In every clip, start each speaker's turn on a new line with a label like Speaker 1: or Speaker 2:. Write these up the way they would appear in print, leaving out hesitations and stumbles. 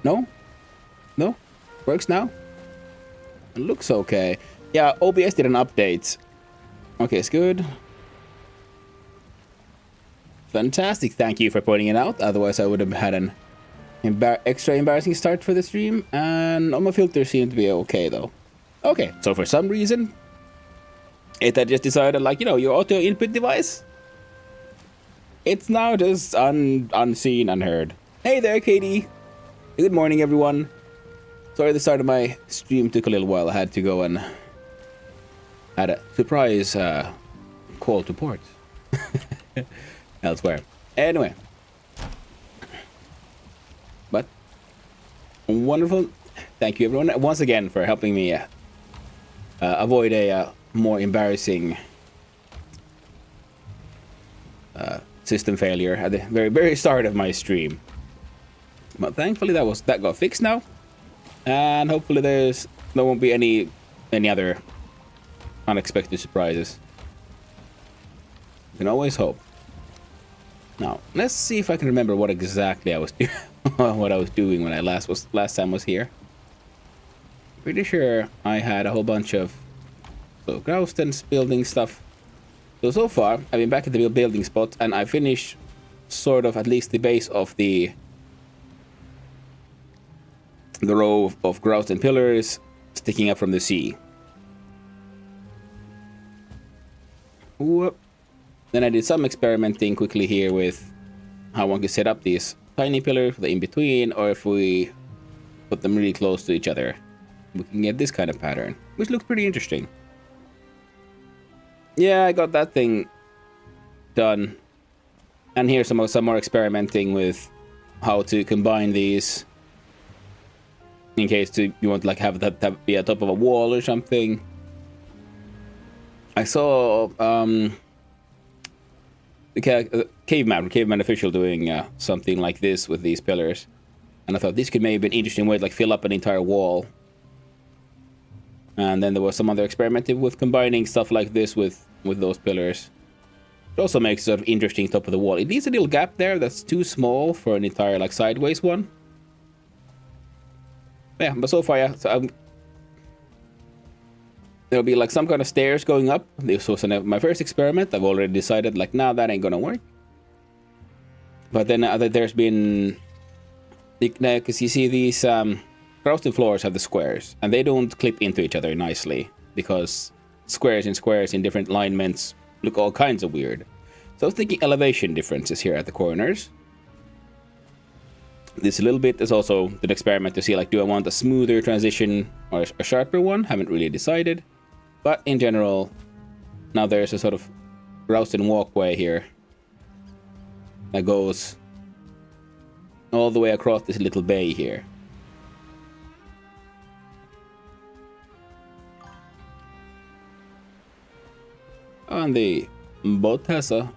Speaker 1: No? No? Works now? It looks okay. Yeah, OBS did an update. Okay, it's good. Fantastic. Thank you for pointing it out. Otherwise, I would have had an extra embarrassing start for the stream. And all my filters seem to be okay, though. Okay, so for some reason, it had just decided, like, you know, your auto input device, it's now just unseen, unheard. Hey there, Katie. Good morning, everyone. Sorry, the start of my stream took a little while. I had to go and had a surprise call to port elsewhere. Anyway, but wonderful. Thank you, everyone, once again for helping me avoid a more embarrassing system failure at the very start of my stream. But thankfully that got fixed now, and hopefully there won't be any other unexpected surprises. You can always hope. Now let's see if I can remember what exactly I was doing. What I was doing when I last time was here. Pretty sure I had a whole bunch of Graustens building stuff. So far I've been back at the building spot, and I finished sort of at least the base of the row of Grausten pillars sticking up from the sea. Whoop. Then I did some experimenting quickly here with how one could set up these tiny pillars, the in-between, or if we put them really close to each other, we can get this kind of pattern, which looks pretty interesting. Yeah, I got that thing done. And here's some more experimenting with how to combine these in case you want to like have that be at top of a wall or something. I saw the caveman official doing something like this with these pillars, and I thought this could maybe be an interesting way to like fill up an entire wall. And then there was some other experimenting with combining stuff like this with those pillars. It also makes sort of interesting top of the wall. It leaves a little gap there that's too small for an entire like sideways one. Yeah, but so far, yeah. So there'll be like some kind of stairs going up. This was my first experiment. I've already decided like, nah, that ain't gonna work. But then there's been, because you see these Grausten floors have the squares, and they don't clip into each other nicely because squares in different alignments look all kinds of weird. So I was thinking elevation differences here at the corners. This little bit is also an experiment to see, like, do I want a smoother transition or a sharper one? Haven't really decided. But in general, now there's a sort of Grausten walkway here that goes all the way across this little bay here. And the bot has a...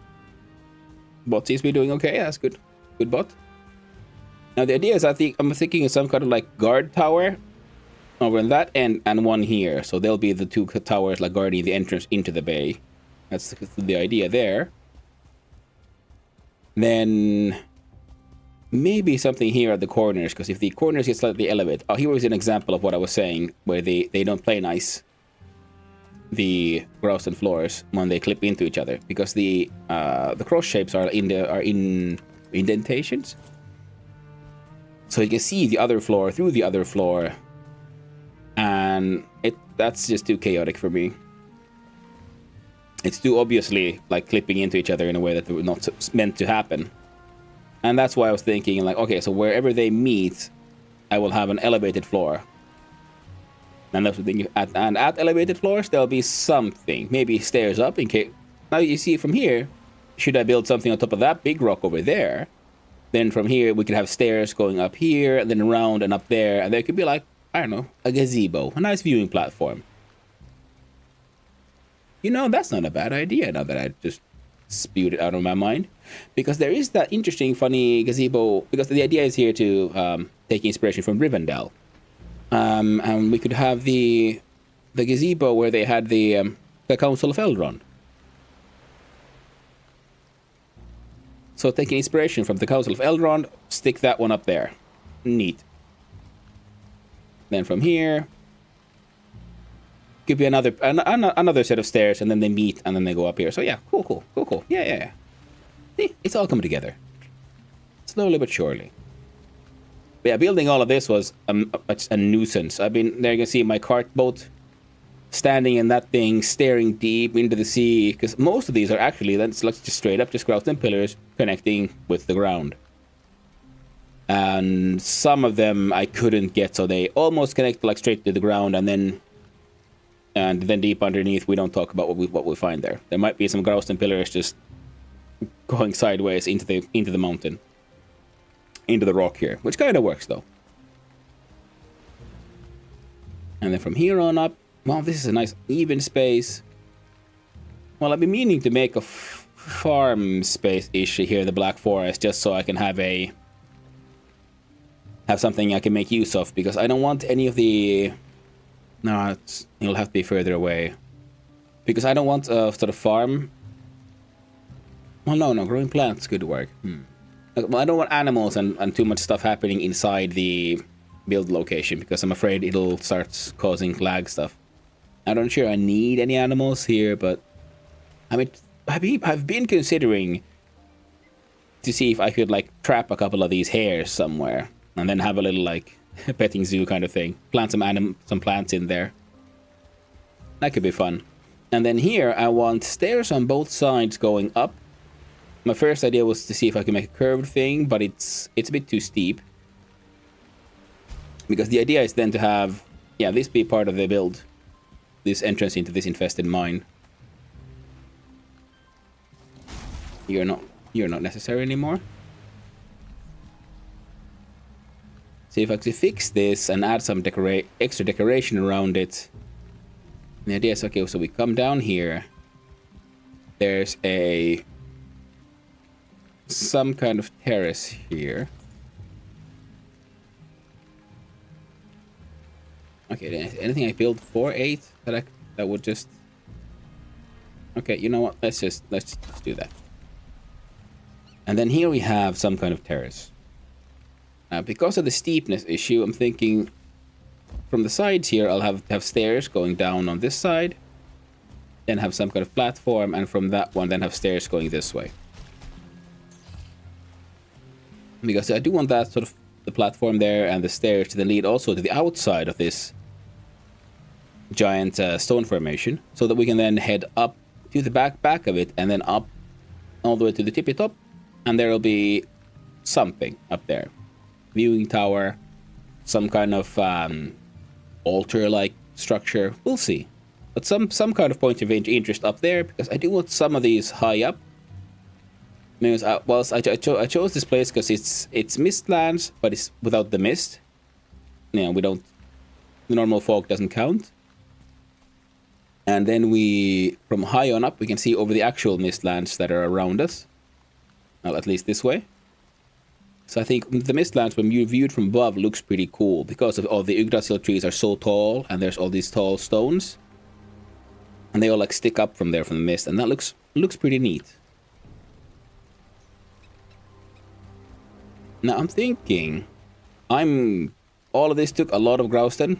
Speaker 1: Bot seems to be doing okay. That's good. Good bot. Now the idea is I'm thinking of some kind of like guard tower over on that end and one here. So there'll be the two towers like guarding the entrance into the bay. That's the idea there. Then maybe something here at the corners, because if the corners get slightly elevated... Oh, here was an example of what I was saying, where they don't play nice, the Grausten floors, when they clip into each other, because the cross shapes are in indentations. So you can see the other floor through the other floor, and that's just too chaotic for me. It's too obviously like clipping into each other in a way that they're not meant to happen. And that's why I was thinking, like, okay, so wherever they meet, I will have an elevated floor. And that's the thing. At elevated floors, there'll be something, maybe stairs up in case. Now you see from here, should I build something on top of that big rock over there? Then from here, we could have stairs going up here, and then around and up there. And there could be like, I don't know, a gazebo, a nice viewing platform. You know, that's not a bad idea now that I just spewed it out of my mind. Because there is that interesting, funny gazebo, because the idea is here to take inspiration from Rivendell. And we could have the gazebo where they had the Council of Elrond. So taking inspiration from the Council of Elrond, stick that one up there. Neat. Then from here, could be another set of stairs, and then they meet, and then they go up here. So yeah, cool. Yeah. See, it's all coming together. Slowly but surely. But yeah, building all of this was a nuisance. I've been there. You can see my cart boat standing in that thing, staring deep into the sea. Because most of these are actually that's like just straight up, just grout and pillars connecting with the ground. And some of them I couldn't get, so they almost connect like straight to the ground, and then deep underneath we don't talk about what we find there. There might be some grout and pillars just going sideways into the mountain. Into the rock here, which kind of works though. And then from here on up, well, this is a nice even space. Well, I've been meaning to make a farm space issue here in the Black Forest, just so I can have something I can make use of, because I don't want any of the... No, it'll have to be further away. Because I don't want a sort of farm. Well, no, growing plants could work. Well, I don't want animals and too much stuff happening inside the build location, because I'm afraid it'll start causing lag stuff. I'm not sure I need any animals here, but I mean, I've been considering to see if I could like trap a couple of these hares somewhere and then have a little like petting zoo kind of thing. Plant some plants in there. That could be fun. And then here I want stairs on both sides going up. My first idea was to see if I could make a curved thing, but it's a bit too steep. Because the idea is then to have, yeah, this be part of the build. This entrance into this infested mine. You're not necessary anymore. See if I could fix this and add some extra decoration around it. The idea is, okay, so we come down here. There's some kind of terrace here. Okay, anything I build for 8 that would just... Okay, you know what? Let's just do that. And then here we have some kind of terrace. Now, because of the steepness issue, I'm thinking from the sides here, I'll have stairs going down on this side, then have some kind of platform, and from that one, then have stairs going this way. Because I do want that sort of the platform there and the stairs to then lead also to the outside of this giant stone formation, so that we can then head up to the back of it and then up all the way to the tippy top, and there will be something up there. Viewing tower, some kind of altar-like structure. We'll see. But some kind of point of interest up there, because I do want some of these high up. Because I chose this place because it's mistlands, but it's without the mist. You know, the normal fog doesn't count. And then from high on up, we can see over the actual mistlands that are around us. Well, at least this way. So I think the mistlands, when viewed from above, looks pretty cool, because of all the Yggdrasil trees are so tall, and there's all these tall stones. And they all like stick up from there from the mist, and that looks pretty neat. Now I'm thinking, all of this took a lot of Grausten.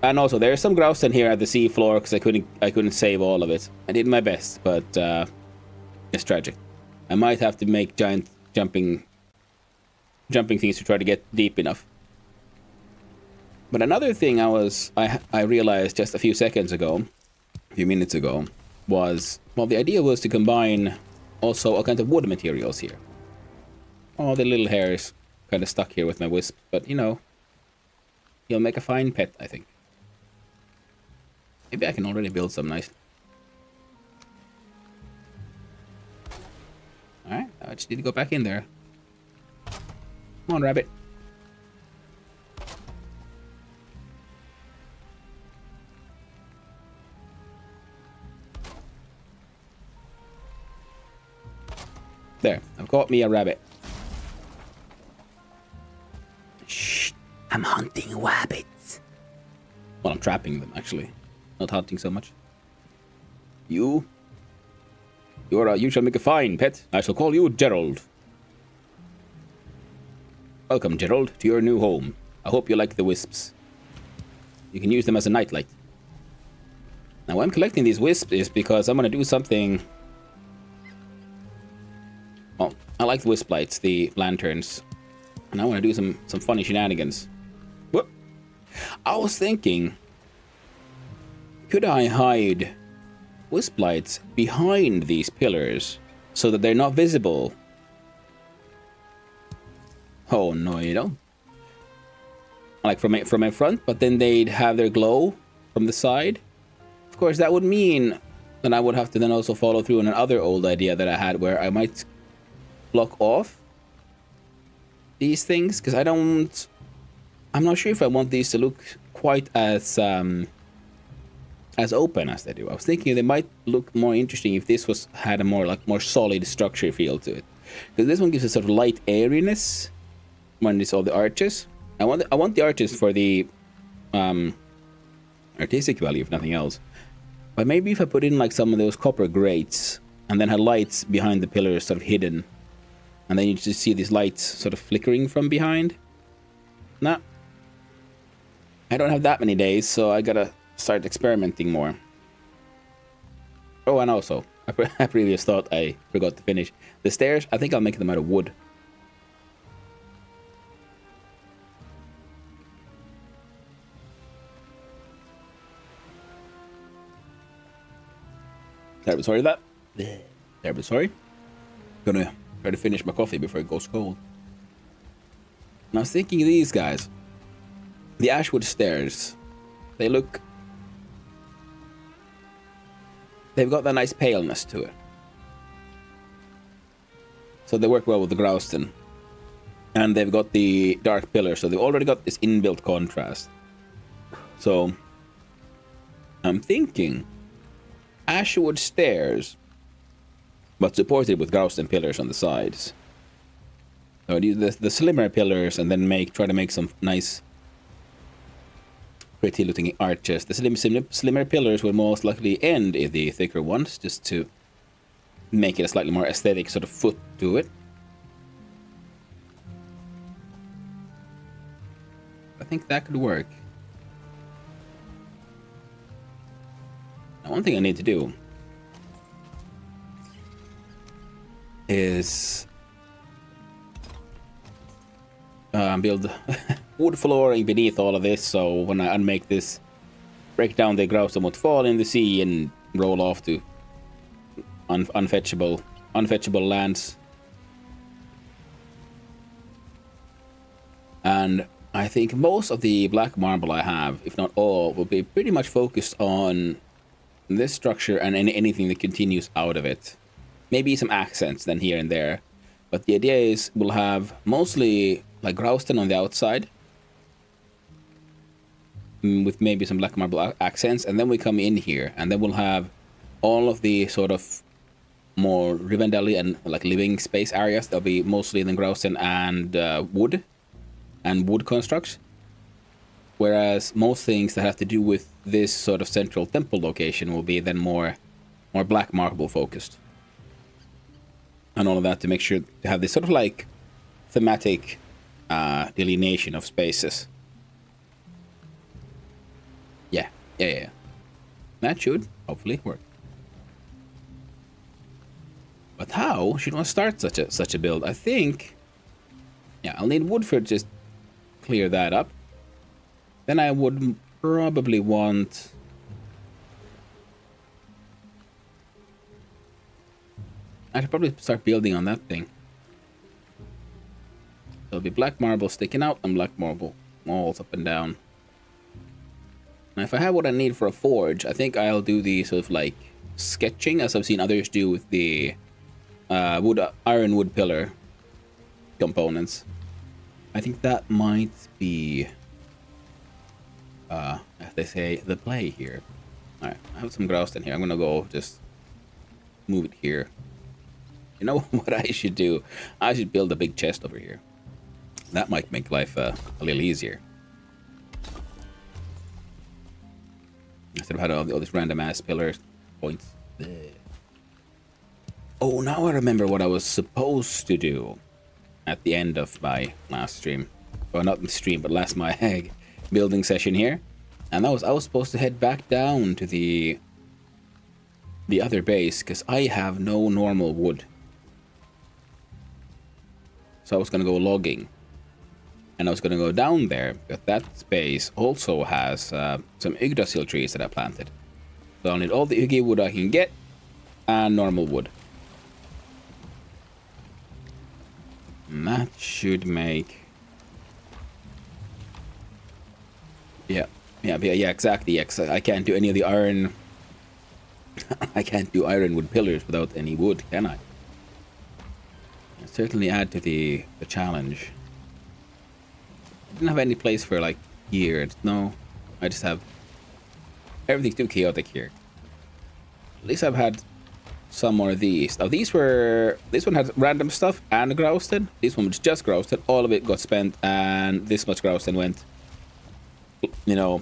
Speaker 1: And also there's some Grausten here at the sea floor because I couldn't save all of it. I did my best, but it's tragic. I might have to make giant jumping things to try to get deep enough. But another thing I realized just a few minutes ago, was, well, the idea was to combine also all kinds of wood materials here. Oh, the little hair is kind of stuck here with my wisp, but you know, he'll make a fine pet, I think. Maybe I can already build some nice. Alright, I just need to go back in there. Come on, rabbit. There, I've caught me a rabbit. Shh, I'm hunting rabbits. Well, I'm trapping them, actually. Not hunting so much. You shall make a fine pet. I shall call you Gerald. Welcome, Gerald, to your new home. I hope you like the wisps. You can use them as a nightlight. Now, why I'm collecting these wisps is because I'm going to do something... Well, I like the wisp lights, the lanterns. And I want to do some funny shenanigans. Whoop! I was thinking... Could I hide wisp lights behind these pillars so that they're not visible? Oh, no, you don't. Like from in front, but then they'd have their glow from the side. Of course, that would mean that I would have to then also follow through on another old idea that I had where I might block off these things, because I'm not sure if I want these to look quite as open as they do. I was thinking they might look more interesting if this had a more solid structure feel to it, because this one gives a sort of light airiness when it's all the arches. I want the arches for the artistic value, if nothing else. But maybe if I put in like some of those copper grates and then had lights behind the pillars sort of hidden, and then you just see these lights sort of flickering from behind. Nah, I don't have that many days, so I gotta start experimenting more. Oh, and also, I previously thought I forgot to finish the stairs. I think I'll make them out of wood. Terribly sorry for that. Terribly sorry. Gonna try to finish my coffee before it goes cold. And I was thinking of these guys. The Ashwood stairs. They've got that nice paleness to it. So they work well with the Grouston. And they've got the dark pillars, so they've already got this inbuilt contrast. So I'm thinking Ashwood stairs, but supported with Grouston pillars on the sides. So I'd use the slimmer pillars and then try to make some nice, pretty looking arches. The slimmer pillars will most likely end in the thicker ones, just to make it a slightly more aesthetic sort of foot to it. I think that could work. Now, one thing I need to do is build wood flooring beneath all of this, so when I unmake this, break down the grouse and won't fall in the sea and roll off to unfetchable lands. And I think most of the black marble I have, if not all, will be pretty much focused on this structure and anything that continues out of it. Maybe some accents then here and there. But the idea is we'll have mostly like Grouston on the outside, with maybe some black marble accents, and then we come in here, and then we'll have all of the sort of more Rivendell and like living space areas. There'll be mostly then Grouston and wood constructs. Whereas most things that have to do with this sort of central temple location will be then more black marble focused. And all of that to make sure to have this sort of like thematic delineation of spaces. Yeah. That should hopefully work. But how should one start such a build? I think, yeah, I'll need wood for just clear that up. Then I would probably want I should probably start building on that thing. There'll be black marble sticking out and black marble walls up and down. Now, if I have what I need for a forge, I think I'll do the sort of like sketching, as I've seen others do with the iron wood pillar components. I think that might be, as they say, the play here. Alright, I have some grouse in here. I'm gonna go just move it here. You know what I should do? I should build a big chest over here. That might make life a little easier. Instead of having all these random ass pillars points. Oh, now I remember what I was supposed to do. at the end of my last stream. Well, not the stream, but last my building session here. And I was supposed to head back down to the other base because I have no normal wood. So I was gonna go logging, and I was gonna go down there, but that space also has some Yggdrasil trees that I planted. So I'll need all the Yggy wood I can get and normal wood. And that should make... Yeah, exactly. I can't do any of the iron. I can't do ironwood pillars without any wood, can I? I'll certainly add to the challenge. I didn't have any place for like gear. No, I just have... Everything's too chaotic here. At least I've had some more of these. Now these were... This one had random stuff and Growston. This one was just Growston. All of it got spent, and this much Growston went. You know,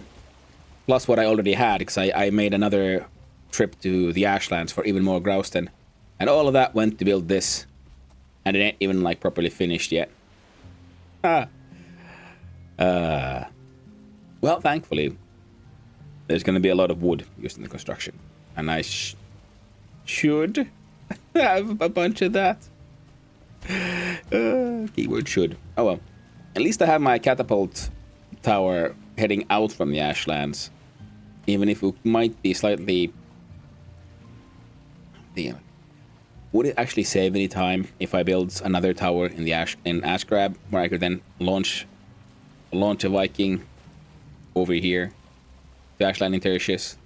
Speaker 1: plus what I already had, because I made another trip to the Ashlands for even more Growston. And all of that went to build this. And it ain't even like properly finished yet. Well, thankfully, there's going to be a lot of wood used in the construction. And I should have a bunch of that. Keyword should. Oh well. At least I have my catapult tower heading out from the Ashlands. Even if it might be slightly... Would it actually save any time if I build another tower in the Ashgrab, where I could then launch a Viking over here to Ashland in Tertius?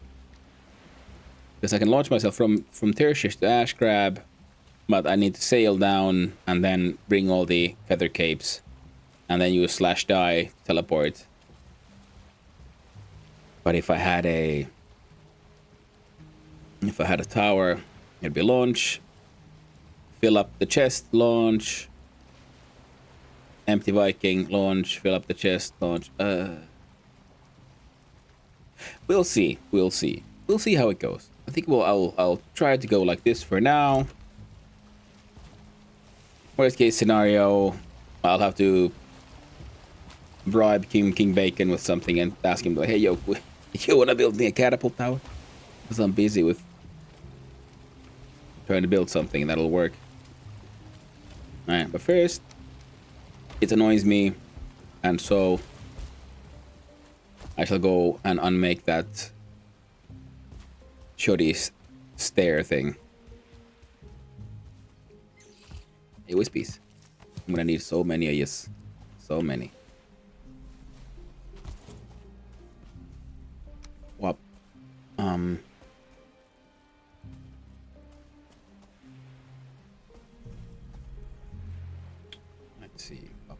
Speaker 1: Because I can launch myself from Tertius to Ashgrab, but I need to sail down and then bring all the feather capes and then use /die to teleport. But if I had a tower, it'd be launch, fill up the chest, launch, empty Viking, launch, fill up the chest, launch. We'll see. We'll see how it goes. I think I'll try to go like this for now. Worst case scenario, I'll have to bribe King Bacon with something and ask him like, hey yo, you wanna build me a catapult tower? Because I'm busy with trying to build something that'll work. Alright, but first, it annoys me, and so I shall go and unmake that shoddy stair thing. Hey, Wispies. I'm gonna need so many of yous. So many. Wop. Let's see. Up.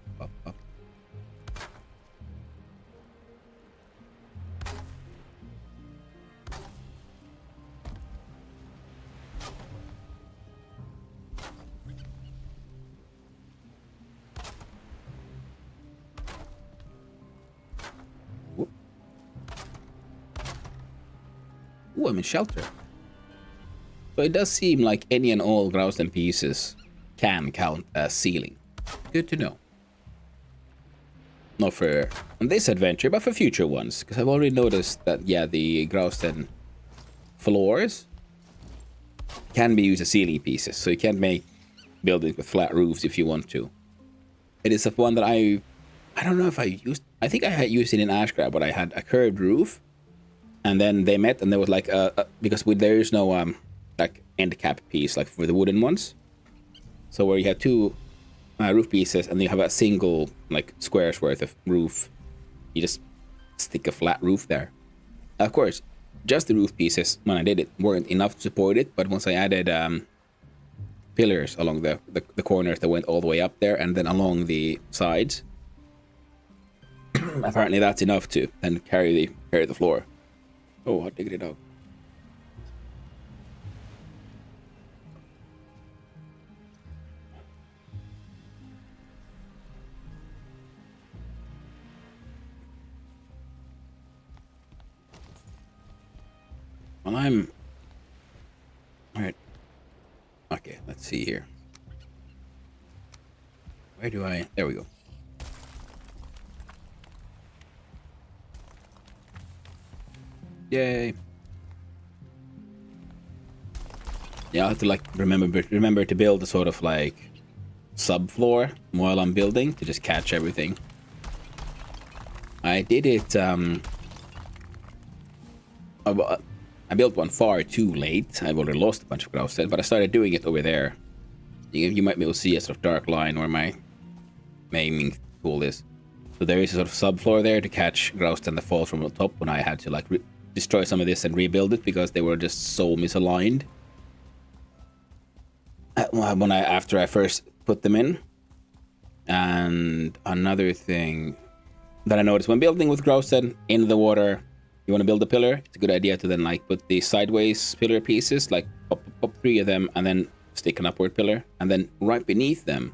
Speaker 1: Whoop. Ooh, I'm in shelter. So it does seem like any and all Growston pieces can count as ceiling. Good to know. Not for on this adventure, but for future ones. Because I've already noticed that, yeah, the Growston floors can be used as ceiling pieces. So you can make buildings with flat roofs if you want to. It is one that I don't know if I used... I think I had used it in Ashgrab, but I had a curved roof. And then they met, and there was like because there is no like end cap piece like for the wooden ones. So where you have two roof pieces and you have a single like square's worth of roof, you just stick a flat roof there. Of course, just the roof pieces when I did it weren't enough to support it, but once I added pillars along the corners that went all the way up there and then along the sides, apparently that's enough to then carry the floor. Oh, hot diggity dog. Well, I'm... Alright. Okay, let's see here. Where do I... There we go. Yay. Yeah, I have to like remember to build a sort of like subfloor while I'm building to just catch everything. I did it I built one far too late. I've already lost a bunch of grouse then, but I started doing it over there. You might be able to see a sort of dark line where my aiming tool is. So there is a sort of subfloor there to catch grouse that fall from the top when I had to like destroy some of this and rebuild it because they were just so misaligned. After I first put them in. And another thing that I noticed when building with grouse in the water, you want to build a pillar, it's a good idea to then like put the sideways pillar pieces, like pop 3 of them and then stick an upward pillar, and then right beneath them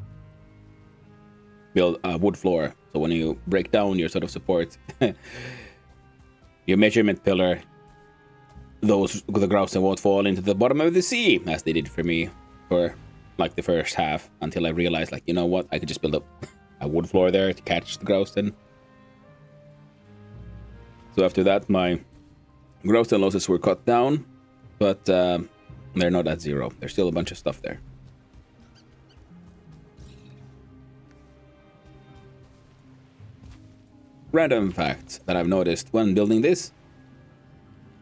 Speaker 1: build a wood floor. So when you break down your sort of support, your measurement pillar, the grouse won't fall into the bottom of the sea, as they did for me for like the first half, until I realized, like, you know what, I could just build up a wood floor there to catch the grouse then. So after that, my grouse losses were cut down, but they're not at 0. There's still a bunch of stuff there. Random fact that I've noticed when building this,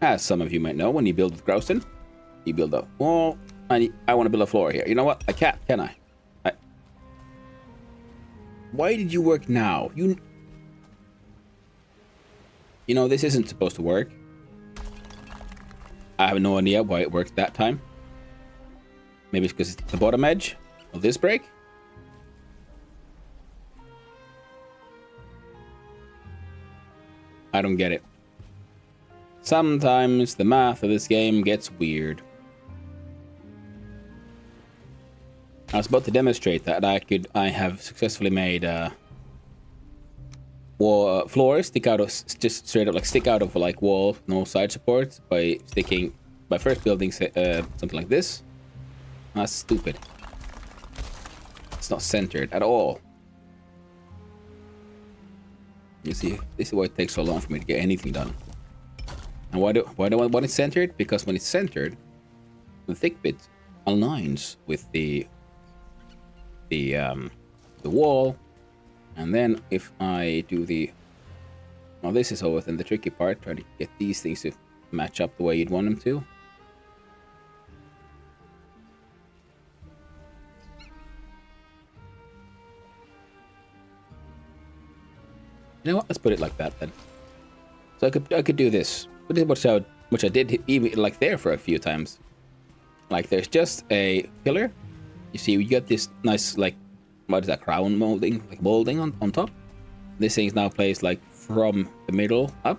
Speaker 1: as some of you might know, when you build with grouse, you build a wall. I want to build a floor here. You know what? I can't, can I? Why did you work now? You know, this isn't supposed to work. I have no idea why it worked that time. Maybe it's because it's the bottom edge of this break. I don't get it. Sometimes the math of this game gets weird. I was about to demonstrate that I have successfully made floors stick out of, just straight up like stick out of like wall, no side support, by first building something like this. That's stupid. It's not centered at all. You see, this is why it takes so long for me to get anything done. And why do I want it centered? Because when it's centered, the thick bit aligns with the wall, and then if I do well, this is always then the tricky part, trying to get these things to match up the way you'd want them to. You know what? Let's put it like that then. So I could do this, which I did even like there for a few times. Like there's just a pillar. You see, you got this nice, like, what is that, crown molding, like molding on top. This thing's now placed like from the middle up.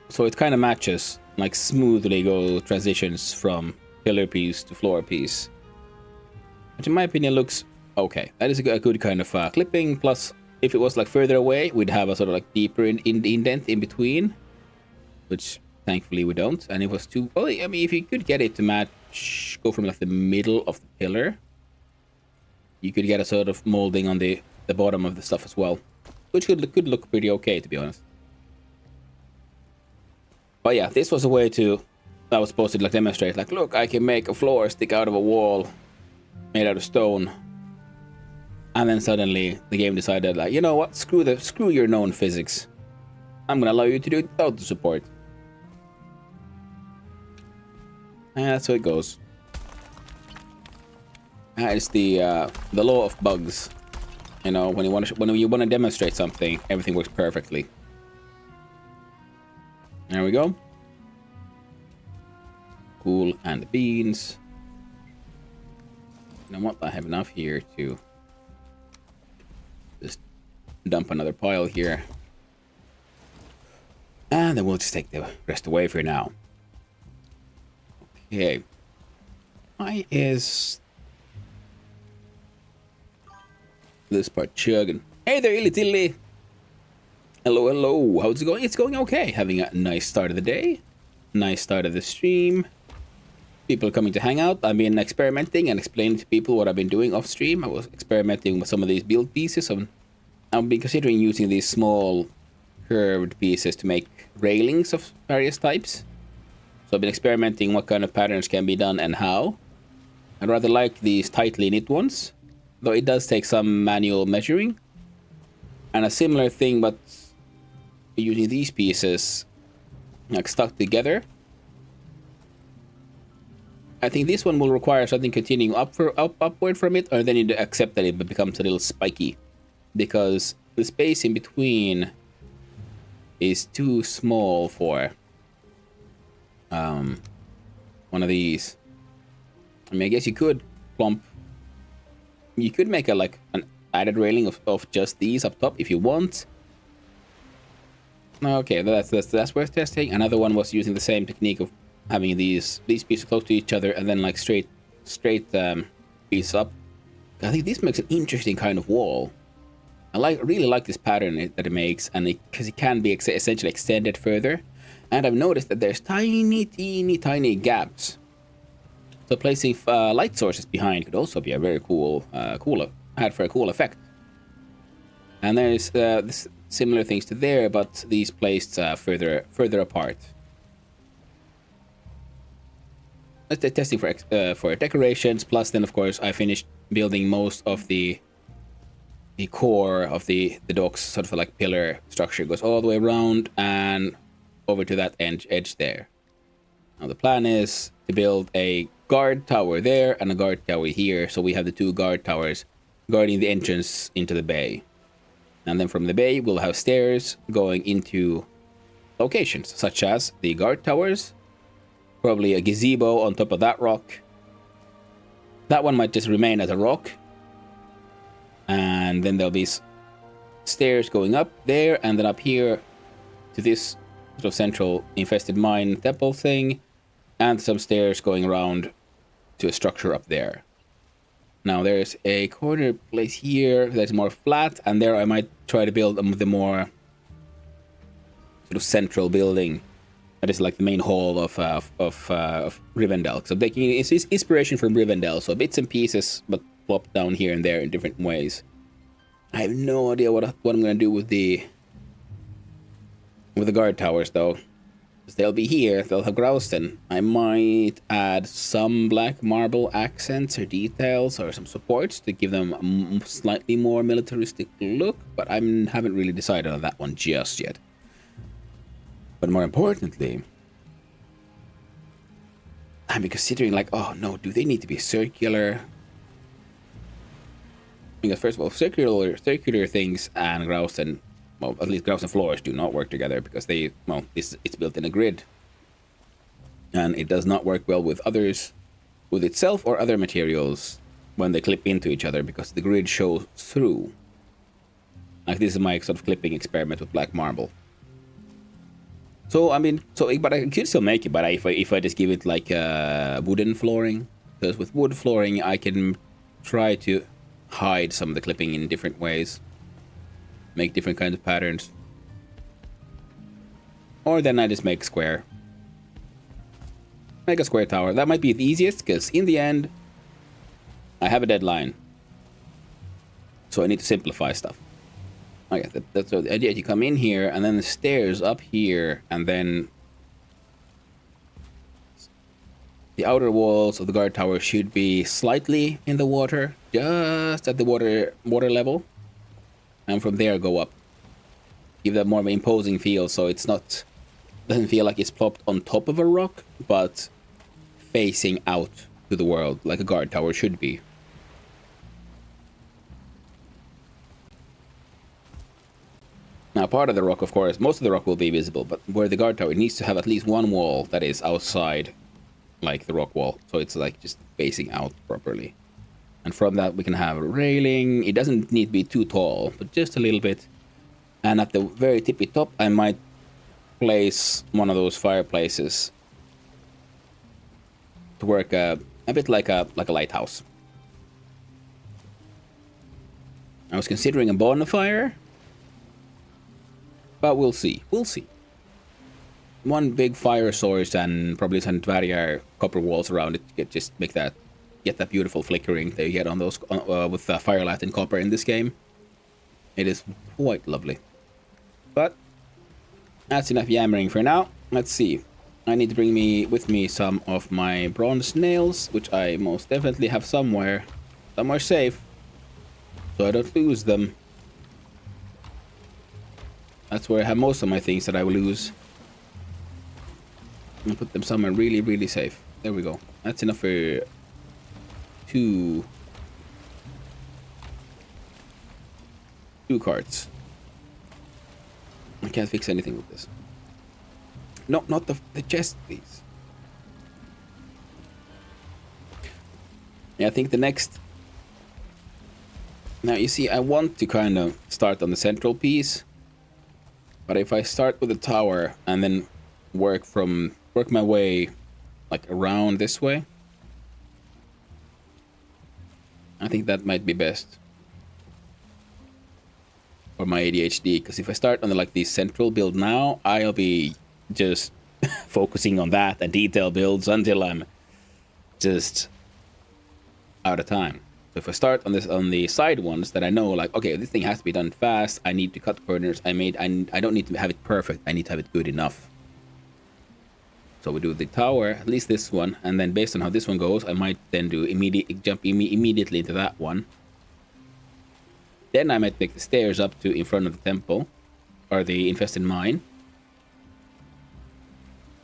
Speaker 1: So it kind of matches, like smoothly transitions from pillar piece to floor piece. Which in my opinion looks okay. That is a good kind of clipping. Plus, if it was like further away, we'd have a sort of like deeper indent in between. Which thankfully we don't. And it was too, well, I mean, if you could get it to match, go from like the middle of the pillar, you could get a sort of molding on the bottom of the stuff as well, which could look pretty okay, to be honest. But yeah, this was a way I was supposed to like demonstrate, like, look, I can make a floor stick out of a wall made out of stone. And then suddenly the game decided, like, you know what, screw your known physics. I'm gonna allow you to do it without the support. And that's how it goes. It's the law of bugs. You know, when you want to demonstrate something, everything works perfectly. There we go. Cool, and the beans. You know what? I have enough here to just dump another pile here. And then we'll just take the rest away for now. Okay. Why is this part chugging? Hey there, Illy Tilly! Hello, hello. How's it going? It's going okay. Having a nice start of the day. Nice start of the stream. People coming to hang out. I've been experimenting and explaining to people what I've been doing off stream. I was experimenting with some of these build pieces. I've been considering using these small curved pieces to make railings of various types. So I've been experimenting what kind of patterns can be done and how. I rather like these tightly knit ones, though it does take some manual measuring. And a similar thing, but using these pieces like stuck together. I think this one will require something continuing upward from it, or then you accept that it becomes a little spiky, because the space in between is too small for one of these. I mean, I guess you could you could make an added railing of just these up top if you want. Okay, that's worth testing. Another one was using the same technique of having these pieces close to each other and then like straight piece up. I think this makes an interesting kind of wall. I really like this pattern that it makes, and because it can be essentially extended further. And I've noticed that there's tiny gaps. So placing light sources behind could also be a very cool effect. And there's similar things to there, but these placed further apart. Let's testing for decorations. Plus, then of course I finished building most of the core of the dock's sort of like pillar structure. Goes all the way around and over to that edge there. Now the plan is to build a guard tower there and a guard tower here, so we have the two guard towers guarding the entrance into the bay. And then from the bay we'll have stairs going into locations such as the guard towers, probably a gazebo on top of that rock. That one might just remain as a rock, and then there'll be stairs going up there and then up here to this sort of central infested mine temple thing, and some stairs going around to a structure up there. Now there's a corner place here that's more flat, and there I might try to build the more sort of central building that is like the main hall of Rivendell. So taking inspiration from Rivendell, so bits and pieces, but plopped down here and there in different ways. I have no idea what I'm gonna do with the guard towers though. They'll be here, they'll have Grausten. I might add some black marble accents or details or some supports to give them a slightly more militaristic look, but I haven't really decided on that one just yet. But more importantly, I'm considering like, oh no, do they need to be circular? Because first of all, circular things and Grausten, well, at least Grausten floors do not work together because it's built in a grid. And it does not work well with others, with itself or other materials when they clip into each other because the grid shows through. Like this is my sort of clipping experiment with black marble. So, I mean, but I could still make it, but if I just give it like wooden flooring, because with wood flooring I can try to hide some of the clipping in different ways. Make different kinds of patterns. Or then I just make square. Make a square tower. That might be the easiest, because in the end, I have a deadline. So I need to simplify stuff. Okay, that's the idea. You come in here, and then the stairs up here, and then the outer walls of the guard tower should be slightly in the water, just at the water level. And from there go up. Give that more of an imposing feel, so it's not, doesn't feel like it's plopped on top of a rock, but facing out to the world like a guard tower should be. Now part of the rock, of course, most of the rock will be visible, but where the guard tower, it needs to have at least one wall that is outside like the rock wall, so it's like just facing out properly. And from that we can have a railing. It doesn't need to be too tall, but just a little bit. And at the very tippy top I might place one of those fireplaces to work a bit like a lighthouse. I was considering a bonfire, but we'll see. We'll one big fire source and probably some Dwarrior copper walls around it to just make that, get that beautiful flickering that you get on those with firelight and copper in this game. It is quite lovely. But that's enough yammering for now. Let's see. I need to bring with me some of my bronze nails, which I most definitely have somewhere safe, so I don't lose them. That's where I have most of my things that I will lose. I'm gonna put them somewhere really, really safe. There we go. That's enough for two carts. I can't fix anything with this. No, not the chest, please. Yeah, I think the next... Now, you see, I want to kind of start on the central piece. But if I start with the tower and then work my way, like, around this way, I think that might be best for my ADHD. Because if I start on the central build now, I'll be just focusing on that and detail builds until I'm just out of time. So if I start on the side ones that I know, like, okay, this thing has to be done fast, I need to cut corners, I don't need to have it perfect, I need to have it good enough. So we do the tower, at least this one, and then based on how this one goes, I might then jump immediately into that one. Then I might take the stairs up to in front of the temple, or the infested mine.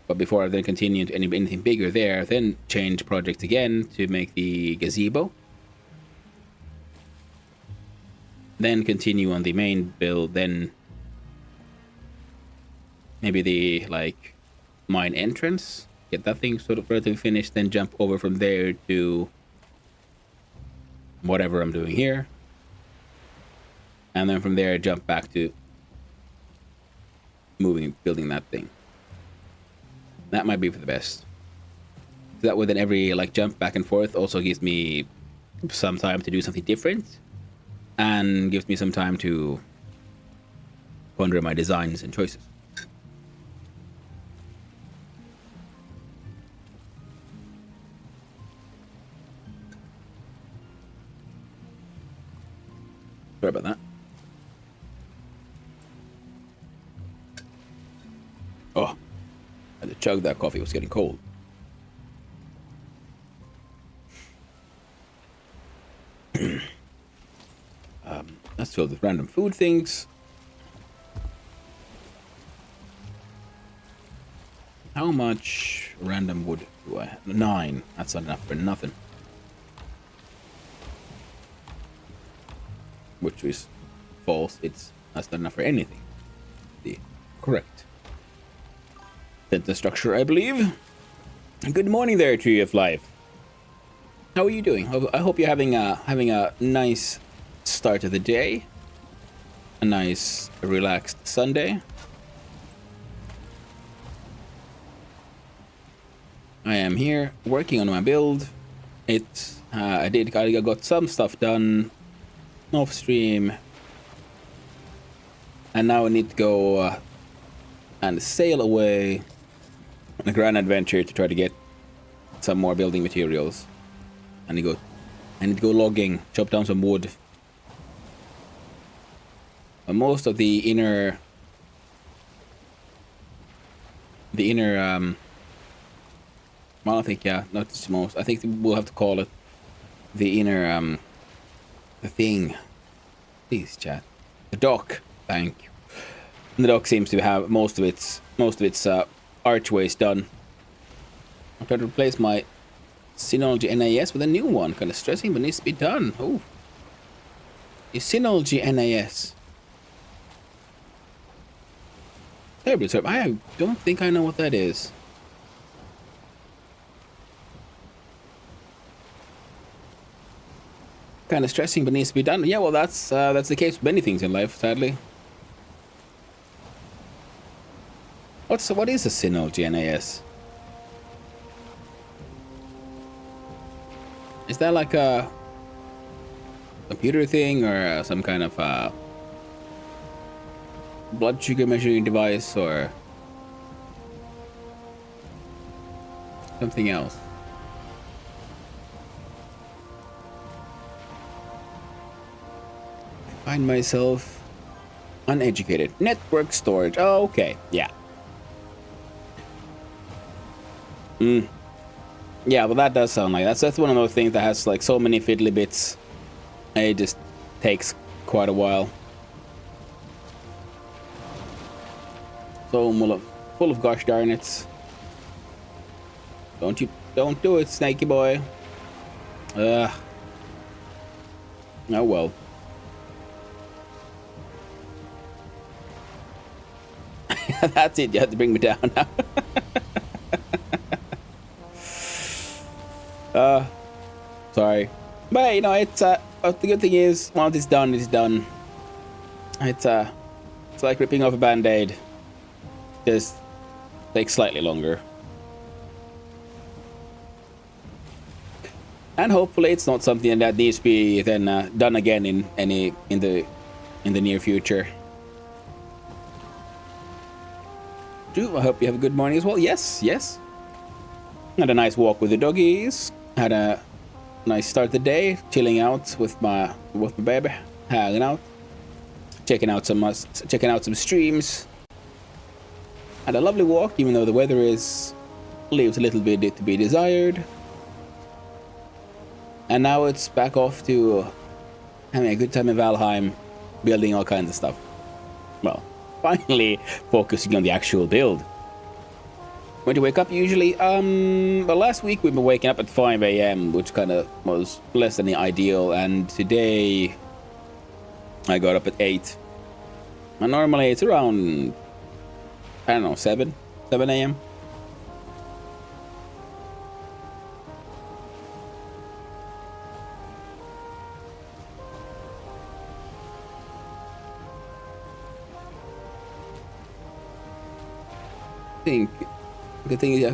Speaker 1: But before I then continue to anything bigger there, then change project again to make the gazebo. Then continue on the main build, then maybe the mine entrance, get that thing sort of relatively finished, then jump over from there to whatever I'm doing here. And then from there jump back to building that thing. That might be for the best. So that way then every jump back and forth also gives me some time to do something different. And gives me some time to ponder my designs and choices. Sorry about that. Oh, I had to chug that coffee. It was getting cold. That's filled with random food things. How much random wood do I have? 9. That's not enough for nothing. Which is false. That's not enough for anything. The correct sentence structure, I believe. Good morning there, Tree of Life. How are you doing? I hope you're having a nice start of the day. A nice relaxed Sunday. I am here working on my build. I got some stuff done off stream, and now I need to go and sail away on a grand adventure to try to get some more building materials. I need to go logging, chop down some wood. But most of the inner well, I think, yeah, not just most. I think we'll have to call it the inner the thing. Please, chat. The dock. Thank you. And the dock seems to have most of its archways done. I'm trying to replace my Synology NAS with a new one. Kind of stressing, but needs to be done. Oh, the Synology NAS. Terribly sorry. I don't think I know what that is. Kind of stressing, but needs to be done. Yeah, well, that's the case with many things in life, sadly. What is a Synology NAS? Is that like a computer thing or some kind of blood sugar measuring device, or Something else. I find myself uneducated. Network storage. Oh, okay. Yeah. Yeah, but that does sound like that's one of those things that has like so many fiddly bits. It just takes quite a while. So full of gosh darn it. Don't do it, snaky boy. Oh well. That's it, you have to bring me down now. Sorry. But you know, it's the good thing is once it's done, it's done. It's like ripping off a band-aid. Just takes slightly longer. And hopefully it's not something that needs to be then done again in the near future. I hope you have a good morning as well. Yes. Had a nice walk with the doggies. Had a nice start of the day, chilling out with my baby, hanging out, checking out some streams. Had a lovely walk, even though the weather leaves a little bit to be desired. And now it's back off to having a good time in Valheim, building all kinds of stuff. Well, finally focusing on the actual build. When do you wake up usually? Well, last week we've been waking up at 5 a.m., which kind of was less than the ideal, and today I got up at 8. And normally it's around, I don't know, 7 a.m. Think the thing is, yeah,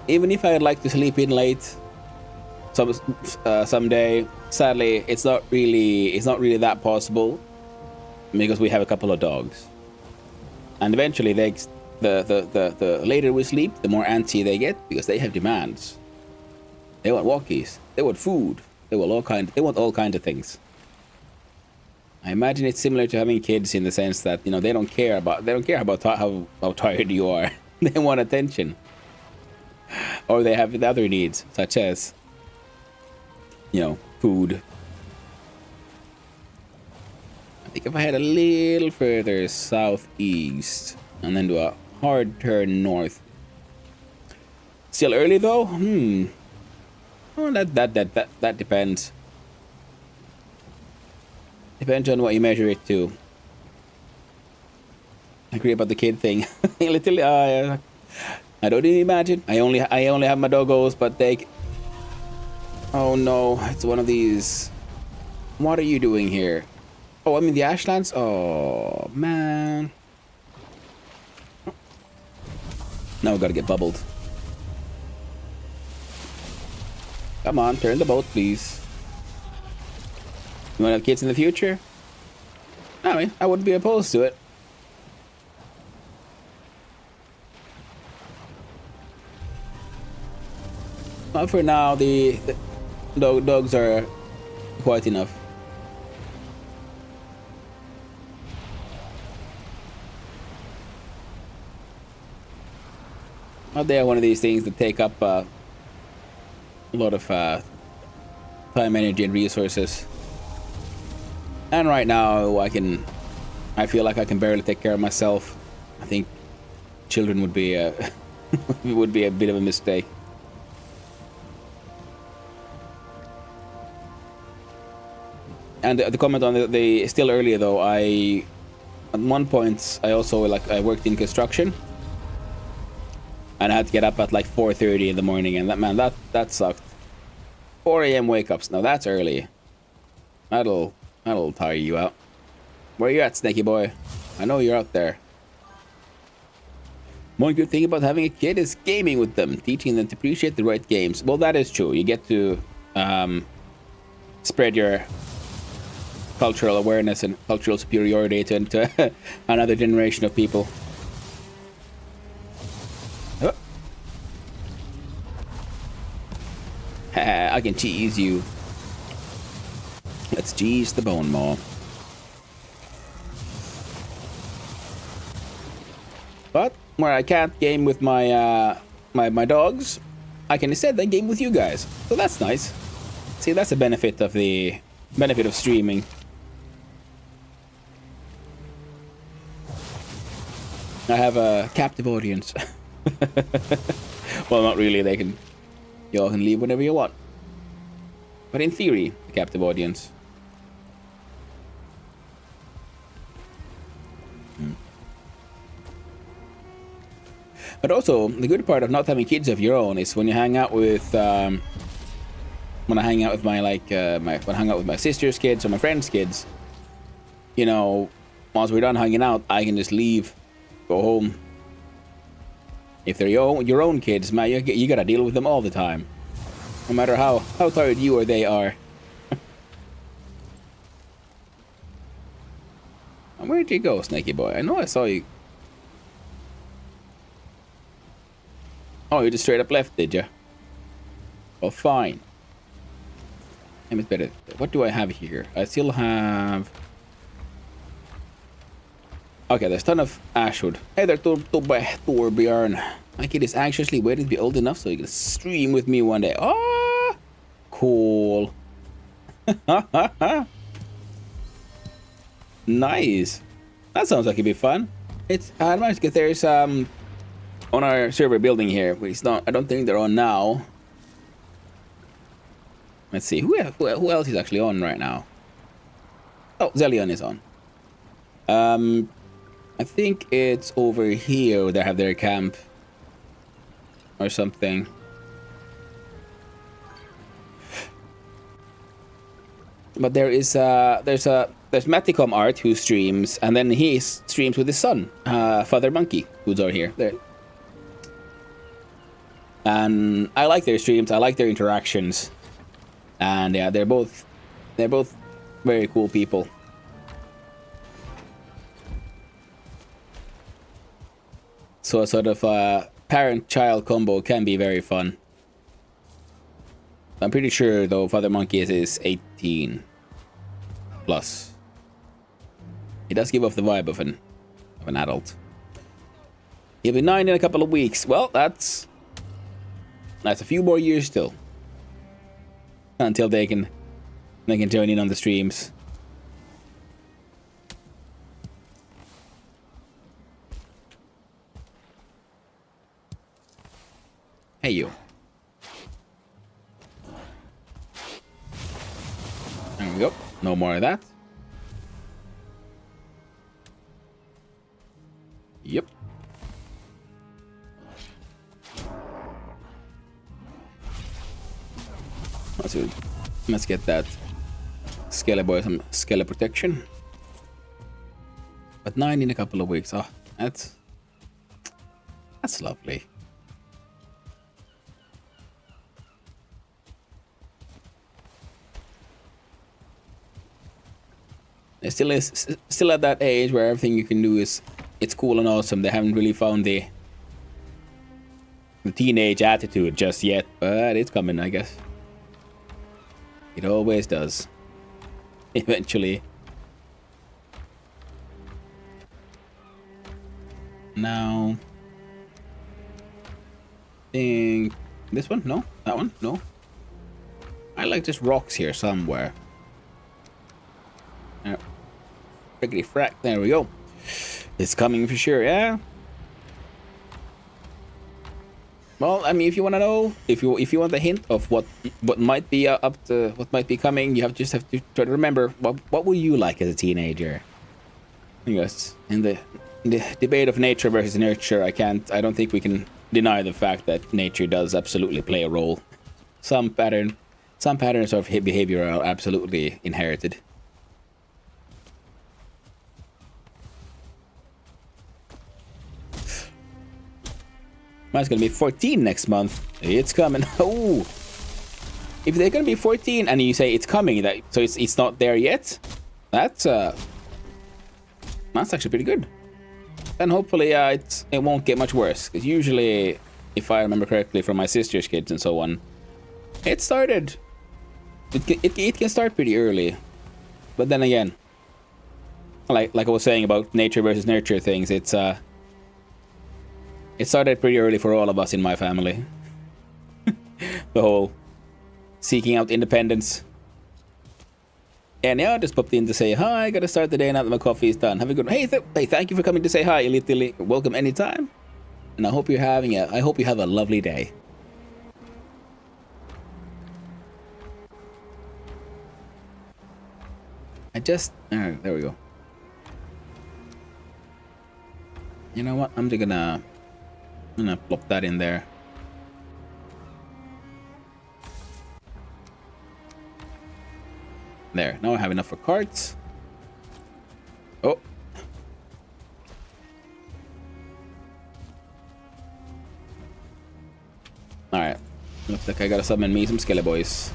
Speaker 1: even if I'd like to sleep in late someday, sadly it's not really that possible because we have a couple of dogs, and eventually the later we sleep, the more antsy they get because they have demands. They want walkies, they want food, they want all kinds of things. I imagine it's similar to having kids in the sense that, you know, they don't care about how tired you are. They want attention. Or they have other needs, such as, you know, food. I think if I had a little further southeast and then do a hard turn north. Still early though? Oh, that depends. Depends on what you measure it to. I agree about the kid thing. Literally, I don't even imagine. I only have my doggos, but they. Oh no, it's one of these. What are you doing here? Oh, I'm in the Ashlands. Oh man. Now we gotta get bubbled. Come on, turn the boat, please. You wanna have kids in the future? I mean, I wouldn't be opposed to it. But for now, the dogs are quite enough. But they are one of these things that take up a lot of time, energy, and resources. And right now, I feel like I can barely take care of myself. I think children would be would be a bit of a mistake. And the comment on the still earlier though, at one point I also I worked in construction, and I had to get up at like 4:30 in the morning, and that sucked. 4 a.m. wake ups. Now that's early. That'll tire you out. Where you at, Snaky boy? I know you're out there. One good thing about having a kid is gaming with them, teaching them to appreciate the right games. Well, that is true. You get to spread your cultural awareness and cultural superiority to another generation of people. I can cheese you. Let's cheese the bone maw. But where I can't game with my my dogs, I can instead then game with you guys. So that's nice. See, that's the benefit of streaming. I have a captive audience. Well, not really. You all can leave whenever you want. But in theory, a captive audience. But also, the good part of not having kids of your own is when you hang out with, when I hang out with my when I hang out with my sister's kids or my friends' kids, you know, once we're done hanging out, I can just leave, go home. If they're your own kids, man, you gotta deal with them all the time, no matter how tired you or they are. Where'd you go, Snaky Boy? I know I saw you. Oh, you just straight up left, did you? Oh, fine. It's better. What do I have here? I still have... Okay, there's a ton of ashwood. Hey there, Torbjörn. My kid is anxiously waiting to be old enough so he can stream with me one day. Ah, cool. Nice. That sounds like it'd be fun. I managed to get there's on our server building here. It's not. I don't think they're on now. Let's see. Who else is actually on right now? Oh, Zelion is on. I think it's over here where they have their camp or something. But there's Maticom Art who streams, and then he streams with his son, Father Monkey, who's over here. There. And I like their streams. I like their interactions, and yeah, they're both very cool people. So a sort of parent-child combo can be very fun. I'm pretty sure though Father Monkey is 18 plus. He does give off the vibe of an adult. He'll be 9 in a couple of weeks. Well, that's a few more years still until they can join in on the streams. Hey you. There we go. No more of that. Yep. Let's get that Skele boy some Skele protection. But 9 in a couple of weeks. Oh, that's lovely. It still is still at that age where everything you can do is it's cool and awesome. They haven't really found the teenage attitude just yet, but it's coming, I guess. It always does. Eventually. Now, think this one? No, that one? No. I like just rocks here somewhere. Friggity frack, there we go. It's coming for sure, yeah. Well, I mean, if you want to know, if you want a hint of what might be what might be coming, you just have to try to remember what were you like as a teenager. Yes, in the debate of nature versus nurture, I don't think we can deny the fact that nature does absolutely play a role. Some patterns of behavior are absolutely inherited. Mine's gonna be 14 next month. It's coming. Oh, if they're gonna be 14 and you say it's coming, so it's not there yet, that's actually pretty good. Then hopefully it won't get much worse. Because usually, if I remember correctly from my sister's kids and so on, It started. It can start pretty early, but then again, like I was saying about nature versus nurture things, it started pretty early for all of us in my family. The whole seeking out independence. And yeah, I just popped in to say hi. I gotta start the day now that my coffee is done. Have a good one. Hey, thank you for coming to say hi, Elite Tilly. Welcome anytime. And I hope you have a lovely day. There we go. You know what? I'm gonna plop that in there. There. Now I have enough for carts. Oh. Alright. Looks like I gotta summon me some Skelly boys.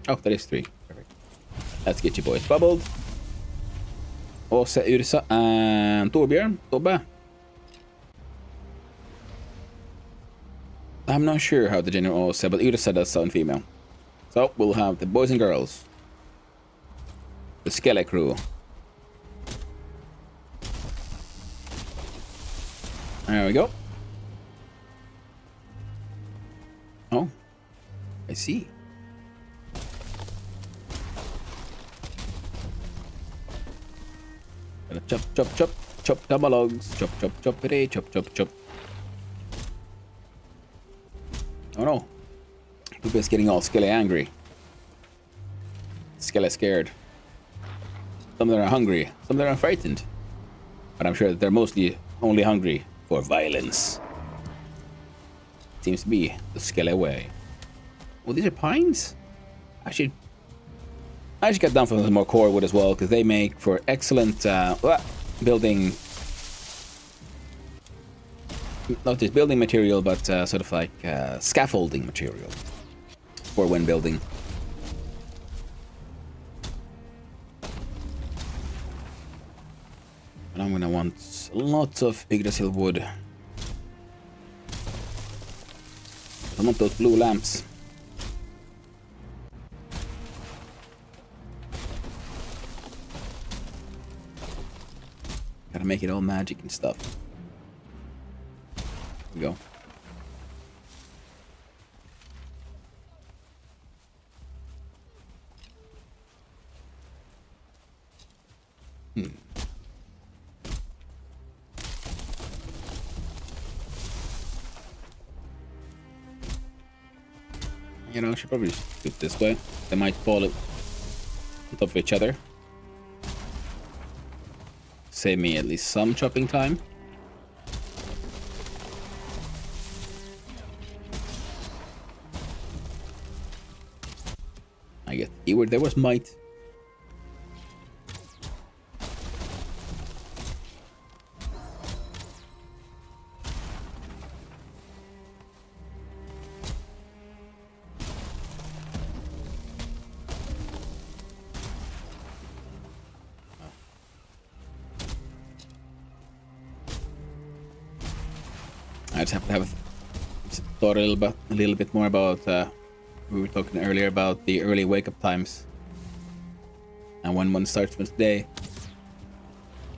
Speaker 1: Oh, that is 3. Perfect. Let's get you boys bubbled. Åse, Ursa, and Torbjörn. Tobbe. I'm not sure how the general said, but Ursa does sound female. So we'll have the boys and girls. The Skelly crew. There we go. Oh, I see. Gonna chop double logs. Chop, chop. Oh no. People's getting all Skelly angry. Skelly scared. Some of them are hungry. Some of them are frightened. But I'm sure that they're mostly only hungry for violence. Seems to be the Skelly way. Well, these are pines? I should get down for some more core wood as well, because they make for excellent building. Not just building material, but sort of like scaffolding material for when building. And I'm gonna want lots of Yggdrasil wood. I want those blue lamps. Gotta make it all magic and stuff. There we go. You know, I should probably just do it this way. They might fall on top of each other. Save me at least some chopping time. I get keyword. There was might. I just have to have thought a little bit more about. We were talking earlier about the early wake-up times and when one starts with the day.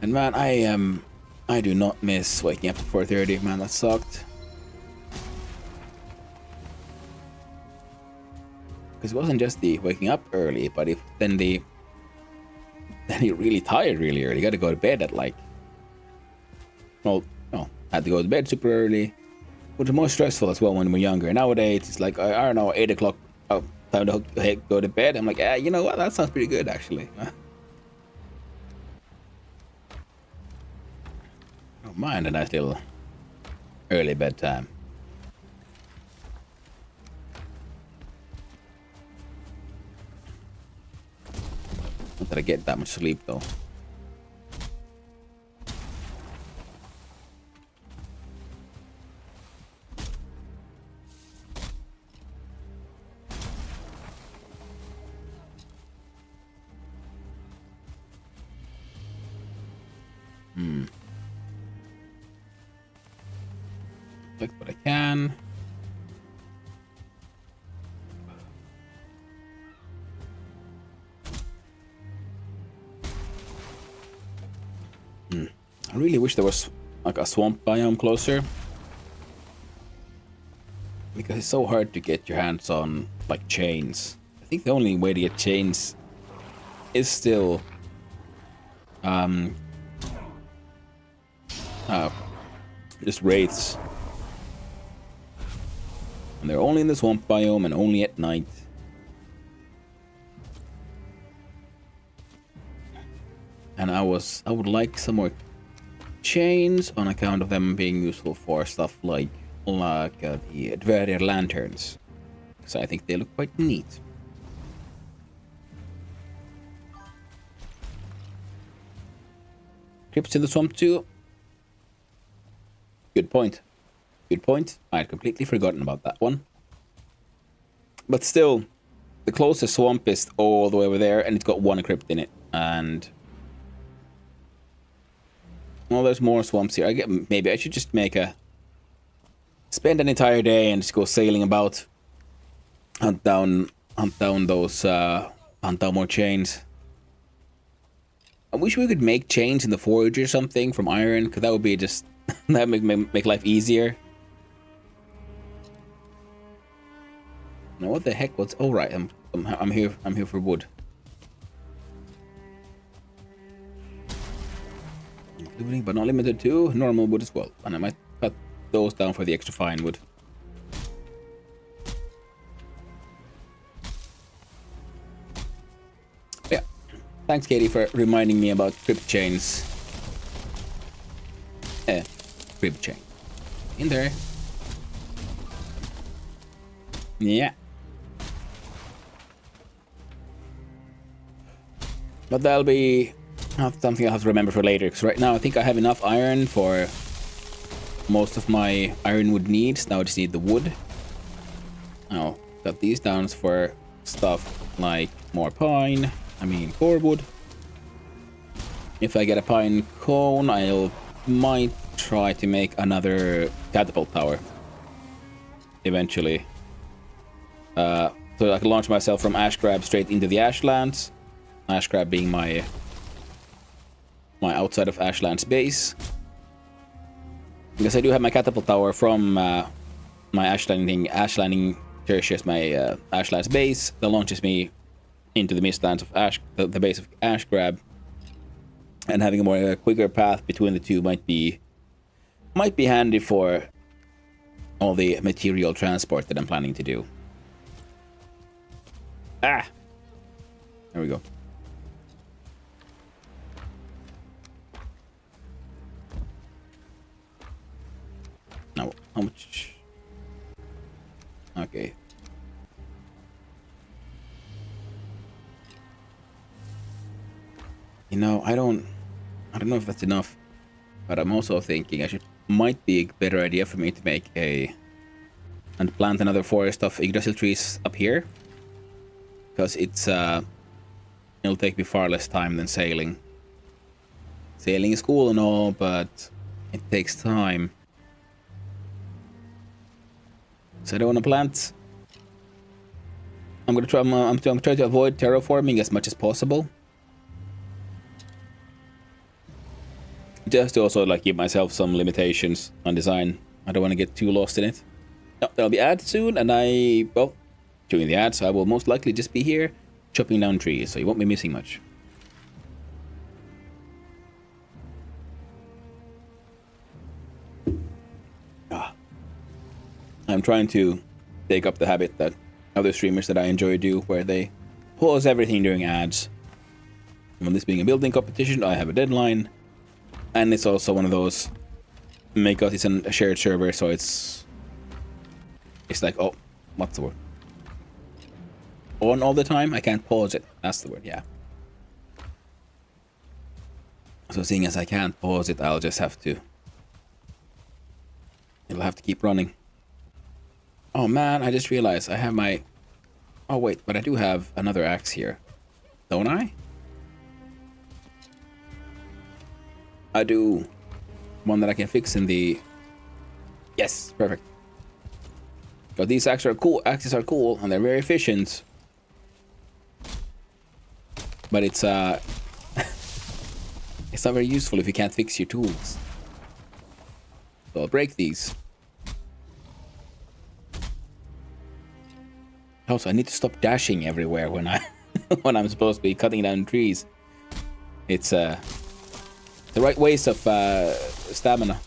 Speaker 1: And man, I do not miss waking up at 4:30. Man, that sucked. Because it wasn't just the waking up early, but then you're really tired really early. You got to go to bed at like. Well, no, I had to go to bed super early, which was more stressful as well when we were younger. Nowadays, it's like, I don't know, 8 o'clock, time to go to bed. I'm like, you know what? That sounds pretty good, actually. I don't mind a nice little early bedtime. Not that I get that much sleep, though. Collect what I can. I really wish there was like a swamp biome closer. Because it's so hard to get your hands on like chains. I think the only way to get chains is still just wraiths. And they're only in the swamp biome and only at night. And I would like some more chains on account of them being useful for stuff like the Adverter lanterns. Because I think they look quite neat. Crypts in the swamp too. Good point. Good point. I had completely forgotten about that one. But still, the closest swamp is all the way over there, and it's got one crypt in it. And well, there's more swamps here. Maybe I should just spend an entire day and just go sailing about, hunt down more chains. I wish we could make chains in the forge or something from iron, because that would be just that make life easier. Now what the heck was? Oh right, I'm here for wood. Including but not limited to normal wood as well. And I might cut those down for the extra fine wood. Yeah. Thanks, Katie, for reminding me about crypt chains. Crypt chain. In there. Yeah. But that'll be something I'll have to remember for later, because right now I think I have enough iron for most of my ironwood needs. Now I just need the wood. Now, got these down for stuff like more pine. I mean, core wood. If I get a pine cone, might try to make another catapult tower. Eventually. So I can launch myself from Ashgrab straight into the Ashlands. Ashgrab being my outside of Ashlands base. Because I do have my catapult tower from my Ashlanding Tertius, my Ashlands base, that launches me into the Mistlands of the base of Ashgrab. And having a more quicker path between the two might be handy for all the material transport that I'm planning to do. Ah! There we go. Now, how much? Okay. You know, I don't know if that's enough, but I'm also thinking might be a better idea for me to make and plant another forest of Yggdrasil trees up here, because it'll take me far less time than sailing. Sailing is cool and all, but it takes time. So I don't want to plant. I'm gonna try to avoid terraforming as much as possible. Just to also like give myself some limitations on design. I don't want to get too lost in it. No, there'll be ads soon, and during the ads, I will most likely just be here chopping down trees, so you won't be missing much. I'm trying to take up the habit that other streamers that I enjoy do, where they pause everything during ads. And this being a building competition, I have a deadline. And it's also one of those, because it's a shared server, so it's like, oh, what's the word? On all the time? I can't pause it. That's the word, yeah. So seeing as I can't pause it, I'll just have to... It'll have to keep running. Oh man, I just realized I have my... Oh wait, but I do have another axe here. Don't I? I do. One that I can fix in the Yes, perfect. But these axes are cool, and they're very efficient. But it's it's not very useful if you can't fix your tools. So I'll break these. Also, I need to stop dashing everywhere when I when I'm supposed to be cutting down trees. It's the right waste of stamina.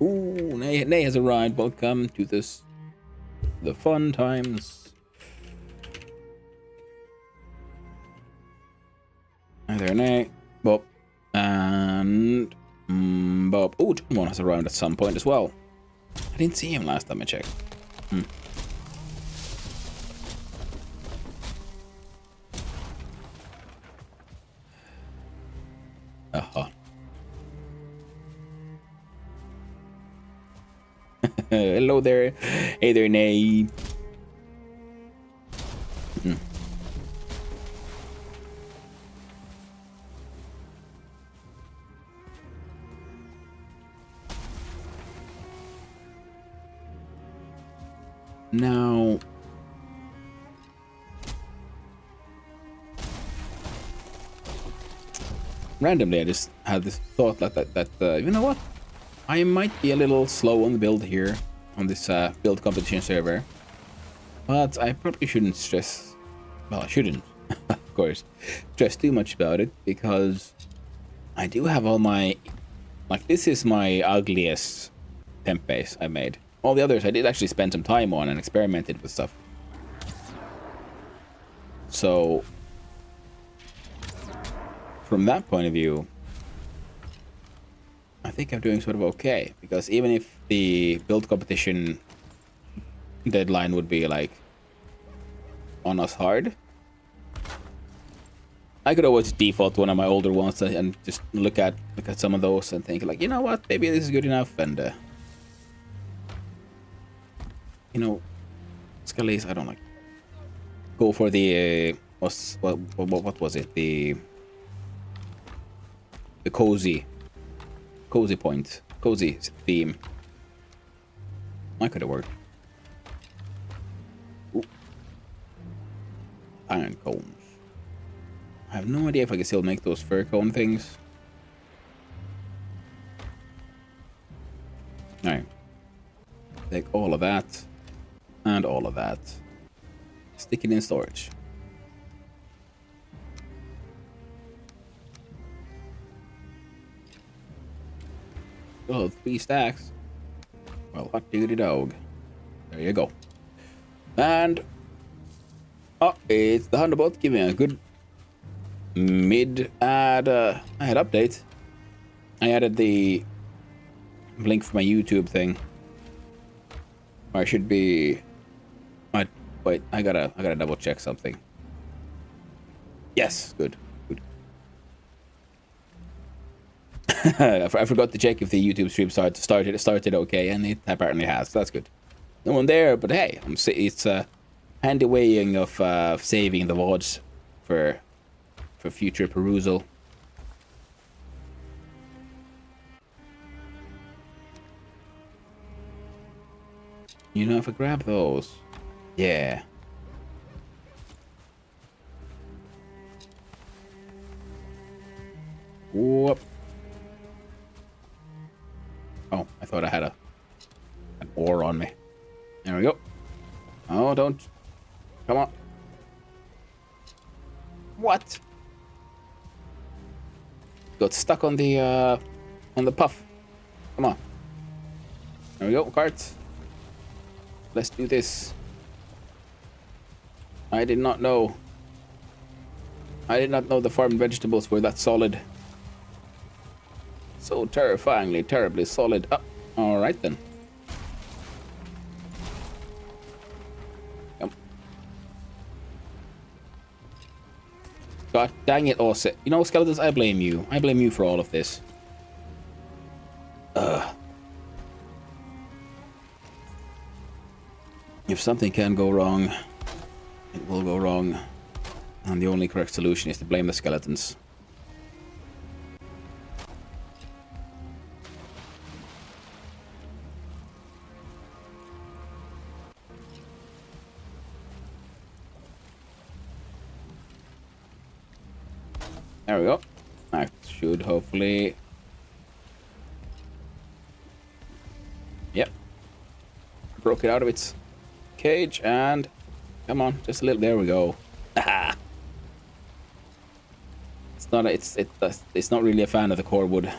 Speaker 1: Ooh, Nay has arrived. Welcome to the fun times. Hi there, Nay. Bob. And Bob. Oh, John has arrived at some point as well. I didn't see him last time I checked. Uh-huh. Hello there. Hey there, Nay. Now, randomly, I just had this thought that you know what? I might be a little slow on the build here on this build competition server, but I probably shouldn't stress. Well, I shouldn't, of course, stress too much about it because I do have all my this is my ugliest temp base I made. All the others I did actually spend some time on and experimented with stuff. So, from that point of view, I think I'm doing sort of okay. Because even if the build competition deadline would be like on us hard, I could always default one of my older ones and just look at some of those and think like, you know what, maybe this is good enough, and you know, Scully's, I don't like. Go for the what was it? The cozy point, cozy theme. That could have worked. Ooh. Iron cones. I have no idea if I can still make those fur cone things. Alright. Take all of that. And all of that. Stick it in storage. Oh, 3 stacks. Well, hot diggity dog. There you go. And it's the Thunderbolt giving a good mid-add update. I added the link for my YouTube thing. Or I should be. Wait, I gotta double check something. Yes, good. I forgot to check if the YouTube stream started okay, and it apparently has. So that's good. No one there, but hey, it's a handy way of saving the VODs for future perusal. You know, if I grab those, yeah. Whoop. Oh, I thought I had an ore on me. There we go. Oh, don't. Come on. What? Got stuck on the puff. Come on. There we go, cart. Let's do this. I did not know. I did not know the farmed vegetables were that solid. So terrifyingly, terribly solid. Oh, alright then. Come. God dang it, also. You know, skeletons, I blame you. I blame you for all of this. If something can go wrong, it will go wrong. And the only correct solution is to blame the skeletons. There we go. That should hopefully... Yep. Broke it out of its cage and... Come on, just a little... There we go. It's not really a fan of the core wood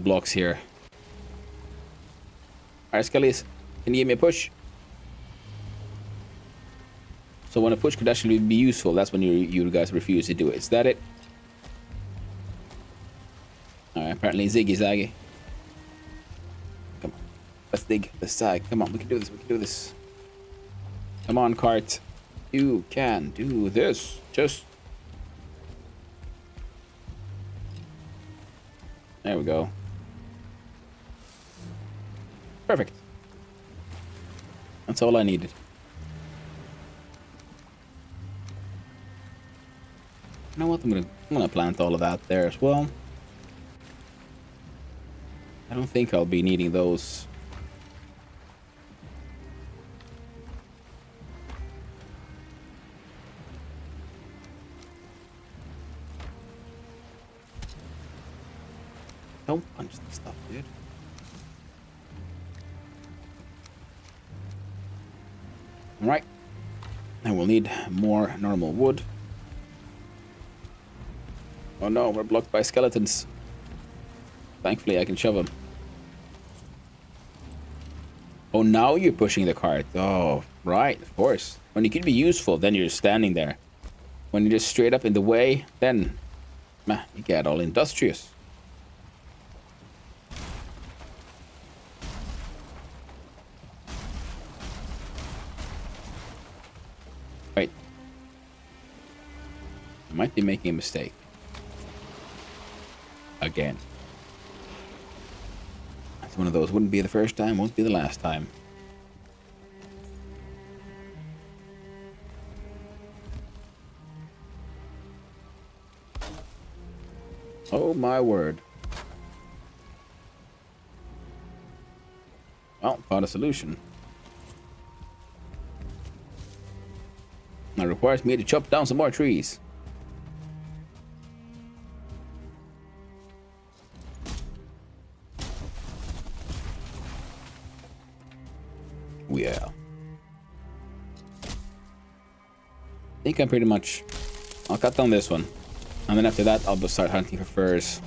Speaker 1: blocks here. Alright, Skellies, can you give me a push? So when a push could actually be useful, that's when you guys refuse to do it. Is that it? Alright, apparently Ziggy Zaggy. Come on. Let's dig the sag. Come on, we can do this, we can do this. Come on, cart. You can do this. Just... There we go. Perfect. That's all I needed. You know what? I'm gonna plant all of that there as well. I don't think I'll be needing those. Don't punch this stuff, dude. Alright. And we'll need more normal wood. Oh no, we're blocked by skeletons. Thankfully, I can shove them. Oh, now you're pushing the cart. Oh, right, of course. When you could be useful, then you're standing there. When you're just straight up in the way, then you get all industrious. Right. I might be making a mistake. Again. That's one of those. Wouldn't be the first time, won't be the last time. Oh my word. Well, found a solution. That requires me to chop down some more trees. Yeah. I think I'm pretty much... I'll cut down this one. And then after that, I'll just start hunting for furs.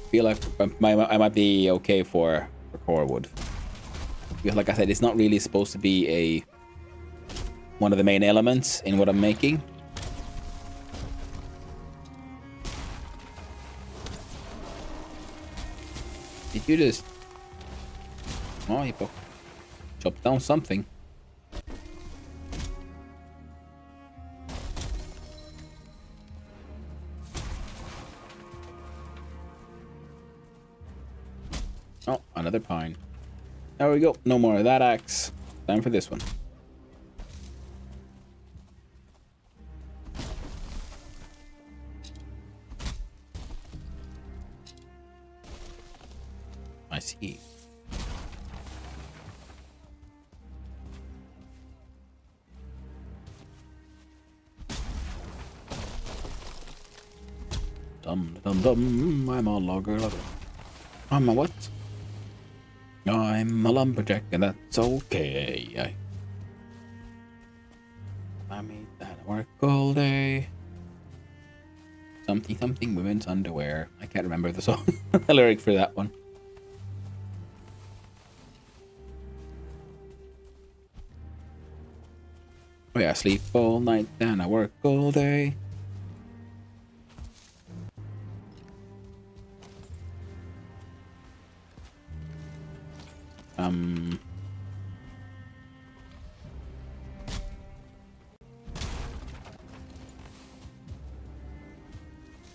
Speaker 1: Feel like I might be okay for core wood. Because like I said, it's not really supposed to be one of the main elements in what I'm making. Did you just... Oh, you chop down something. Oh, another pine. There we go. No more of that axe. Time for this one. I see. Dum dum dum. I'm a logger. I'm a what? I'm a lumberjack, and that's okay. I made that work all day. Something something women's underwear. I can't remember the song, the lyric for that one. Oh yeah, I sleep all night and I work all day.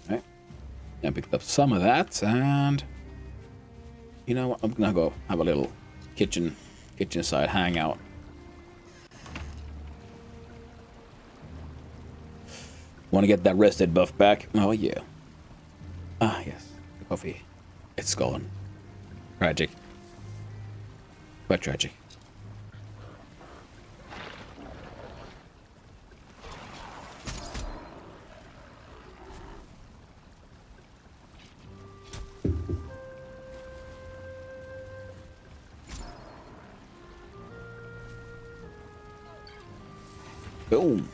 Speaker 1: Right. I picked up some of that, and you know what? I'm gonna go have a little kitchen side hangout. Want to get that rested buff back? Oh yeah. Ah yes, the coffee. It's gone. Tragic. Quite tragic. Boom.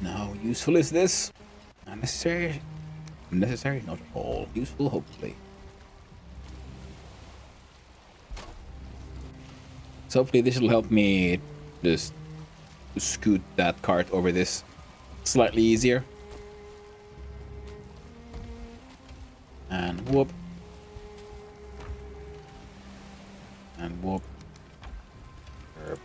Speaker 1: How useful is this? Unnecessary? Necessary? Not at all. Useful, hopefully. So hopefully this will help me just scoot that cart over this slightly easier. And whoop. And whoop. Herb.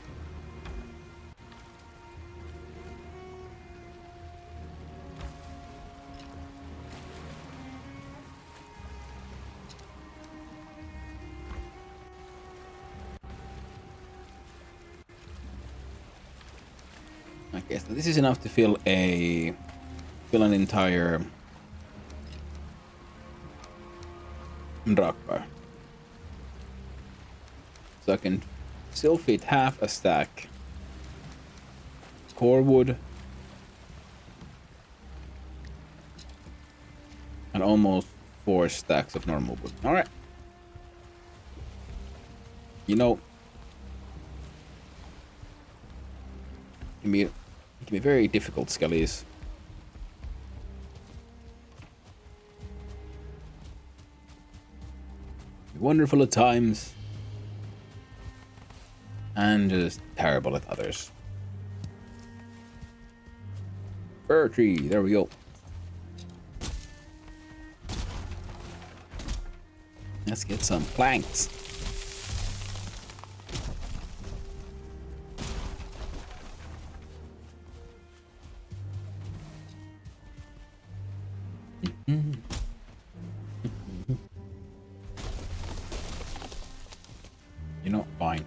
Speaker 1: Okay, so this is enough to fill an entire rock bar. So I can still fit half a stack core wood and almost 4 stacks of normal wood. All right. You know, it can be very difficult, Skellies. Wonderful at times, and just terrible at others. Fir tree, there we go. Let's get some planks. You know, fine.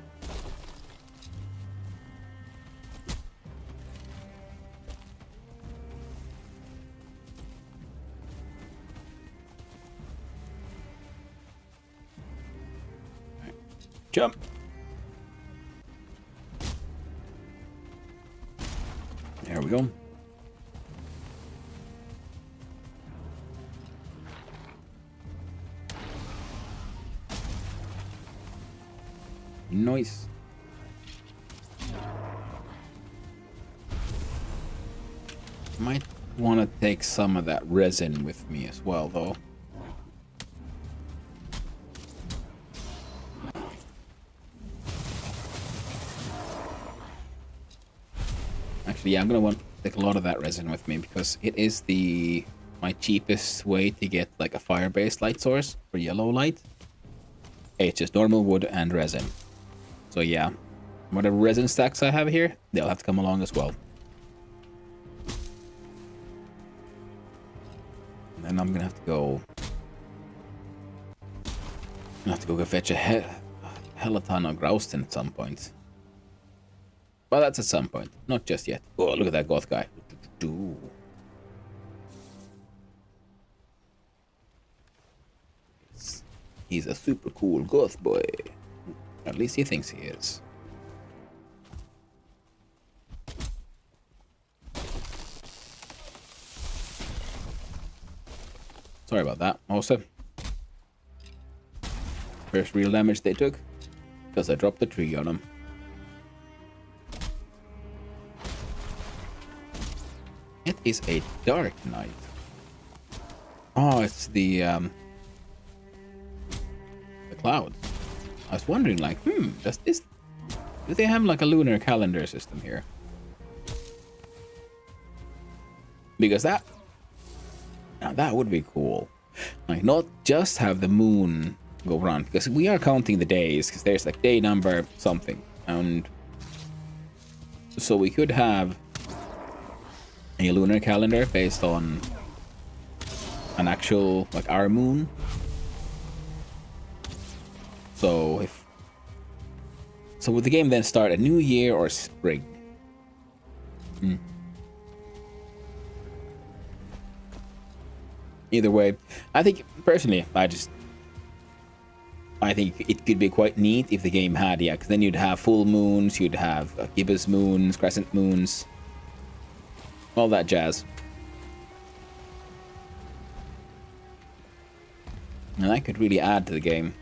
Speaker 1: Right. Jump. There we go. Nice. Might want to take some of that resin with me as well, though. Actually, yeah, I'm gonna want to take a lot of that resin with me because it is my cheapest way to get like a fire-based light source for yellow light. It's just normal wood and resin. So yeah, whatever resin stacks I have here, they'll have to come along as well. And then I'm gonna have to go. Go fetch a hell of a ton of grouston at some point. Well, that's at some point, not just yet. Oh, look at that goth guy. He's a super cool goth boy. At least he thinks he is. Sorry about that, also. First real damage they took, because I dropped the tree on them. It is a dark night. Oh, it's the clouds. I was wondering, like, do they have like a lunar calendar system here? Because that would be cool. Like, not just have the moon go round, because we are counting the days, because there's like day number something, and so we could have a lunar calendar based on an actual, like, our moon. So would the game then start a new year or spring? Either way, I think personally, I think it could be quite neat if the game had, yeah, because then you'd have full moons, you'd have gibbous moons, crescent moons, all that jazz. And that could really add to the game.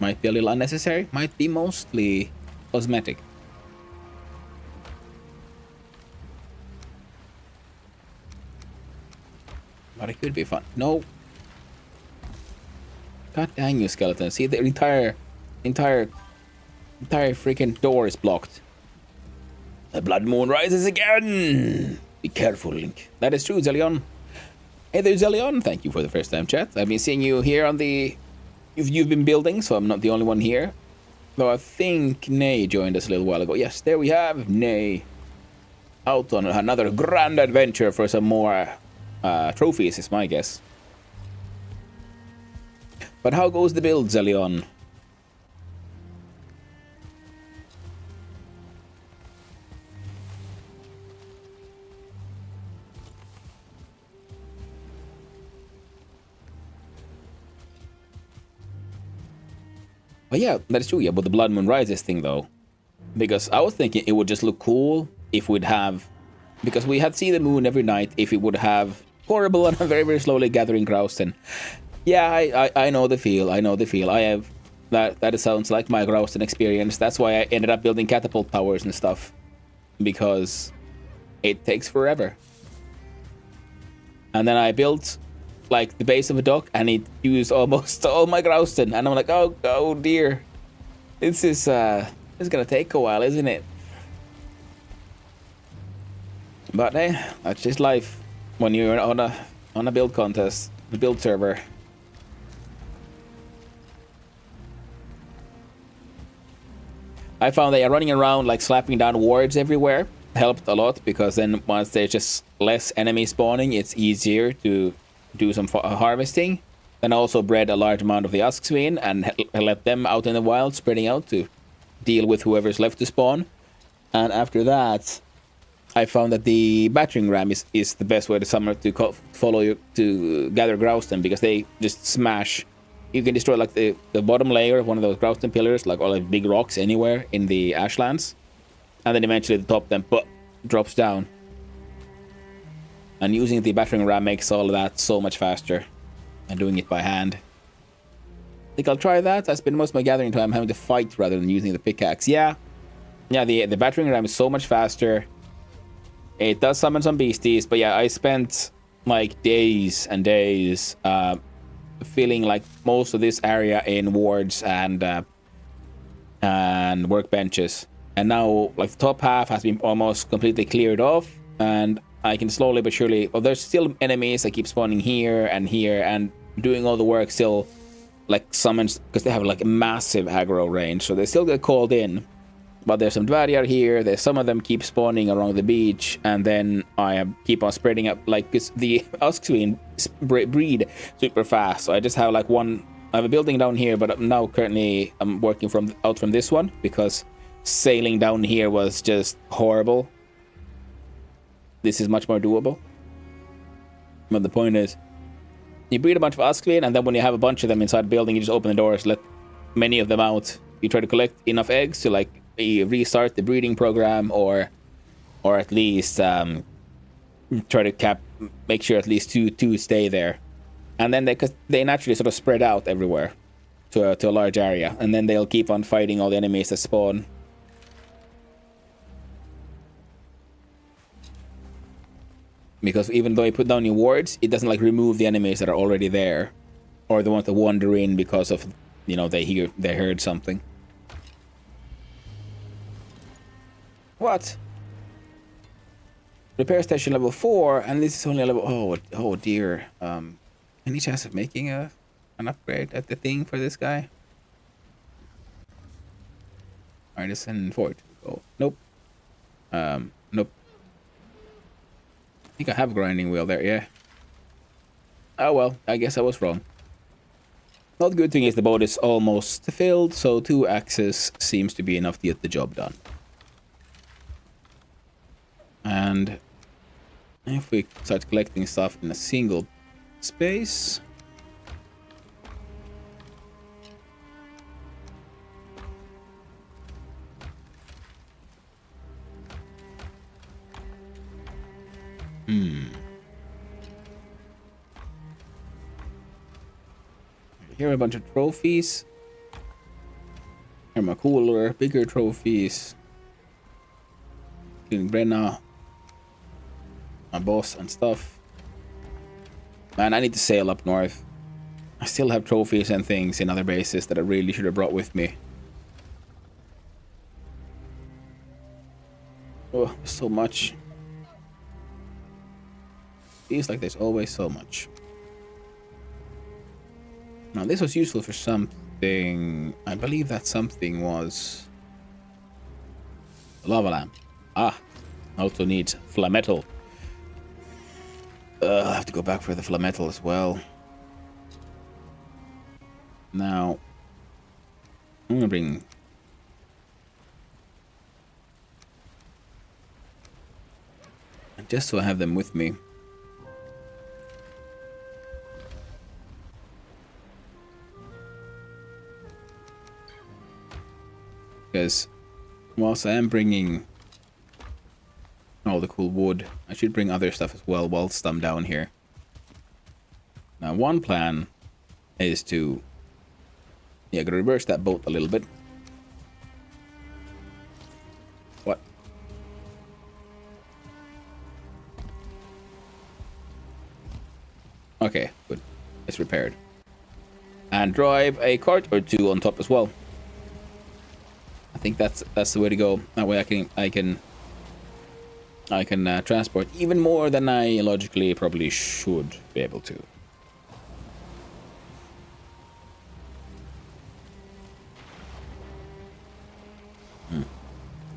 Speaker 1: Might be a little unnecessary, might be mostly cosmetic. But it could be fun. No. God dang you, skeleton. See, the entire freaking door is blocked. The blood moon rises again. Be careful, Link. That is true, Zelion. Hey there, Zelion. Thank you for the first time chat. I've been seeing you here on the... You've been building, so I'm not the only one here. Though I think Nay joined us a little while ago. Yes, there we have Nay. Out on another grand adventure for some more trophies, is my guess. But how goes the build, Zelion? But yeah, that is true. Yeah, but the Blood Moon Rises thing, though. Because I was thinking it would just look cool if we'd have... Because we had seen the moon every night, if it would have horrible and very, very slowly gathering grouse. And yeah, I know the feel. I know the feel. I have... That sounds like my Grausten experience. That's why I ended up building catapult towers and stuff. Because it takes forever. And then I built... like the base of a dock, and it used almost all my Grausten, and I'm like, oh dear, this is gonna take a while, isn't it? But hey, that's just life when you're on a build contest, the build server. I found that running around like slapping down wards everywhere helped a lot, because then once there's just less enemy spawning, it's easier to do some harvesting, and also bred a large amount of the Usksveen and let them out in the wild, spreading out to deal with whoever's left to spawn. And after that, I found that the battering ram is the best way to summer to follow you to gather Grausten, because they just smash. You can destroy like the bottom layer of one of those Grausten pillars, like all like big rocks anywhere in the Ashlands, and then eventually the top then drops down. And using the battering ram makes all of that so much faster than doing it by hand. I think I'll try that. I spend most of my gathering time having to fight rather than using the pickaxe. Yeah, the battering ram is so much faster. It does summon some beasties, but yeah, I spent like days and days filling like most of this area in wards and workbenches. And now like the top half has been almost completely cleared off, and I can slowly but surely... Well, there's still enemies that keep spawning here, and doing all the work still, like, summons... Because they have, like, a massive aggro range, so they still get called in. But there's some Dvarjar here, there's some of them keep spawning along the beach, and then I keep on spreading up, like, the Usksveen breed super fast. So I just have, like, one... I have a building down here, but now currently I'm working out from this one, because sailing down here was just horrible. This is much more doable. But the point is, you breed a bunch of Usksveen, and then when you have a bunch of them inside the building, you just open the doors, let many of them out. You try to collect enough eggs to like restart the breeding program, or at least try to make sure at least two stay there, and then they naturally sort of spread out everywhere to a large area, and then they'll keep on fighting all the enemies that spawn. Because even though you put down your wards, it doesn't like remove the enemies that are already there, or the ones that wander in because of, you know, they heard something. What? Repair station level 4, and this is only a level... Oh dear. Any chance of making an upgrade at the thing for this guy? Artisan Fort. Oh, nope. Nope. I think I have a grinding wheel there, yeah. Oh well, I guess I was wrong. Well, the good thing is the boat is almost filled, so 2 axes seems to be enough to get the job done. And if we start collecting stuff in a single space... Here are a bunch of trophies. Here my cooler, bigger trophies. Killing Brenna. My boss and stuff. Man, I need to sail up north. I still have trophies and things in other bases that I really should have brought with me. Oh, so much. Feels like there's always so much. Now, this was useful for something. I believe that something was a lava lamp. Ah, also needs flametal. I'll have to go back for the flametal as well. Now, I'm gonna bring... just so I have them with me. Because whilst I am bringing all the cool wood, I should bring other stuff as well whilst I'm down here. Now, one plan is to... yeah, gotta reverse that boat a little bit. What? Okay, good. It's repaired. And drive a cart or 2 on top as well. I think that's the way to go. That way I can transport even more than I logically probably should be able to.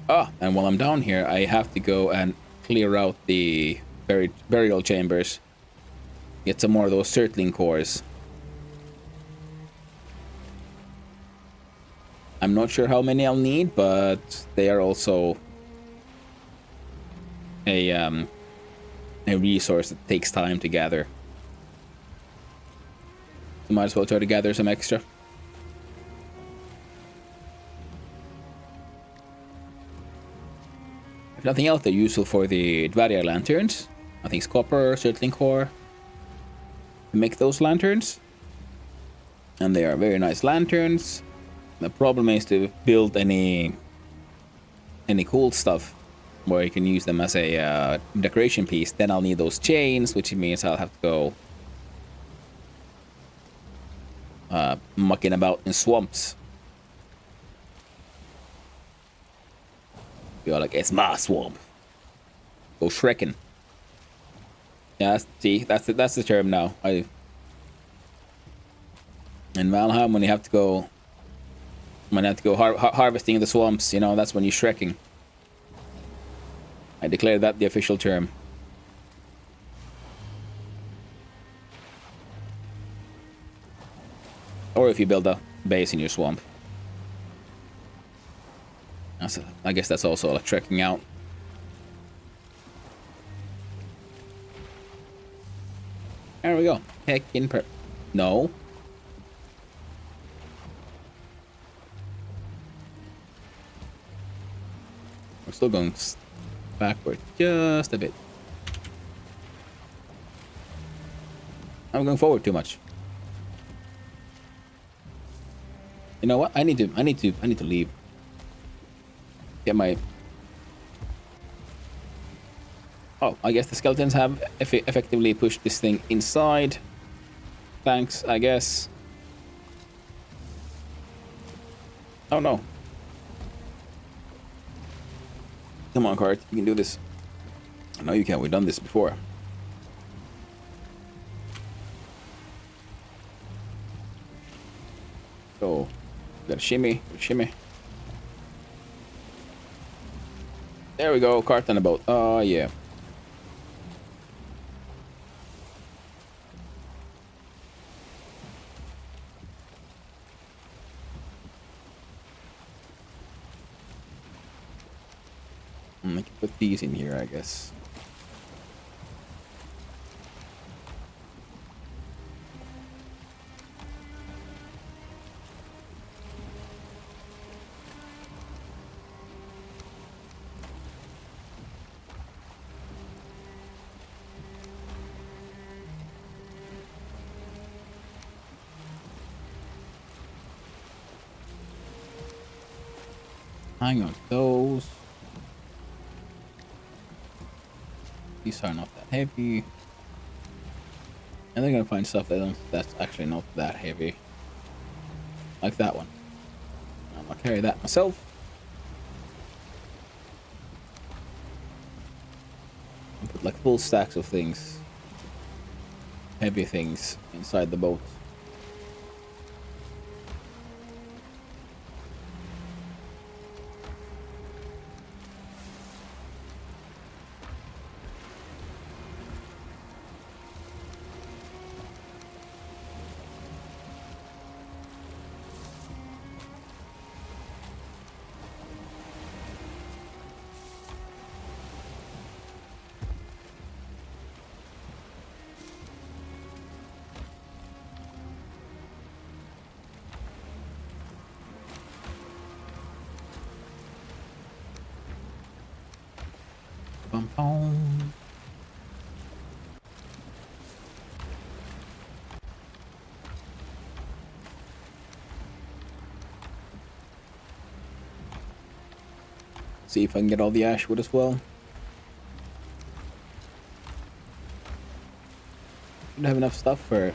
Speaker 1: Ah, and while I'm down here, I have to go and clear out the burial chambers. Get some more of those circling cores. I'm not sure how many I'll need, but they are also a resource that takes time to gather. So might as well try to gather some extra. If nothing else, they're useful for the Dvaria lanterns. I think it's copper, circling core. Make those lanterns. And they are very nice lanterns. The problem is to build any cool stuff where you can use them as a decoration piece. Then I'll need those chains, which means I'll have to go mucking about in swamps. You're like, it's my swamp. Go shrekking. Yeah, see, that's the term now. In Valheim, when you have to go harvesting the swamps, you know, that's when you're shrekking. I declare that the official term. Or if you build a base in your swamp. I guess that's also like trekking out. There we go. Heck in per... No. We're still going backward just a bit. I'm going forward too much. You know what? I need to leave. Get my... Oh, I guess the skeletons have effectively pushed this thing inside. Thanks, I guess. Oh no. Come on, cart. You can do this. No, you can't. We've done this before. So, gotta shimmy, shimmy. There we go, cart on a boat. Oh, yeah. I can put these in here, I guess. Hang on, those. These are not that heavy. And they're gonna find stuff that's actually not that heavy. Like that one. I'm gonna carry that myself. And put like full stacks of things. Heavy things inside the boat. Bum, bum. See if I can get all the ash wood as well. Should have enough stuff for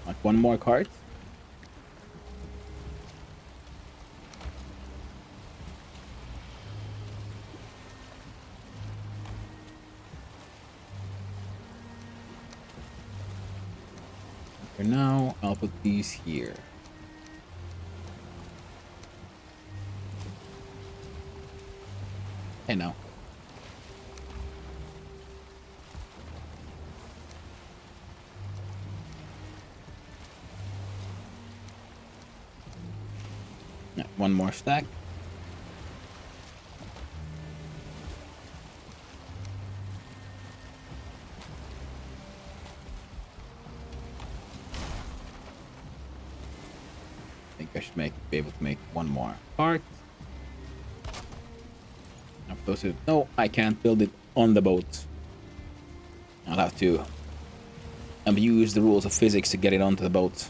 Speaker 1: like one more cart. For now, I'll put these here. Hey, now. Yeah, one more stack. I think I should be able to make one more part. Now for those who no, I can't build it on the boat. I'll have to abuse the rules of physics to get it onto the boat.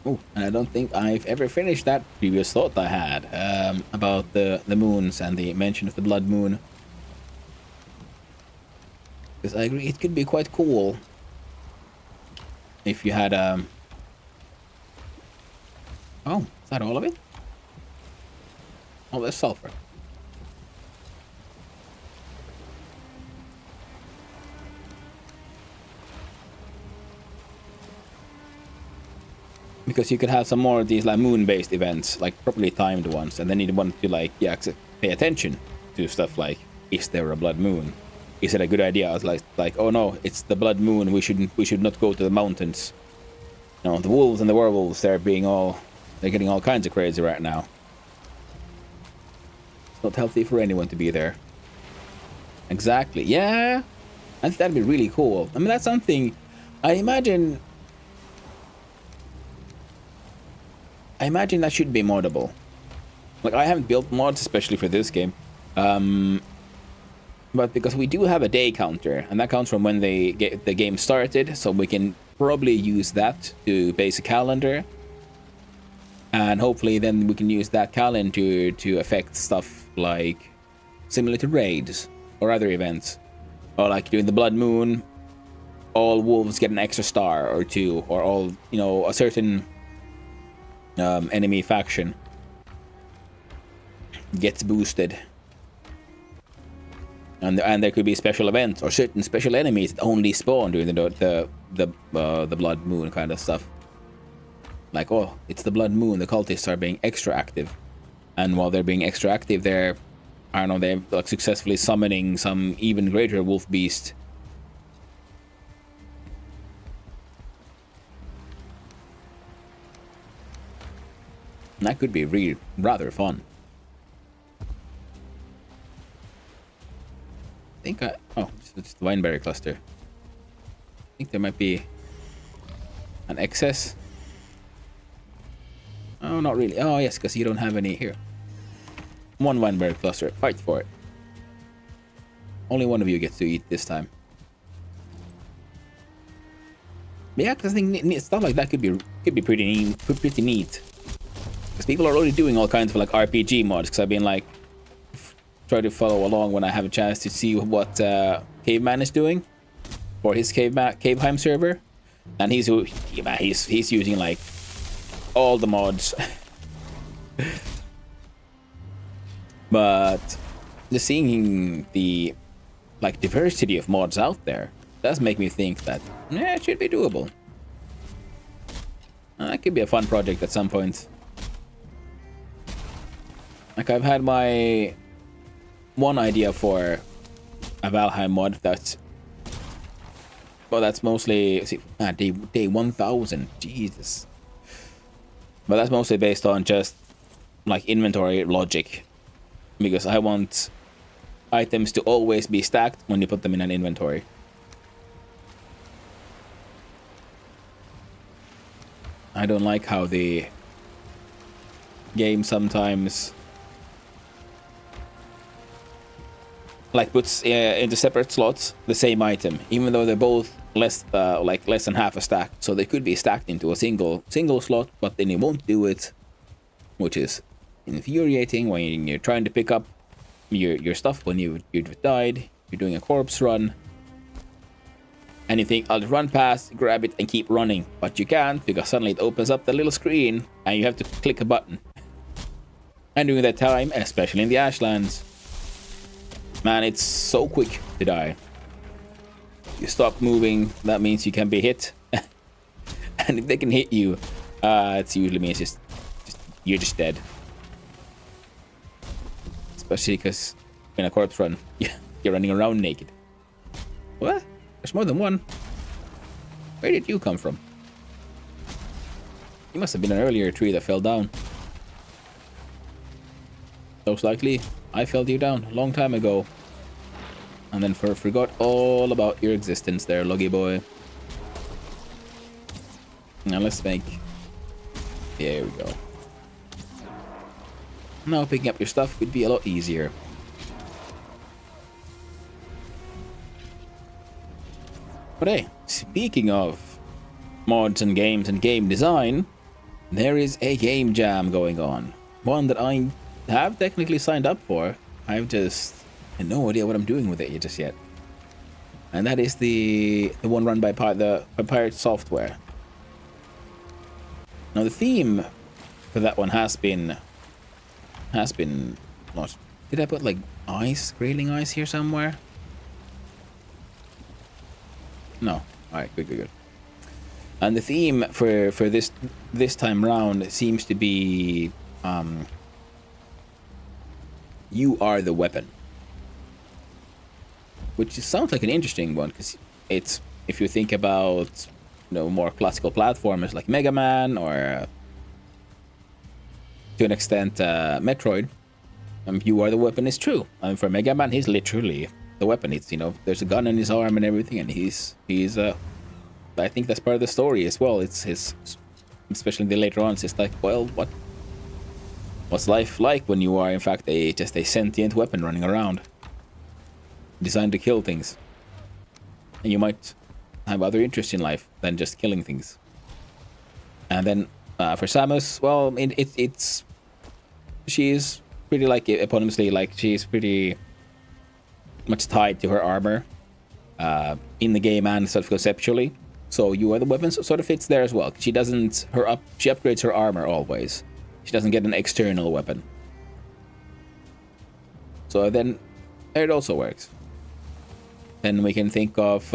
Speaker 1: Oh, and I don't think I've ever finished that previous thought I had about the moons and the mention of the blood moon. Because I agree, it could be quite cool if you had oh, is that all of it? Oh, there's sulfur. Because you could have some more of these like moon-based events, like properly timed ones, and then you'd want to like pay attention to stuff like, is there a blood moon? Is it a good idea? I was like, oh no, it's the blood moon. We should not go to the mountains. You know, the wolves and the werewolves, they're getting all kinds of crazy right now. It's not healthy for anyone to be there. Exactly. Yeah, I think that'd be really cool. I mean, that's something I imagine that should be moddable. Like, I haven't built mods especially for this game, but because we do have a day counter, and that counts from when the game started, so we can probably use that to base a calendar, and hopefully then we can use that calendar to affect stuff like similar to raids or other events, or like during the blood moon, all wolves get an extra star or two, or all, you know, a certain enemy faction gets boosted And there could be special events or certain special enemies that only spawn during the blood moon kind of stuff. Like, oh, it's the blood moon, the cultists are being extra active, and while they're being extra active, they're, I don't know, they're like successfully summoning some even greater wolf beast. And that could be really rather fun. I think oh, it's the wineberry cluster. I think there might be an excess. Oh, not really. Oh, yes, because you don't have any here. One wineberry cluster. Fight for it. Only one of you gets to eat this time. But yeah, because I think stuff like that could be pretty neat. Because people are already doing all kinds of like RPG mods. Because I've been like try to follow along when I have a chance to see what Caveman is doing for his Casheim server, and he's using like all the mods. But just seeing the like diversity of mods out there does make me think that it should be doable. That could be a fun project at some point. Like I've had my one idea for a Valheim mod that's, well, that's mostly day 1000. Jesus. But that's mostly based on just like inventory logic, because I want items to always be stacked when you put them in an inventory. I don't like how the game sometimes like puts into separate slots the same item, even though they're both less than half a stack. So they could be stacked into a single slot, but then it won't do it, which is infuriating when you're trying to pick up your stuff when you've died. You're doing a corpse run, and you think, I'll just run past, grab it, and keep running, but you can't, because suddenly it opens up the little screen, and you have to click a button. And during that time, especially in the Ashlands, man, it's so quick to die. You stop moving, that means you can be hit. And if they can hit you, it usually means just you're just dead. Especially because in a corpse run, you're running around naked. What? There's more than one. Where did you come from? You must have been an earlier tree that fell down. Most likely, I felled you down a long time ago. And then forgot all about your existence there, Loggy boy. Now let's make... There we go. Now picking up your stuff could be a lot easier. But hey, speaking of mods and game design, there is a game jam going on. One that I have technically signed up for. I've just had no idea what I'm doing with it just yet. And that is the one run by Pirate Software. Now the theme for that one has been what? Did I put like ice, grayling ice here somewhere? No. Alright, good. And the theme for this time round seems to be you are the weapon. Which sounds like an interesting one, because it's, if you think about, you know, more classical platformers like Mega Man or to an extent Metroid, you are the weapon is true. I mean, for Mega Man, he's literally the weapon. It's, you know, there's a gun in his arm and everything, and he's I think that's part of the story as well. It's his, especially the later on, it's like, well, what's life like when you are in fact just a sentient weapon running around, designed to kill things, and you might have other interests in life than just killing things. And then for Samus, well, it's she's pretty like eponymously, like she's pretty much tied to her armor in the game and sort of conceptually. So you are the weapon sort of fits there as well. She doesn't she upgrades her armor always. She doesn't get an external weapon. So then it also works. then we can think of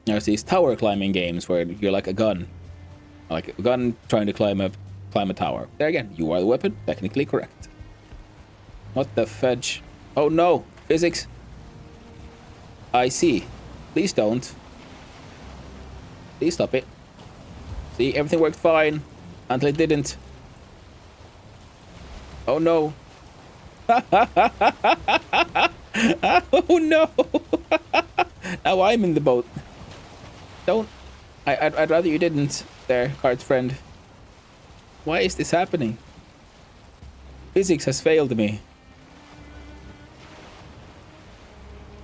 Speaker 1: there's these tower climbing games where you're like a gun trying to climb a tower. There again, you are the weapon, technically correct. What the fudge? Oh no, physics. I see. Please don't. Please stop it. See, everything worked fine until it didn't. Oh no. Oh no. Now I'm in the boat. Don't. I'd rather you didn't there, cards friend. Why is this happening? Physics has failed me.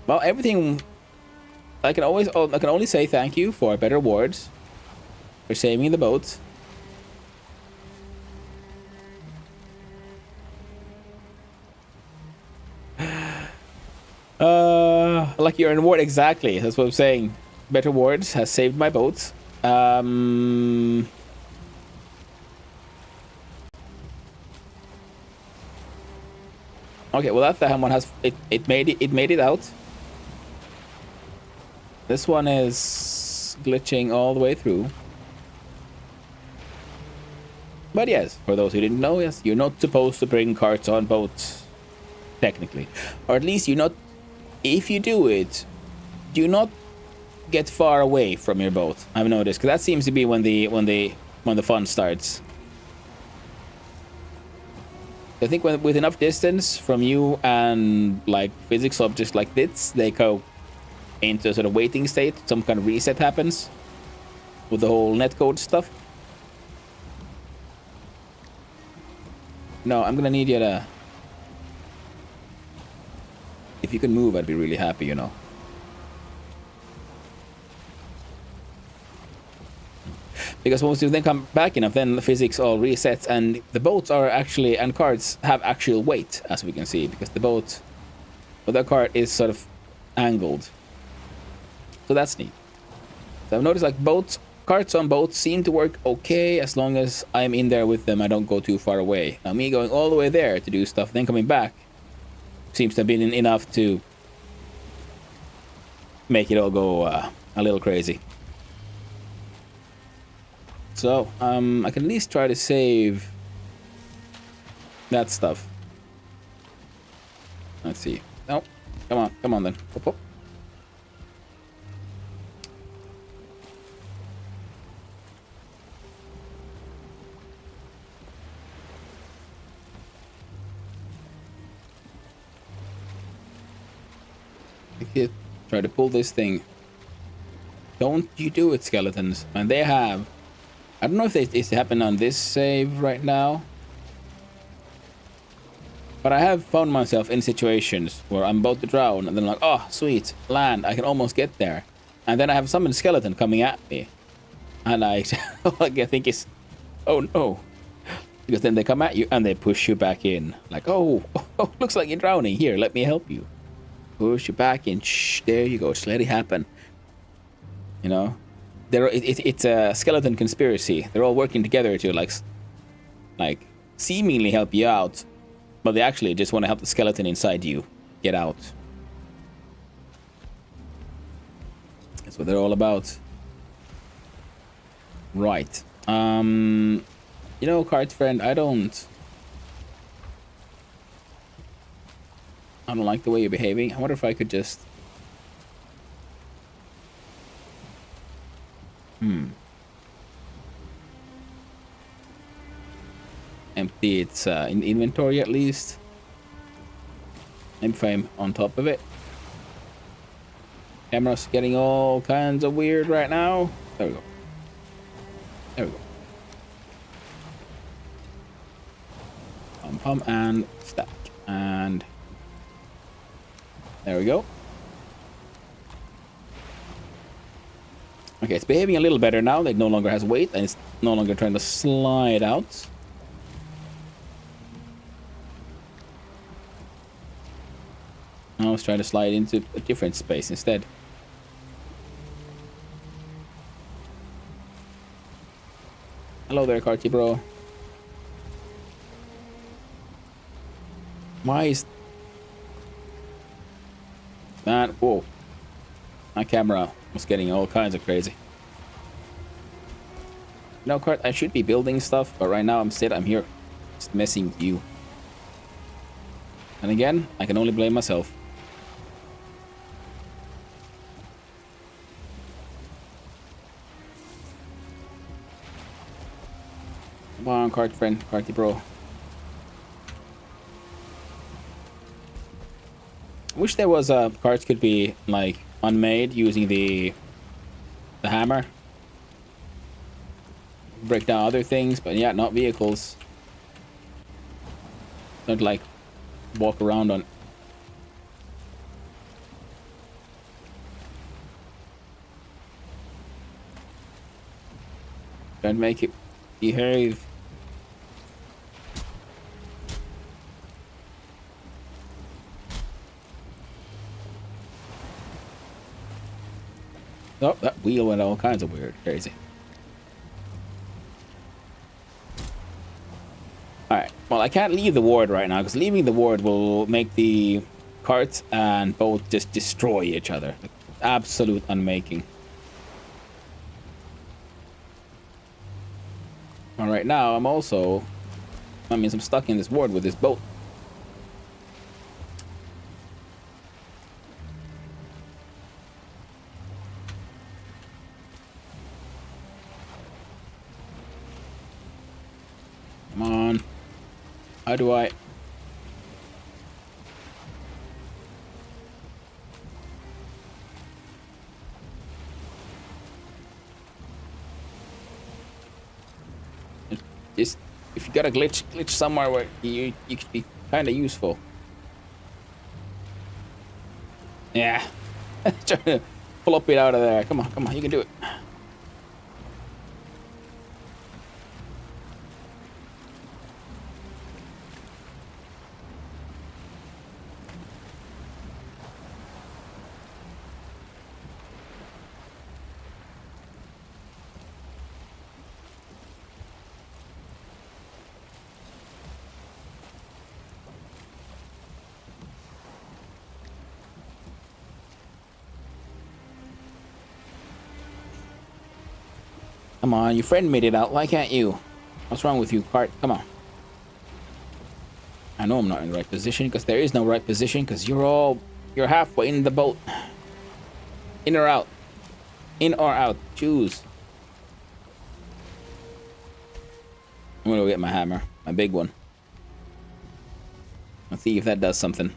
Speaker 1: Well, everything. I can only say thank you for better words, for saving the boat. Like your reward, exactly. That's what I'm saying. Better words has saved my boat. Okay, well that one has it made it out. This one is glitching all the way through. But yes, for those who didn't know, yes, you're not supposed to bring carts on boats, technically, or at least you're not. If you do it, do not get far away from your boat. I've noticed, because that seems to be when the fun starts. I think with enough distance from you and like physics objects like this, they go into a sort of waiting state. Some kind of reset happens with the whole netcode stuff. No, I'm gonna need you to. If you can move, I'd be really happy, you know. Because once you then come back enough, then the physics all resets, and the boats are actually, and carts have actual weight, as we can see, because the boat, well, the cart is sort of angled. So that's neat. So I've noticed like carts on boats seem to work okay as long as I'm in there with them. I don't go too far away. Now me going all the way there to do stuff, then coming back, seems to have been enough to make it all go a little crazy. So, I can at least try to save that stuff. Let's see. No, come on then. Hop, hop. Try to pull this thing. Don't you do it, skeletons. And they have. I don't know if it's happened on this save right now. But I have found myself in situations where I'm about to drown and then I'm like, oh, sweet, land, I can almost get there. And then I have some skeleton coming at me. And I think it's, oh no. Because then they come at you and they push you back in. Like, oh, looks like you're drowning. Here, let me help you. Push you back in. Shh, there you go. Just let it happen. You know? It's a skeleton conspiracy. They're all working together to like seemingly help you out, but they actually just want to help the skeleton inside you get out. That's what they're all about. Right. You know, card friend, I don't like the way you're behaving. I wonder if I could just empty its inventory at least. Maybe if I'm on top of it. Camera's getting all kinds of weird right now. There we go. There we go. Pum and stack. And there we go. Okay, it's behaving a little better now. It no longer has weight and it's no longer trying to slide out. Now let's try to slide into a different space instead. Hello there, Carty bro. Why is That, whoa. My camera was getting all kinds of crazy. No, Kurt, I should be building stuff, but right now I'm here just messing with you. And again, I can only blame myself. Come on, Kart friend, Karty bro. I wish there was carts could be like unmade using the hammer. Break down other things, but yeah, not vehicles. Don't like walk around on. Don't make it behave. Oh, that wheel went all kinds of weird, crazy. Alright, well, I can't leave the ward right now, because leaving the ward will make the carts and boat just destroy each other. Like, absolute unmaking. Well, right now, I'm stuck in this ward with this boat. Come on. How do I... Just, if you got a glitch somewhere where you could be kind of useful. Yeah. Trying to pull up it out of there. Come on, you can do it. Come on, your friend made it out. Why can't you? What's wrong with you, Cart? Come on. I know I'm not in the right position, because there is no right position, because you're halfway in the boat. In or out? In or out? Choose. I'm gonna go get my hammer. My big one. Let's see if that does something.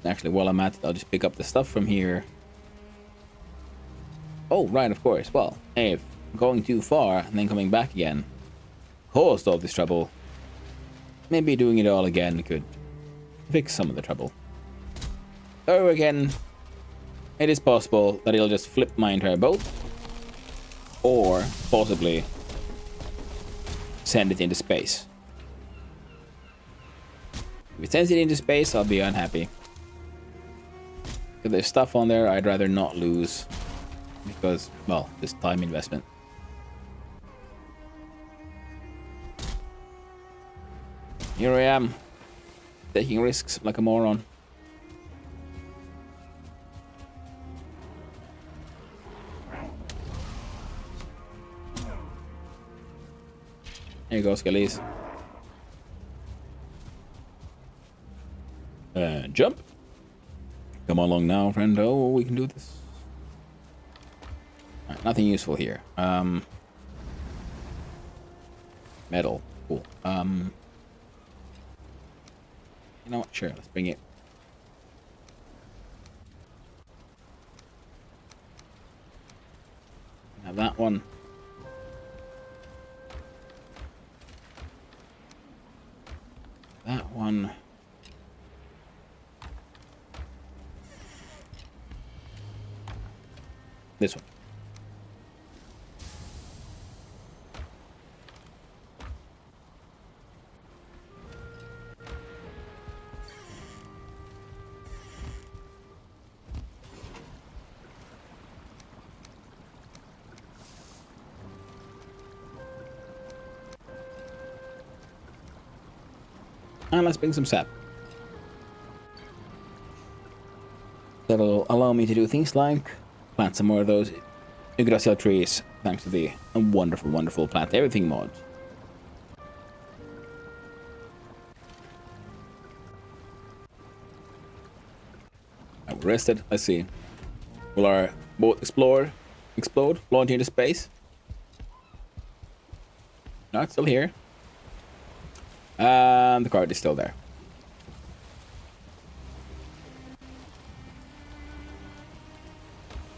Speaker 1: Actually, while I'm at it, I'll just pick up the stuff from here. Oh, right, of course. Well, if going too far and then coming back again caused all this trouble, maybe doing it all again could fix some of the trouble. So again, it is possible that it'll just flip my entire boat, or possibly send it into space. If it sends it into space, I'll be unhappy. If there's stuff on there I'd rather not lose. Because, well, this time investment. Here I am, taking risks like a moron. There you go, Skellies. Jump. Come along now, friend. Oh, we can do this. Right, nothing useful here. Metal. Cool. You know what? Sure, let's bring it. Have that one. That one. This one. And let's bring some sap. That'll allow me to do things like plant some more of those Yggdrasil trees, thanks to the wonderful, wonderful plant everything mod. I'm rested. Let's see. Will our boat explode, launch into space? No, it's still here. And the card is still there.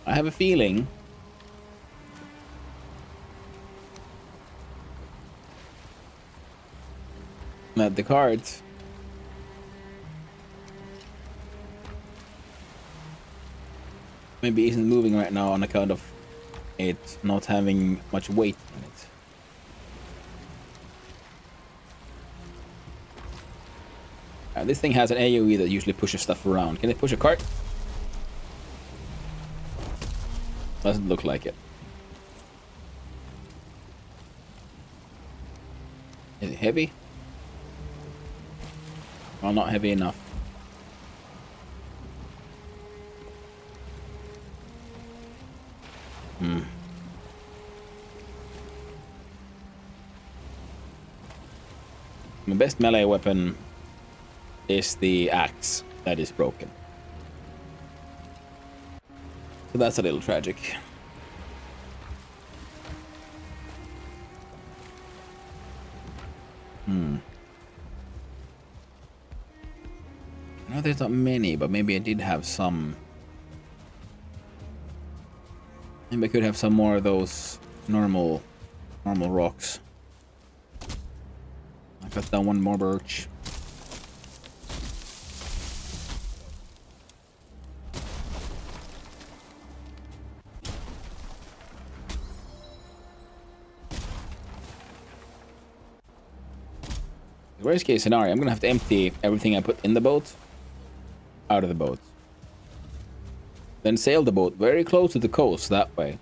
Speaker 1: I have a feeling that the cards maybe isn't moving right now on account of it not having much weight in it. This thing has an AoE that usually pushes stuff around. Can it push a cart? Doesn't look like it. Is it heavy? Well, not heavy enough. My best melee weapon is the axe that is broken. So that's a little tragic. I know there's not many, but maybe I did have some. Maybe I could have some more of those normal rocks. I got down one more birch. The worst case scenario, I'm gonna have to empty everything I put in the boat out of the boat. Then sail the boat very close to the coast that way.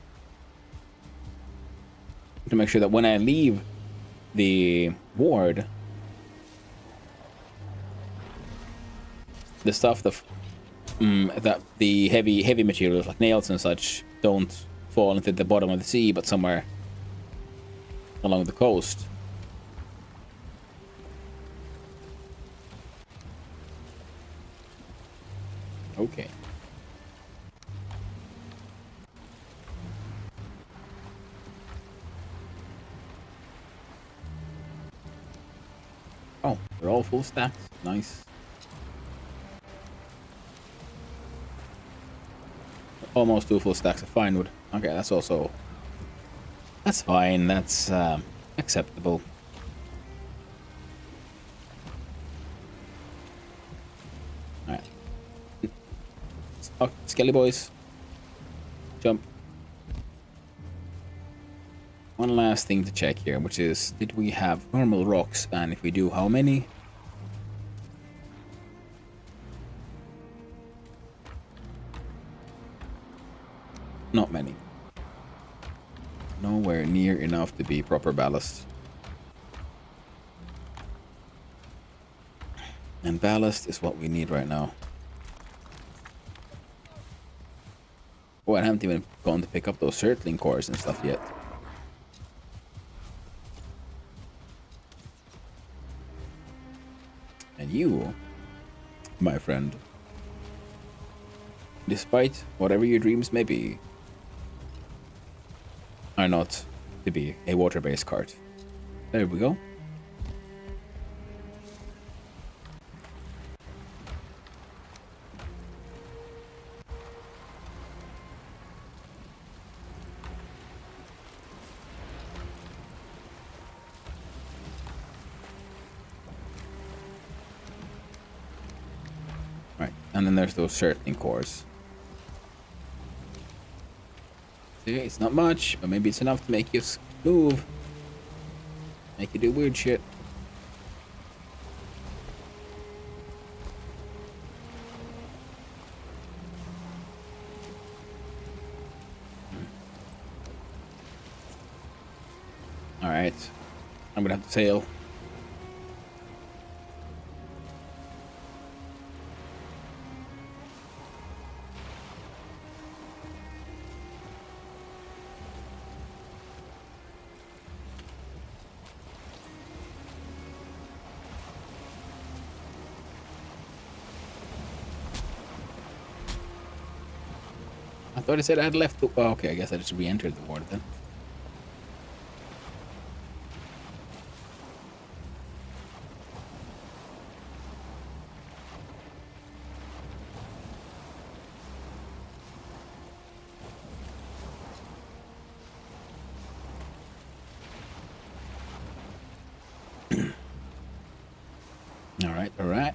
Speaker 1: To make sure that when I leave the ward, the stuff that the heavy materials like nails and such don't fall into the bottom of the sea, but somewhere along the coast. Okay. Oh, they're all full stacks. Nice. Almost 2 full stacks of fine wood. Okay, that's also... That's fine. That's acceptable. Alright. Oh, Skelly boys. Jump. One last thing to check here, which is, did we have normal rocks? And if we do, how many? Not many. Nowhere near enough to be proper ballast. And ballast is what we need right now. Oh, I haven't even gone to pick up those circling cores and stuff yet. And you, my friend, despite whatever your dreams may be, are not to be a water-based cart. There we go. Right, and then there's those circling cores. See, it's not much, but maybe it's enough to make you move. Make you do weird shit. Alright. I'm gonna have to sail. thought it said I had left the... Oh, okay, I guess I just re-entered the water then. Alright, alright.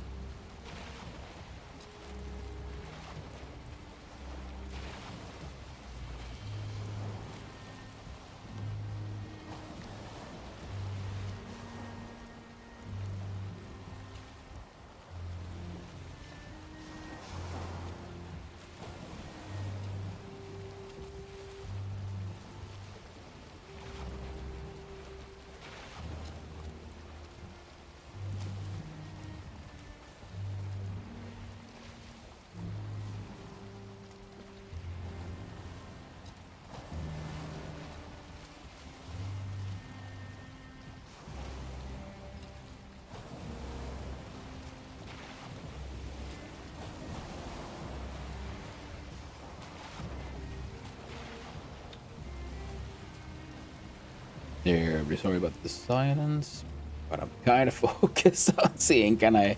Speaker 1: Terribly sorry about the silence, but I'm kind of focused on seeing can I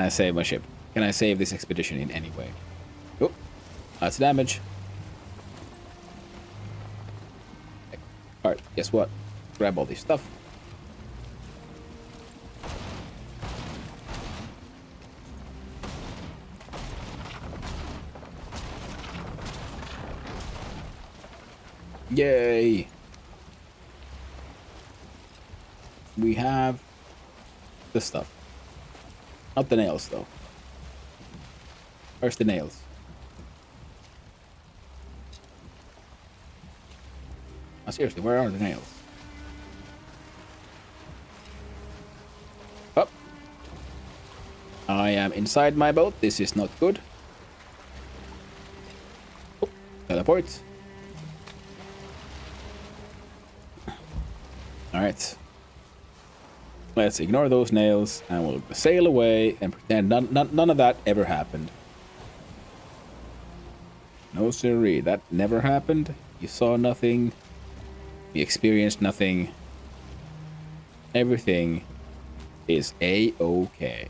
Speaker 1: save my ship? Can I save this expedition in any way? Oh, that's damage. Alright, guess what? Grab all this stuff. Yay! We have the stuff. Not the nails, though. Where's the nails? Oh, seriously, where are the nails? Oh. I am inside my boat. This is not good. Oh, teleport. Alright. Let's ignore those nails and we'll sail away and pretend none of that ever happened. No siree, that never happened. You saw nothing. You experienced nothing. Everything is A-okay.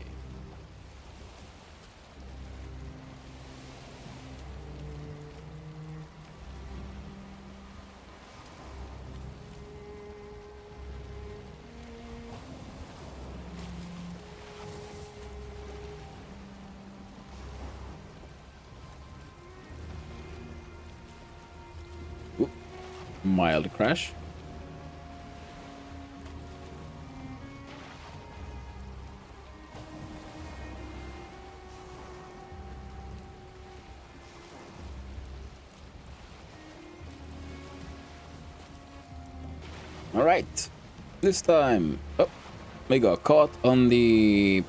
Speaker 1: Mild crash. All right, this time, oh, we got caught on the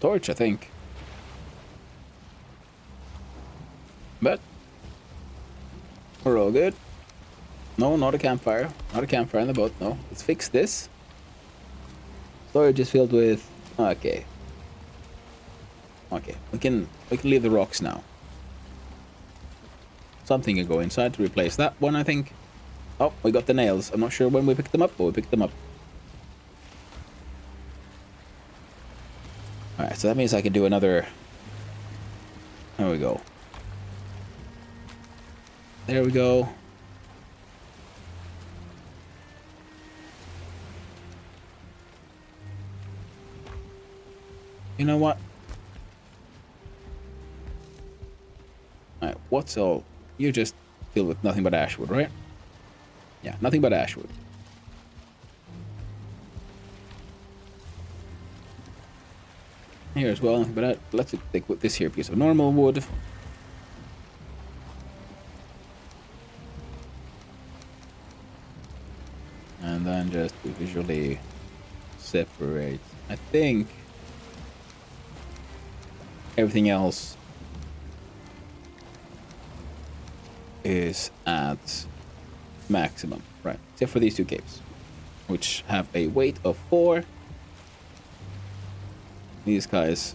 Speaker 1: torch, I think, but we're all good. No, not a campfire. Not a campfire in the boat. No, let's fix this. Storage is filled with. Okay. Okay, we can leave the rocks now. Something can go inside to replace that one, I think. Oh, we got the nails. I'm not sure when we picked them up, but we picked them up. Alright, so that means I can do another... There we go. There we go. You know what? Alright, what's all... You're just filled with nothing but ashwood, right? Yeah, nothing but ashwood. Here as well, but let's take this here piece of normal wood. And then just to visually separate. I think everything else is at maximum, right? Except for these two capes, which have a weight of 4. These guys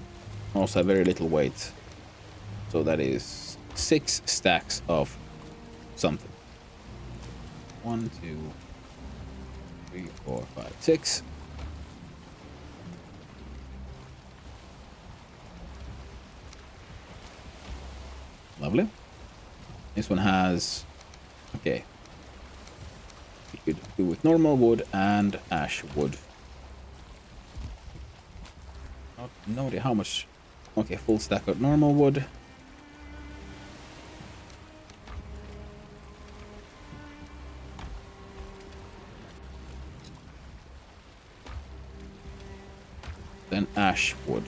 Speaker 1: also have very little weight. So that is 6 stacks of something. 1, 2, 3, 4, 5, 6. Lovely. This one has... Okay. We could do with normal wood and ash wood. Not no idea how much. Okay, full stack of normal wood. Then ash wood.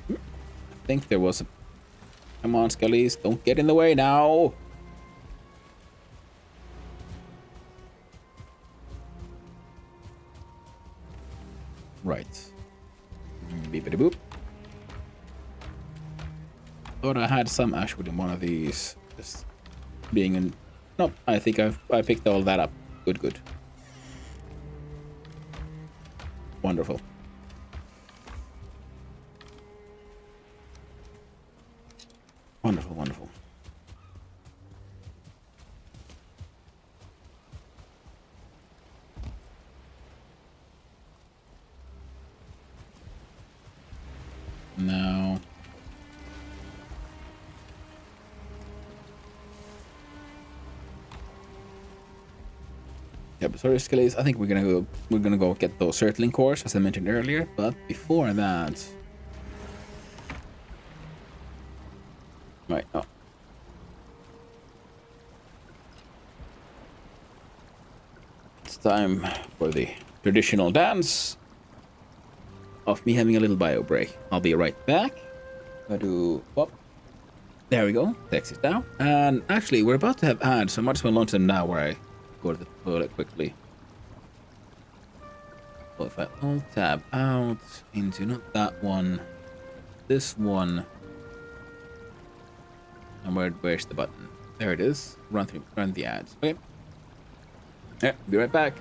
Speaker 1: I think there was a... Come on, Skellies, don't get in the way now. Right. Beepity boop. Thought I had some ash wood in one of these. Just being in... Nope, I think I picked all that up. Good, good. Wonderful. Wonderful, wonderful. Now... Yeah, but sorry, Skellies. I think we're gonna go get those circling cores, as I mentioned earlier. But before that... Right, oh. It's time for the traditional dance of me having a little bio break. I'll be right back. I do... Oh. There we go. Text it down. And actually, we're about to have ads, so I might as well launch them now where I go to the toilet quickly. So if I alt-tab out into not that one, this one... And where's the button? There it is. Run the ads. Okay. Yeah, be right back.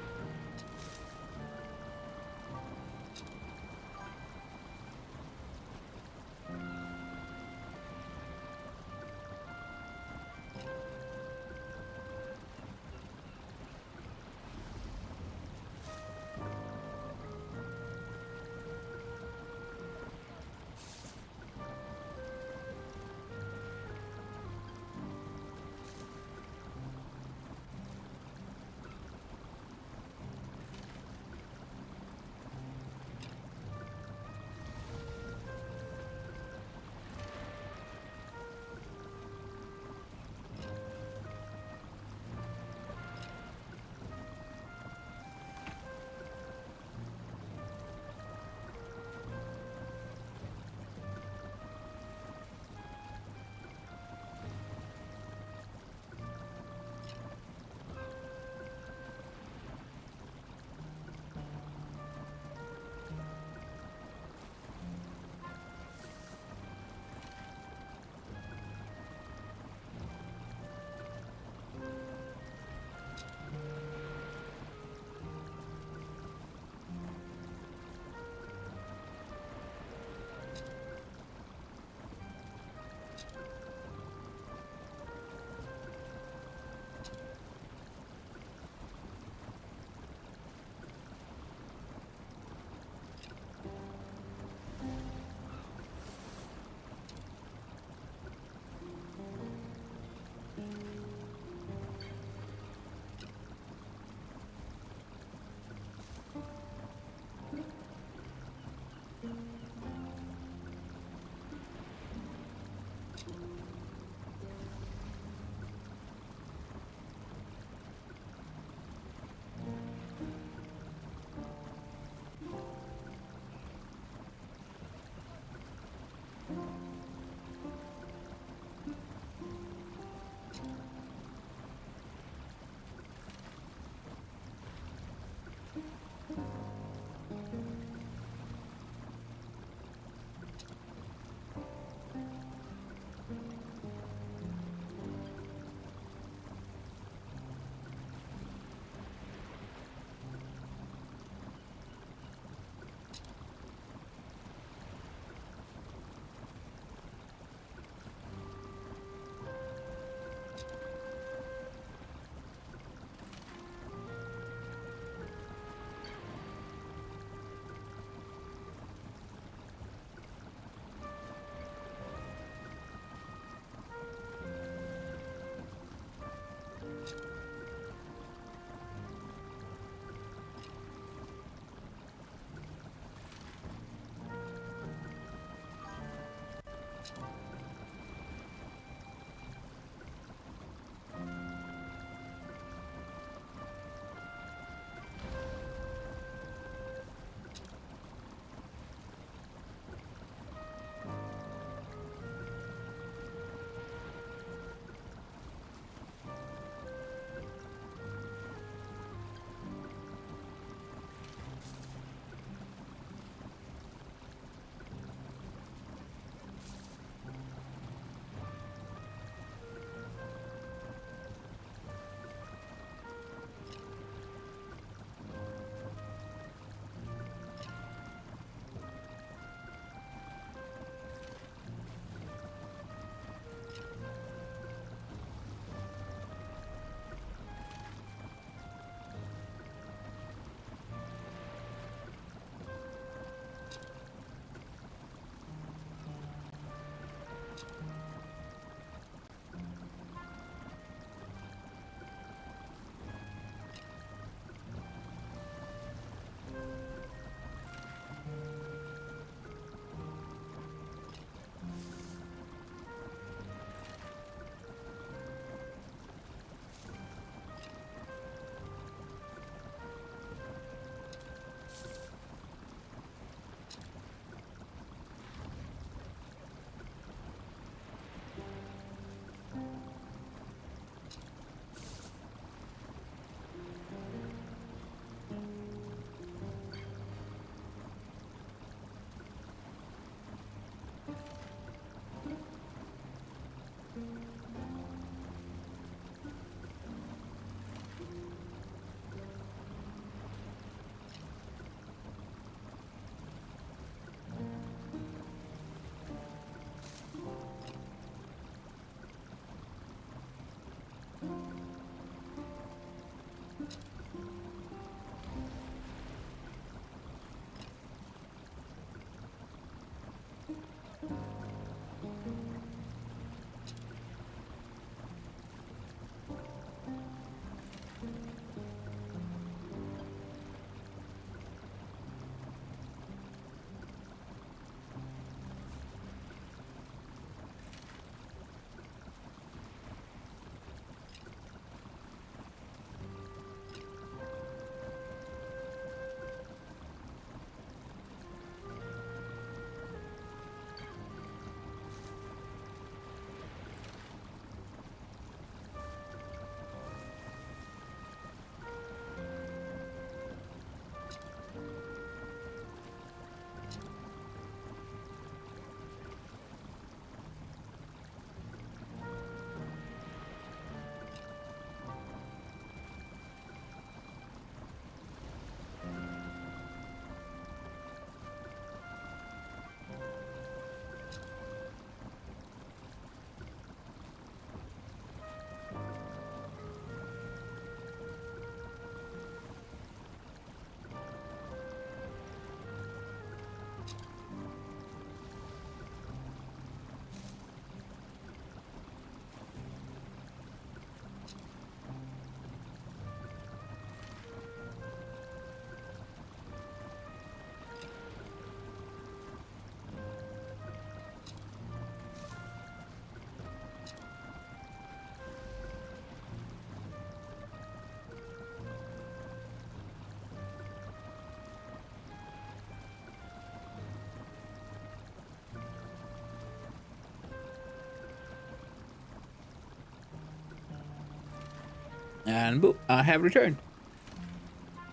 Speaker 1: And boop, I have returned.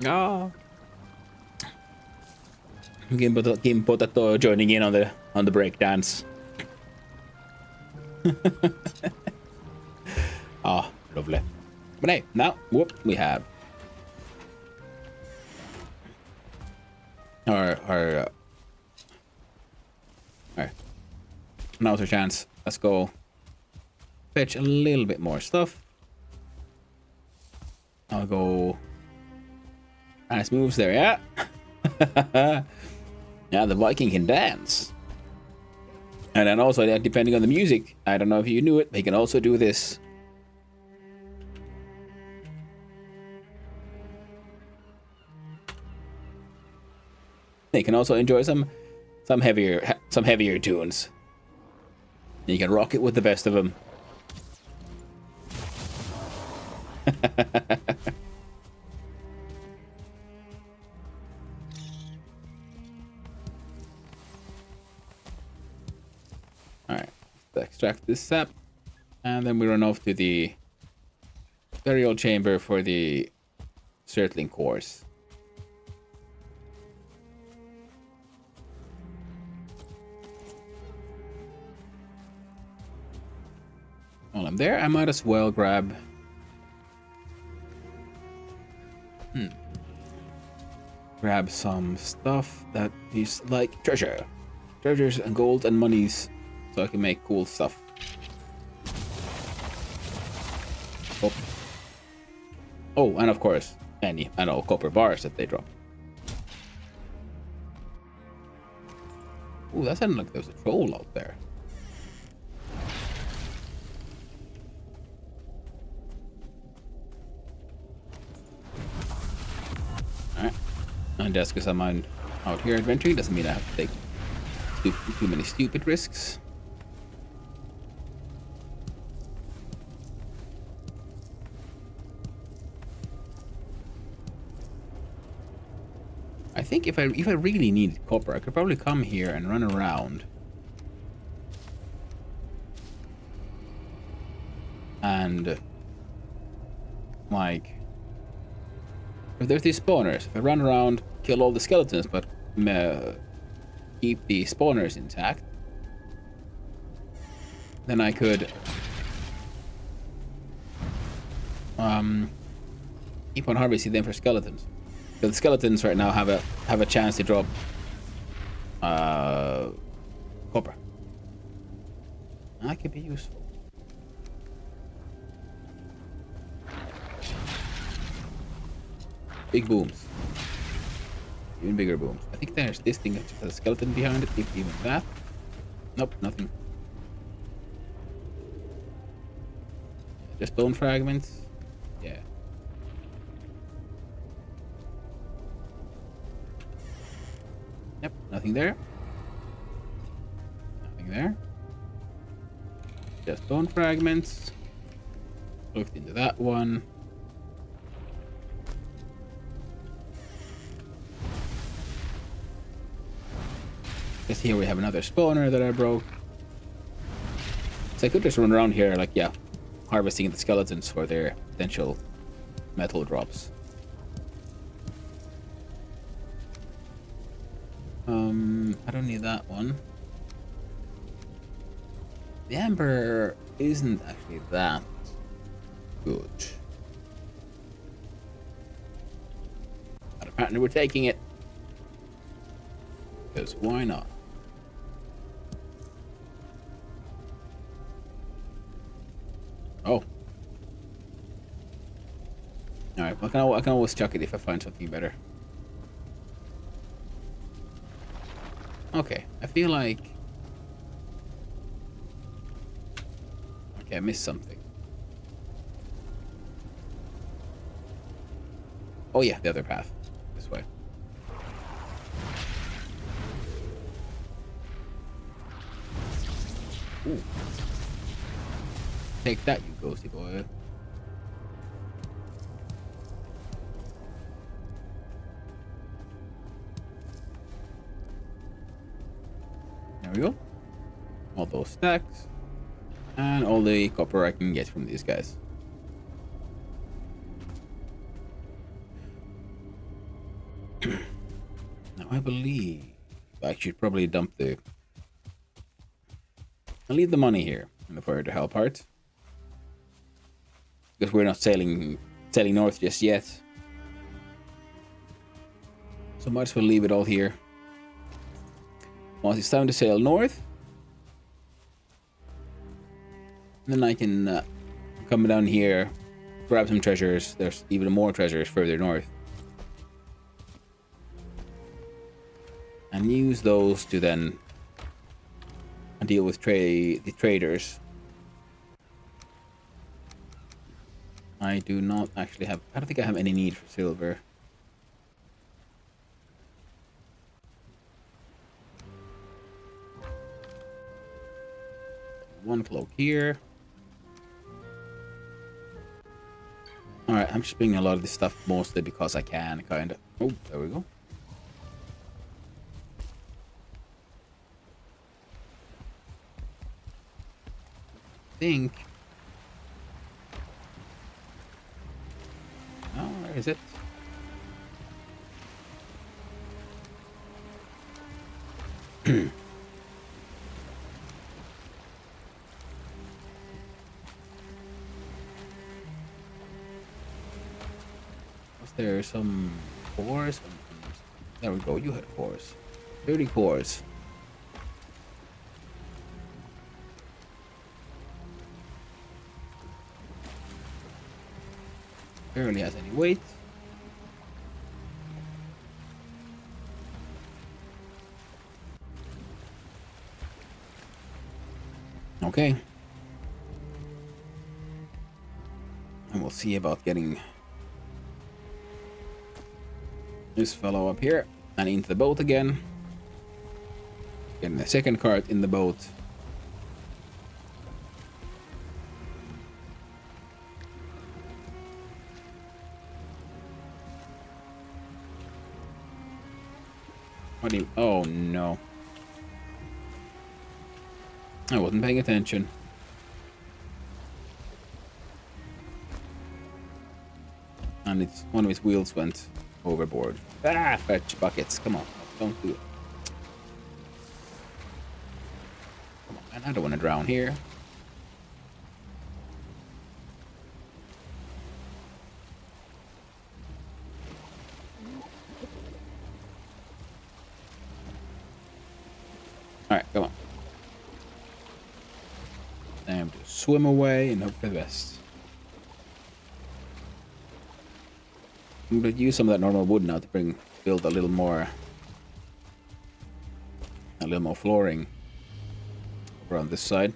Speaker 1: Ah. Kim Potato joining in on the break dance. Ah, lovely. But hey, now whoop, we have our now's our chance. Let's go fetch a little bit more stuff. I'll go. Nice moves there, yeah. Yeah, the Viking can dance. And then also, depending on the music, I don't know if you knew it, but he can also do this. They can also enjoy some heavier tunes. And you can rock it with the best of them. Alright, let's extract this sap. And then we run off to the burial chamber for the Surtling cores. While I'm there, I might as well grab... grab some stuff that is like treasure. Treasures and gold and monies, so I can make cool stuff. Oh, oh, and of course, all copper bars that they drop. Ooh, that sounded like there was a troll out there. Alright. And just because I'm out here adventuring doesn't mean I have to take too many stupid risks. I think if I really need copper, I could probably come here and run around. And like, if there's these spawners, if I run around, kill all the skeletons, but keep the spawners intact, then I could keep on harvesting them for skeletons. The skeletons right now have a chance to drop copper. That could be useful. Big booms. Even bigger booms. I think there's this thing that just has a skeleton behind it, if even that. Nope, nothing. Just bone fragments. Yeah. Yep, nothing there. Nothing there. Just bone fragments. Looked into that one. Guess here we have another spawner that I broke. So I could just run around here, like, yeah, harvesting the skeletons for their potential metal drops. I don't need that one. The amber isn't actually that good. But apparently we're taking it. Because why not? Oh. Alright, well, I can always chuck it if I find something better. Okay, I feel like... Okay, I missed something. Oh yeah, the other path. This way. Ooh. Take that, you ghosty boy. There we go. All those stacks. And all the copper I can get from these guys. I believe I should probably dump the... I'll leave the money here in the further help part. Because we're not sailing north just yet. So might as well leave it all here. Once it's time to sail north, then I can come down here, grab some treasures. There's even more treasures further north. And use those to then deal with the traders. I do not actually have... I don't think I have any need for silver. One cloak here. Alright, I'm just bringing a lot of this stuff mostly because I can, kind of. Oh, there we go. Think. Oh, where is it? Was there some cores? There we go, you had cores. 30 cores. Barely has any weight. Okay. And we'll see about getting this fellow up here and into the boat again. Getting the second cart in the boat. What do you... Oh no. I wasn't paying attention. And it's one of his wheels went overboard. Ah, fetch buckets. Come on. Don't do it. Come on, man. I don't want to drown here. Alright, come on. Time to swim away and hope for the best. I'm going to use some of that normal wood now to build a little more flooring over on this side.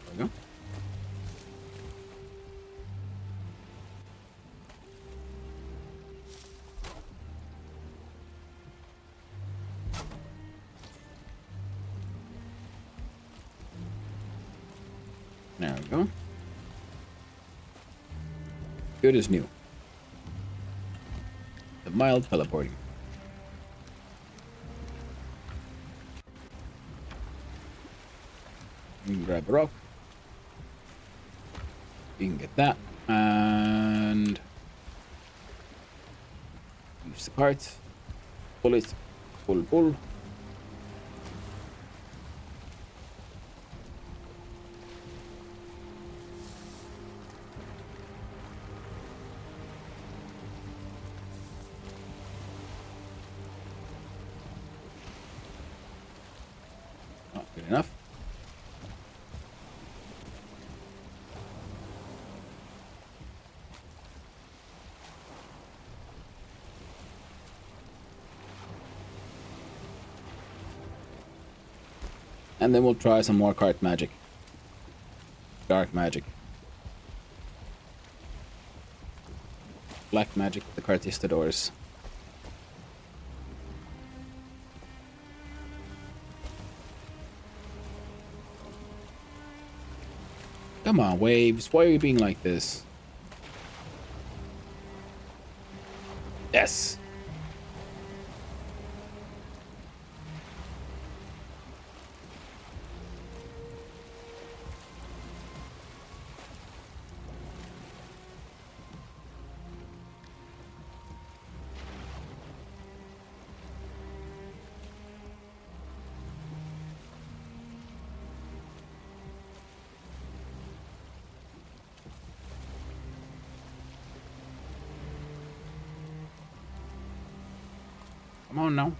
Speaker 1: There we go. There we go. Good as new. The mild teleporting. You can grab a rock. You can get that. And use the cart. Pull it. Pull, pull. Good enough. And then we'll try some more cart magic. Dark magic. Black magic with the Cartistadors. Come on, waves. Why are you being like this? Yes! Come on now.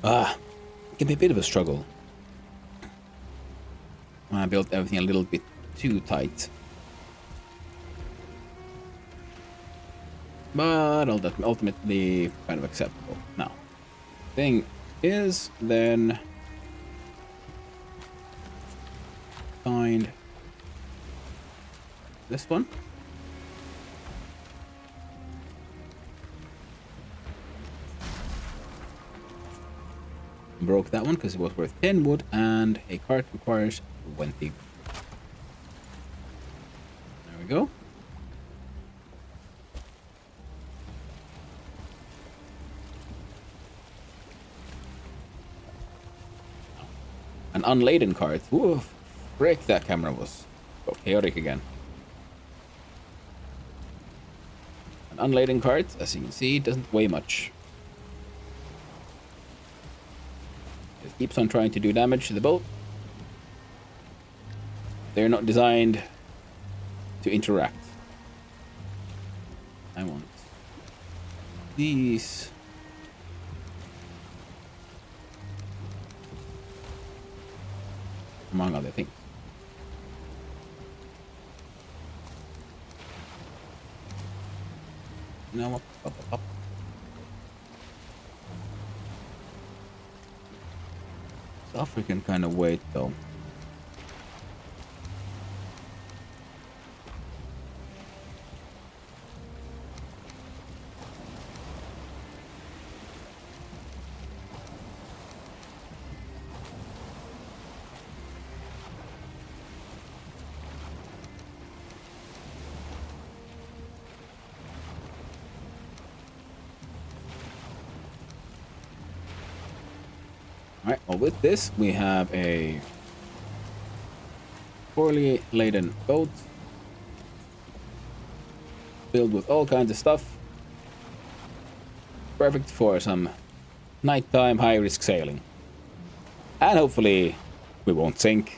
Speaker 1: It can be a bit of a struggle when I built everything a little bit too tight. But ultimately kind of acceptable. Now, thing is then find this one. Broke that one because it was worth 10 wood, and a cart requires 20. There we go. An unladen cart. Ooh, frick, that camera was chaotic again. An unladen cart, as you can see, doesn't weigh much. It keeps on trying to do damage to the boat. They're not designed to interact. I want these. Among other things. No, up. It's African kind of weight though. Alright, well with this we have a poorly laden boat filled with all kinds of stuff. Perfect for some nighttime high-risk sailing. And hopefully we won't sink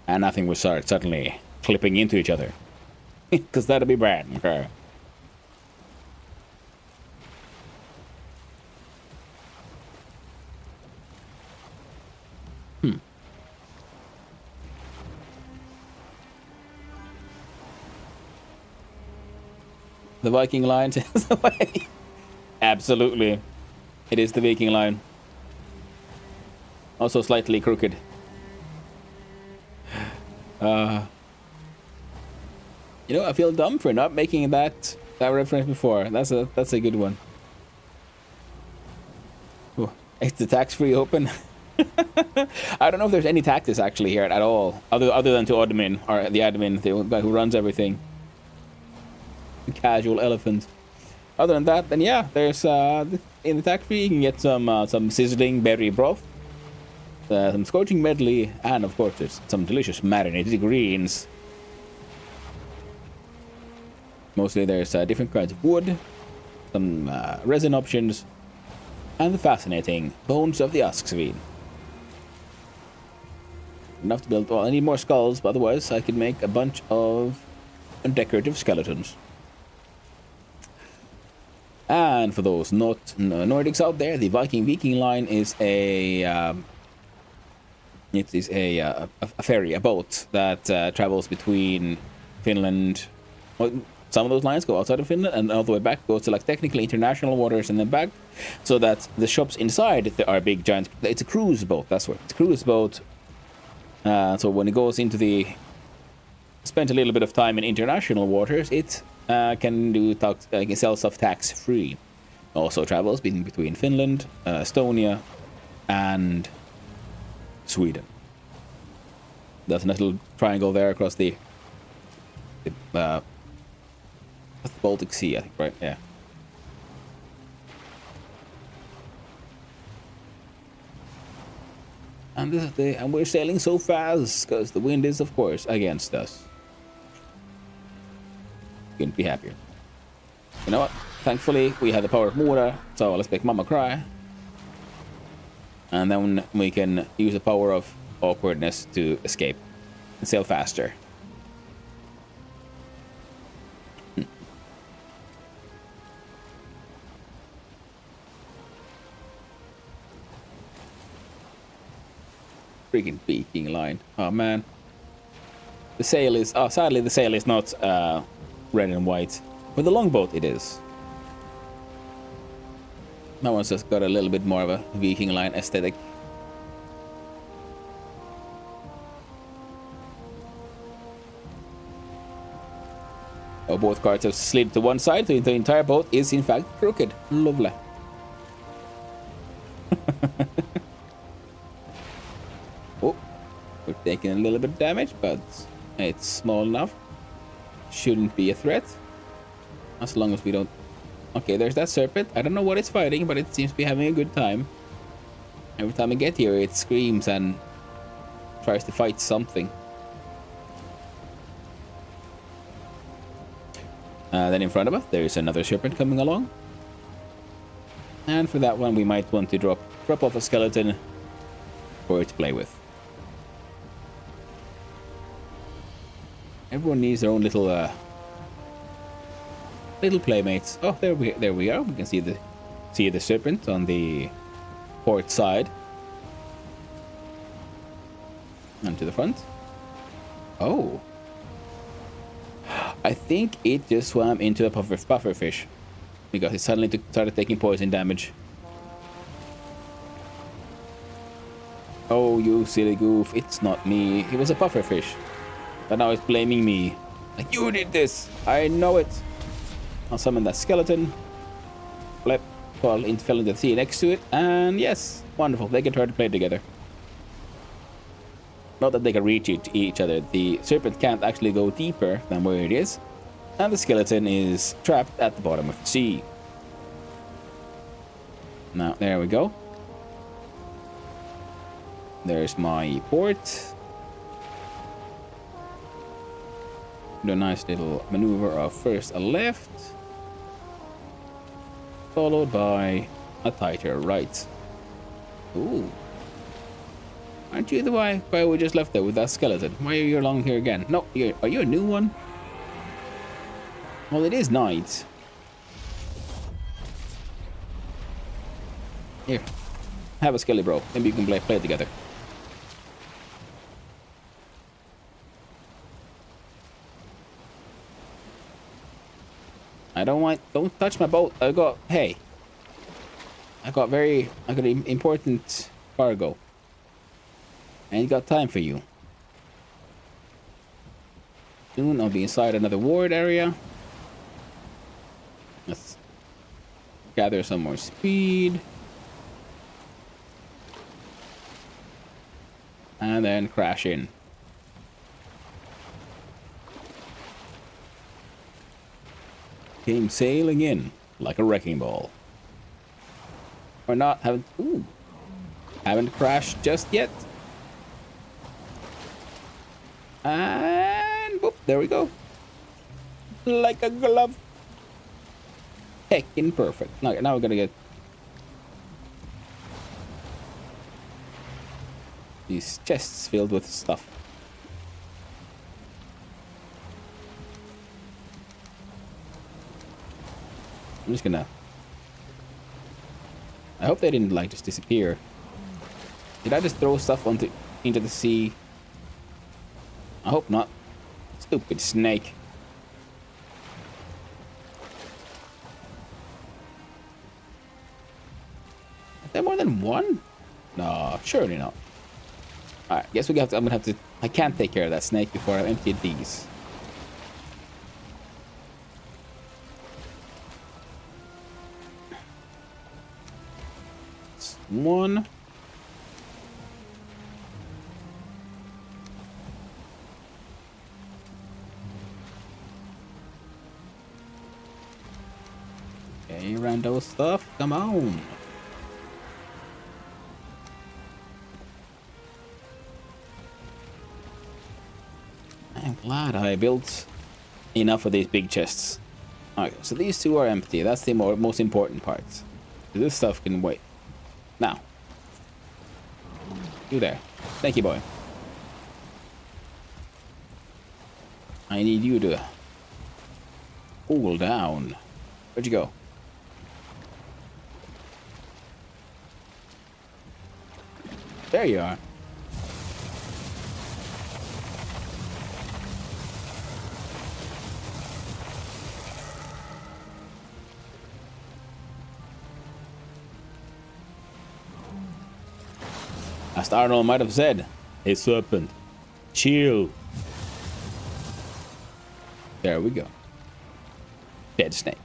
Speaker 1: and nothing will start suddenly clipping into each other. Because that'd be bad. Okay. The Viking line sails away. Absolutely. It is the Viking line. Also slightly crooked. You know, I feel dumb for not making that reference before. That's a good one. Ooh, it's the tax-free open. I don't know if there's any taxes actually here at all, other than to admin, or the admin, the guy who runs everything. The casual elephant. Other than that, then yeah, there's in the tax-free you can get some sizzling berry broth, some scorching medley, and of course there's some delicious marinated greens. Mostly there's different kinds of wood, some resin options, and the fascinating bones of the Asksveen. Enough to build. Well, I need more skulls, but otherwise I could make a bunch of decorative skeletons. And for those not Nordics out there, the Viking line is a ferry, a boat that travels between Finland. Well, some of those lines go outside of Finland and all the way back, goes to like technically international waters and then back, so that the shops inside are big giant. It's a cruise boat. That's what it's a cruise boat. So when it goes into spent a little bit of time in international waters, it can sell stuff tax-free. Also travels between Finland, Estonia, and Sweden. There's a little triangle there across the Baltic Sea, I think, right? Yeah. And and we're sailing so fast because the wind is, of course, against us. Couldn't be happier. You know what? Thankfully, we have the power of Mora, so let's make Mama cry. And then we can use the power of awkwardness to escape and sail faster. Freaking beaking line. Oh man. The sail is... Oh, sadly the sail is not red and white. For the longboat it is. That one's just got a little bit more of a Viking line aesthetic. Oh, both cards have slid to one side, so the entire boat is in fact crooked. Lovely. Oh, we're taking a little bit of damage, but it's small enough. Shouldn't be a threat. As long as we don't... Okay, there's that serpent. I don't know what it's fighting, but it seems to be having a good time. Every time I get here, it screams and tries to fight something. Then in front of us, there is another serpent coming along. And for that one, we might want to drop off a skeleton for it to play with. Everyone needs their own little playmates. Oh, there we are. We can see the serpent on the port side. And to the front. Oh. I think it just swam into a pufferfish because it suddenly started taking poison damage. Oh, you silly goof. It's not me. It was a pufferfish. But now it's blaming me. Like, you did this. I know it. I'll summon that skeleton. Flip. Fell into the sea next to it. And yes, wonderful. They can try to play together. Not that they can reach each other. The serpent can't actually go deeper than where it is. And the skeleton is trapped at the bottom of the sea. Now, there we go. There's my port. Do a nice little maneuver of first a left. Followed by a tighter right. Ooh. Aren't you the guy we just left there with that skeleton? Why are you along here again? No, are you a new one? Well, it is night. Here. Have a skelly, bro. Maybe you can play together. Don't touch my boat. I got important cargo. I ain't got time for you. Soon I'll be inside another ward area. Let's gather some more speed. And then crash in. Came sailing in like a wrecking ball. Or not, haven't crashed just yet. And whoop, there we go. Like a glove. Heckin' perfect. Now we're gonna get these chests filled with stuff. I'm just gonna... I hope they didn't like just disappear. Did I just throw stuff into the sea? I hope not. Stupid snake. Is there more than one? No, surely not. Alright, guess I'm gonna have to... I can't take care of that snake before I've emptied these. It's one. Okay, rando stuff. Come on. I'm glad I built enough of these big chests. Alright, so these two are empty. That's the most important part. This stuff can wait. Now. You there. Thank you, boy. I need you to cool down. Where'd you go? There you are. As Arnold might have said, "Hey serpent, chill." There we go. Dead snake.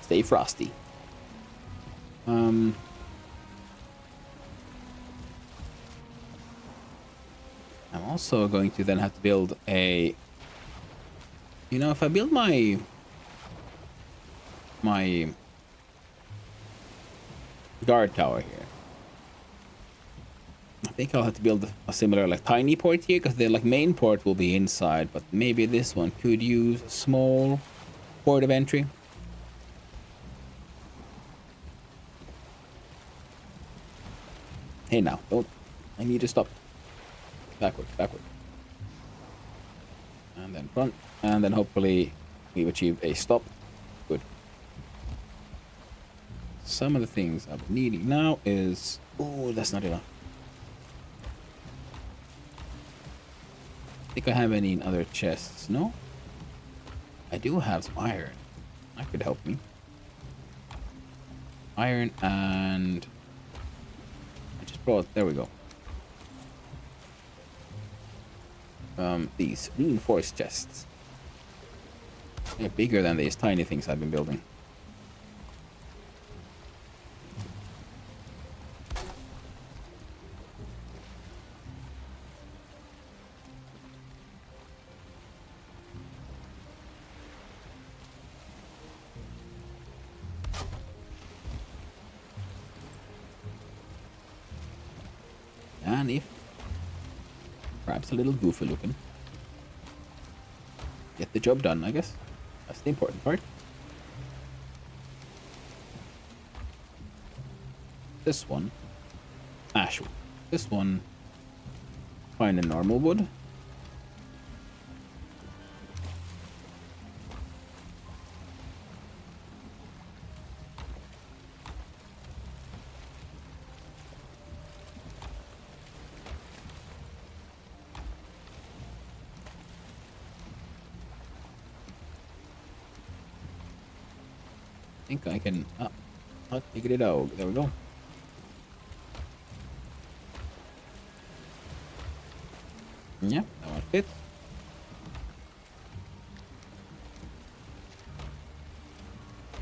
Speaker 1: Stay frosty. I'm also going to then have to build a... You know, if I build my guard tower here, I think I'll have to build a similar like tiny port here, because the like main port will be inside, but maybe this one could use a small port of entry. Hey now, don't... I need to stop. Backward, backward. And then front. And then hopefully we've achieved a stop. Good. Some of the things I'm needing now is... Oh, that's not enough. I think I have any in other chests. No? I do have some iron. That could help me. Iron and... I just brought... There we go. These reinforced chests. They're bigger than these tiny things I've been building. And if perhaps a little goofy looking, get the job done, I guess. That's the important part. This one, ash wood. This one, find a normal wood. I think I can... I'll figure it out. There we go. Yeah, that one fits.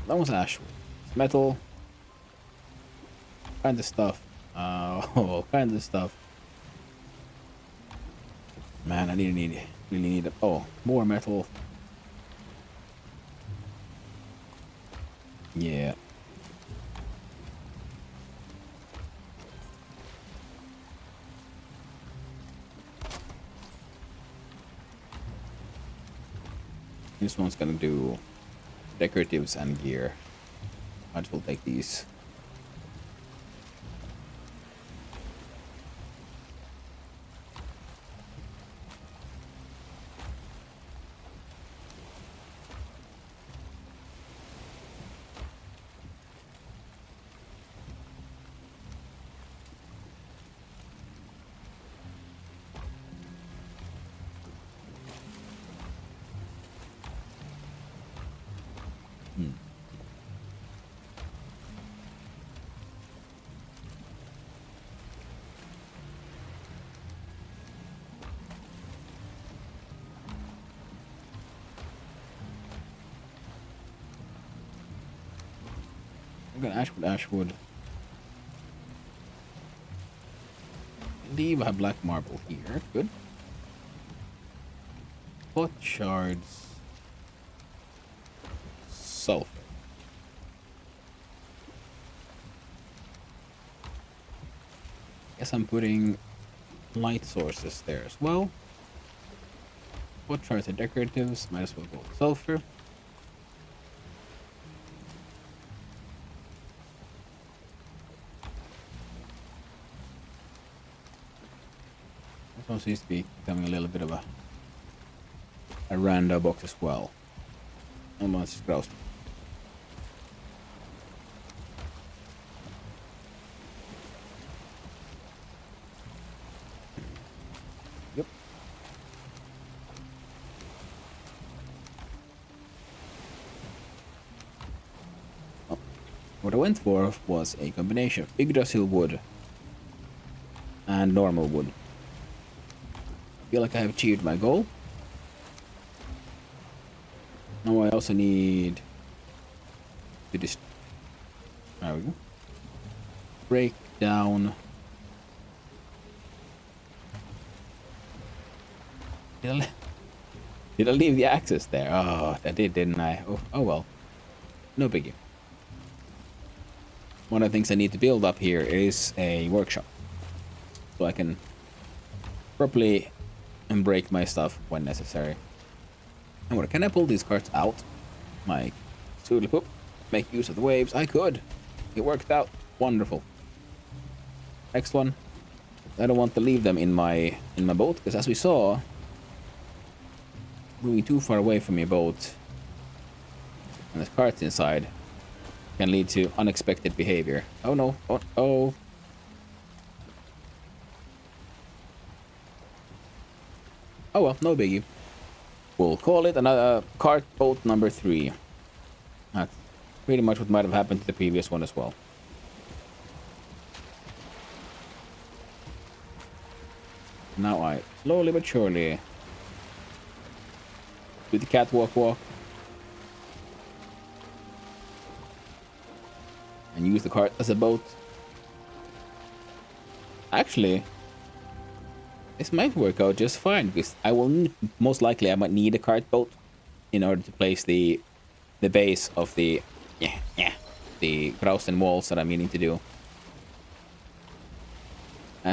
Speaker 1: That was ash wood. It's metal. Kinds of stuff. All kinds of stuff. Man, I really need it. Oh, more metal. Yeah. This one's gonna do decoratives and gear. Might as well take these. I'm gonna ashwood. I believe I have black marble here. Good. Pot shards. Sulfur. Guess I'm putting light sources there as well. Pot shards and decoratives. Might as well go with sulfur. This one seems to be becoming a little bit of a rando box as well. Almost gross. Yep. Oh, What I went for was a combination of Yggdrasil wood and normal wood. I feel like I have achieved my goal. Now I also need to there we go. Break down. Did I leave the axes there? Oh, I did, didn't I? Oh well. No biggie. One of the things I need to build up here is a workshop. So I can properly break my stuff when necessary. And what, can I pull these carts out? Like, poop, make use of the waves. I could. It worked out. Wonderful. Next one. I don't want to leave them in my boat, because as we saw, moving too far away from your boat and there's carts inside can lead to unexpected behavior. Oh no. Oh. Oh well, no biggie. We'll call it another cart boat number 3. That's pretty much what might have happened to the previous one as well. Now I slowly but surely do the catwalk walk and use the cart as a boat. Actually, this might work out just fine, because I will most likely I might need a cart boat in order to place the base of the Grausten walls that I'm meaning to do.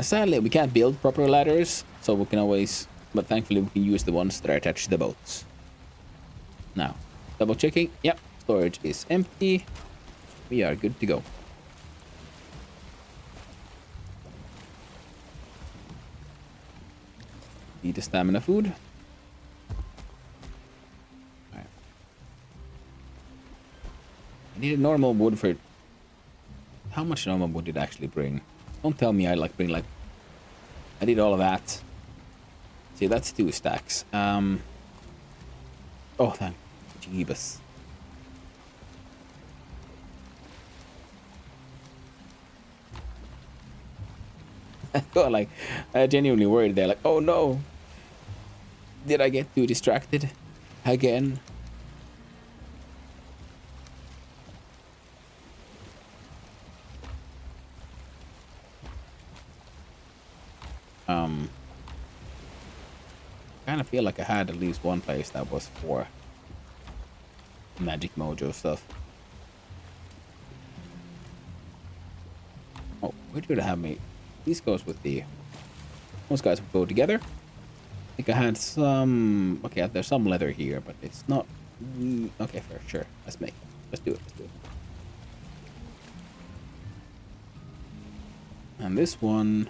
Speaker 1: Sadly, we can't build proper ladders, so we can always, but thankfully we can use the ones that are attached to the boats. Now, double checking. Yep, storage is empty. We are good to go. Need a stamina food. Alright. I need a normal wood for... How much normal wood did I actually bring? Don't tell me I bring I did all of that. See, that's 2 stacks. Oh, thank Jeebus. I got I genuinely worried there. Oh no! Did I get too distracted again? Kind of feel like I had at least one place that was for magic mojo stuff. Oh, where did I have me? These goes with the... Those guys will go together. I think I had some... Okay, there's some leather here, but it's not... Okay, fair, sure. Let's do it. Let's do it. And this one...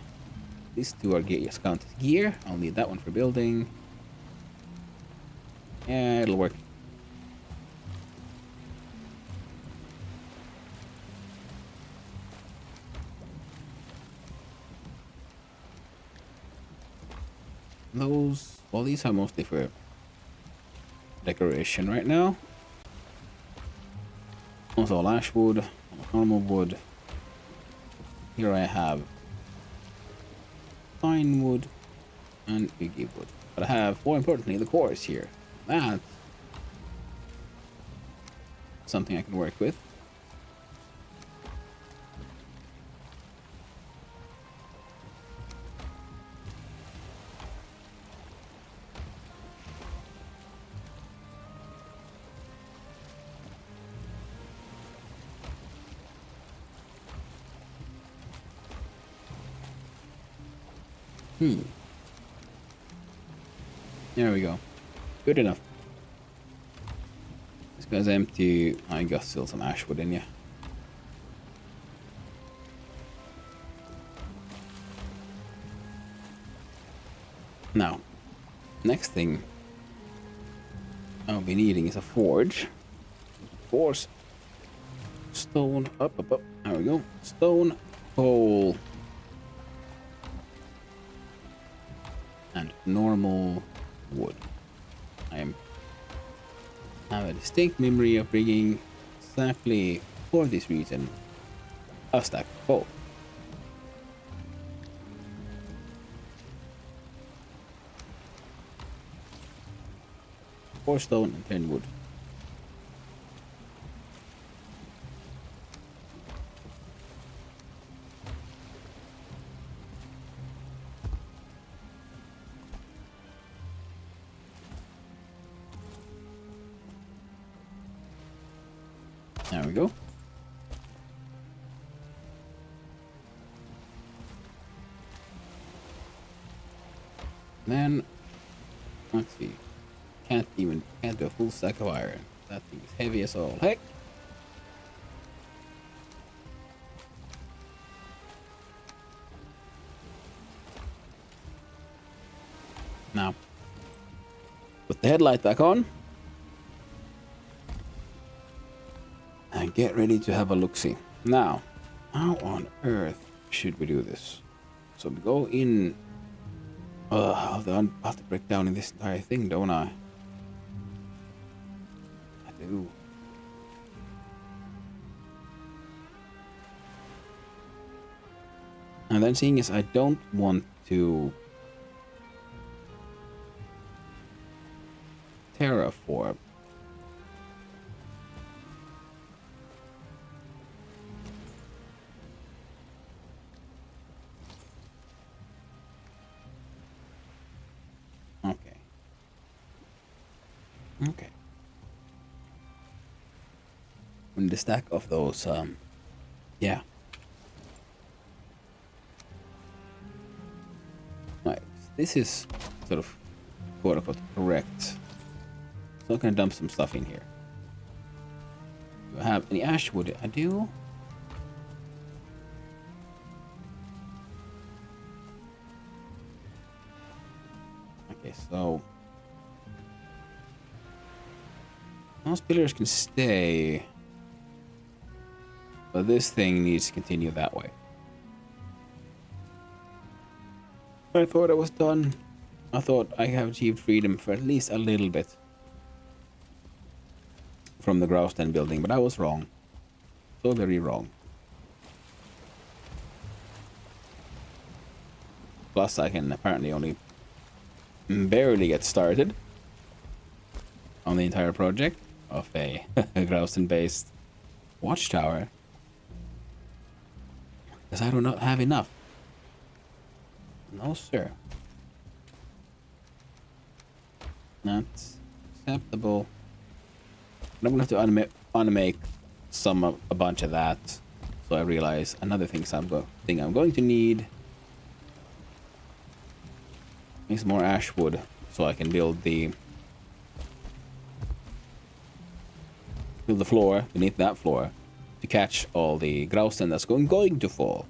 Speaker 1: These 2 are counted gear. I'll need that one for building. Yeah, it'll work. Those... Well, these are mostly for decoration right now. Also all ash wood, normal wood. Here I have fine wood and biggie wood. But I have, more importantly, the cores here. That's something I can work with. There we go. Good enough. This guy's empty. I got still some ash wood in you. Now, next thing I'll be needing is a forge. Force. Stone. Up. There we go. Stone. Coal. And normal wood. I have a distinct memory of bringing exactly For this reason, I'll stack both. 4 stone and 10 wood. There we go. Then, let's see. Can't do a full stack of iron. That thing is heavy as all heck. Now, put the headlight back on. And get ready to have a look-see. Now, how on earth should we do this? So we go in. I'll have to break down in this entire thing, don't I? I do. And then seeing as I don't want to terraform. Okay. When the stack of those, yeah. Right, this is sort of quote-unquote correct. So I'm gonna dump some stuff in here. Do I have any ash wood? I do. Okay, so those pillars can stay, but this thing needs to continue that way. I thought I was done. I thought I have achieved freedom for at least a little bit from the grouse den building, but I was wrong. So very wrong. Plus, I can apparently only barely get started on the entire project of a Grausen-based watchtower, because I do not have enough. No, sir. Not acceptable. But I'm going to have to unmake a bunch of that. So I realize another thing I'm going to need is more ash wood, so I can build the floor beneath that floor to catch all the Grausen that's going to fall.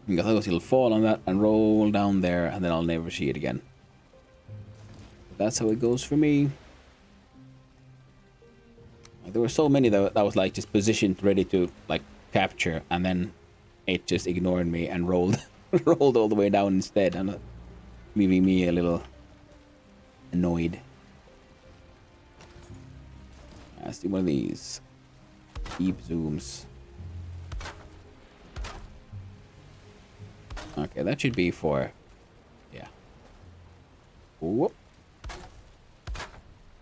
Speaker 1: Because it'll fall on that and roll down there, and then I'll never see it again. That's how it goes for me. There were so many that was like just positioned ready to like capture, and then it just ignored me and rolled rolled all the way down instead, and leaving me a little annoyed. Let's do one of these deep zooms. Okay, that should be for, yeah. Whoop.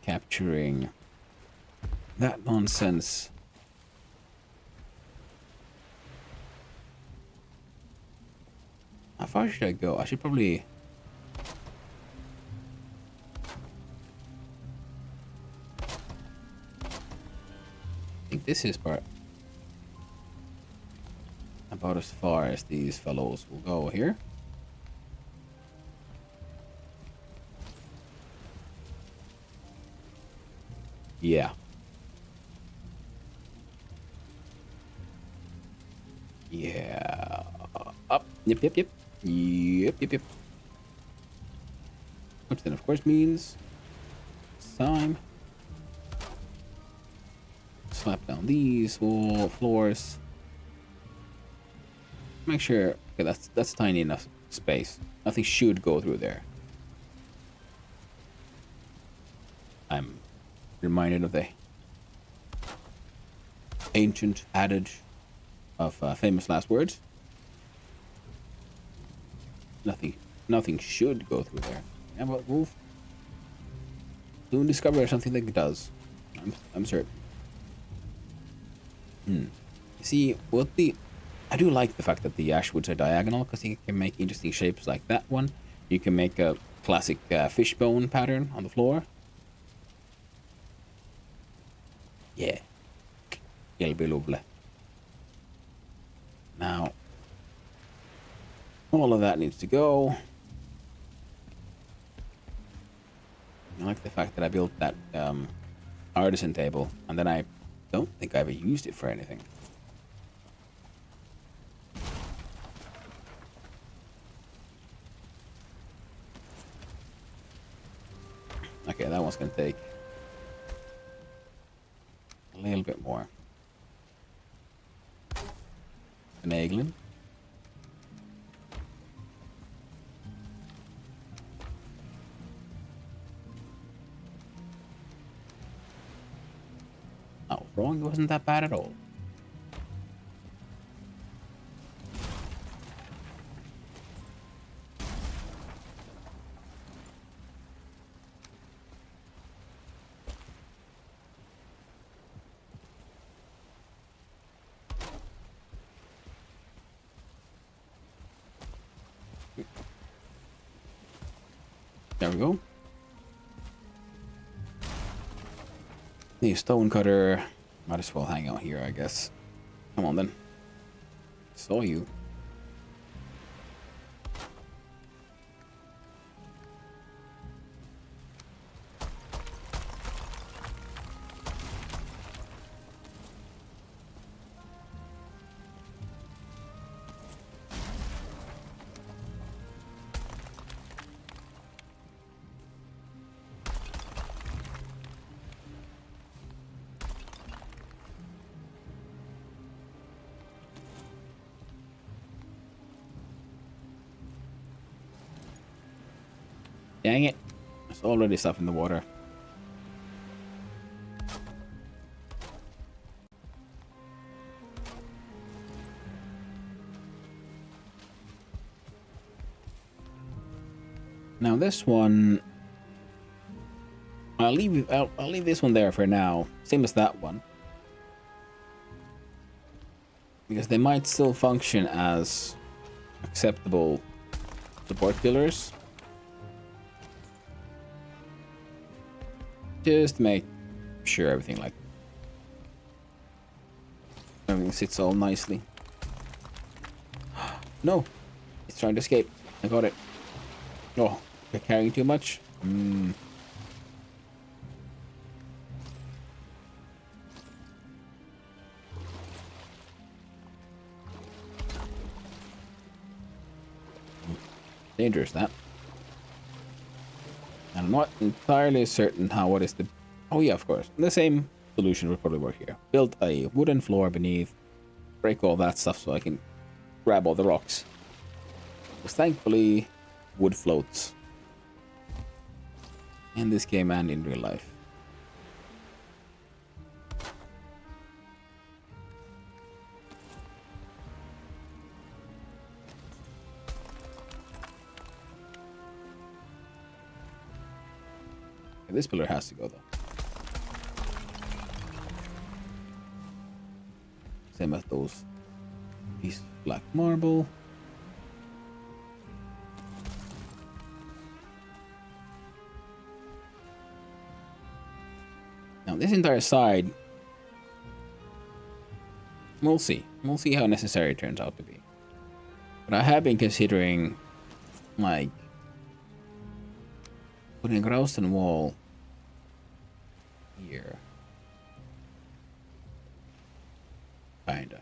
Speaker 1: Capturing that nonsense. How far should I go? I should probably... I think this is about as far as these fellows will go here. Yeah. Yeah. Up. Yep. Yep. Which then, of course, means time. Slap down these floors. Make sure. Okay, that's tiny enough space. Nothing should go through there. I'm reminded of the ancient adage of famous last words. Nothing should go through there. Yeah, but we'll soon discover something that does. I'm certain. See, I do like the fact that the ashwoods are diagonal, because you can make interesting shapes like that one. You can make a classic fishbone pattern on the floor. Yeah. It'll be lovely. Now, all of that needs to go. I like the fact that I built that artisan table, and then I don't think I ever used it for anything. Okay, that one's gonna take a little bit more. Finagling. Oh, wrong. It wasn't that bad at all. There we go. The stone cutter might as well hang out here, I guess. Come on then. Saw you. Dang it. There's already stuff in the water. Now this one, I'll leave this one there for now, same as that one, because they might still function as acceptable support pillars. Just to make sure everything sits all nicely. No, it's trying to escape. I got it. Oh, you're carrying too much? Dangerous, that. I'm not entirely certain what is the... Oh yeah, of course. The same solution would probably work here. Build a wooden floor beneath, break all that stuff so I can grab all the rocks. Because thankfully, wood floats. In this game and in real life. This pillar has to go though. Same as those pieces of black marble. Now this entire side, we'll see. We'll see how necessary it turns out to be. But I have been considering, like, putting a Grausten wall here. Kinda.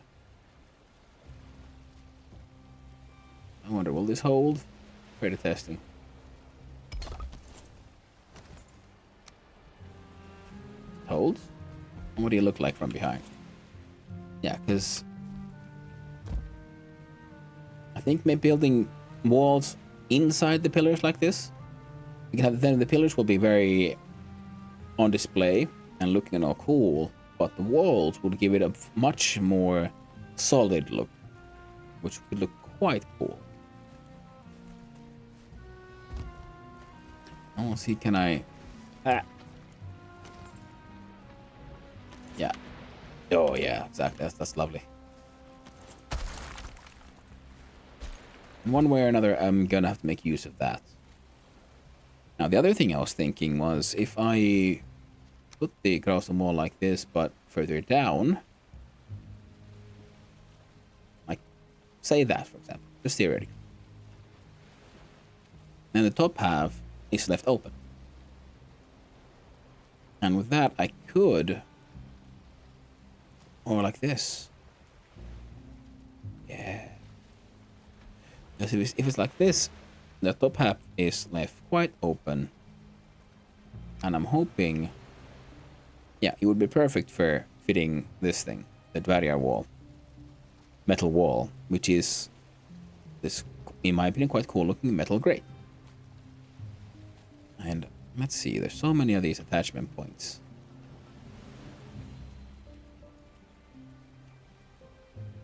Speaker 1: I wonder, will this hold? Credit testing. Holds? And what do you look like from behind? Yeah, because I think maybe building walls inside the pillars like this, you can have, then the pillars will be very on display and looking all cool, but the walls would give it a much more solid look, which would look quite cool. Oh, see, can I... Ah. Yeah. Oh, yeah, exactly. That's lovely. One way or another, I'm gonna have to make use of that. Now, the other thing I was thinking was if I put the Grausen wall like this, but further down, like, say that, for example, just theoretically. And the top half is left open. And with that, I could... Or like this. Yeah. Because if it's like this, the top half is left quite open. And I'm hoping... Yeah, it would be perfect for fitting this thing. The Dwarrior wall. Metal wall. Which is this, in my opinion, quite cool looking metal grate. And let's see, there's so many of these attachment points.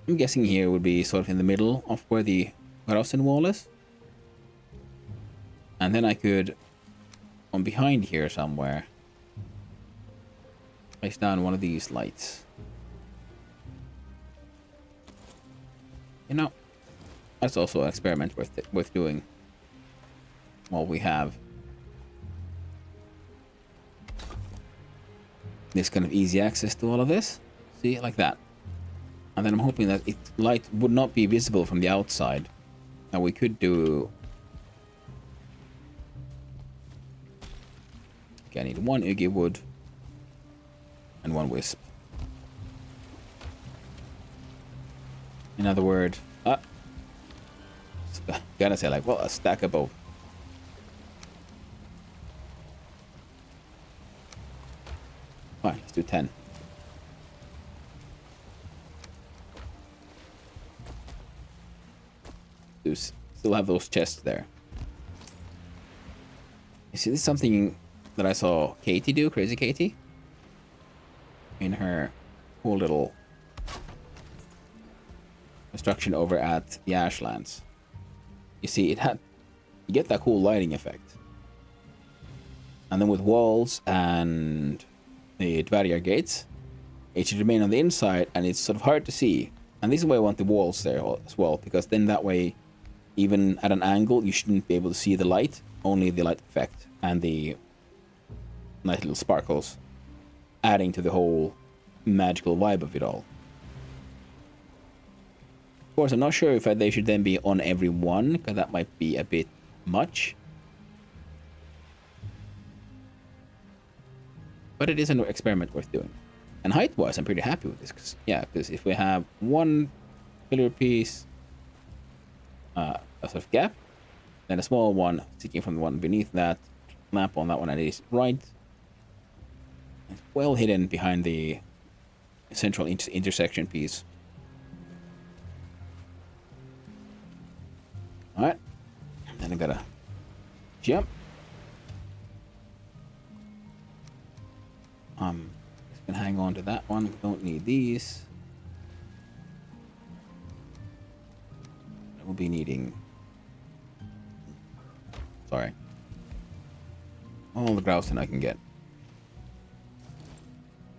Speaker 1: I'm guessing here would be sort of in the middle of where the Grausen wall is. And then I could, on behind here somewhere, place down one of these lights. You know, that's also an experiment worth doing. While we have this kind of easy access to all of this. See, like that. And then I'm hoping that light would not be visible from the outside. Now we could do... Okay, I need one Iggy wood and one wisp. In other words, gotta say, like, well, a stack of both. Fine, let's do 10. Still have those chests there. You see, this is something that I saw Katie do, Crazy Katie, in her cool little construction over at the Ashlands. You see, you get that cool lighting effect. And then with walls and the Dwarrior gates, it should remain on the inside, and it's sort of hard to see. And this is why I want the walls there as well, because then that way, even at an angle, you shouldn't be able to see the light, only the light effect and the nice little sparkles, adding to the whole magical vibe of it all. Of course, I'm not sure if they should then be on every one, because that might be a bit much. But it is an experiment worth doing. And height-wise, I'm pretty happy with this, because if we have one pillar piece, a sort of gap, then a small one sticking from the one beneath that, lamp on that one, and it is right. It's well hidden behind the central intersection piece. Alright. Then I gotta jump. Just gonna hang on to that one. We don't need these. We'll be needing... Sorry. All the Grausen I can get.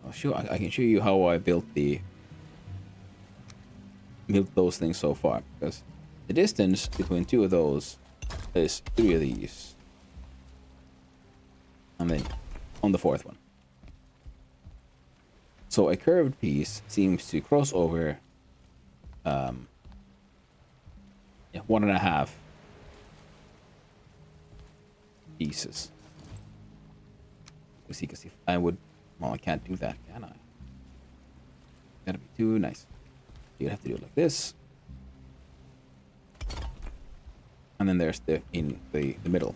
Speaker 1: Oh, sure, I can show you how I built those things so far, because the distance between two of those is 3 of these. And then on the 4th one. So a curved piece seems to cross over 1.5 pieces. You see, because if I would, well, I can't do that, can I? Gotta be too nice. You'd have to do it like this, and then there's the middle.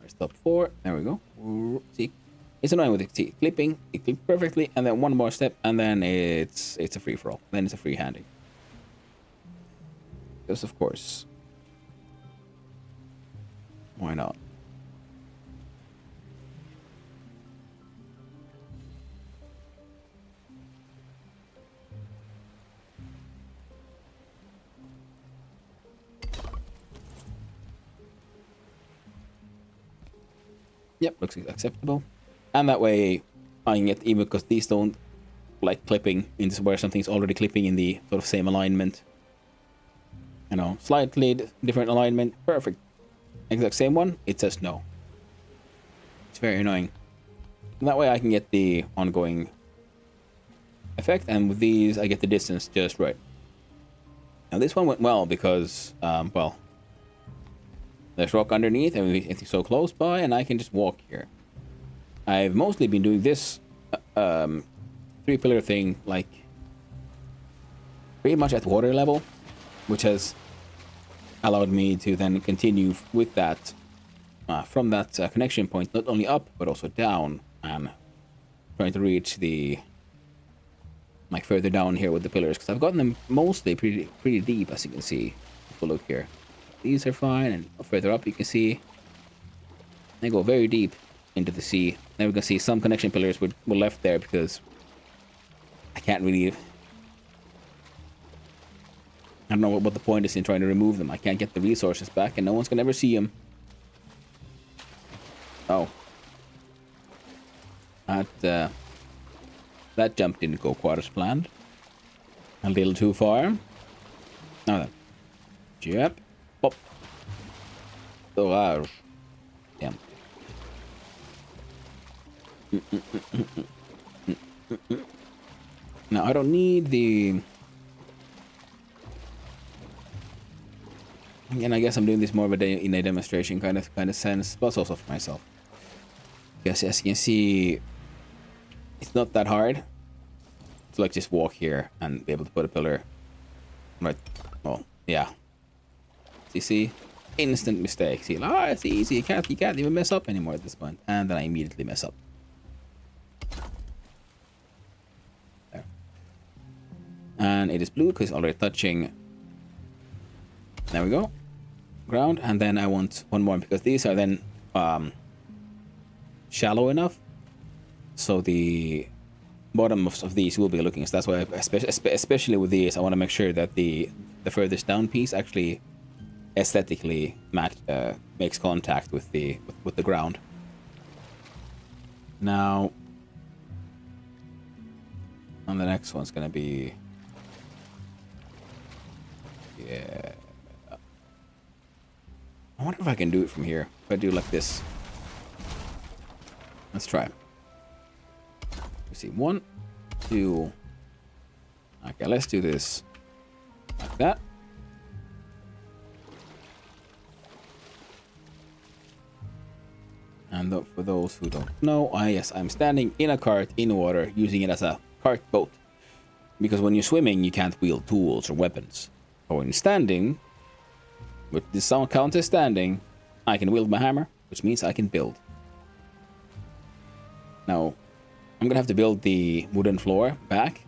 Speaker 1: Stop 4. There we go. See, it's annoying with it. Clipping. It clipped perfectly, and then one more step, and then it's a free for all. Then it's a free handing. Because of course, why not? Yep, looks acceptable. And that way I can get, even because these don't like clipping into where something's already clipping in the sort of same alignment. You know, slightly different alignment. Perfect. Exact same one. It says no. It's very annoying. And that way I can get the ongoing effect, and with these I get the distance just right. Now this one went well because, well, there's rock underneath and it's so close by, and I can just walk here. I've mostly been doing this three-pillar thing like pretty much at water level, which has allowed me to then continue with that from that connection point, not only up but also down, and trying to reach the like further down here with the pillars, because I've gotten them mostly pretty deep, as you can see if we look here. These are fine, and further up you can see they go very deep into the sea. Then we can see some connection pillars were left there because I can't really, I don't know what the point is in trying to remove them. I can't get the resources back, and no one's gonna ever see them. Oh. That jump didn't go quite as planned. A little too far. Now then. Jump. Pop. Oh, damn. Now I don't need the... Again, I guess I'm doing this more of in a demonstration kind of sense, but also for myself. Because as you can see, it's not that hard to like just walk here and be able to put a pillar right. Well, yeah. You see, instant mistake. See, it's easy. You can't even mess up anymore at this point. And then I immediately mess up. There. And it is blue because it's already touching. There we go. Ground, and then I want one more because these are then shallow enough so the bottom of these will be looking. So that's why, especially with these, I want to make sure that the furthest down piece actually aesthetically makes contact with the ground. Now, on the next one's gonna be, yeah. I wonder if I can do it from here. If I do like this. Let's try. Let's see. 1, 2. Okay, let's do this like that. And for those who don't know, yes, I'm standing in a cart in water, using it as a cart boat. Because when you're swimming, you can't wield tools or weapons. But when you're standing, with this sound count as standing, I can wield my hammer, which means I can build. Now, I'm gonna have to build the wooden floor back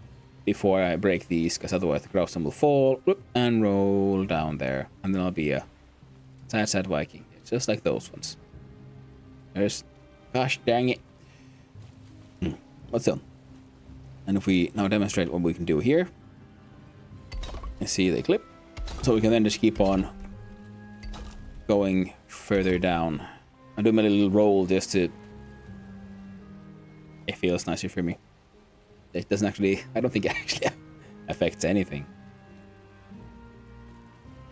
Speaker 1: before I break these, because otherwise the Casheim will fall and roll down there, and then I'll be a sad Viking, just like those ones. There's, gosh dang it. What's up? And if we now demonstrate what we can do here, you see they clip, so we can then just keep on going further down. I'm doing a little roll just to... It feels nicer for me. It doesn't actually... I don't think it actually affects anything.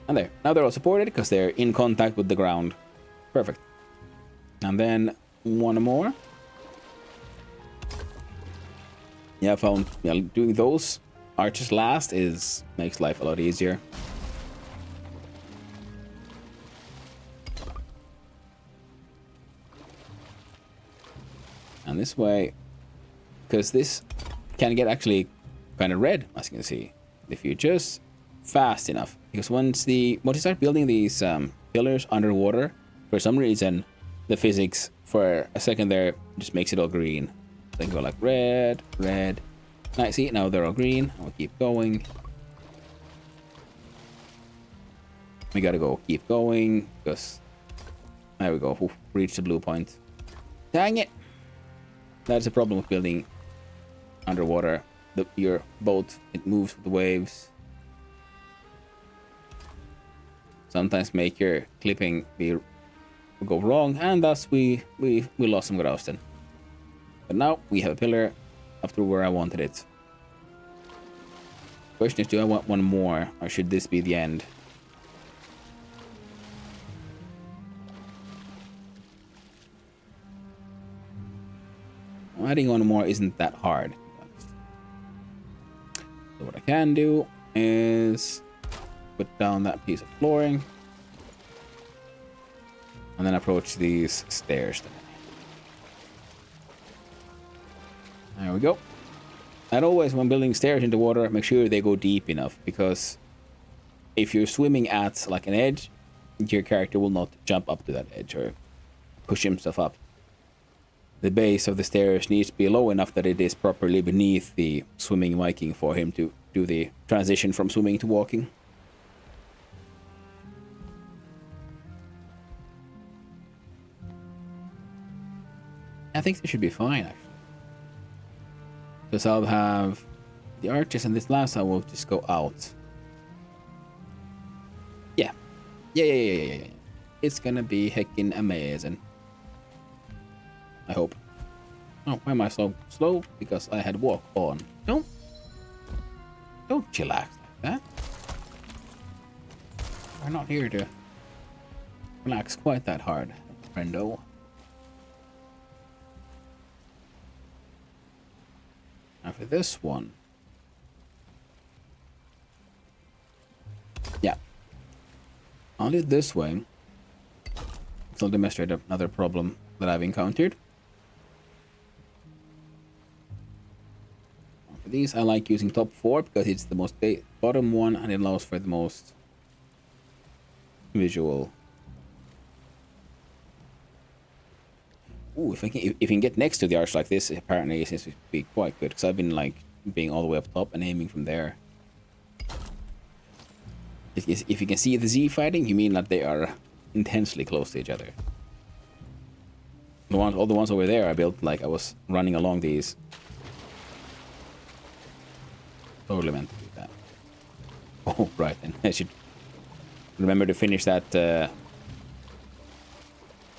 Speaker 1: And there. Now they're all supported because they're in contact with the ground. Perfect. And then one more. Yeah, I found doing those arches last makes life a lot easier. And this way, because this can get actually kind of red, as you can see, if you just fast enough. Because once you start building these pillars underwater, for some reason, the physics for a second there just makes it all green. So I can go like red, red. Now see, now they're all green. I'll keep going. We gotta go, keep going, because there we go. Oof, reach the blue point. Dang it! That's a problem with building underwater. Your boat, it moves with the waves. Sometimes make your clipping be go wrong, and thus we lost some grouse then. But now we have a pillar up to where I wanted it. Question is, do I want one more, or should this be the end? Adding one more isn't that hard. So what I can do is put down that piece of flooring and then approach these stairs. There we go. And always when building stairs into water, make sure they go deep enough, because if you're swimming at like an edge, your character will not jump up to that edge or push himself up. The base of the stairs needs to be low enough that it is properly beneath the swimming Viking for him to do the transition from swimming to walking. I think this should be fine, actually. Because I'll have the arches, and this last one will just go out. Yeah. Yeah. It's gonna be heckin' amazing. I hope. Oh, why am I so slow? Because I had walk on. Don't chillax like that. We're not here to relax quite that hard, friendo. Now for this one. Yeah. I'll do it this way. I'll demonstrate another problem that I've encountered. For these, I like using top 4 because it's the most bottom one and it allows for the most visual. Ooh, if you can get next to the arch like this, apparently it seems to be quite good, because I've been like being all the way up top and aiming from there. If you can see the Z fighting, you mean that they are intensely close to each other. All the ones over there I built like I was running along these. Totally meant to do that. Oh, right, and I should remember to finish that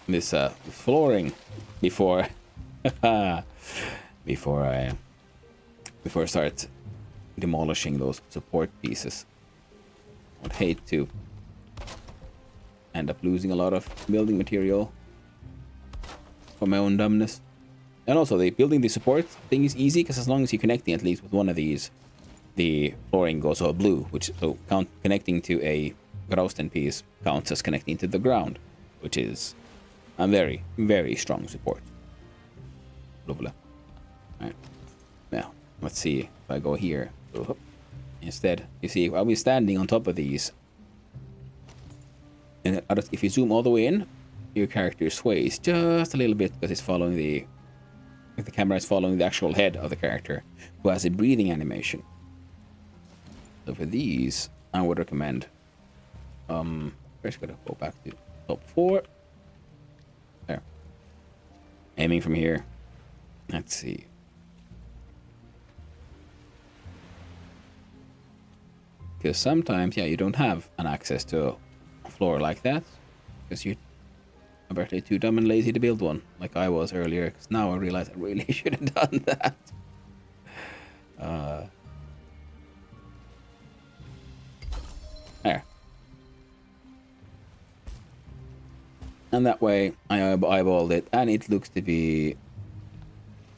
Speaker 1: this flooring before before I start demolishing those support pieces. I would hate to end up losing a lot of building material for my own dumbness. And also, building the support thing is easy, because as long as you're connecting at least with one of these, the flooring goes all blue, so connecting to a Grausten piece counts as connecting to the ground, which is a very, very strong support. Lovely. Alright. Now, let's see if I go here. Instead, you see, I'll be standing on top of these. And if you zoom all the way in, your character sways just a little bit, because it's following the camera is following the actual head of the character, who has a breathing animation. So for these, I would recommend first gotta go back to top 4. There. Aiming from here. Let's see. Because sometimes, yeah, you don't have an access to a floor like that, because you're apparently too dumb and lazy to build one, like I was earlier. Because now I realize I really should have done that. There. And that way I eyeballed it, and it looks to be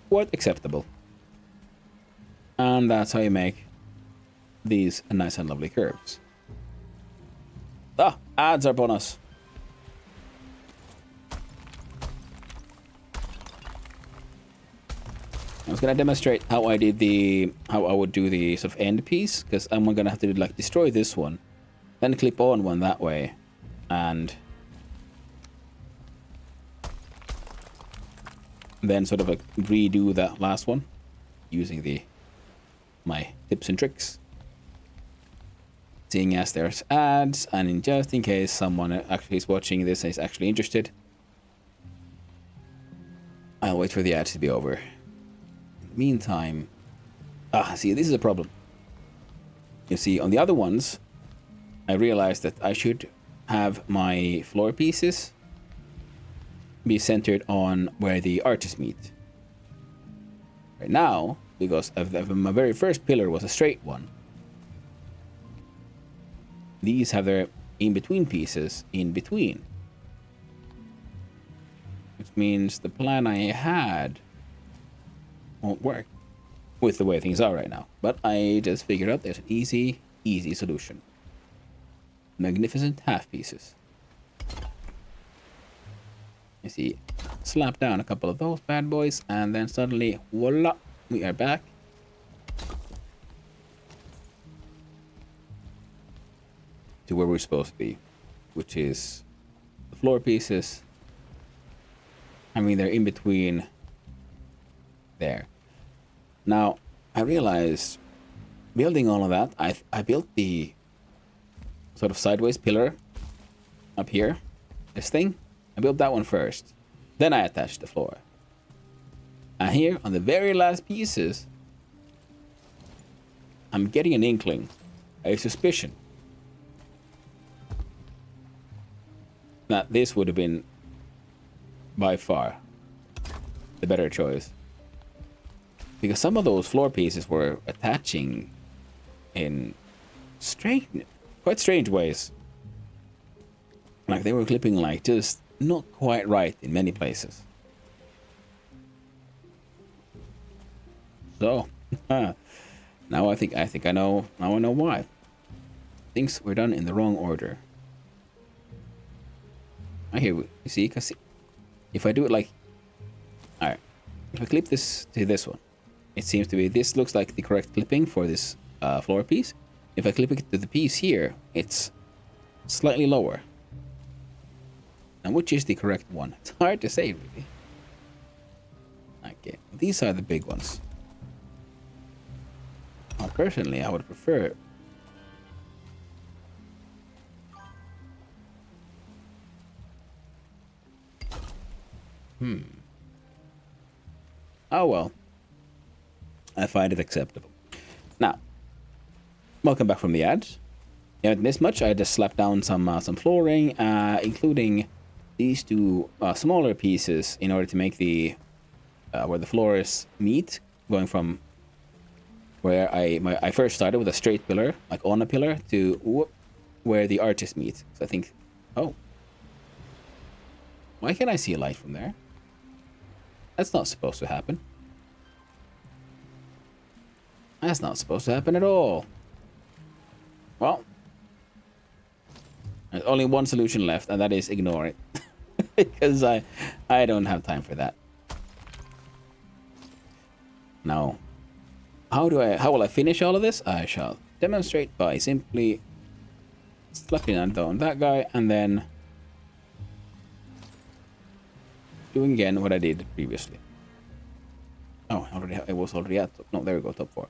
Speaker 1: quite acceptable. And that's how you make these nice and lovely curves. Ah, ads are upon us. I was gonna demonstrate how I would do the sort of end piece, because I'm gonna have to like destroy this one, then clip on one that way, and then sort of like redo that last one using my tips and tricks. Seeing as there's ads, and just in case someone actually is watching this and is actually interested, I'll wait for the ads to be over. In the meantime, see, this is a problem. You see, on the other ones, I realized that I should have my floor pieces be centered on where the arches meet. Right now, because my very first pillar was a straight one, these have their in-between pieces in between. Which means the plan I had won't work with the way things are right now. But I just figured out there's an easy solution. Magnificent half pieces. You see, slap down a couple of those bad boys, and then suddenly, voila, we are back. To where we're supposed to be, which is the floor pieces. I mean, they're in between there. Now, I realized building all of that, I built the sort of sideways pillar up here, this thing. I built that one first. Then I attached the floor. And here, on the very last pieces, I'm getting an inkling, a suspicion, that this would have been by far the better choice. Because some of those floor pieces were attaching in quite strange ways. Like they were clipping like just not quite right in many places. So now I think I know why. Things were done in the wrong order. I hear you see, cause if I do it like, all right, if I clip this to this one, it seems to be this looks like the correct clipping for this floor piece. If I clip it to the piece here, it's slightly lower. And which is the correct one? It's hard to say, really. Okay, these are the big ones. Personally, I would prefer oh well. I find it acceptable. Now, welcome back from the ads. You haven't missed much. I just slapped down some flooring, including these two smaller pieces in order to make the where the floors meet, going from where I first started with a straight pillar, like on a pillar, to where the arches meet. So I think, oh, why can't I see a light from there? That's not supposed to happen. That's not supposed to happen at all. Well, there's only one solution left, and that is ignore it. Because I don't have time for that. Now, how will I finish all of this? I shall demonstrate by simply slapping on that guy and then doing again what I did previously. Oh, it was already at top. No, there we go, top 4.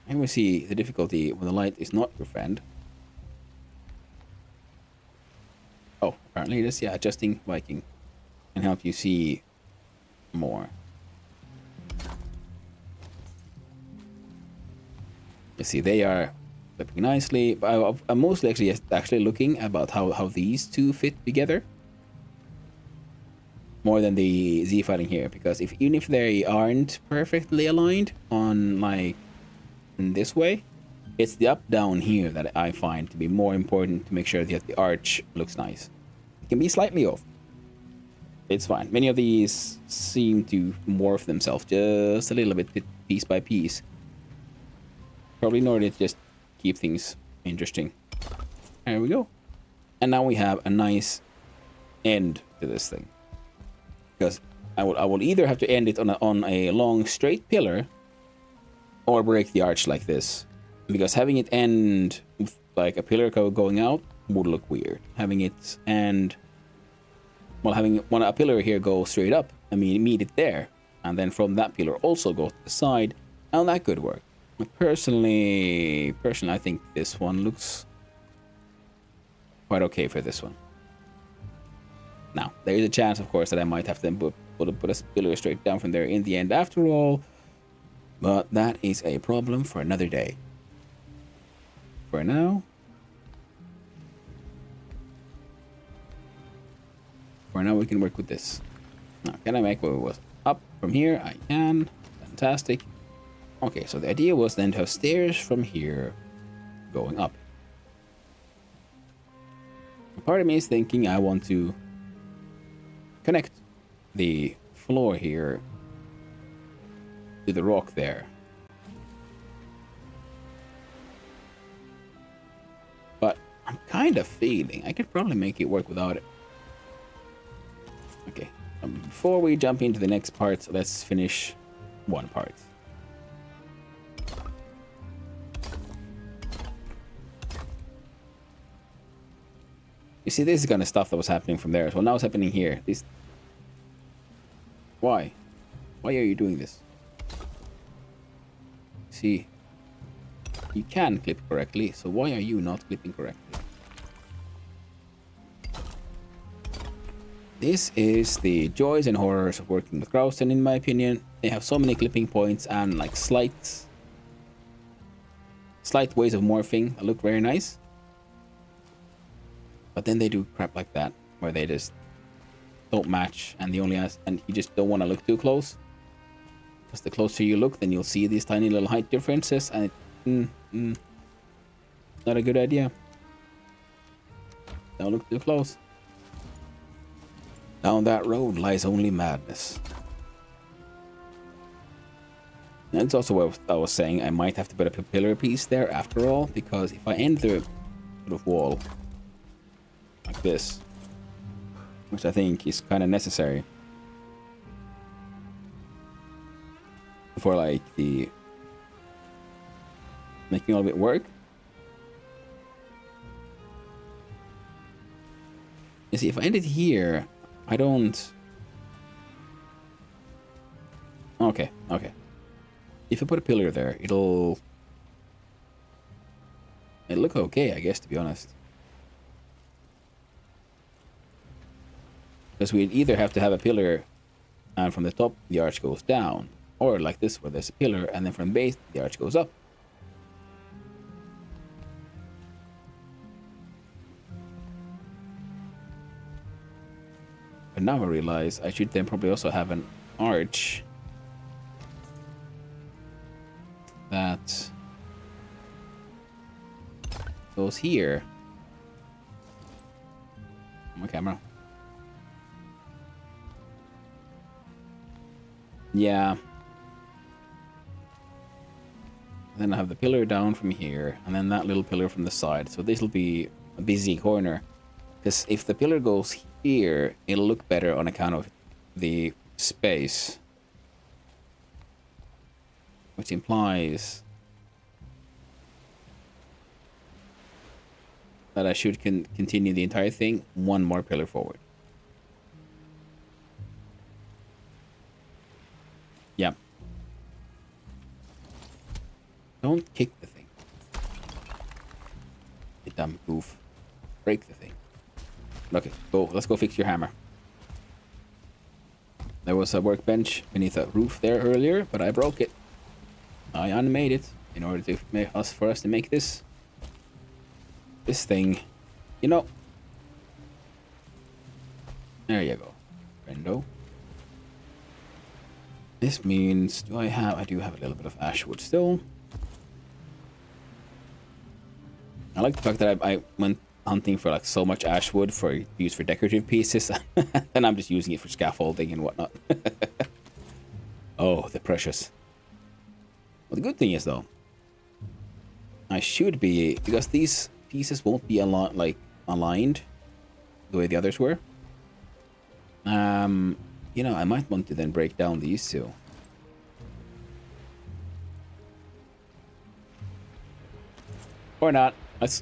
Speaker 1: And we see the difficulty when the light is not your friend. Oh, apparently this, yeah, adjusting Viking can help you see more. You see, they are flipping nicely. But I'm mostly actually looking about how these two fit together more than the Z fighting here, because even if they aren't perfectly aligned on like in this way, it's the up down here that I find to be more important to make sure that the arch looks nice. It can be slightly off. It's fine. Many of these seem to morph themselves just a little bit, piece by piece. Probably in order to just keep things interesting. There we go. And now we have a nice end to this thing. Because I will either have to end it on a long straight pillar or break the arch like this. Because having it end with like a pillar going out would look weird. Having it end, well, having a pillar here go straight up, I mean, meet it there. And then from that pillar also go to the side. And that could work. Personally, I think this one looks quite okay for this one. Now, there is a chance, of course, that I might have to put a pillar straight down from there in the end after all. But that is a problem for another day. For now, For now, we can work with this. Now, can I make where it was up from here? I can. Fantastic. Okay, so the idea was then to have stairs from here going up. Part of me is thinking I want to connect the floor here to the rock there. But I'm kind of feeling I could probably make it work without it. Okay, before we jump into the next part, let's finish one part. You see, this is kind of stuff that was happening from there. So now it's happening here. This. Why? Why are you doing this? See, you can clip correctly, so why are you not clipping correctly? This is the joys and horrors of working with Grausten, in my opinion. They have so many clipping points and like slight ways of morphing that look very nice. But then they do crap like that, where they just don't match, and and you just don't want to look too close. Because the closer you look, then you'll see these tiny little height differences, and it's not a good idea. Don't look too close. Down that road lies only madness. And it's also what I was saying, I might have to put a pillar piece there after all, because if I end the sort of wall like this, which I think is kind of necessary for like the making all of it work. You see, if I end it here, I don't. Okay. If I put a pillar there, it'll look okay, I guess, to be honest. Because we'd either have to have a pillar and from the top the arch goes down, or like this where there's a pillar and then from base the arch goes up. But now I realize I should then probably also have an arch that goes here. My camera. Yeah. Then I have the pillar down from here, and then that little pillar from the side. So this will be a busy corner. Because if the pillar goes here, it'll look better on account of the space. Which implies that I should continue the entire thing one more pillar forward. Yeah. Don't kick the thing. You dumb goof. Break the thing. Okay, go. Let's go fix your hammer. There was a workbench beneath a roof there earlier, but I broke it. I unmade it in order to for us to make this thing. You know. There you go, friendo. This means, I do have a little bit of ash wood still. I like the fact that I went hunting for like so much ash wood for use for decorative pieces, and I'm just using it for scaffolding and whatnot. Oh, the precious. Well, the good thing is though, I should be, because these pieces won't be aligned the way the others were. You know, I might want to then break down these two. Or not. Let's.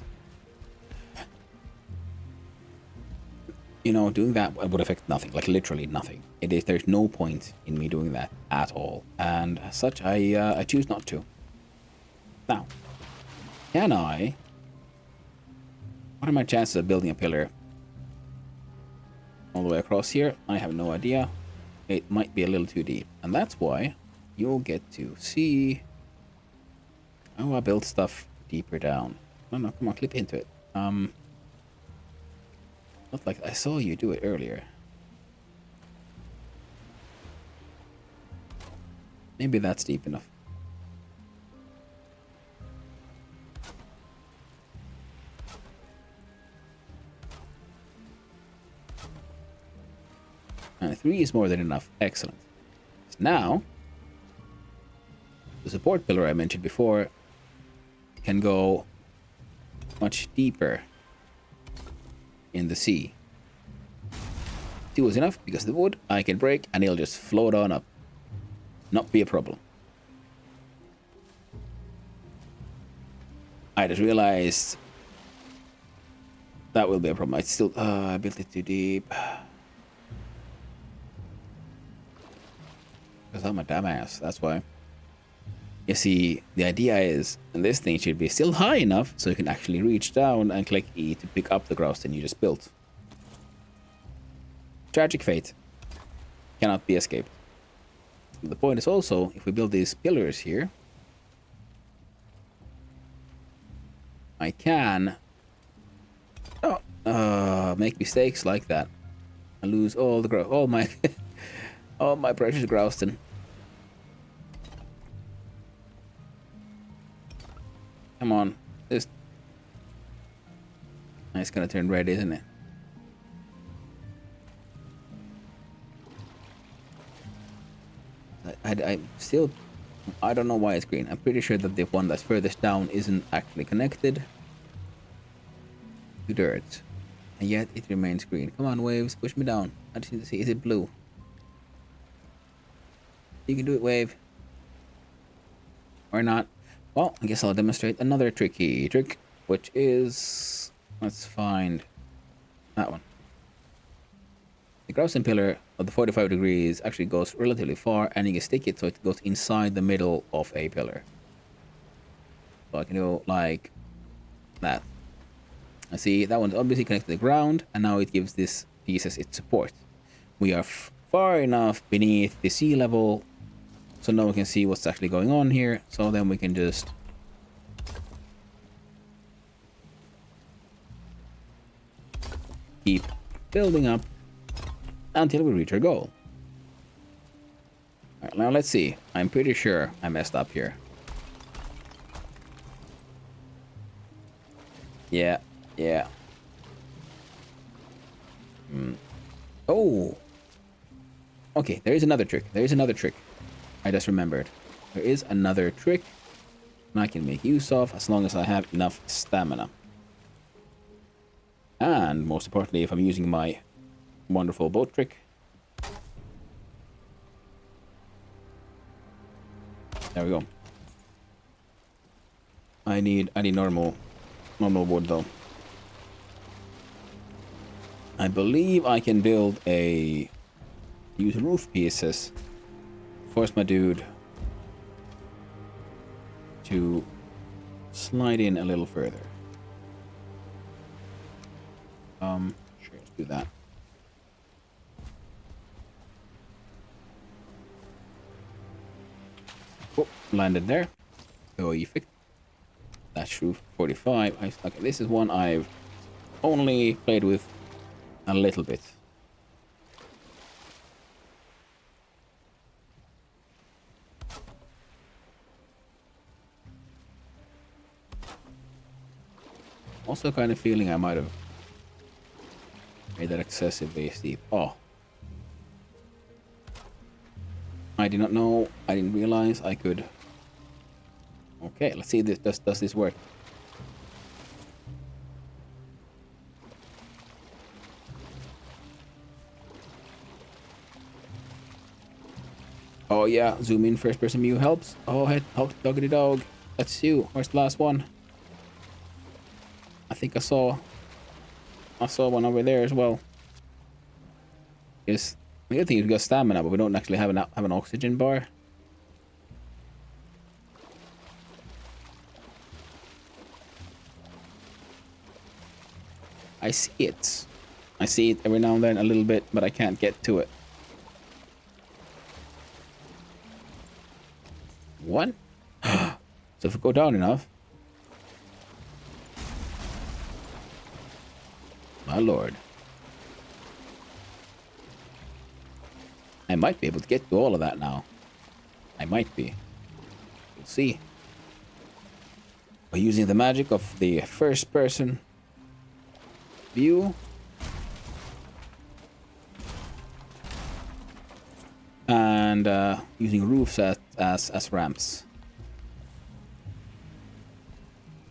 Speaker 1: You know, doing that would affect nothing. Like literally nothing. There's no point in me doing that at all. And as such, I choose not to. Now, can I? What are my chances of building a pillar all the way across here? I have no idea. It might be a little too deep, and that's why you'll get to see how I build stuff deeper down. No, come on, clip into it. Not like I saw you do it earlier. Maybe that's deep enough. And 3 is more than enough. Excellent. So now, the support pillar I mentioned before can go much deeper in the sea. 2 is enough because the wood I can break and it'll just float on up. Not be a problem. I just realized that will be a problem. I built it too deep. Because I'm a dumbass, that's why. You see, the idea is, and this thing should be still high enough so you can actually reach down and click E to pick up the Growston you just built. Tragic fate. Cannot be escaped. The point is also, if we build these pillars here, I can make mistakes like that. I lose all the all my all my precious Growston. Come on, this. It's gonna turn red, isn't it? I still, I don't know why it's green. I'm pretty sure that the one that's furthest down isn't actually connected to dirt, and yet it remains green. Come on, waves, push me down. I just need to see, is it blue? You can do it, wave. Or not. Well, I guess I'll demonstrate another tricky trick, which is, let's find that one. The Growston pillar of the 45 degrees actually goes relatively far, and you can stick it so it goes inside the middle of a pillar. So I can go like that. I see that one's obviously connected to the ground, and now it gives this pieces its support. We are far enough beneath the sea level so no one can see what's actually going on here. So then we can just keep building up until we reach our goal. Alright, now let's see. I'm pretty sure I messed up here. Yeah. Oh! Okay, there is another trick. I just remembered. There is another trick I can make use of as long as I have enough stamina. And most importantly, if I'm using my wonderful boat trick. There we go. I need normal wood though. I believe I can build use roof pieces. Force my dude to slide in a little further. Sure, let's do that. Oh, landed there. Perfect. That's roof 45. Okay, this is one I've only played with a little bit. Also kind of feeling I might have made that excessively steep. Oh. I did not know, I didn't realize I could. Okay, let's see this does this work. Oh yeah, zoom in first person view helps. Oh head doggity dog. That's you. Where's the last one? I think I saw one over there as well. Yes, the other thing is we got stamina, but we don't actually have an oxygen bar. I see it. I see it every now and then a little bit, but I can't get to it. What? So if we go down enough. My lord. I might be able to get to all of that now. I might be. We'll see. By using the magic of the first person view. And using roofs as ramps.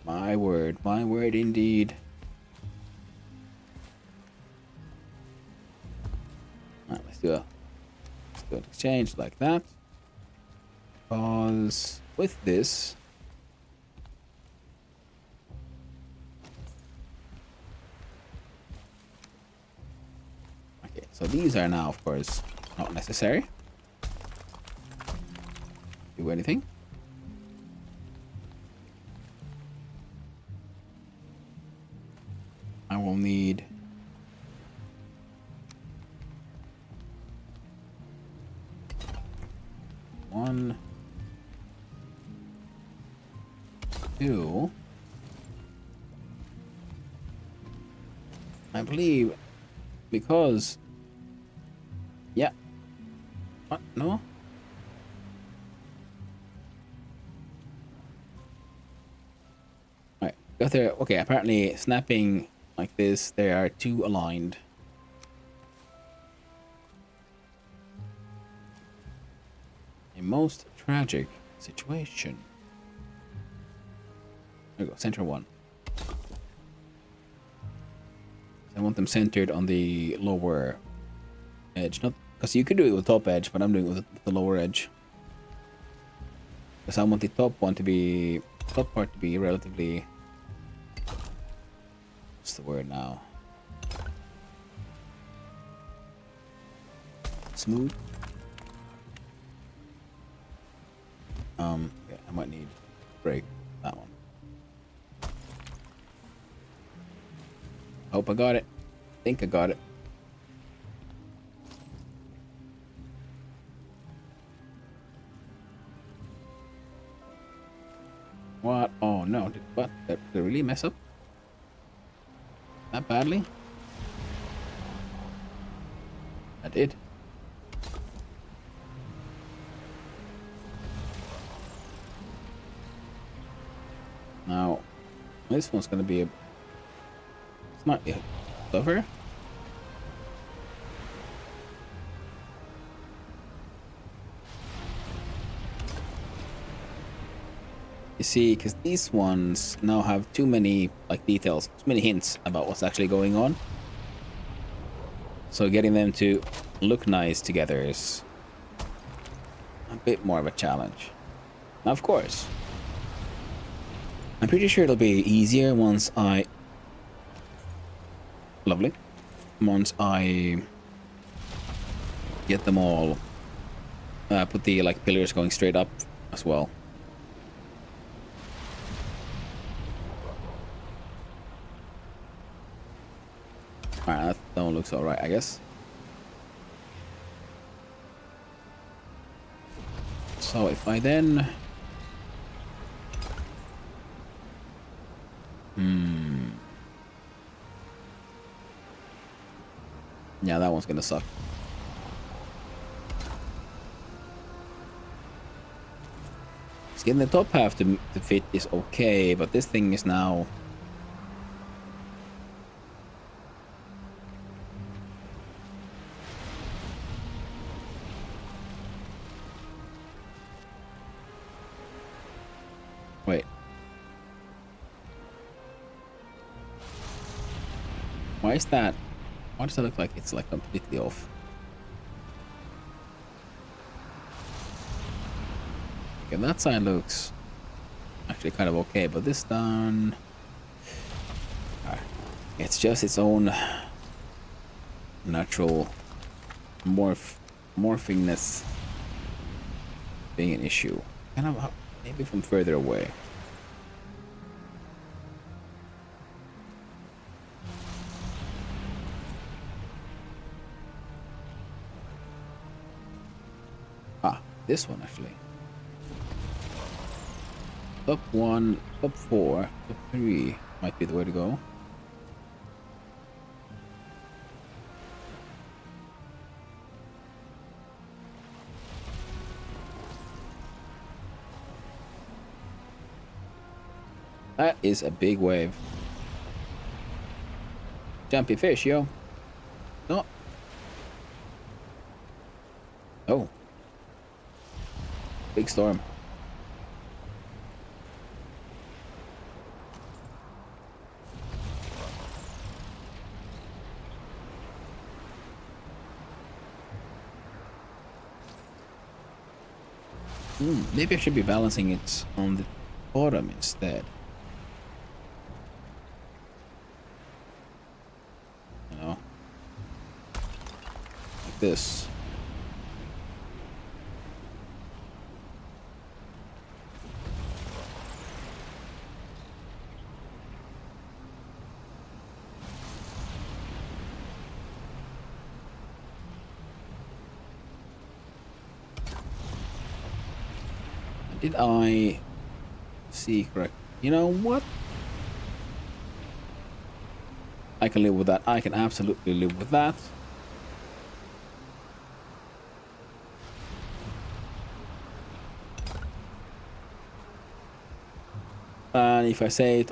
Speaker 1: My word indeed. Alright, let's do an exchange like that. Because with this, okay, so these are now, of course, not necessary. Do anything. I will need one, two. I believe because yeah. What? No? Alright, got there. Okay, apparently snapping like this, they are too aligned. A most tragic situation. There we go, center one. I want them centered on the lower edge, not because you could do it with top edge, but I'm doing it with the lower edge. Because I want the top part to be relatively, what's the word now? Smooth. Okay, I might need to break that one. Hope I got it. Think I got it. What? Oh no, what? Did I really mess up? That badly? I did. Now, this one's gonna be slightly tougher. You see, because these ones now have too many like details, too many hints about what's actually going on. So getting them to look nice together is a bit more of a challenge. Now, of course, I'm pretty sure it'll be easier once I... Lovely. Once I get them all, put the like pillars going straight up as well. Alright, that one looks alright, I guess. So if I then... Yeah, that one's gonna suck. Getting the top half to fit is okay, but this thing is now... Wait. Why is that? Why does that look like it's like completely off? Okay, that side looks actually kind of okay, but this down... It's just its own natural morphingness being an issue. Kind of maybe from further away. This one actually. Top 1, top 4, top 3 might be the way to go. That is a big wave. Jumpy fish, yo. No. Oh. Big storm. Maybe I should be balancing it on the bottom instead. You know, like this. Did I see correct? You know what? I can live with that. I can absolutely live with that. And if I say it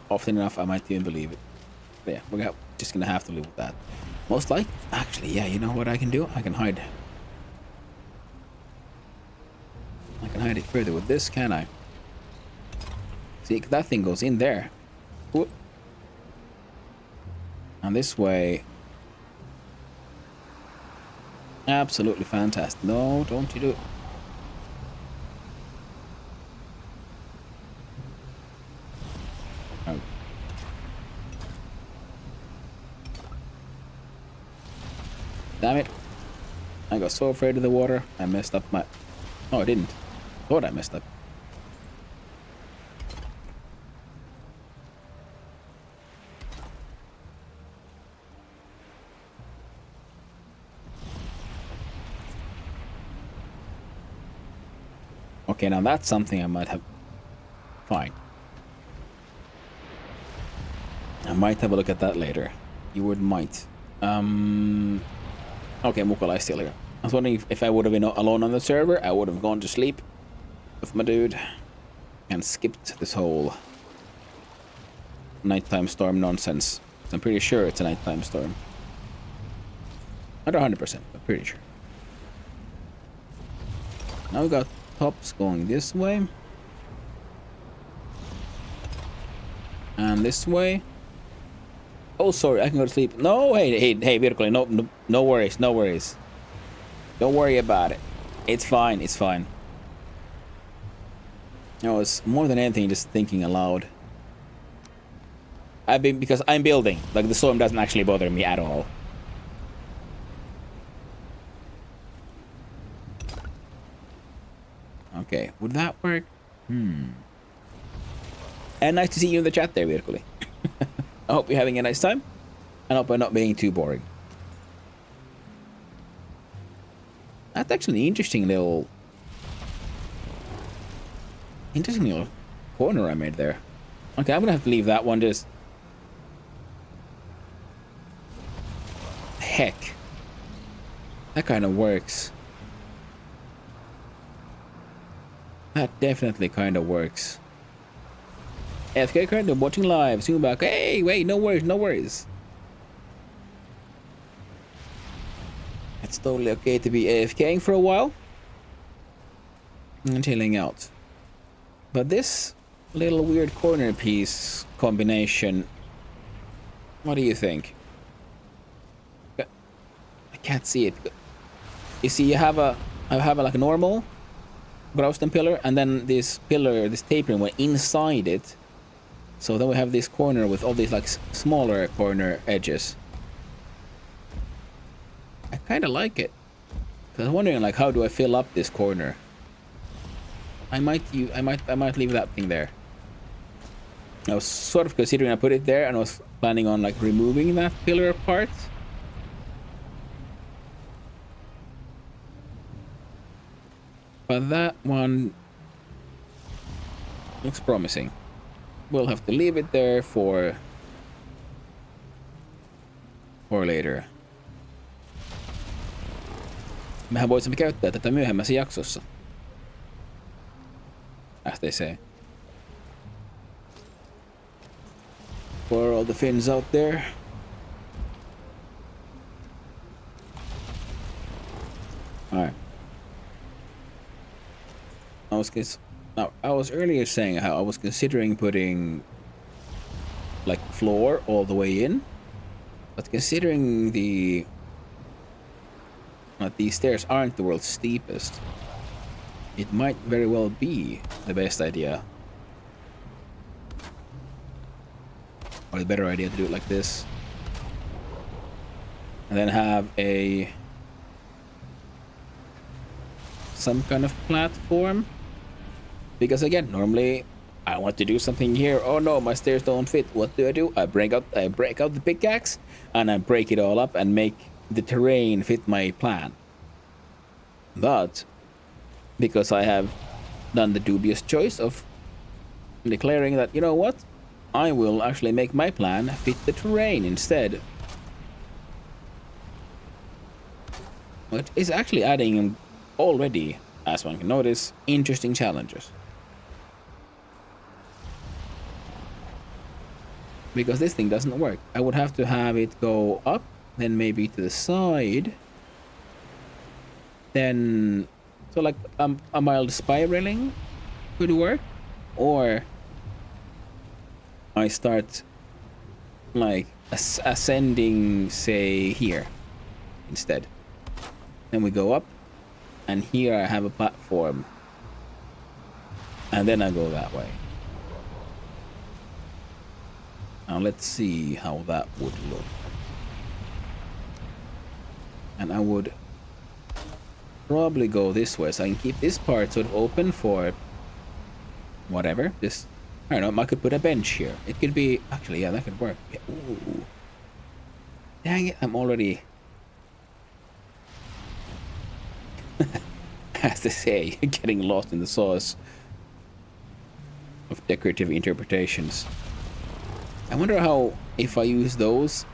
Speaker 1: often enough, I might even believe it. But yeah, we're just gonna have to live with that. Most likely, actually, yeah, you know what I can do? I can hide. I can hide it further with this, can I? See, that thing goes in there. Whoop. And this way... Absolutely fantastic. No, don't you do it. Oh. Damn it. I got so afraid of the water, I messed up my... Oh, I didn't. Thought I messed up. Okay, now that's something I might have... Fine. I might have a look at that later. You would might. Okay, Mukala is still here. I was wondering if I would have been alone on the server, I would have gone to sleep with my dude and skipped this whole nighttime storm nonsense. I'm pretty sure it's a nighttime storm. Not 100%, but pretty sure. Now we got tops going this way. And this way. Oh, sorry, I can go to sleep. No, hey, Virkoli, no worries, no worries. Don't worry about it. It's fine, it's fine. I was more than anything just thinking aloud. Because I'm building. Like, the storm doesn't actually bother me at all. Okay, would that work? And nice to see you in the chat there, Virkoli. I hope you're having a nice time. And I hope I'm not being too boring. That's actually an interesting little corner I made there. Okay, I'm gonna have to leave that one just... Heck. That kind of works. That definitely kind of works. AFK currently watching live. Soon back. Hey, wait, no worries, no worries. It's totally okay to be AFKing for a while. And chilling out. But this little weird corner piece combination, what do you think? I can't see it. You see, I have a like a normal Grausten pillar, and then this pillar, this tapering went inside it. So then we have this corner with all these like smaller corner edges. I kind of like it. I was wondering, like, how do I fill up this corner? I might leave that thing there. I was sort of considering I put it there, and I was planning on like removing that pillar part. But that one looks promising. We'll have to leave it there for later. Mehän voisimme käyttää tätä myöhemmässä jaksossa. As they say. all the fins out there. Alright. I was earlier saying how I was considering putting like floor all the way in, but considering that these stairs aren't the world's steepest, it might very well be the best idea, or the better idea, to do it like this, and then have some kind of platform. Because again, normally I want to do something here. Oh no, my stairs don't fit. What do? I break out the pickaxe and I break it all up and make the terrain fit my plan. But because I have done the dubious choice of declaring that, you know what, I will actually make my plan fit the terrain instead, which is actually adding already, as one can notice, interesting challenges. Because this thing doesn't work. I would have to have it go up, then maybe to the side, then so like a mild spiraling could work, or I start like ascending, say here instead. Then we go up, and here I have a platform, and then I go that way. Now let's see how that would look. And I would probably go this way, so I can keep this part sort of open for whatever. This, I don't know, I could put a bench here. It could be, actually, yeah, that could work. Yeah. Ooh. Dang it, I'm already, as they say, getting lost in the sauce of decorative interpretations. I wonder how, if I use those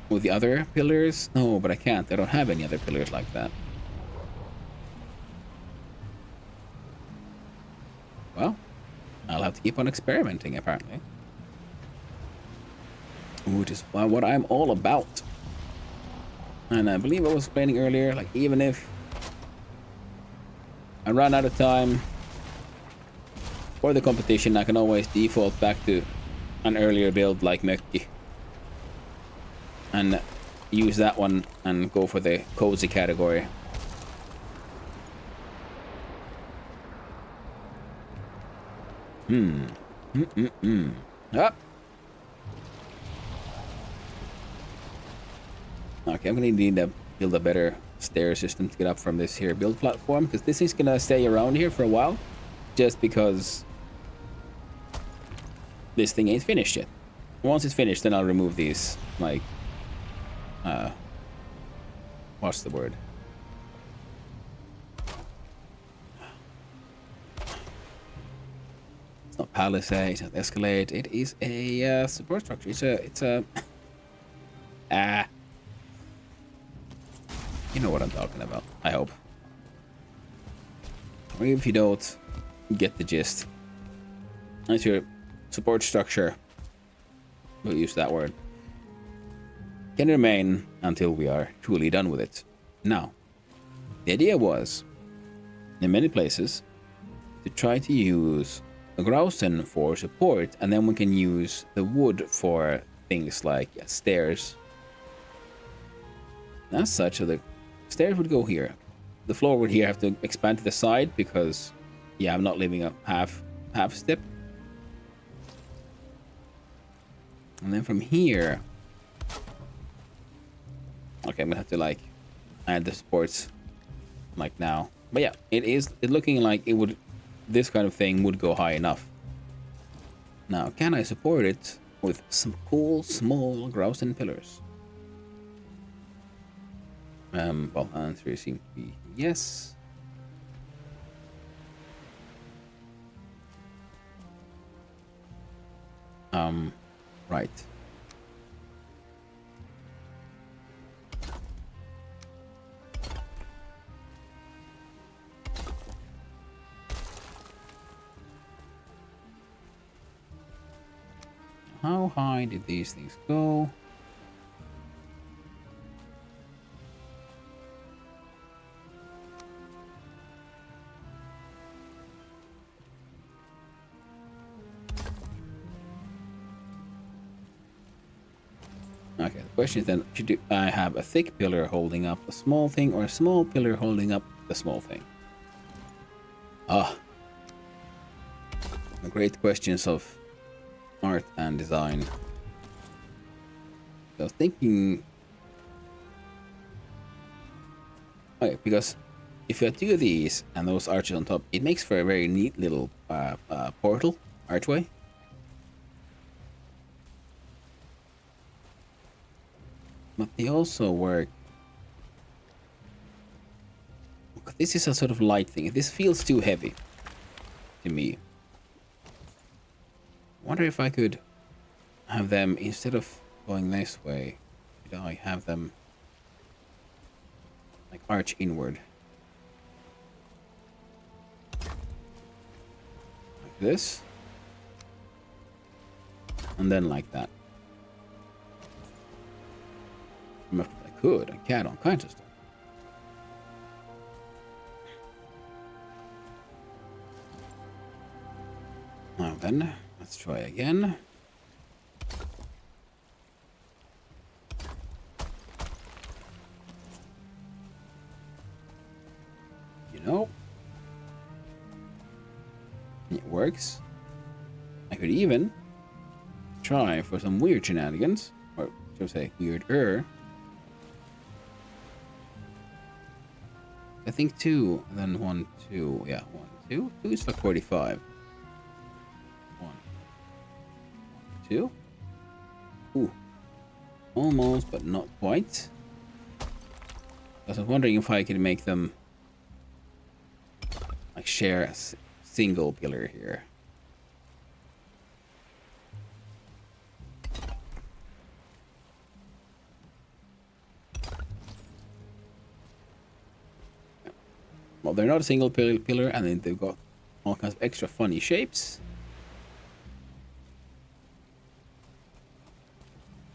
Speaker 1: with the other pillars. No, but I can't. I don't have any other pillars like that. Well, I'll have to keep on experimenting, apparently. Which is what I'm all about. And I believe I was explaining earlier, like, even if I run out of time for the competition, I can always default back to an earlier build like Mökki and use that one and go for the cozy category. Ah. Okay, I'm gonna need to build a better stair system to get up from this here build platform, because this is gonna stay around here for a while, just because this thing ain't finished yet. Once it's finished, then I'll remove these, like, what's the word? It's not palisade, it's not escalade, it is a support structure. It's a you know what I'm talking about, I hope. Or if you don't, get the gist. That's your support structure. We'll use that word. Can remain until we are truly done with it. Now, the idea was, in many places, to try to use a Grausen for support, and then we can use the wood for things like stairs. As such, so the stairs would go here. The floor would here have to expand to the side because, yeah, I'm not leaving a half step. And then from here, okay, I'm gonna have to like add the supports like now. But yeah, it's looking like it would, this kind of thing would go high enough. Now, can I support it with some cool small Grausen pillars? Well, answer seems to be yes. Right. how high did these things go? Okay, the question is then, should I have a thick pillar holding up a small thing or a small pillar holding up the small thing? Ah, the great questions of art and design. So I was thinking... Okay, because if you have two of these and those arches on top, it makes for a very neat little portal, archway. But they also work... This is a sort of light thing. This feels too heavy to me. I wonder if I could have them, instead of going this way, could I have them like arch inward? Like this. And then like that. I could, I can, all kinds of stuff. Now then, let's try again. You know, it works. I could even try for some weird shenanigans, or should I say weirder. I think 2, then 1, 2. Yeah, 1, 2. 2 is like 45. 1, 2. Ooh. Almost, but not quite. I was wondering if I could make them like share a single pillar here. Well, they're not a single pillar, and then they've got all kinds of extra funny shapes.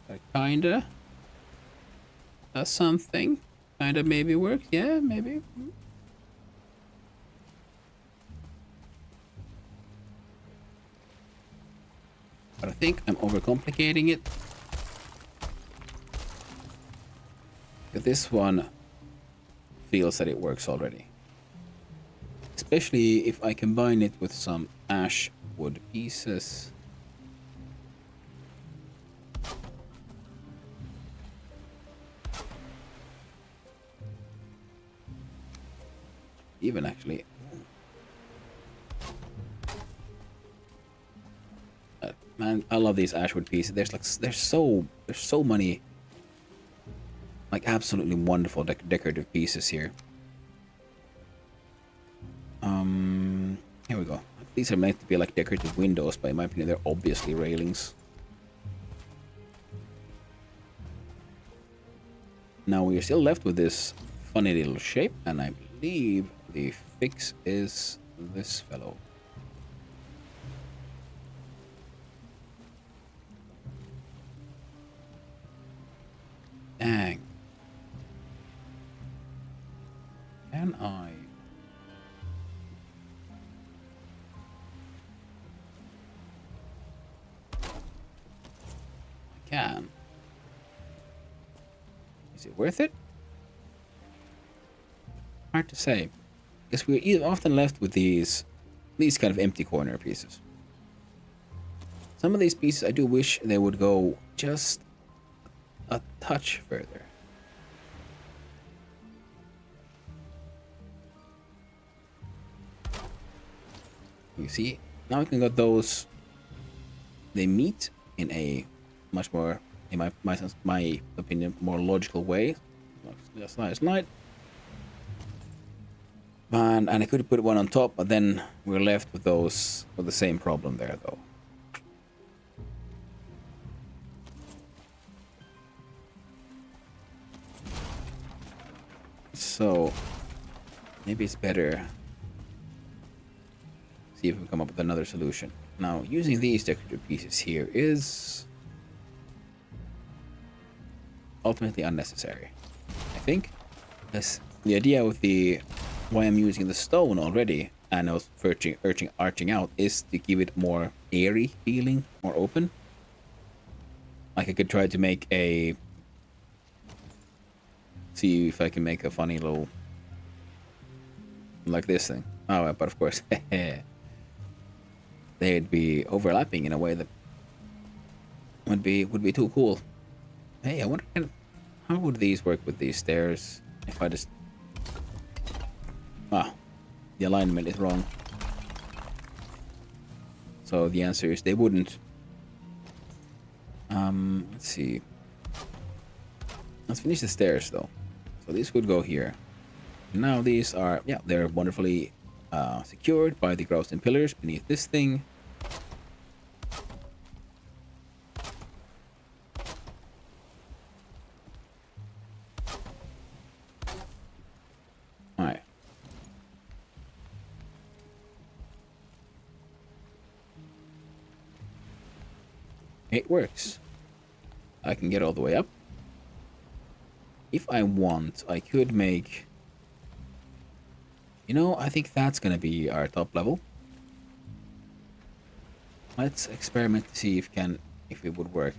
Speaker 1: That kinda does something. Kinda maybe works. Yeah, maybe. But I think I'm overcomplicating it. This one feels that it works already. Especially if I combine it with some ash wood pieces. Even actually... man, I love these ash wood pieces. There's so many like absolutely wonderful decorative pieces here. Here we go. These are meant to be like decorative windows, but in my opinion, they're obviously railings. Now we are still left with this funny little shape, and I believe the fix is this fellow. Dang. Can I? Can. Is it worth it? Hard to say. Because we're often left with these kind of empty corner pieces. Some of these pieces I do wish they would go just a touch further. You see, now we can get those. They meet in a much more, in my opinion, more logical way. Slide. And I could put one on top, but then we're left with those with the same problem there, though. So maybe it's better see if we come up with another solution. Now, using these decorative pieces here is ultimately unnecessary, I think. Because the idea with the why I'm using the stone already and I was arching out is to give it more airy feeling, more open. Like I could try to make a... See if I can make a funny little... like this thing. Oh, but of course, they'd be overlapping in a way that would be too cool. Hey, I wonder how would these work with these stairs if I just... Ah, the alignment is wrong. So the answer is they wouldn't. Let's see. Let's finish the stairs though. So this would go here. Now these are, yeah, they're wonderfully secured by the groused pillars beneath this thing. Alright. It works. I can get all the way up. If I want, I could make... You know, I think that's gonna be our top level. Let's experiment to see if it would work.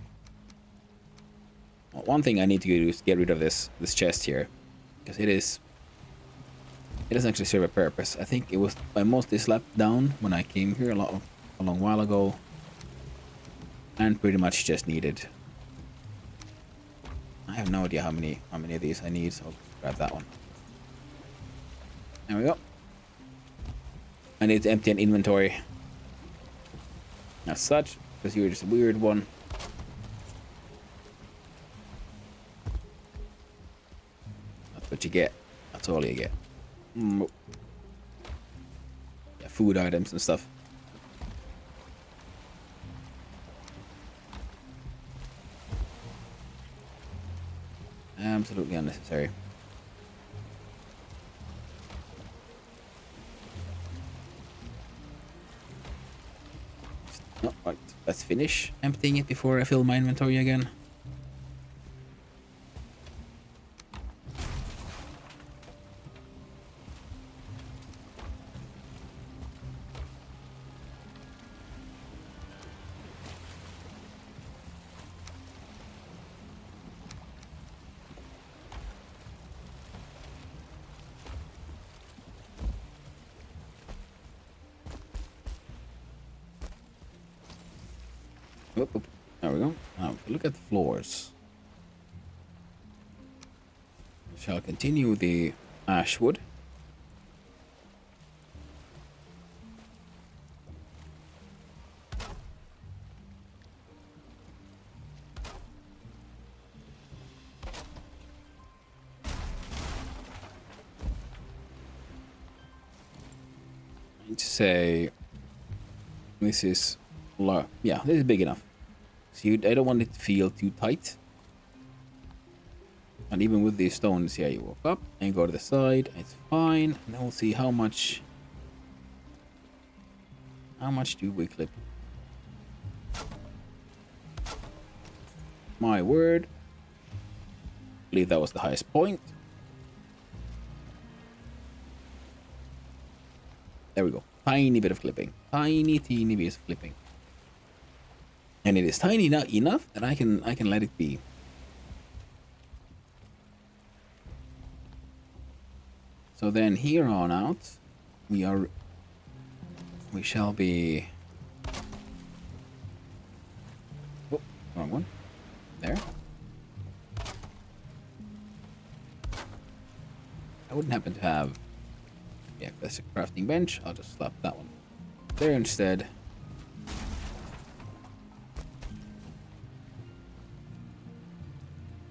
Speaker 1: Well, one thing I need to do is get rid of this chest here, because it doesn't actually serve a purpose. I think it was I mostly slapped down when I came here a long while ago, and pretty much just needed. I have no idea how many of these I need, so I'll grab that one. There we go. I need to empty an inventory. As such, because you're just a weird one. That's what you get. That's all you get. Yeah, food items and stuff. Absolutely unnecessary. No, right. Let's finish emptying it before I fill my inventory again. Oop, oop. There we go. Now, if we look at the floors, we shall continue the ash wood. I'd say this is yeah, this is big enough. See, I don't want it to feel too tight. And even with these stones here, you walk up and go to the side. It's fine. And then we'll see how much do we clip. My word. I believe that was the highest point. There we go. Tiny bit of clipping. Tiny bit of clipping. And it is tiny enough that I can let it be. So then here on out, we shall be... Oh, wrong one. There. I wouldn't happen to have... Yeah, that's a crafting bench. I'll just slap that one there instead.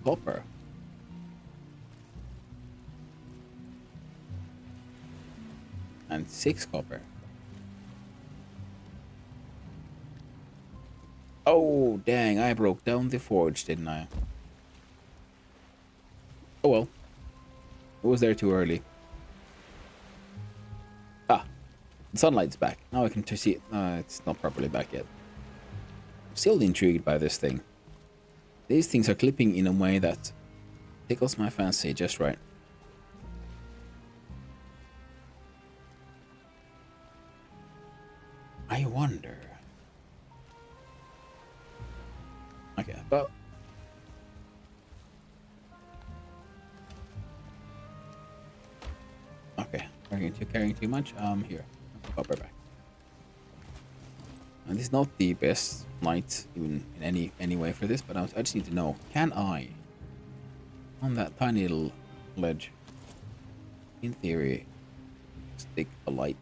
Speaker 1: Copper. And 6 copper. Oh, dang, I broke down the forge, didn't I? Oh well. It was there too early. Ah, Sunlight's back. Now I can see it. It's not properly back yet. I'm still intrigued by this thing. These things are clipping in a way that tickles my fancy just right. I wonder. Okay, well. Okay, carrying too much. Here, I'll be back. And this is not the best night even in any way for this, but I just need to know: can I, on that tiny little ledge, in theory, stick a light?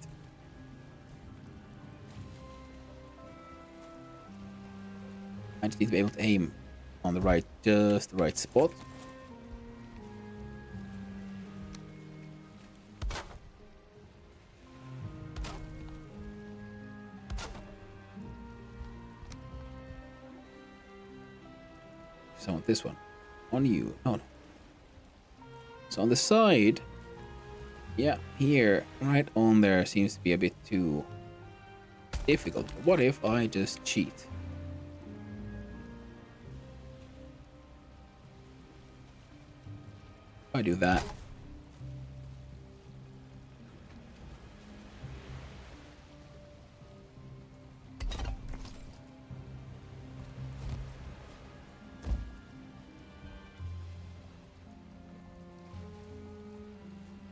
Speaker 1: I just need to be able to aim on the just the right spot. So I want this one on you. Oh no. So on the side, yeah, here, right on there seems to be a bit too difficult. But what if I just cheat? If I do that.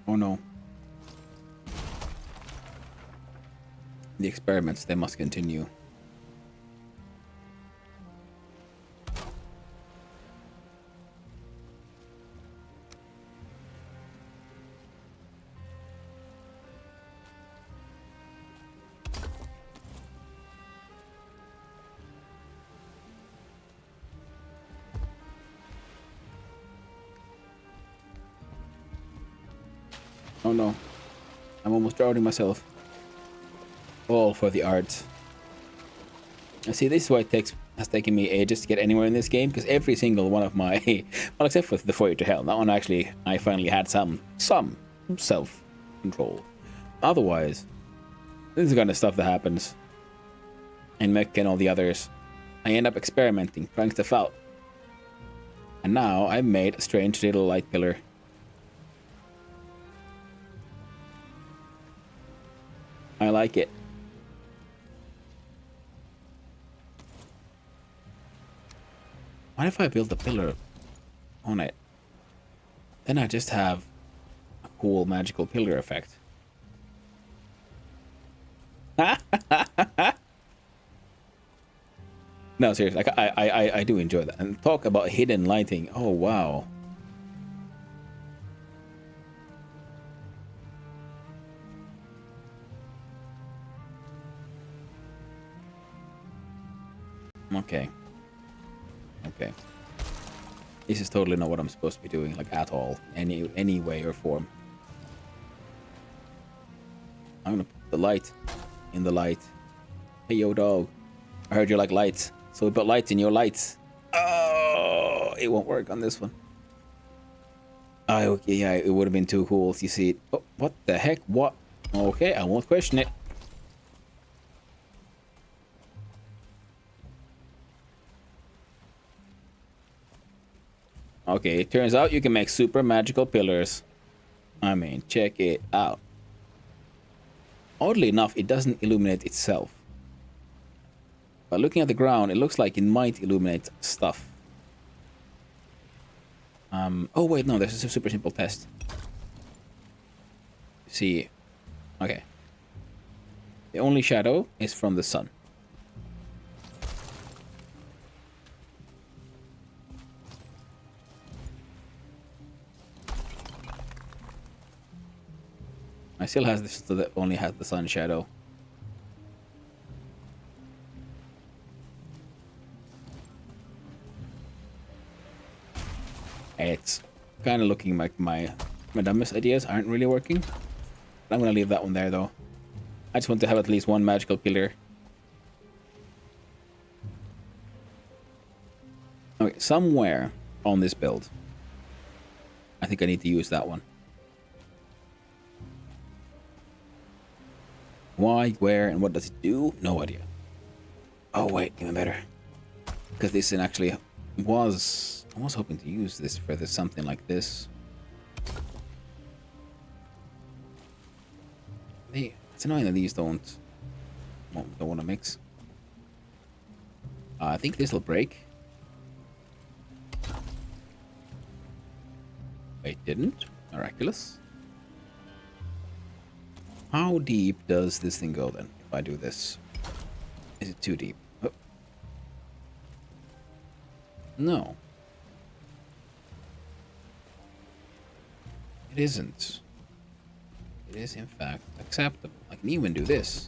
Speaker 1: Oh no. The experiments, they must continue. Oh no. I'm almost drowning myself. All for the art. And see, this is why it has taken me ages to get anywhere in this game, because every single one of my... well, except for the Foyer to Hell. That one actually, I finally had some self-control. Otherwise, this is the kind of stuff that happens in Mech and all the others. I end up experimenting, trying stuff out. And now I've made a strange little light pillar. I like it. What if I build a pillar on it? Then I just have a cool magical pillar effect. No, seriously, like, I do enjoy that. And talk about hidden lighting. Oh, wow. Okay. Okay. This is totally not what I'm supposed to be doing, like, at all. Any way or form. I'm gonna put the light in the light. Hey, yo, dog. I heard you like lights. So we put lights in your lights. Oh, it won't work on this one. Oh, okay, yeah, it would have been too cool if you see it. Oh, what the heck? What? Okay, I won't question it. Okay, it turns out you can make super magical pillars. I mean, check it out. Oddly enough, it doesn't illuminate itself. But looking at the ground, it looks like it might illuminate stuff. Oh wait, no, this is a super simple test. See, okay. The only shadow is from the sun. I still has this, so that only has the sun shadow. It's kind of looking like my dumbest ideas aren't really working. I'm gonna leave that one there though. I just want to have at least one magical pillar. Okay, somewhere on this build, I think I need to use that one. Why, where, and what does it do? No idea. Oh wait, even better. Because this actually was... I was hoping to use this for something like this. It's annoying that these don't want to mix. I think this will break. It didn't. Miraculous. How deep does this thing go then, if I do this? Is it too deep? Oh. No. It isn't. It is, in fact, acceptable. I can even do this.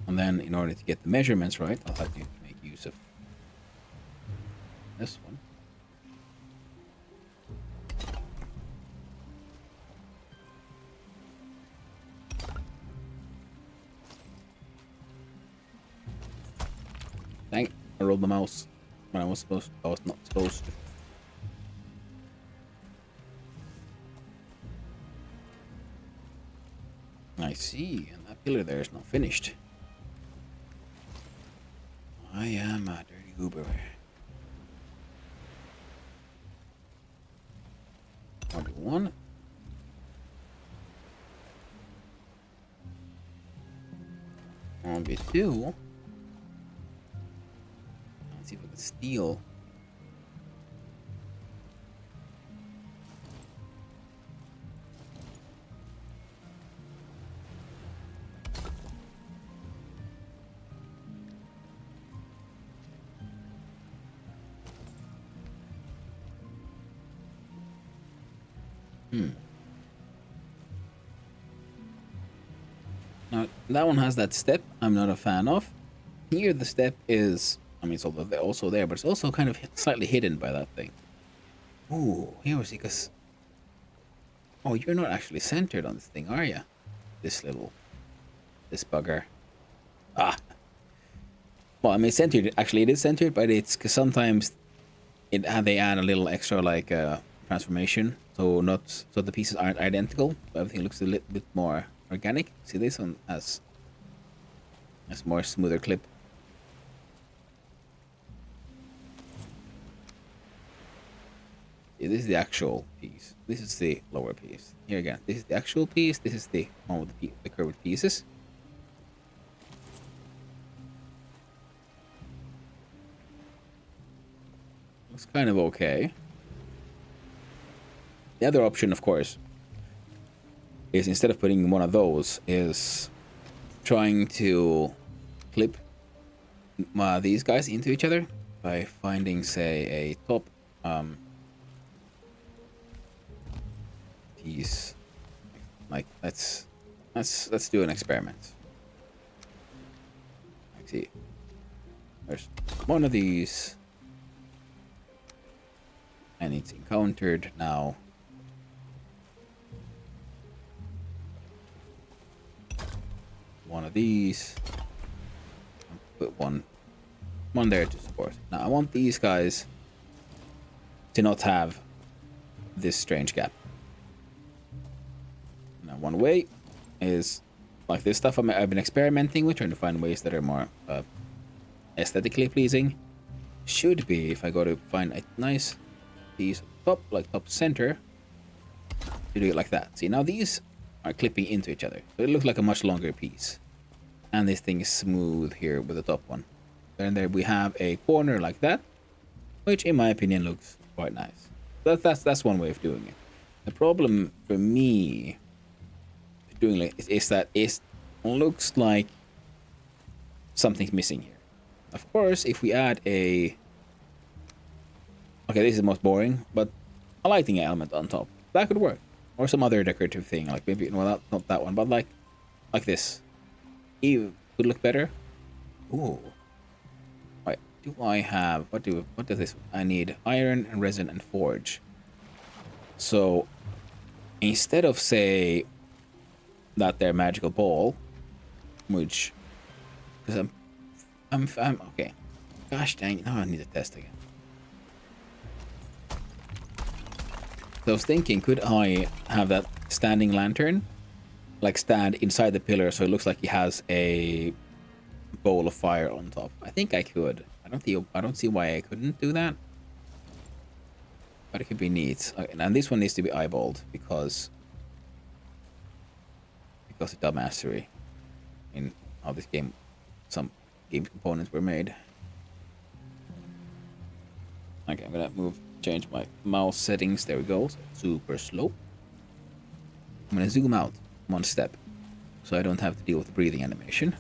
Speaker 1: And then, in order to get the measurements right, I'll have to make use of this one. Dang, I rolled the mouse when I was not supposed to. I see, and that pillar there is not finished. I am a dirty goober. 21. On B2. Let's see if we can steal. Now, that one has that step I'm not a fan of. Here, the step is, I mean, it's also there, but it's also kind of slightly hidden by that thing. Ooh, here we see, because... Oh, you're not actually centered on this thing, are you? This bugger. Ah. Well, I mean, centered, actually it is centered, but it's, because sometimes they add a little extra, like, transformation, so the pieces aren't identical, but everything looks a little bit more organic. See, this one has more smoother clip. Yeah, this is the actual piece. This is the lower piece. Here again, this is the actual piece. This is the one with the curved pieces. Looks kind of okay. The other option, of course, is instead of putting one of those, is trying to clip these guys into each other by finding, say, a top piece. Like, let's do an experiment. Let's see. There's one of these, and it's encountered now. One of these. Put one there to support. Now I want these guys to not have this strange gap. Now one way is like this stuff I've been experimenting with, trying to find ways that are more aesthetically pleasing. Should be if I go to find a nice piece top, like top center, to do it like that. See, now these are clipping into each other, so it looks like a much longer piece. And this thing is smooth here with the top one. And there we have a corner like that, which in my opinion looks quite nice. That's one way of doing it. The problem for me doing it is that it looks like something's missing here. Of course, if we add a... Okay, this is the most boring, but a lighting element on top, that could work. Or some other decorative thing, like maybe, well, not that one, but like this. It would look better. Ooh. Right, do I have? What does this? I need iron and resin and forge. So instead of say that their magical ball, which because I'm okay. Gosh dang it! Now I need to test again. So I was thinking, could I have that standing lantern, like stand inside the pillar, so it looks like he has a bowl of fire on top? I think I could. I don't see why I couldn't do that. But it could be neat. Okay, and this one needs to be eyeballed because of the mastery in how this game, some game components were made. Okay, I'm gonna change my mouse settings. There we go. So super slow. I'm gonna zoom out one step so I don't have to deal with the breathing animation.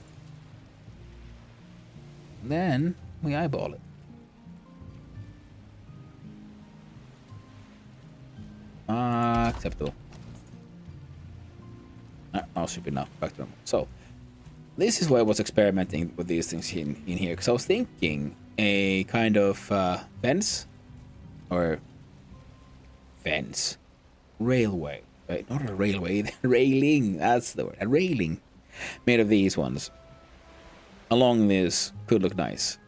Speaker 1: And then we eyeball it. Acceptable. Mouse should be now back to normal. So this is why I was experimenting with these things in here, because I was thinking a kind of fence or railway, right? Not a railway, railing. That's the word. A railing made of these ones along this could look nice,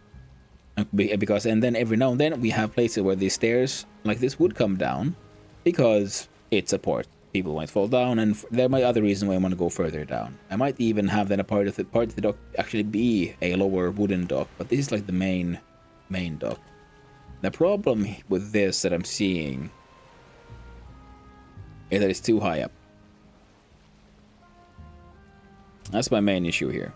Speaker 1: because and then every now and then we have places where these stairs like this would come down because it's a port. People might fall down, and there might be other reason why I want to go further down. I might even have then a part of the dock actually be a lower wooden dock, but this is like the main dock. The problem with this that I'm seeing is that it's too high up. That's my main issue here.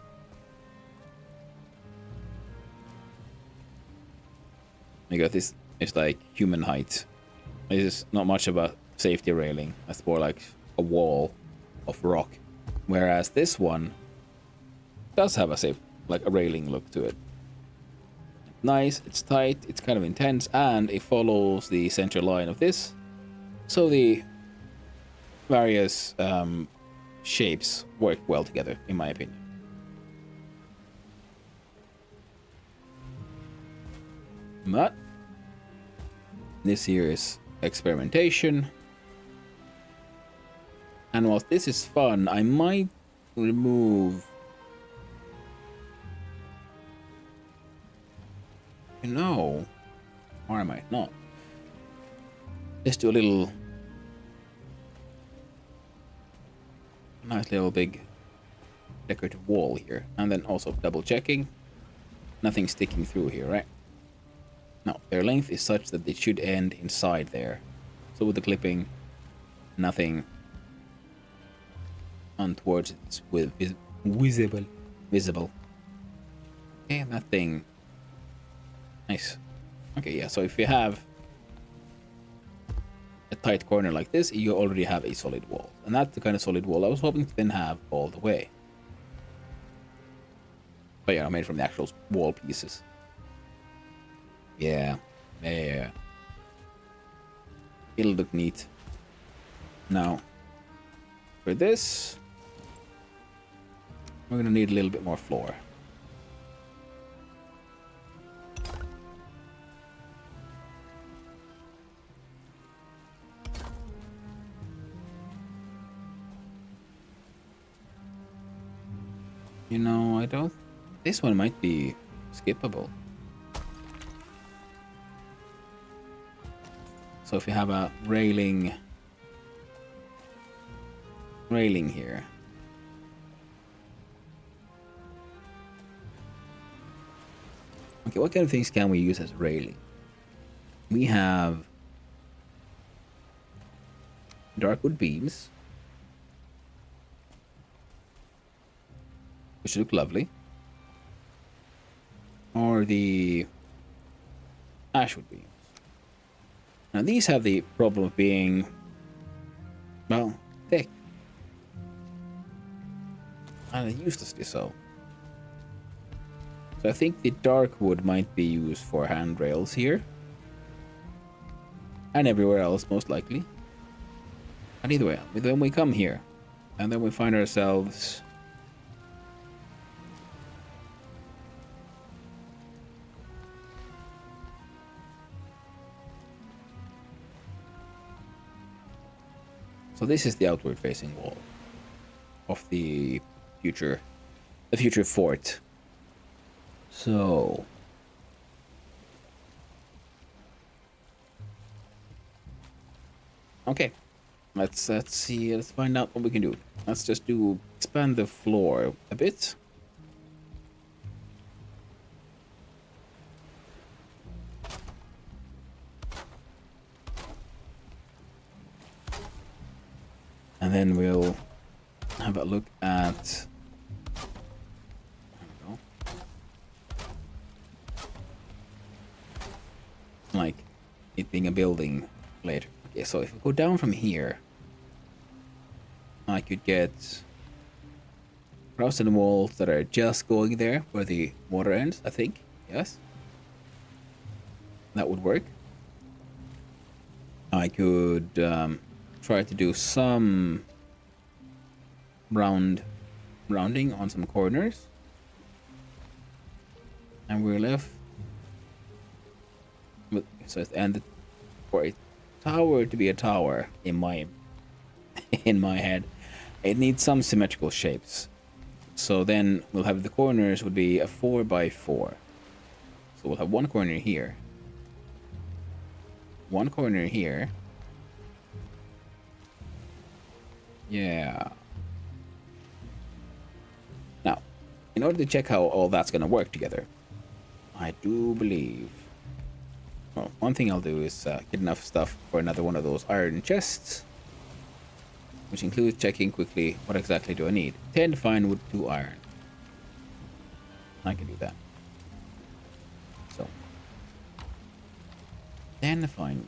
Speaker 1: Because this is like human height. This is not much of a safety railing. That's more like a wall of rock. Whereas this one does have a railing look to it. Nice, it's tight, it's kind of intense, and it follows the center line of this. So the various shapes work well together, in my opinion. But this here is experimentation. And whilst this is fun, I might remove... No. Or I might not. Just do a little... nice little big decorative wall here. And then also double checking. Nothing sticking through here, right? No, their length is such that it should end inside there. So with the clipping, nothing untowards it's visible. Okay, that thing. Nice. Okay, yeah, so if you have a tight corner like this, you already have a solid wall. And that's the kind of solid wall I was hoping to then have all the way. But yeah, made from the actual wall pieces. Yeah. It'll look neat. Now, for this, we're gonna need a little bit more floor. You know, I don't... This one might be skippable. So if you have a railing here. Okay, what kind of things can we use as railing? We have darkwood beams, which look lovely, or the ashwood beams. Now these have the problem of being, well, thick. And uselessly so. So I think the dark wood might be used for handrails here. And everywhere else, most likely. And either way, when we come here, and then we find ourselves... So this is the outward facing wall of the future fort. So okay, let's see. Let's find out what we can do. Let's just expand the floor a bit. And then we'll have a look at. There we go. Like it being a building later. Okay, so if we go down from here, I could get crossing walls that are just going there where the water ends, I think. Yes. That would work. I could try to do some rounding on some corners. And we're left with, and for a tower to be a tower in my head, it needs some symmetrical shapes. So then we'll have the corners would be a 4x4. So we'll have one corner here, one corner here. Yeah. Now, in order to check how all that's gonna work together, I do believe. Well, one thing I'll do is get enough stuff for another one of those iron chests, which includes checking quickly what exactly do I need. 10 fine wood, 2 iron. I can do that. So 10 fine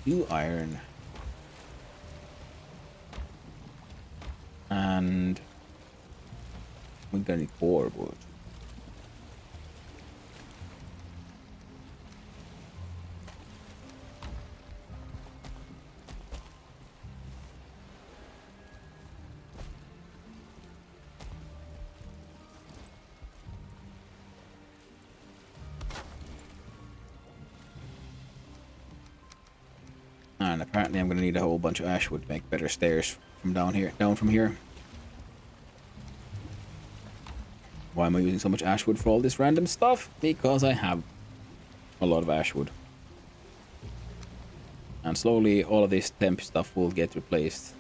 Speaker 1: wood, 2 iron, and we're gonna need 4 wood. And apparently I'm going to need a whole bunch of ash wood to make better stairs from down from here. Why am I using so much ash wood for all this random stuff? Because I have a lot of ash wood. And slowly all of this temp stuff will get replaced.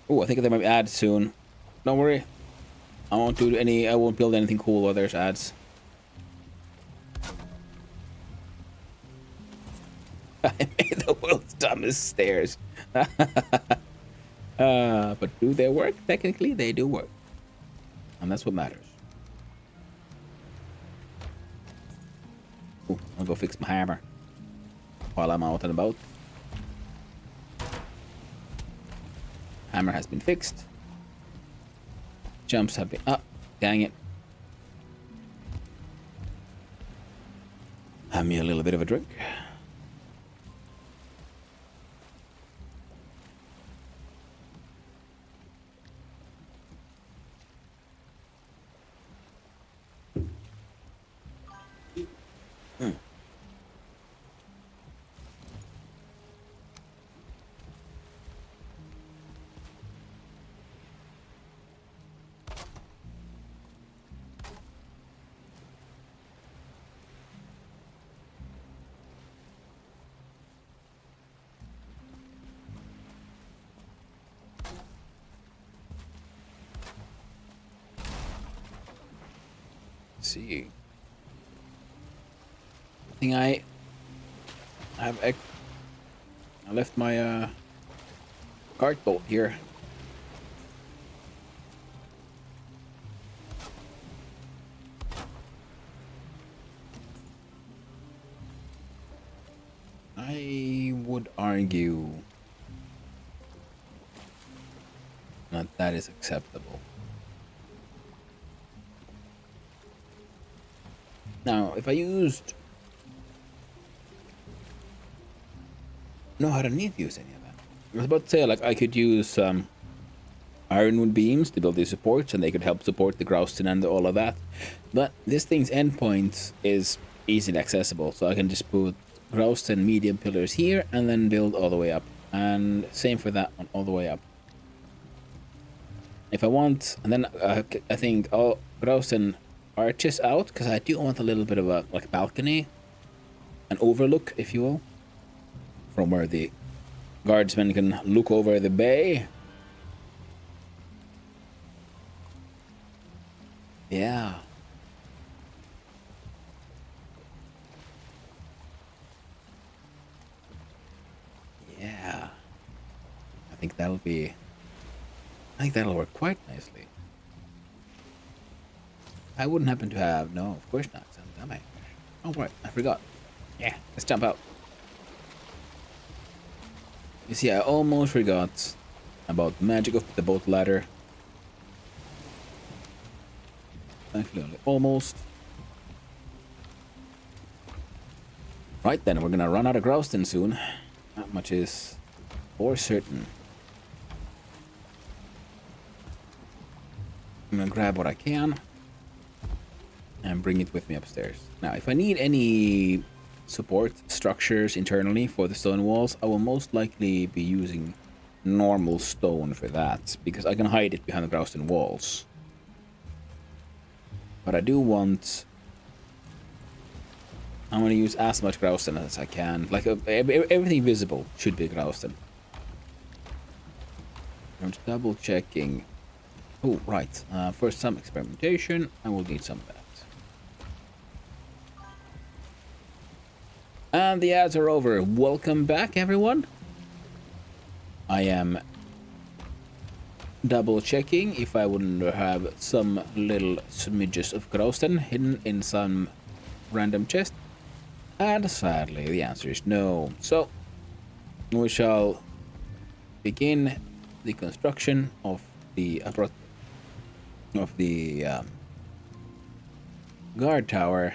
Speaker 1: Oh, I think they might be ads soon. Don't worry. I won't build anything cool while there's ads. I made the world's dumbest stairs. But do they work? Technically, they do work. And that's what matters. Ooh, I'll go fix my hammer while I'm out and about. Hammer has been fixed. Jumps have been up. Dang it. Have me a little bit of a drink. See. I think I left my cart bolt here. I would argue that that is acceptable. Now, if I used... No, I don't need to use any of that. I was about to say, like, I could use ironwood beams to build these supports, and they could help support the Grouston and all of that. But this thing's endpoint is easily accessible, so I can just put Grouston medium pillars here, and then build all the way up. And same for that one, all the way up. If I want, and then I think I'll Grouston arches out, because I do want a little bit of a like balcony, an overlook, if you will, from where the guardsmen can look over the bay. Yeah. Yeah. I think that'll work quite nicely. I wouldn't happen to have... No, of course not. Oh, right. I forgot. Yeah, let's jump out. You see, I almost forgot about the magic of the boat ladder. Thankfully, only almost. Right then, we're gonna run out of Grouston soon. That much is for certain. I'm gonna grab what I can and bring it with me upstairs. Now, if I need any support structures internally for the stone walls, I will most likely be using normal stone for that, because I can hide it behind the Grouston walls. But I do want... I'm going to use as much Grouston as I can. Like, everything visible should be Grouston. I'm just double checking. Oh, right. For some experimentation, I will need some of that. And the ads are over. Welcome back, everyone. I am double checking if I wouldn't have some little smidges of Grouston hidden in some random chest. And sadly, the answer is no. So, we shall begin the construction of the guard tower.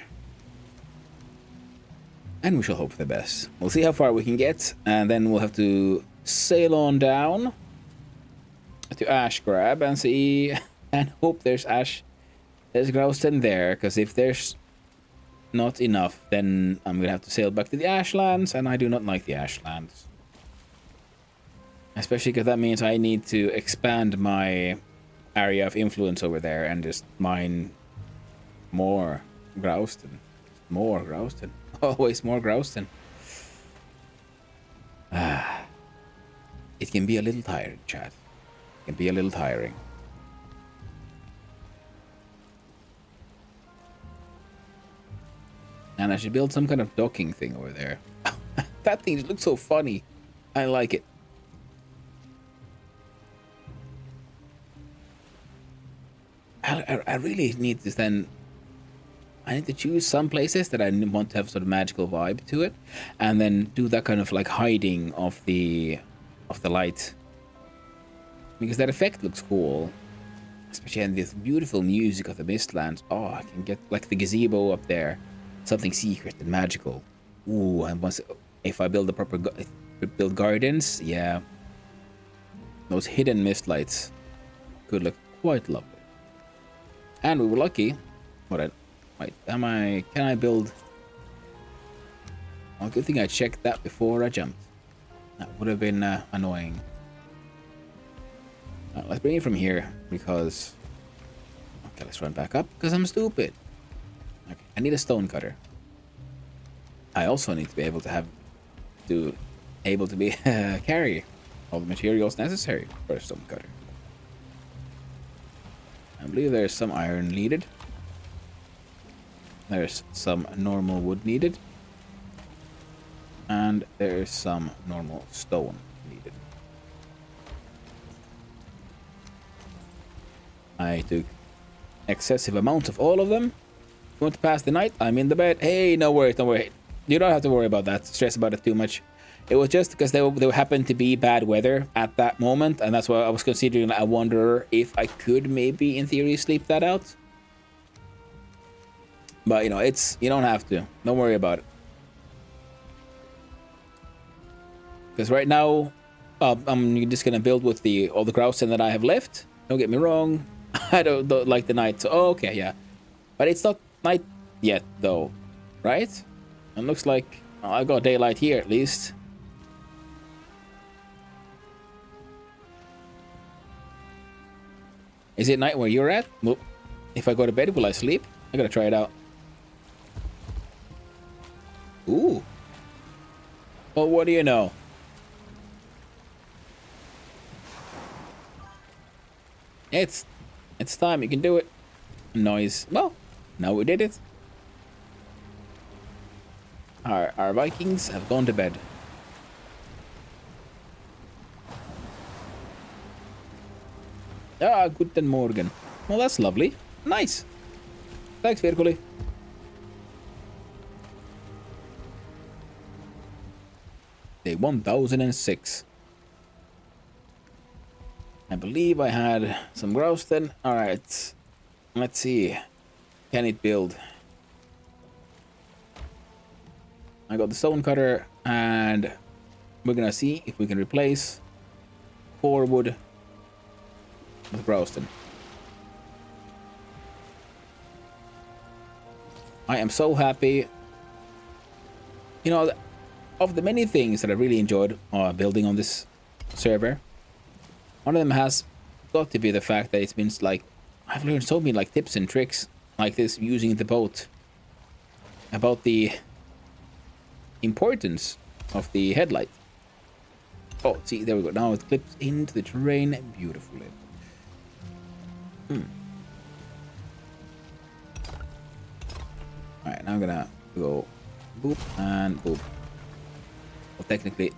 Speaker 1: And we shall hope for the best. We'll see how far we can get, and then we'll have to sail on down to Ash Grab and see and hope there's Grouston there, because if there's not enough, then I'm gonna have to sail back to the Ashlands, and I do not like the Ashlands. Especially because that means I need to expand my area of influence over there and just mine more Grouston. More Grouston. Always more Grouston. It can be a little tiring, chat. It can be a little tiring. And I should build some kind of docking thing over there. That thing looks so funny. I like it. I really need to then... I need to choose some places that I want to have sort of magical vibe to it, and then do that kind of like hiding of the light, because that effect looks cool, especially in this beautiful music of the Mistlands. Oh, I can get like the gazebo up there, something secret and magical. Ooh, and once if I build the proper build gardens, yeah, those hidden mist lights could look quite lovely. And we were lucky. What? Wait, can I build? Well, good thing I checked that before I jumped. That would have been annoying. Let's bring it from here, because... Okay, let's run back up, because I'm stupid. Okay, I need a stone cutter. I also need to be able to carry all the materials necessary for a stone cutter. I believe there's some iron needed. There's some normal wood needed. And there's some normal stone needed. I took excessive amounts of all of them. If you want to pass the night, I'm in the bed. Hey, no worries, don't worry. You don't have to worry about that, stress about it too much. It was just because there happened to be bad weather at that moment, and that's why I was considering. I wonder if I could maybe, in theory, sleep that out. But, you know, you don't have to. Don't worry about it. Because right now, I'm just gonna build with all the Grausen that I have left. Don't get me wrong. I don't like the night. So, oh, okay, yeah. But it's not night yet, though. Right? It looks like I got daylight here, at least. Is it night where you're at? Well, if I go to bed, will I sleep? I gotta try it out. Ooh. Well, what do you know? It's time. You can do it. Noise. Well, now we did it. Our Vikings have gone to bed. Ah, guten Morgen. Well, that's lovely. Nice. Thanks, Virkuli. Day 1006. I believe I had some grouse then. Alright. Let's see. Can it build? I got the stone cutter, and we're gonna see if we can replace core wood with Growston. I am so happy. You know, of the many things that I really enjoyed building on this server, one of them has got to be the fact that it's been like I've learned so many like tips and tricks like this using the boat about the importance of the headlight. Oh, see, there we go. Now it clips into the terrain beautifully. Alright, now I'm gonna go boop and boop. Well, technically...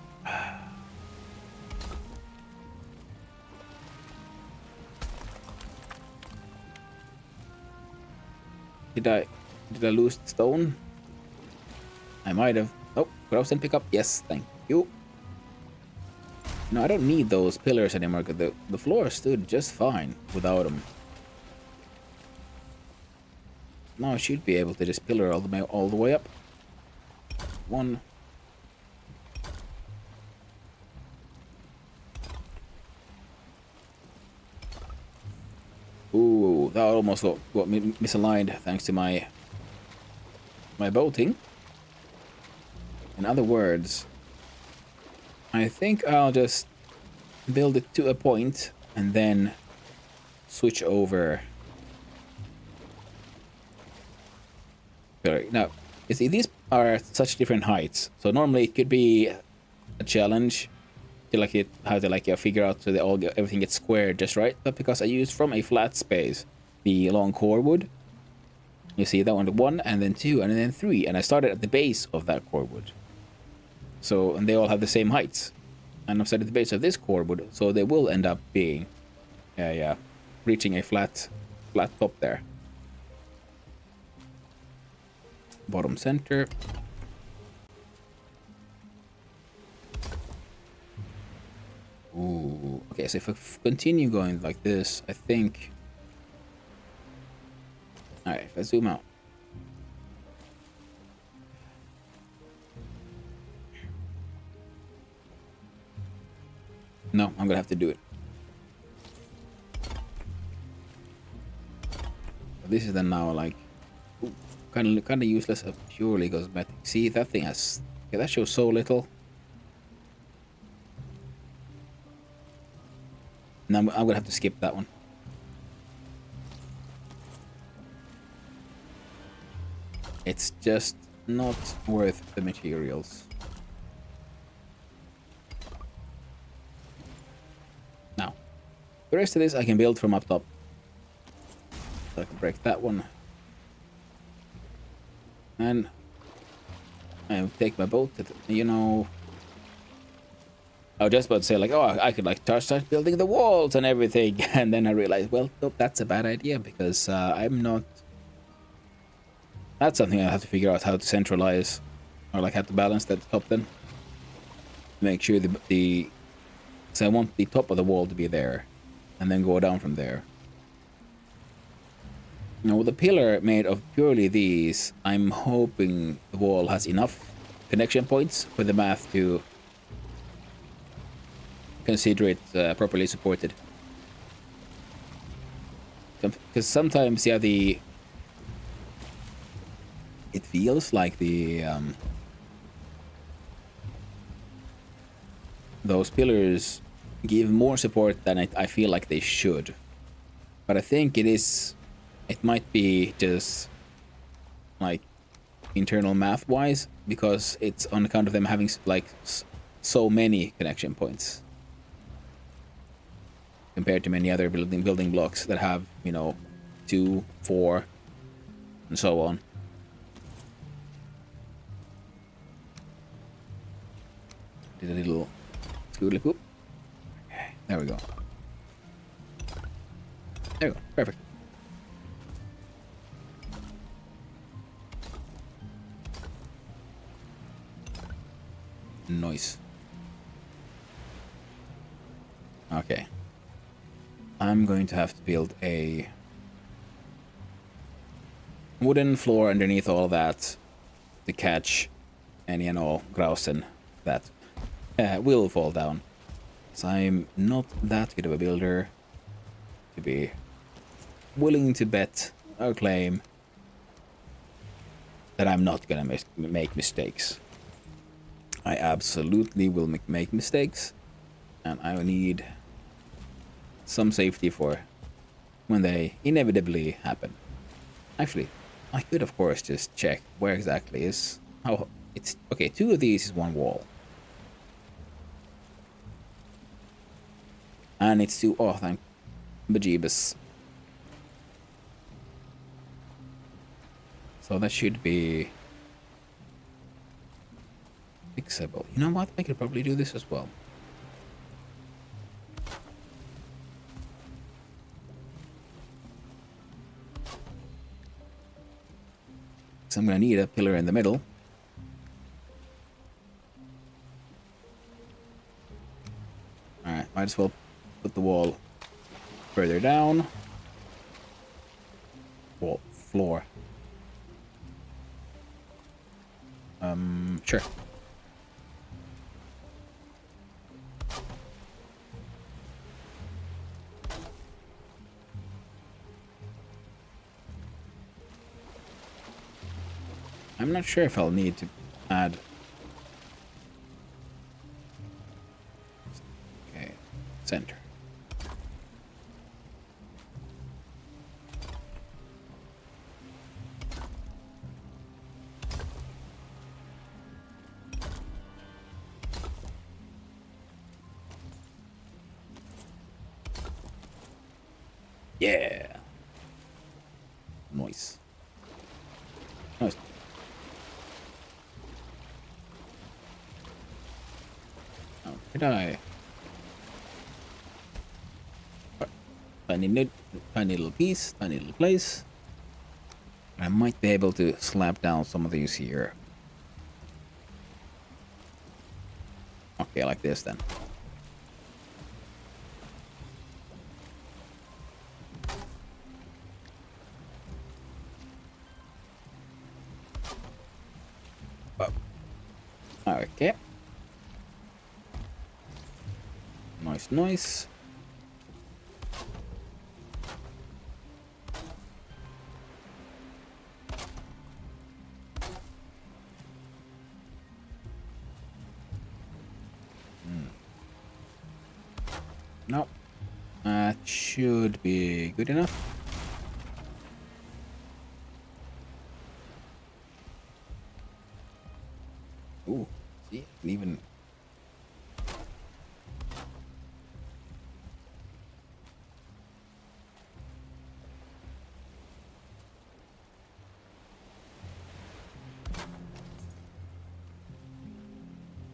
Speaker 1: Did I lose the stone? I might have. Oh, Grouse and pick up. Yes, thank you. No, I don't need those pillars anymore because the floor stood just fine without them. Now I should be able to just pillar all the way up. One. Ooh, that almost got me misaligned thanks to my boating. In other words, I think I'll just build it to a point and then switch over. Now, you see, these are at such different heights, so normally it could be a challenge to how to figure out so that everything gets squared just right. But because I used from a flat space the long core wood, you see that one, and then 2, and then 3, and I started at the base of that core wood. So, and they all have the same heights. And I've started at the base of this core wood, so they will end up being, reaching a flat top there. Bottom center. Ooh, okay, so if I continue going like this, I think... Alright, if I zoom out. No, I'm gonna have to do it. This is then now like kind of useless, purely cosmetic. See, that thing has that shows so little. Now I'm gonna have to skip that one. It's just not worth the materials. Now, the rest of this I can build from up top. So I can break that one. And I take my boat, you know... I was just about to say, like, oh, I could, like, start building the walls and everything. And then I realized, well, nope, that's a bad idea because I'm not... That's something I have to figure out how to centralize. Or, like, how to balance that top then. Make sure so I want the top of the wall to be there. And then go down from there. Now, with a pillar made of purely these, I'm hoping the wall has enough connection points for the math to consider it properly supported. Because sometimes, yeah, it feels like those pillars give more support than I feel like they should. But I think it might be just like internal math wise, because it's on account of them having like so many connection points compared to many other building blocks that have, you know, 2, 4, and so on. Did a little scoodly poop. Okay, there we go. There we go. Perfect. Nice. Okay. I'm going to have to build a wooden floor underneath all that to catch any and all grausen that will fall down. So I'm not that good of a builder to be willing to bet or claim that I'm not gonna make mistakes. I absolutely will make mistakes, and I need some safety for when they inevitably happen. Actually, I could of course just check where exactly is how it's okay. 2 of these is 1 wall, and it's 2. Oh, thank bejeebus. So that should be fixable. You know what? I could probably do this as well. So I'm gonna need a pillar in the middle. Alright, might as well put the wall further down. Wall, floor. Sure. I'm not sure if I'll need to add. Okay, center. Yeah. Nice. Nice. Oh, did I? Tiny little piece, tiny little place. I might be able to slap down some of these here. Okay, like this then. Okay. Nice. No. That should be good enough. Ooh, see, even.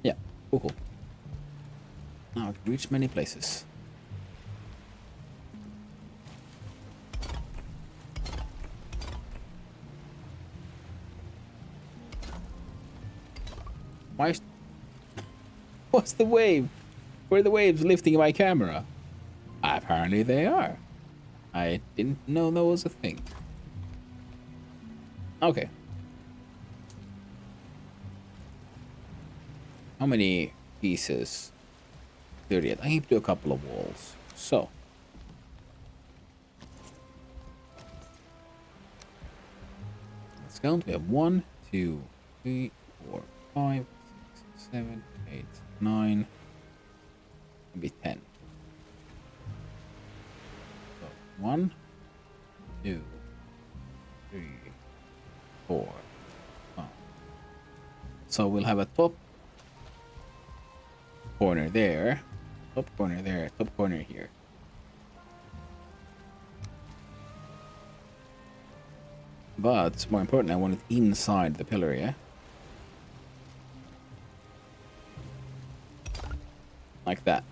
Speaker 1: Yeah, cool. Now I can reach many places. What's the wave? Where are the waves lifting my camera? Apparently they are. I didn't know that was a thing. Okay. How many pieces? 38. I need to do a couple of walls. So. Let's count. We have 1, 2, 3, 4, 5, 6, 7, 8, 9. Maybe 10. So 1, 2, 3, 4, 5. So we'll have a top corner there, top corner there, top corner here. But more important, I want it inside the pillar, yeah? Like that.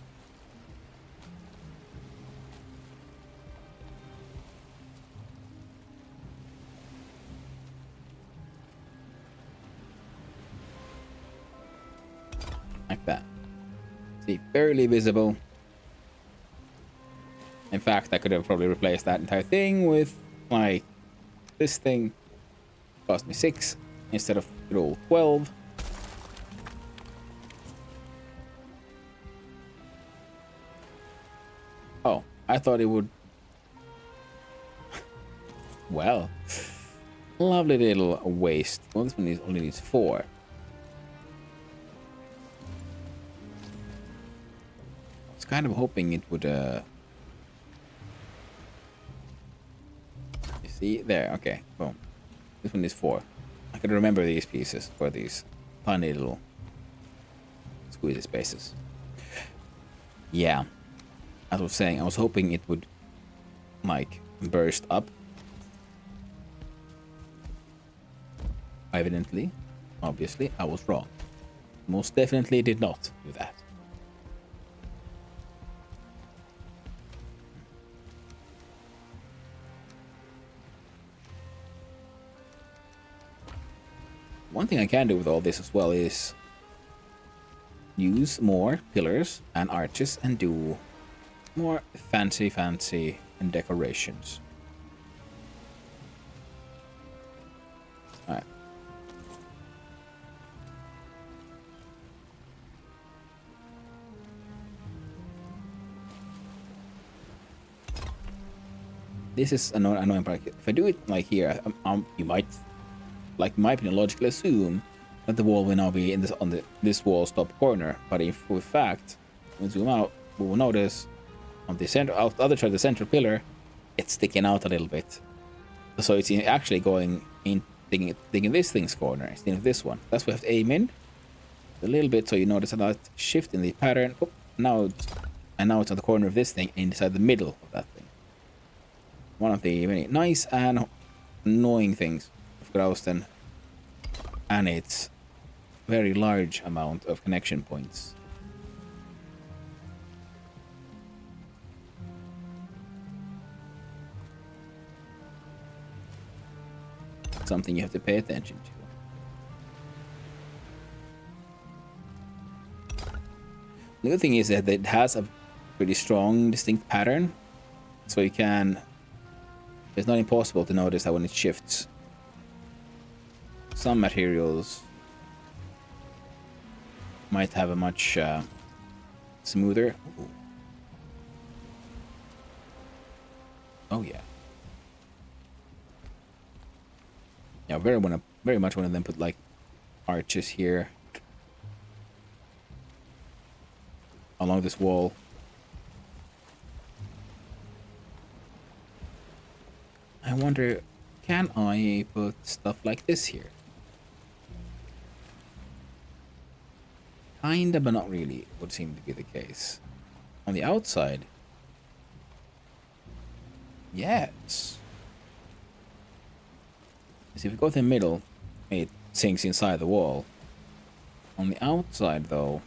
Speaker 1: Like that. See, barely visible. In fact, I could have probably replaced that entire thing with, like, this thing. Cost me 6 instead of roll 12. Oh, I thought it would... Well, lovely little waste. Well, this one only needs 4. I was kind of hoping it would... You see? There, okay, boom. This one is 4. I can remember these pieces for these tiny little squeezy spaces. Yeah. As I was saying, I was hoping it would, like, burst up. Evidently, obviously, I was wrong. Most definitely did not do that. One thing I can do with all this as well is use more pillars and arches and do more fancy and decorations. Alright. This is an annoying part. If I do it like here, you might, like in my opinion, logically assume that the wall will now be in this this wall's top corner. But if in fact we zoom out, we will notice on the center, out the other side of the central pillar, it's sticking out a little bit. So it's actually going in, digging this thing's corner instead of this one. That's why we have to aim in a little bit, so you notice a nice shift in the pattern. Oh, now it's on the corner of this thing inside the middle of that thing. One of the many nice and annoying things of Grausten and its very large amount of connection points. Something you have to pay attention to. The other thing is that it has a pretty strong, distinct pattern, so you can... It's not impossible to notice that when it shifts. Some materials might have a much smoother... Ooh. Oh yeah. Yeah, very much want to then put like arches here along this wall. I wonder, can I put stuff like this here? Kinda, but not really, would seem to be the case. On the outside, yes. See, if we go to the middle, it sinks inside the wall. On the outside, though,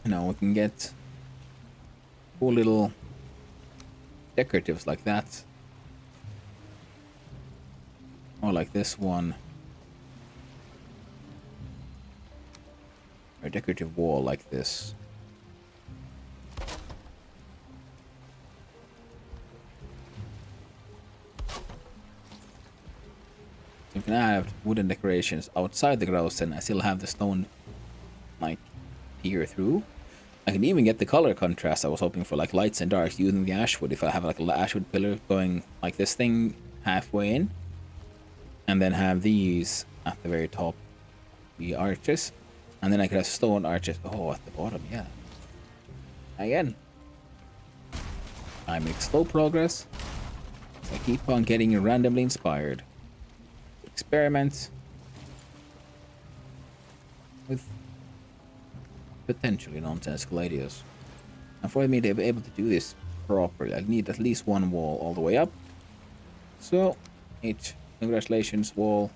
Speaker 1: you know, we can get cool little decoratives like that. Or like this one. Or a decorative wall like this. can have wooden decorations outside the grouse and I still have the stone like peer through. I can even get the color contrast I was hoping for, like lights and darks using the ashwood. If I have like an ashwood pillar going like this thing halfway in, and then have these at the very top, the arches, and then I could have stone arches. Oh, at the bottom, yeah. Again, I make slow progress. So I keep on getting randomly inspired. Experiment with potentially nonsensical ideas. And for me to be able to do this properly, I need at least one wall all the way up. So, congratulations, wall.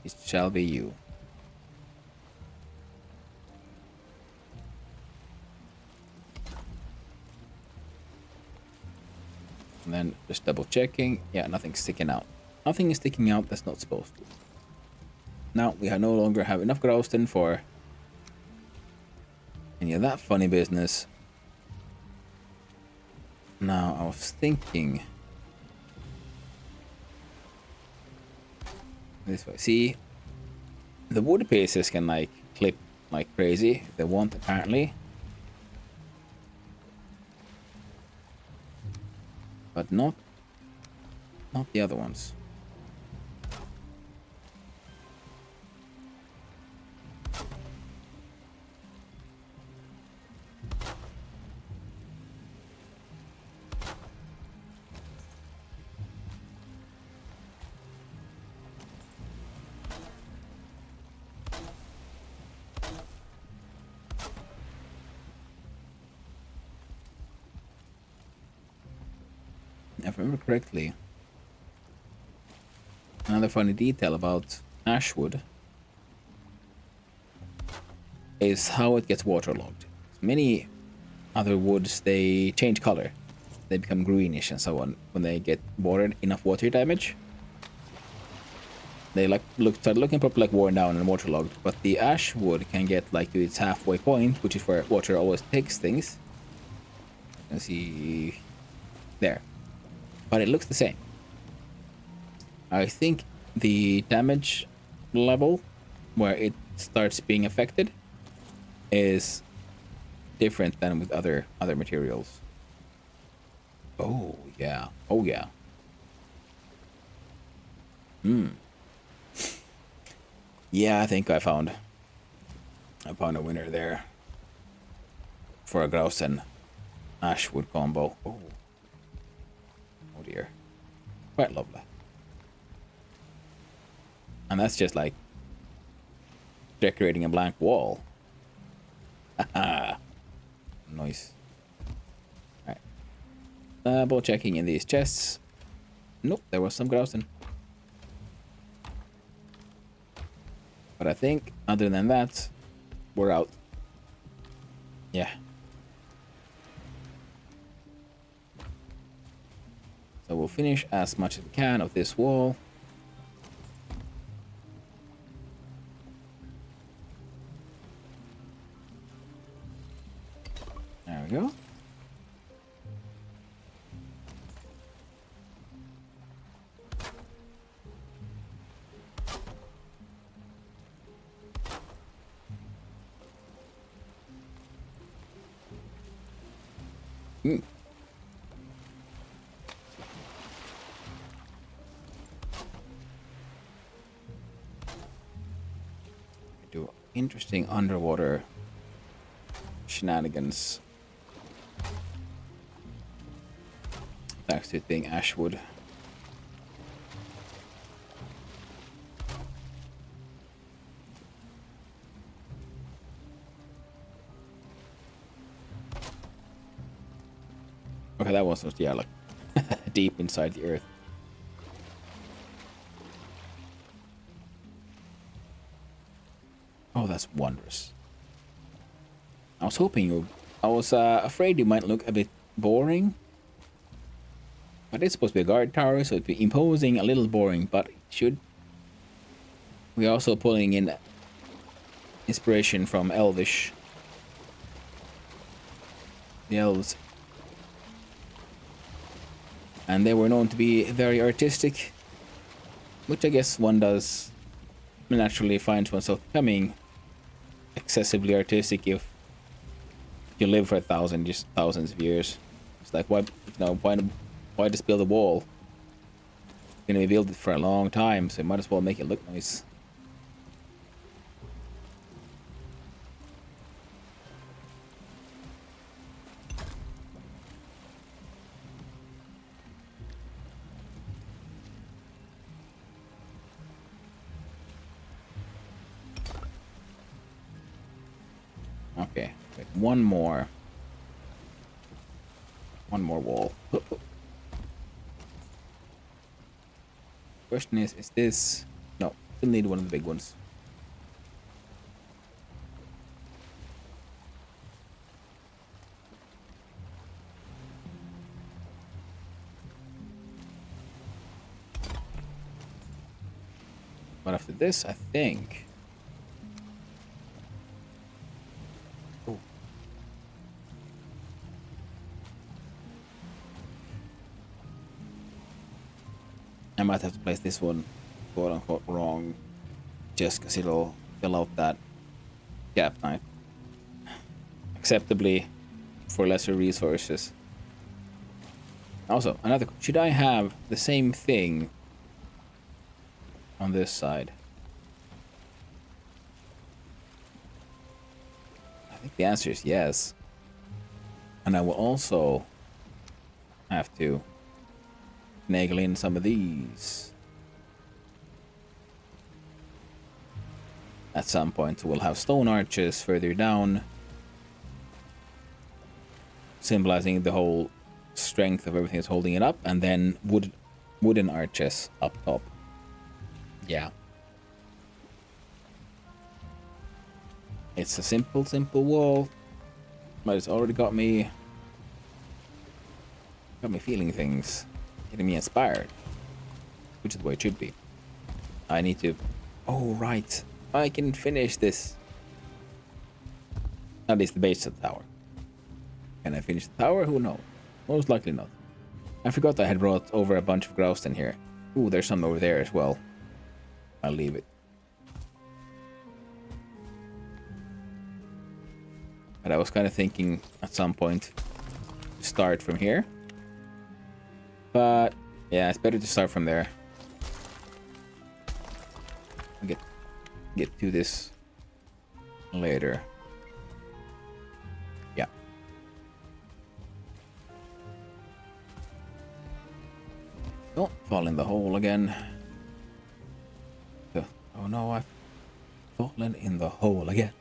Speaker 1: It shall be you. And then just double checking. Yeah, nothing's sticking out. Nothing is sticking out that's not supposed to. Now we no longer have enough Growston for any of that funny business. Now I was thinking this way. See, the wood pieces can like clip like crazy if they want, apparently. But not the other ones. If I remember correctly, another funny detail about ashwood is how it gets waterlogged. Many other woods, they change color. They become greenish and so on when they get enough water damage. They start looking proper like worn down and waterlogged. But the ashwood can get like to its halfway point, which is where water always takes things. You can see there. But it looks the same. I think the damage level where it starts being affected is different than with other materials. Oh yeah. Oh yeah. Yeah, I think I found a winner there for a grouse and ashwood combo. Oh. Oh dear. Quite lovely. And that's just like decorating a blank wall. Haha. Nice. Alright. Double checking in these chests. Nope, there was some grousing. But I think, other than that, we're out. Yeah. So we'll finish as much as we can of this wall. There we go. Do interesting underwater shenanigans. Thanks to it being ashwood. Okay, that was just, yeah, like deep inside the earth. Oh, that's wondrous. I was hoping I was afraid you might look a bit boring. But it's supposed to be a guard tower, so it'd be imposing, a little boring, but it should. We're also pulling in inspiration from Elvish. The elves. And they were known to be very artistic. which I guess one does naturally finds oneself becoming excessively artistic if you live for thousands of years. It's like, why just build a wall? You're gonna be built it for a long time, so you might as well make it look nice. Okay, wait, one more wall. Question is this... No, still need one of the big ones. But after this, I think... Oh. I might have to place this one, quote unquote, wrong, just because it'll fill out that gap night. Acceptably for lesser resources. Also, another... Should I have the same thing on this side? I think the answer is yes. And I will also have to finagle in some of these. At some point we'll have stone arches further down, symbolizing the whole strength of everything that's holding it up, and then wooden arches up top. Yeah. It's a simple wall, but it's already got me feeling things, getting me inspired, which is the way it should be. I need to... Oh, right. I can finish this. At least the base of the tower. Can I finish the tower? Who knows? Most likely not. I forgot I had brought over a bunch of grouse in here. Ooh, there's some over there as well. I'll leave it. But I was kind of thinking at some point to start from here. But yeah, it's better to start from there. I'll get to this later. Yeah. Don't fall in the hole again. Oh no, I've fallen in the hole again.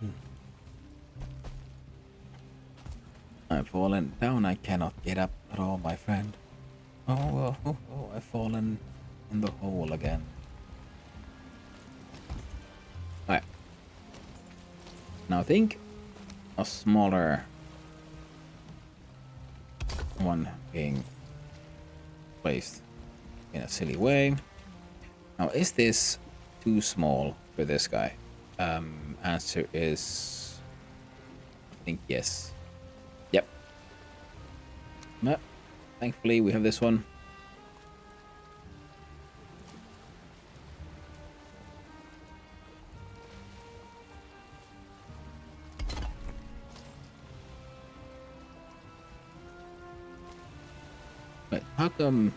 Speaker 1: I've fallen down, I cannot get up at all, my friend. Oh, I've fallen in the hole again. Alright. Now think a smaller one being placed in a silly way. Now, is this too small for this guy? Answer is... I think yes. Yep. But thankfully we have this one. But how come...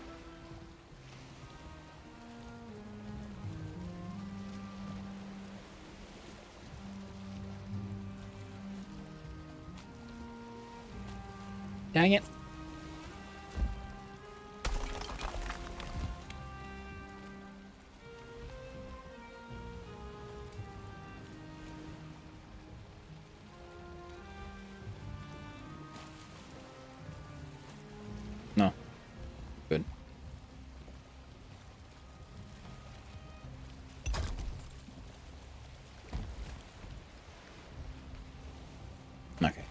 Speaker 1: Dang it. No. Good. Okay.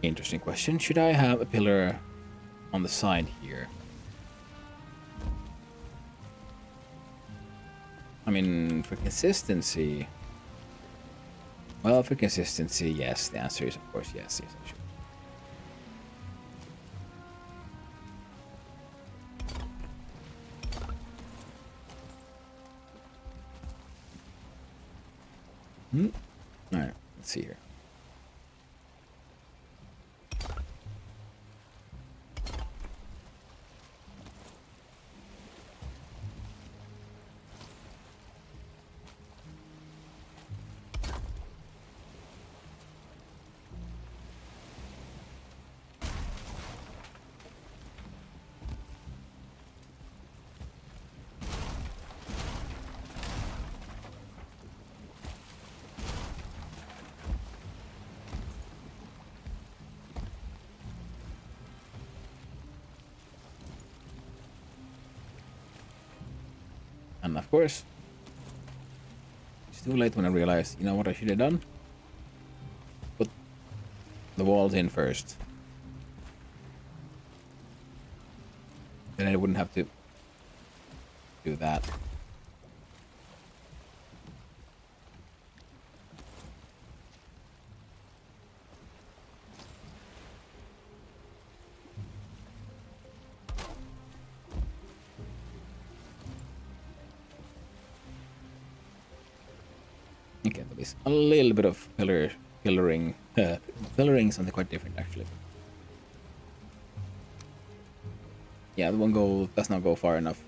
Speaker 1: Interesting question. Should I have a pillar on the side here? I mean, for consistency... Well, for consistency, yes. The answer is, of course, yes. Yes, I should. Alright, let's see here. And of course, it's too late when I realized, you know what I should have done? Put the walls in first. Then I wouldn't have to do that. Okay, there is a little bit of pillaring. Pillaring something quite different, actually. Yeah, the one goal does not go far enough.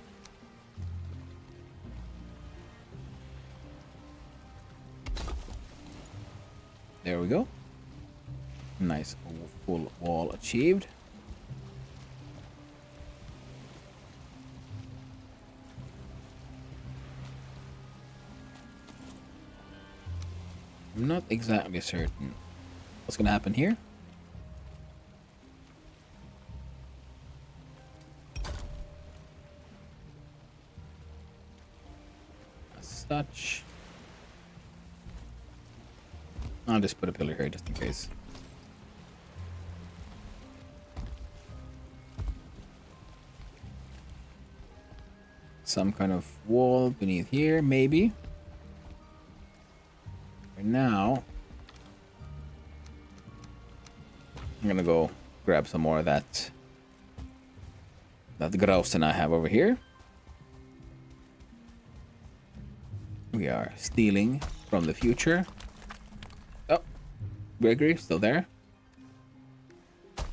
Speaker 1: There we go. Nice full wall achieved. I'm not exactly certain what's gonna happen here. As such, I'll just put a pillar here just in case. Some kind of wall beneath here, maybe. Right now, I'm gonna go grab some more of that Grausen I have over here. We are stealing from the future. Oh, Gregory, still there? I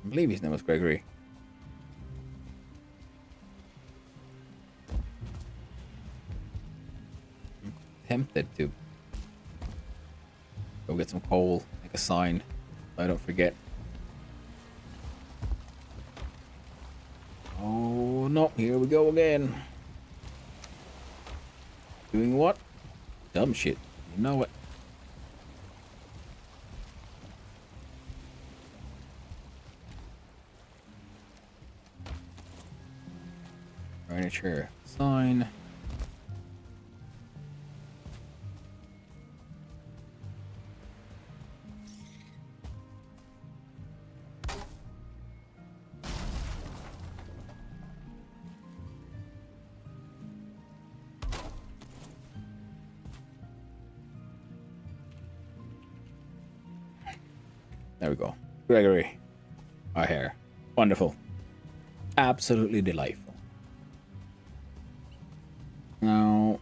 Speaker 1: believe his name was Gregory. I'm tempted to go get some coal, make a sign so I don't forget. Oh no, here we go again. Doing what? Dumb shit. You know it. Furniture. Sign. There we go. Gregory. Our hair. Wonderful. Absolutely delightful. Now,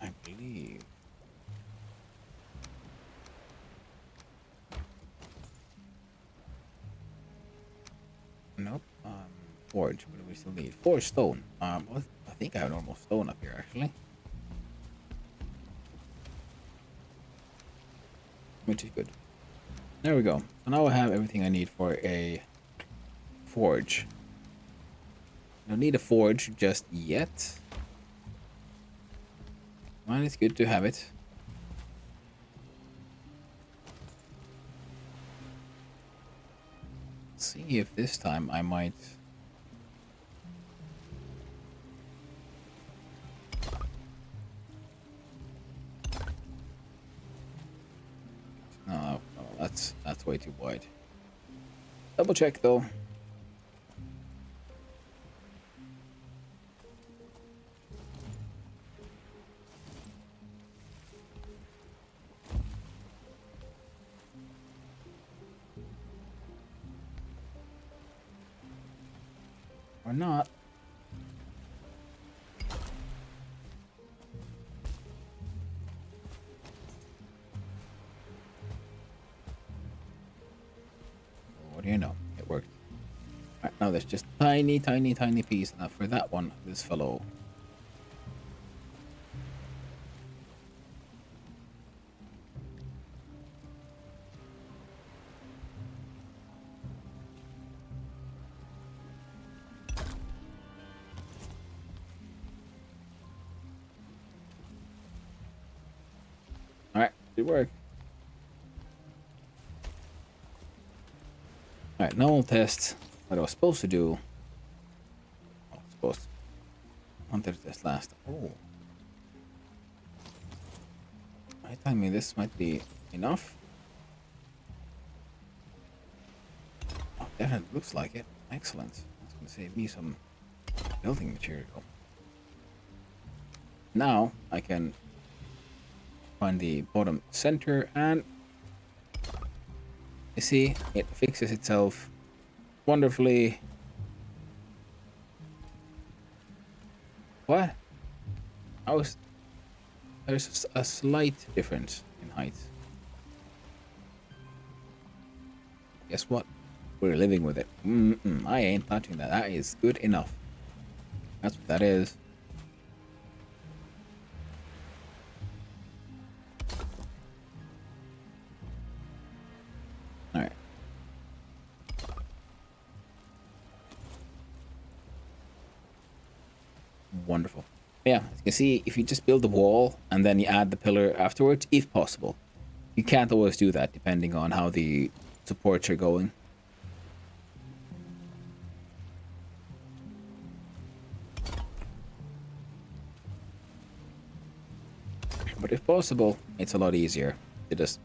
Speaker 1: I believe. Nope. Forge. What do we still need? Forge stone. Well, I think I have normal stone up here actually. Which is good. There we go. So now I have everything I need for a forge. I don't need a forge just yet. Well, it's good to have it. Let's see if this time I might... No, It's way too wide. Double check though. Or not. What do you know? It worked. Alright, now there's just tiny piece. Now for that one, this fellow. Alright, did work. Alright, now we'll test what I was supposed to do. Oh, supposed to. I wanted to test last. Oh. I tell me this might be enough. Oh, definitely looks like it. Excellent. That's gonna save me some building material. Now I can find the bottom center and you see it fixes itself wonderfully. What? There's a slight difference in height. Guess what? We're living with it. I ain't touching that. That is good enough. That's what that is. Alright. Wonderful. Yeah, as you can see, if you just build the wall and then you add the pillar afterwards, if possible. You can't always do that depending on how the supports are going. But if possible, it's a lot easier to just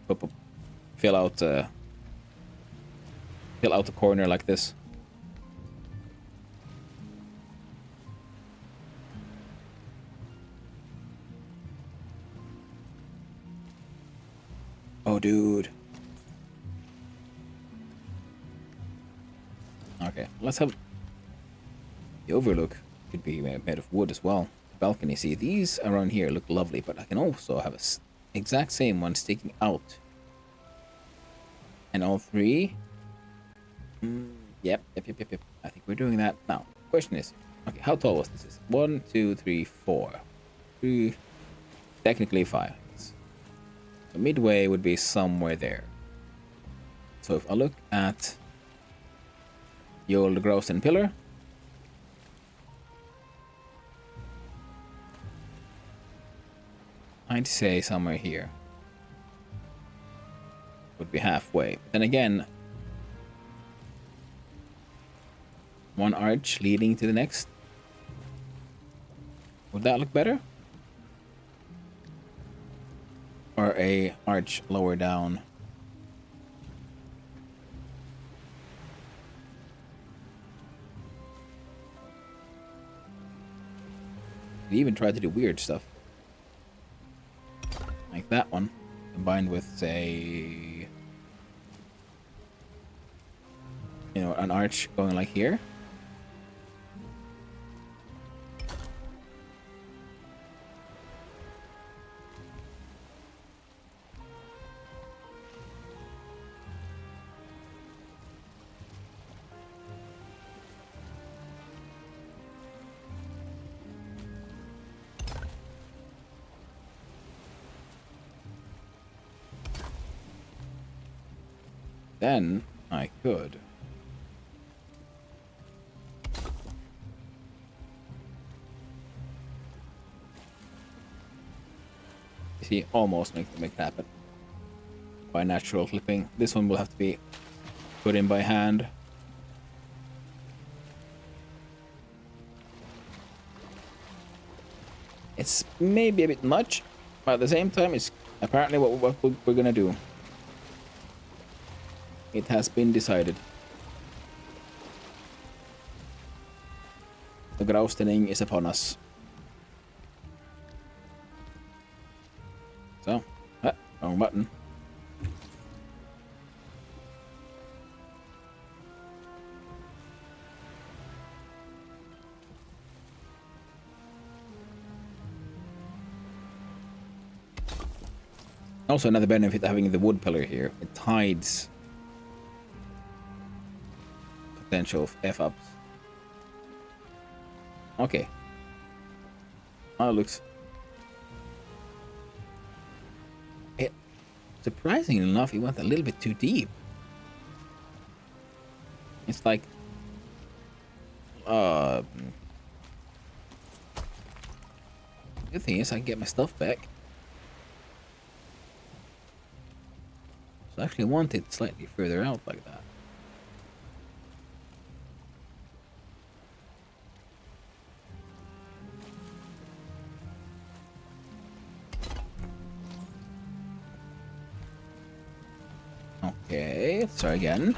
Speaker 1: fill out the corner like this. Oh, dude. Okay, let's have the overlook. Could be made of wood as well. Balcony. See, these around here look lovely, but I can also have a exact same one sticking out. And all three. Yep. I think we're doing that now. Question is, okay, how tall was this? 1, 2, 3, 4. 3, technically 5. So midway would be somewhere there. So if I look at the old grouse and pillar. I'd say somewhere here would be halfway. But then again, one arch leading to the next. Would that look better? Or a arch lower down? We even tried to do weird stuff. Like that one, combined with, say, you know, an arch going like here. Then I could see almost make it happen by natural clipping. This one will have to be put in by hand. It's maybe a bit much, but at the same time it's apparently what we're gonna do. It has been decided. The Graustening is upon us. So, wrong button. Also, another benefit of having the wood pillar here, it hides potential F-ups. Okay. Oh, it looks... Surprisingly enough, he went a little bit too deep. It's like... The good thing is I can get my stuff back. So I actually want it slightly further out like that. Okay, let's try again.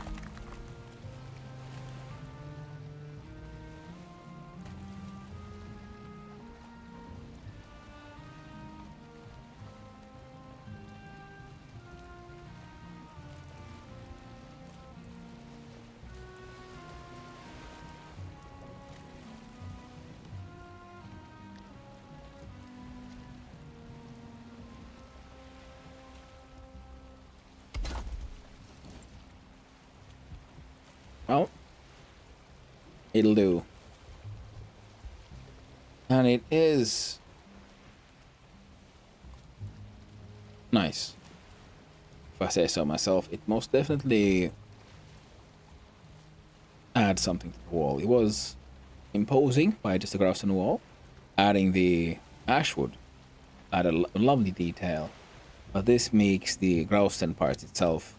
Speaker 1: Well, it'll do. And it is nice. If I say so myself, it most definitely adds something to the wall. It was imposing by just a grass on the wall. Adding the ashwood added a lovely detail. But this makes the Grausten part itself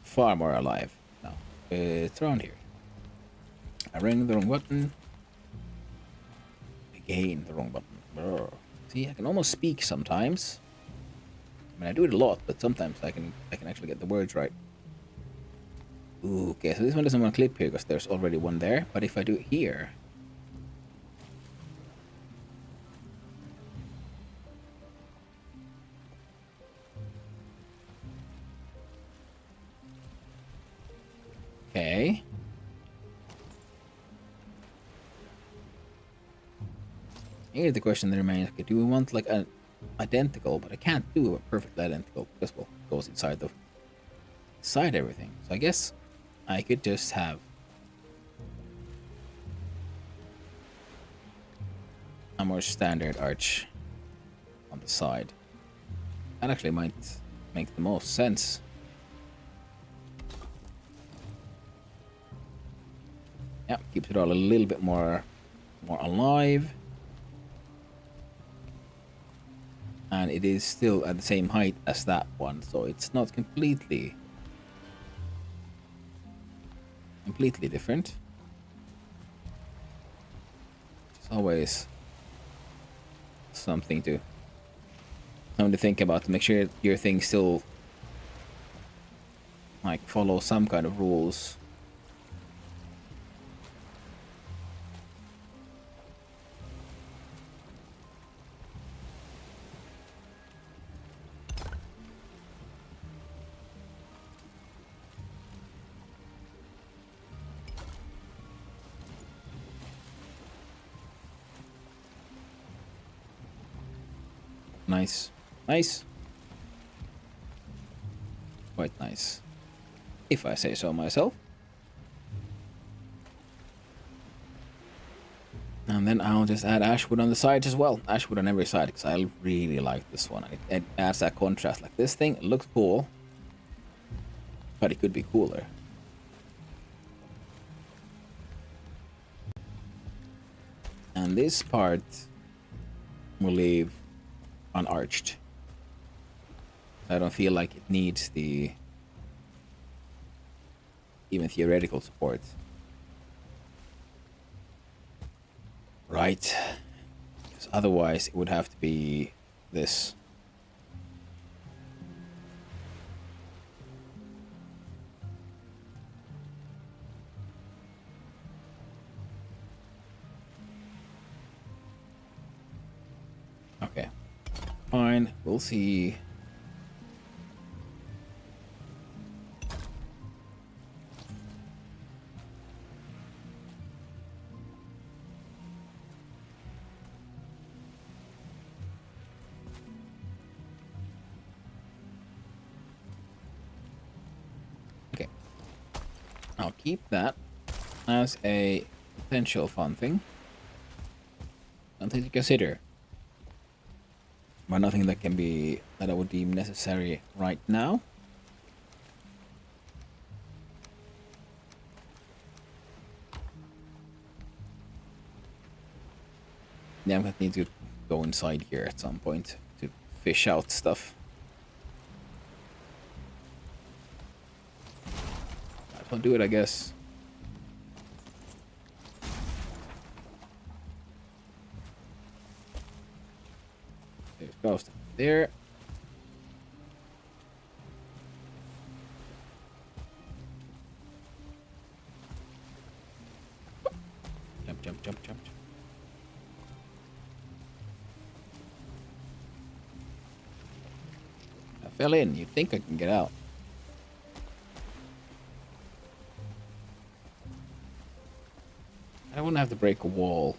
Speaker 1: far more alive. Now, it's around here. I ran the wrong button. Again, the wrong button. Brr. See, I can almost speak sometimes. I mean, I do it a lot, but sometimes I can actually get the words right. Ooh, okay, so this one doesn't want to clip here because there's already one there. But if I do it here... Okay. Here's the question that remains. Okay, do we want like an identical, but I can't do a perfect identical because well, it goes inside everything. So I guess I could just have a more standard arch on the side. That actually might make the most sense. Yeah, keeps it all a little bit more alive. And it is still at the same height as that one, so it's not completely different. It's always something to think about to make sure your thing still like follow some kind of rules. Nice. Nice. Quite nice. If I say so myself. And then I'll just add ashwood on the sides as well. Ashwood on every side, because I really like this one. It adds that contrast. Like this thing, it looks cool. But it could be cooler. And this part will leave unarched. I don't feel like it needs the even theoretical support. Right. Because otherwise it would have to be this. Fine, we'll see. Okay. I'll keep that as a potential fun thing. Something to consider. But nothing that can be that I would deem necessary right now. Yeah, I'm gonna need to go inside here at some point to fish out stuff. I'll do it, I guess. There's ghost there. Jump, jump, jump, jump. I fell in. You'd think I can get out. I wouldn't have to break a wall.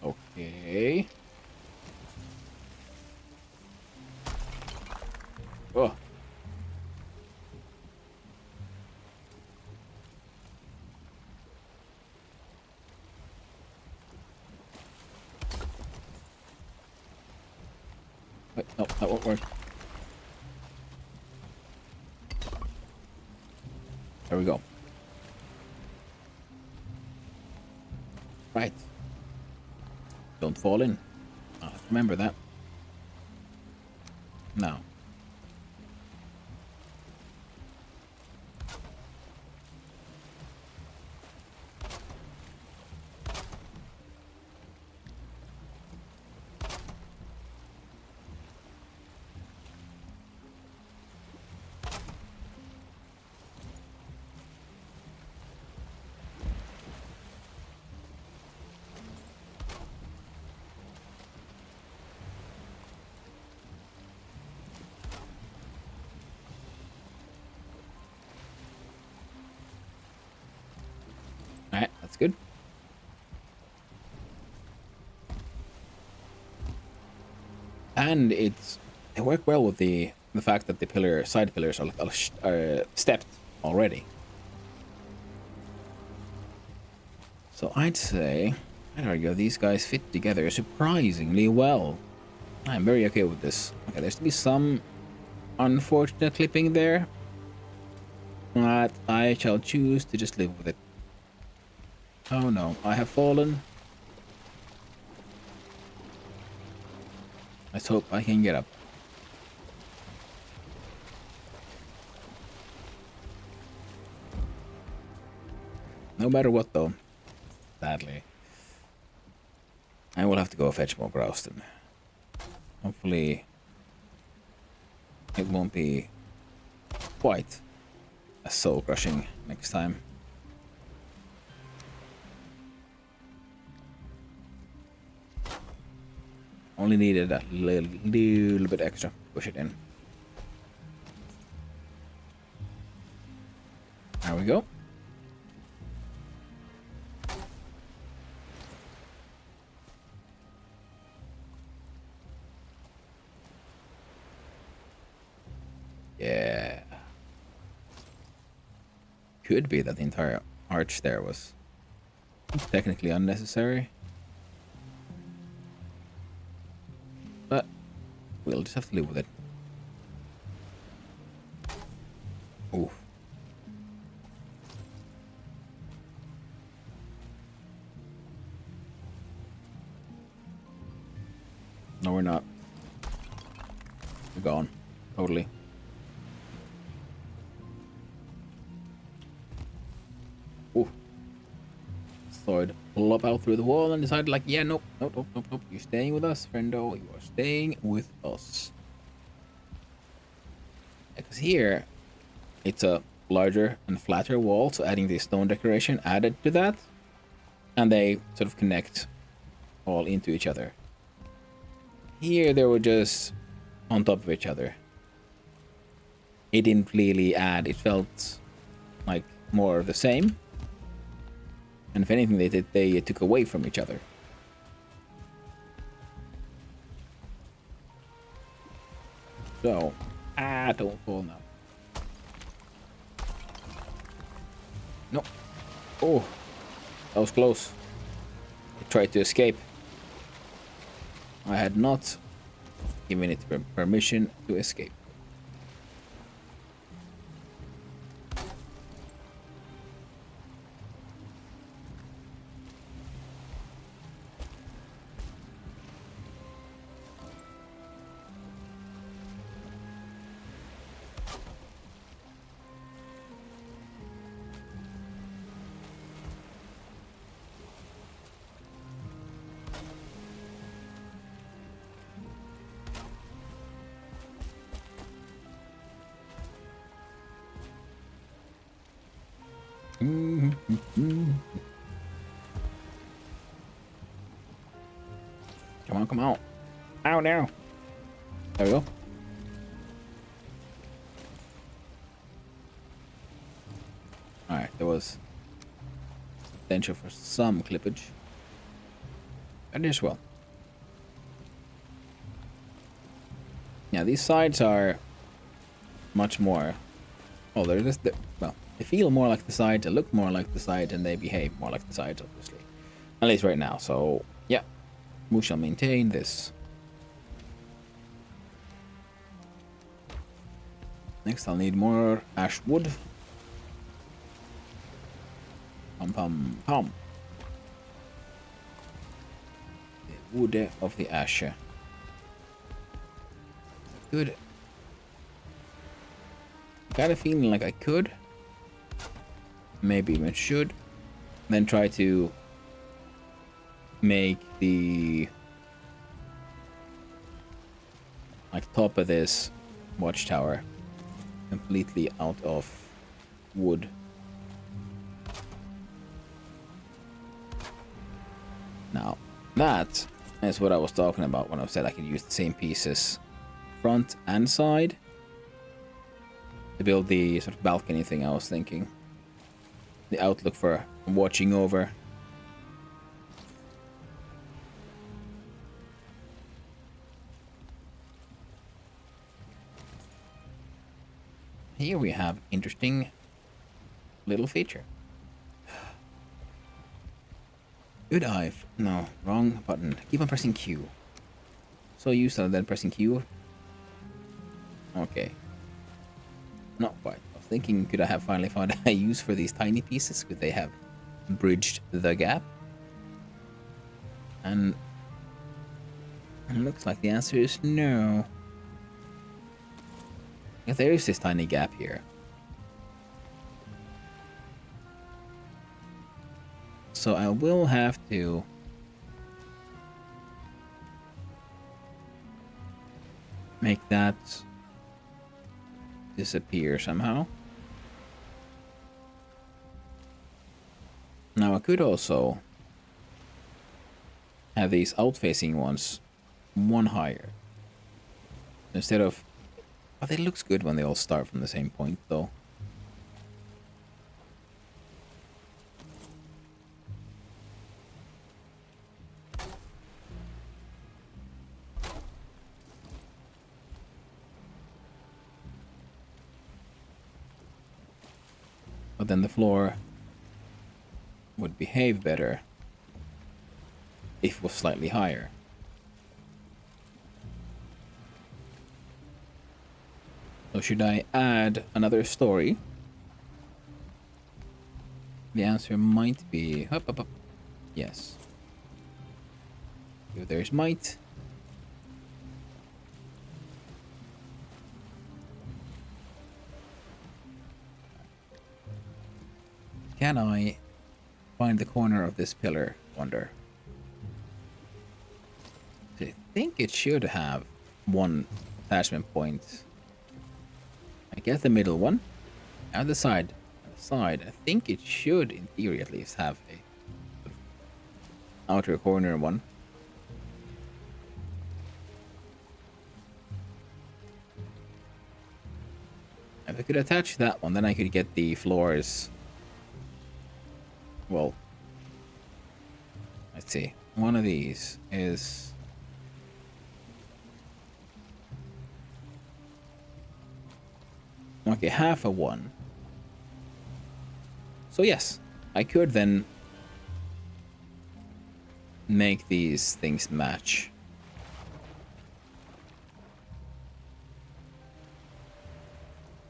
Speaker 1: Okay. Oh. Wait, no, that won't work. There we go. Right. Don't fall in. I'll have to remember that. Now. Alright, that's good. And they work well with the fact that the side pillars are stepped already. So I'd argue these guys fit together surprisingly well. I'm very okay with this. Okay, there's to be some unfortunate clipping there, but I shall choose to just live with it. Oh no, I have fallen. Let's hope I can get up. No matter what though, sadly, I will have to go fetch more grouse then. Hopefully it won't be quite as soul crushing next time. Only needed a little bit extra. Push it in. There we go. Yeah. Could be that the entire arch there was technically unnecessary. But we'll just have to live with it. Ooh. No, we're not. We're gone. Totally. Ooh. Saw it plop out through the wall and decided like, yeah, nope. You're staying with us, friendo. You are staying with us. Because here, it's a larger and flatter wall, so adding the stone decoration added to that, and they sort of connect all into each other. Here they were just on top of each other. It didn't really add, it felt like more of the same. And if anything, they took away from each other. So, don't fall now. No. Oh, that was close. I tried to escape. I had not given it permission to escape. Come on, come on. Ow, now. There we go. Alright, there was potential for some clippage. And as well. Yeah, these sides are much more... Oh, they're just... well, they feel more like the sides, they look more like the sides, and they behave more like the sides, obviously. At least right now, so... yeah. We shall maintain this. Next, I'll need more ash wood. Pum pum pum. The wood of the ash. Good. Got a feeling like I could. Maybe even should. Then try to make the like top of this watchtower completely out of wood. Now that is what I was talking about when I said I could use the same pieces front and side to build the sort of balcony thing I was thinking. The outlook for watching over. Here we have interesting little feature. Good eye. No, wrong button. Keep on pressing Q. So used to then pressing Q. Okay. Not quite. I was thinking, could I have finally found a use for these tiny pieces? Could they have bridged the gap? And it looks like the answer is no. If there is this tiny gap here. So I will have to make that disappear somehow. Now I could also have these out-facing ones one higher. Instead of... but it looks good when they all start from the same point, though. But then the floor would behave better if it was slightly higher. So should I add another story? The answer might be... up, up, up. Yes. If there's might. Can I find the corner of this pillar? Wonder. I think it should have one attachment point. I guess the middle one. On the side. On the side. I think it should, in theory at least, have a sort of outer corner one. If I could attach that one, then I could get the floors. Well, let's see. One of these is... Okay, half a one. So yes, I could then make these things match.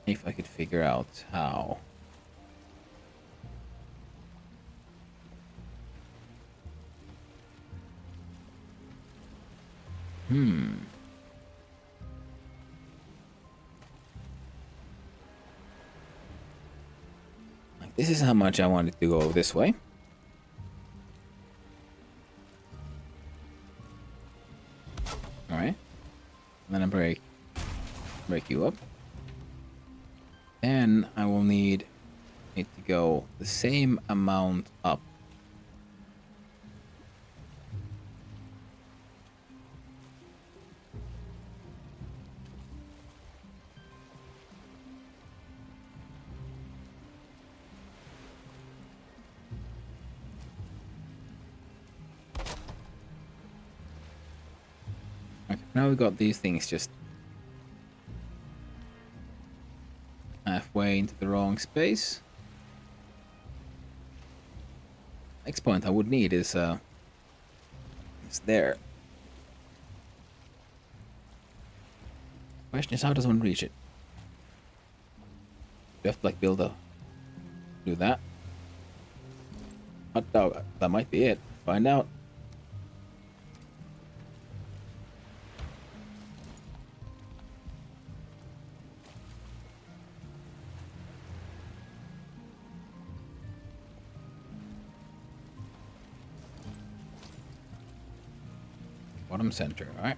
Speaker 1: If I could figure out how. Like, this is how much I wanted to go this way. Alright. Then I break you up. Then I will need it to go the same amount up. Okay, now we got these things just halfway into the wrong space. Next point I would need is there. Question is, how does one reach it? You have to like do that. Hot dog, that might be it. Find out. Bottom center, alright.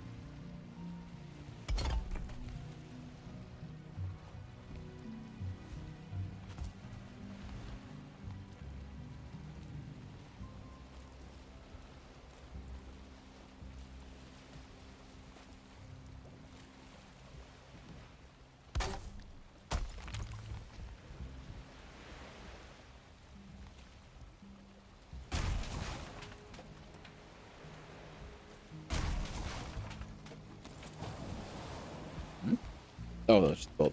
Speaker 1: Oh, that's just both.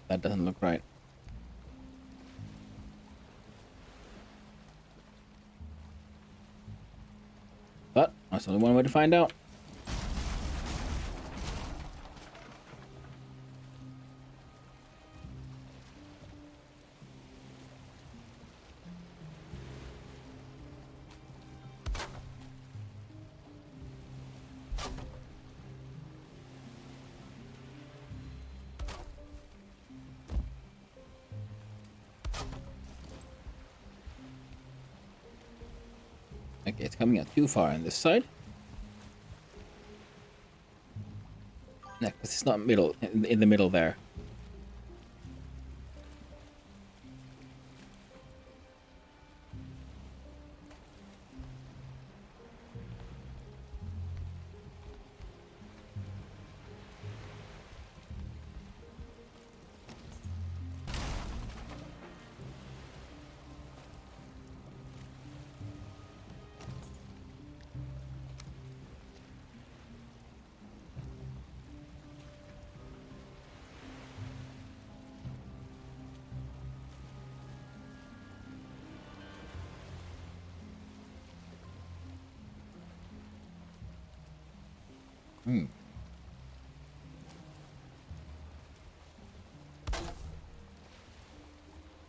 Speaker 1: That doesn't look right. But that's only one way to find out. Okay, it's coming out too far on this side. No, because it's not middle in the middle there.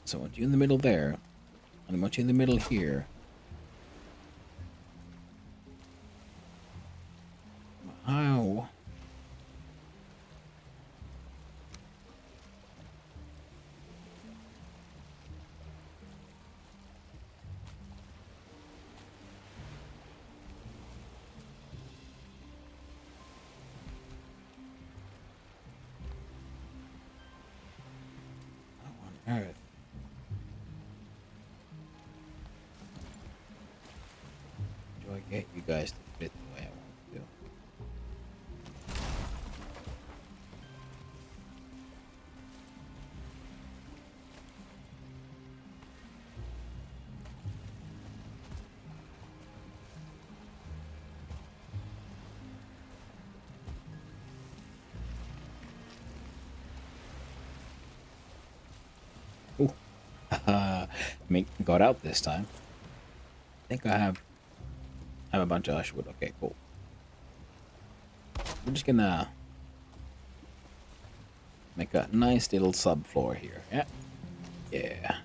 Speaker 1: So I want you in the middle there. And I want you in the middle here. How? earth? Do I get you guys to fit the way I want to? Ooh. Got out this time. I think I have a bunch of ashwood. Okay, cool. We're just gonna make a nice little subfloor here. Yeah. Yeah.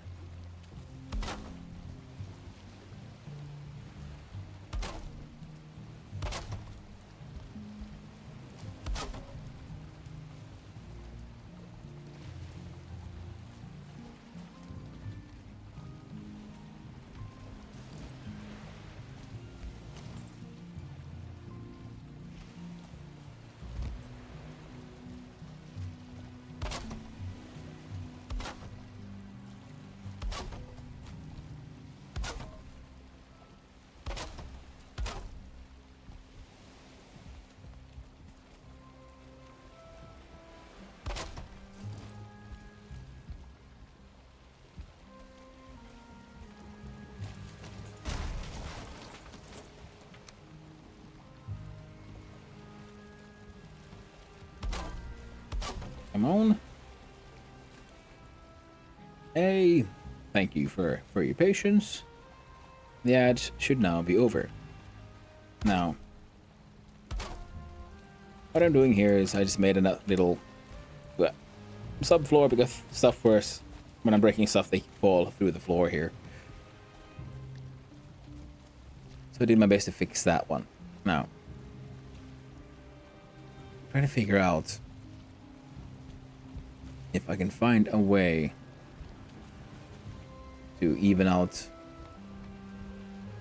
Speaker 1: Come on. Hey, thank you for your patience. The ads should now be over. Now, what I'm doing here is I just made a little subfloor because stuff worse when I'm breaking stuff they fall through the floor here. So I did my best to fix that one. Now, trying to figure out if I can find a way to even out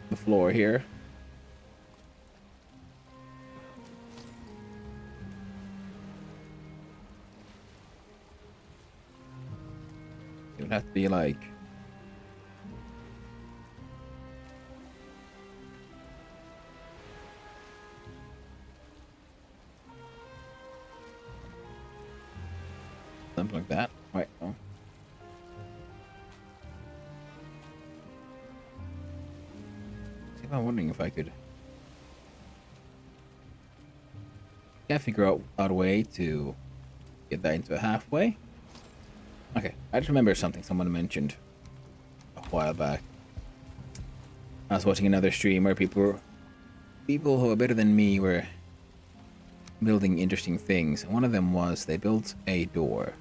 Speaker 1: the floor here. It would have to be like something like that. Wait, no. See, I'm wondering if I could. Can't figure out a way to get that into a halfway. Okay, I just remember something someone mentioned a while back. I was watching another stream where people who are better than me were building interesting things. One of them was they built a door.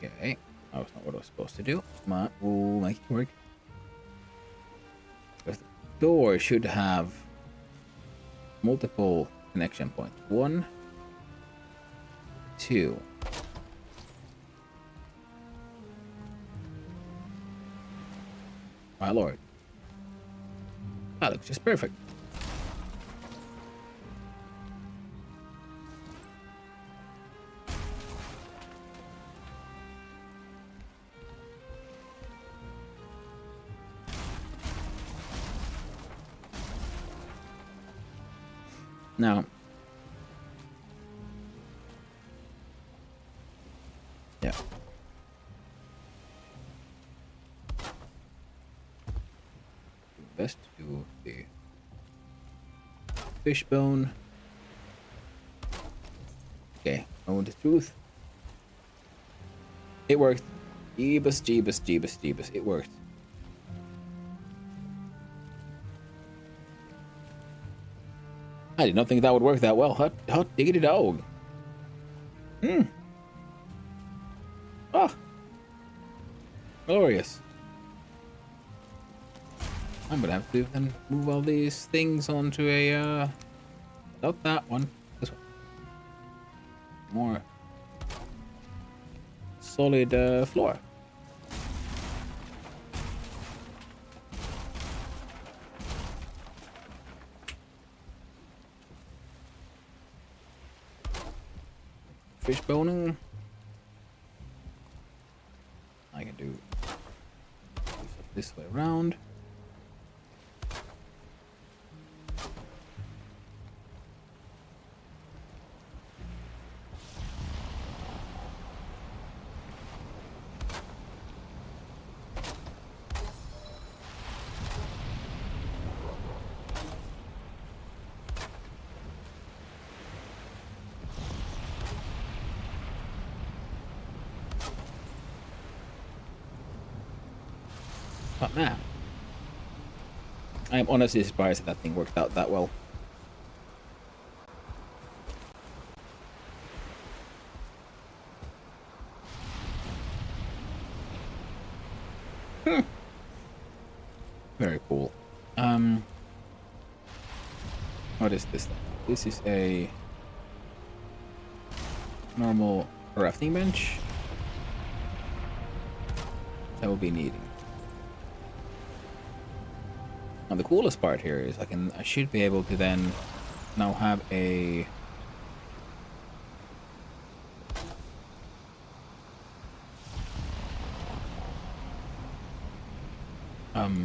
Speaker 1: Okay, that was not what I was supposed to do. Come on, we'll make it work. Because the door should have multiple connection points. 1, 2. My lord. That looks just perfect. Now, yeah. Best to do the fishbone. Okay, own the truth. It worked. Jeebus, jeebus, jeebus, jeebus. It worked. I did not think that would work that well. Hot diggity dog. Ah. Glorious. I'm gonna have to then move all these things onto a, not that one. This one. more solid floor. Fish boning. I can do this way around. But man, I'm honestly surprised that thing worked out that well. Very cool. What is this then? This is a normal rafting bench that will be needing. And the coolest part here is I should be able to then now have a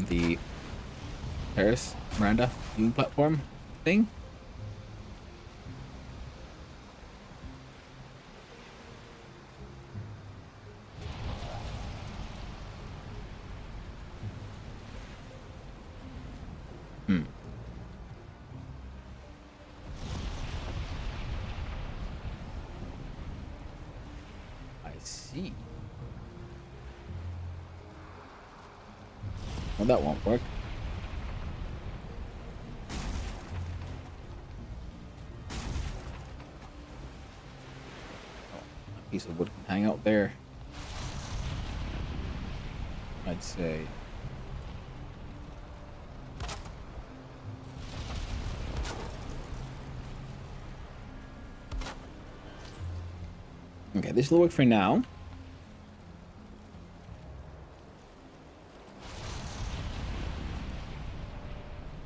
Speaker 1: the terrace veranda platform thing. See. Well, that won't work. Oh, a piece of wood can hang out there. I'd say. Okay, this will work for now.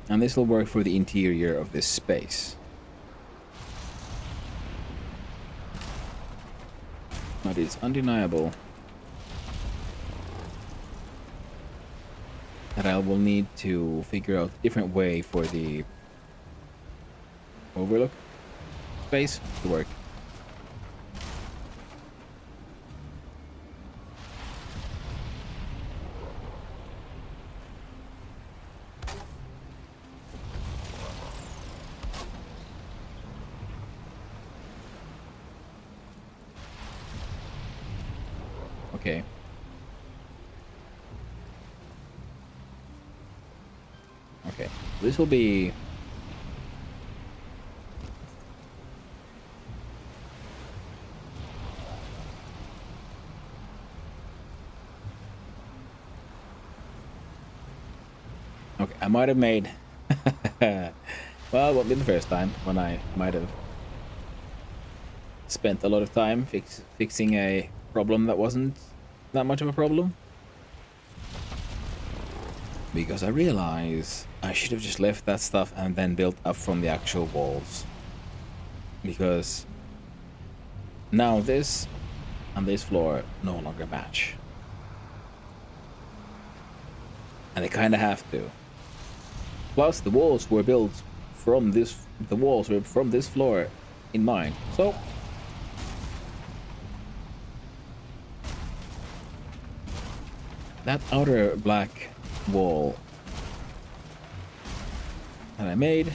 Speaker 1: And this will work for the interior of this space. But it's undeniable that I will need to figure out a different way for the overlook space to work. Okay. Okay. This will be... Okay, I might have made... Well, it won't be the first time when I might have spent a lot of time fixing a problem that wasn't that much of a problem. Because I realize I should have just left that stuff and then built up from the actual walls. Because now this and this floor no longer match. And they kind of have to. Plus the walls were built from this, the walls were from this floor in mind. So that outer black wall that I made,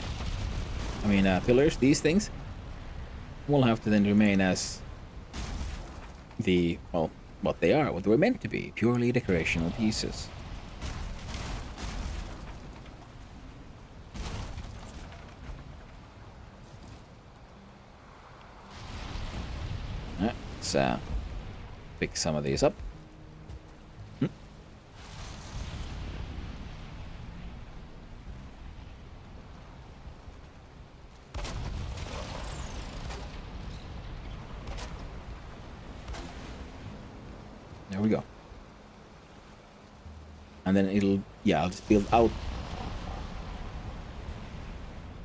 Speaker 1: pillars, these things, will have to then remain as the, well, what they are, what they were meant to be, purely decorational pieces. Let's pick some of these up. There we go. And then it'll, yeah, I'll just build out.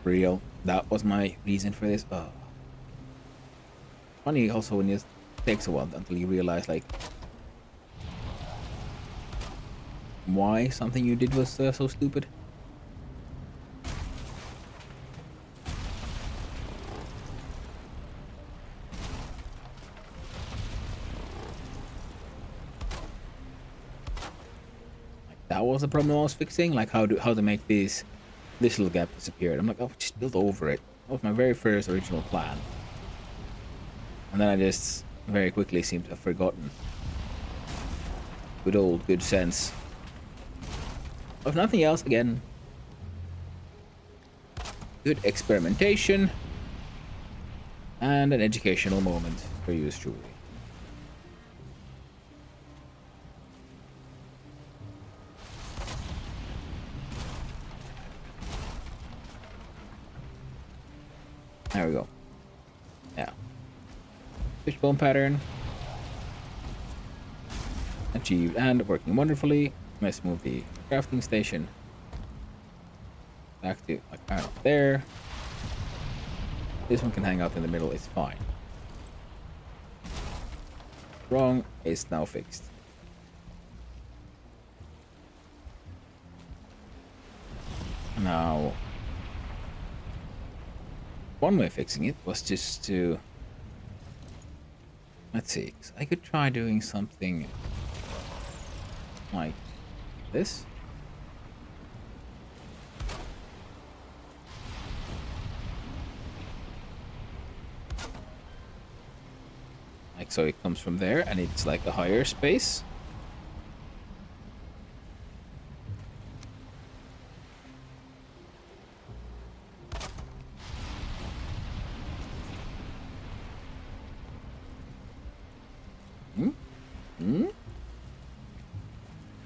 Speaker 1: Real. That was my reason for this. Oh. Funny also when it takes a while until you realize like why something you did was so stupid. That was the problem I was fixing, like how to make this little gap disappear. I'm like, oh, just build over it. That was my very first original plan. And then I just very quickly seem to have forgotten. Good old good sense. If nothing else, again, good experimentation and an educational moment for yours truly. There we go. Yeah. Fishbone pattern. Achieved and working wonderfully. Let's move the crafting station back to like right up there. This one can hang out in the middle, it's fine. Wrong is now fixed. Now, one way of fixing it was just to, let's see, 'cause I could try doing something like this. Like so it comes from there and it's like a higher space.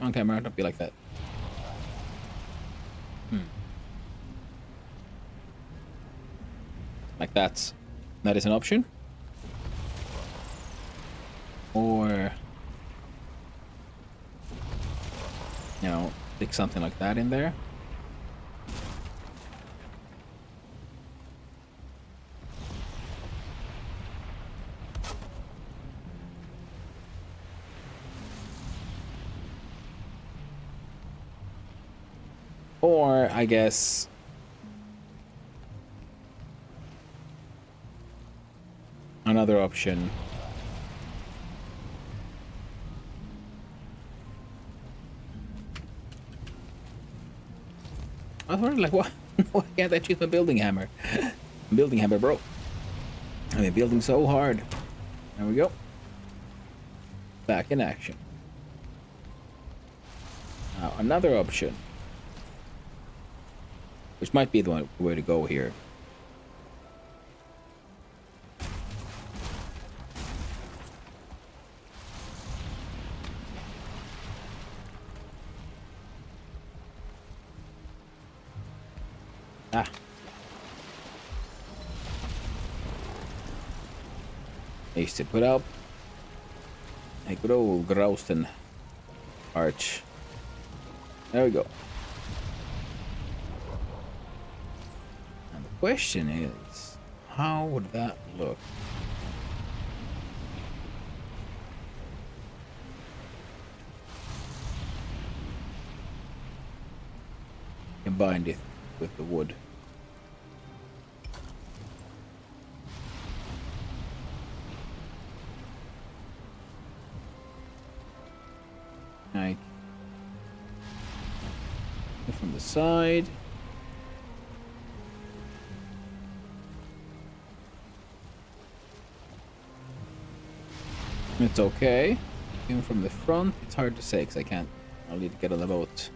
Speaker 1: On camera, don't be like that. Like that is an option. Or, you know, stick something like that in there. Or, I guess, another option. I was wondering, like, why can't I choose my building hammer? Building hammer, bro. I've been building so hard. There we go. Back in action. Now, another option. Which might be the way to go here. Ah. I used to put up a good old Grausten arch. There we go. And the question is, how would that look? Combined it with the wood. Like from the side. It's okay. Even from the front, it's hard to say because I can't. I'll need to get on the boat.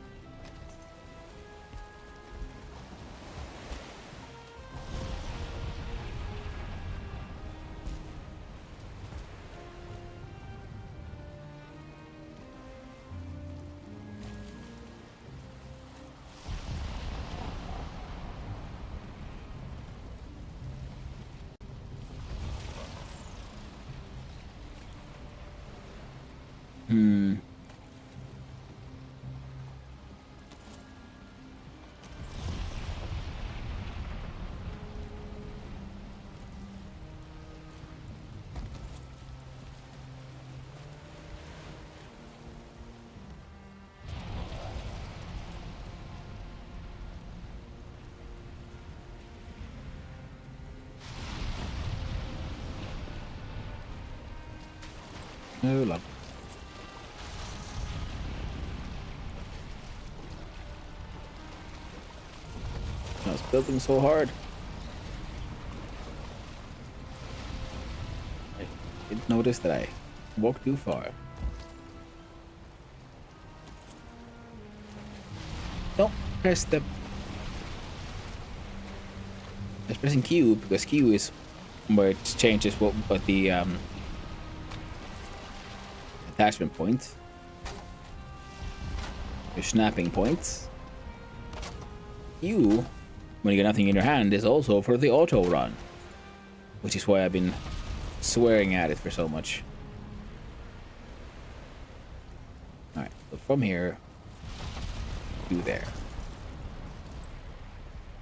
Speaker 1: Hmm. Oh, love. I was building so hard. I didn't notice that I walked too far. Don't press the... I was pressing Q because Q is where it changes what the attachment point. Your snapping points. Q, when you got nothing in your hand, is also for the auto run. Which is why I've been swearing at it for so much. Alright, so from here to there.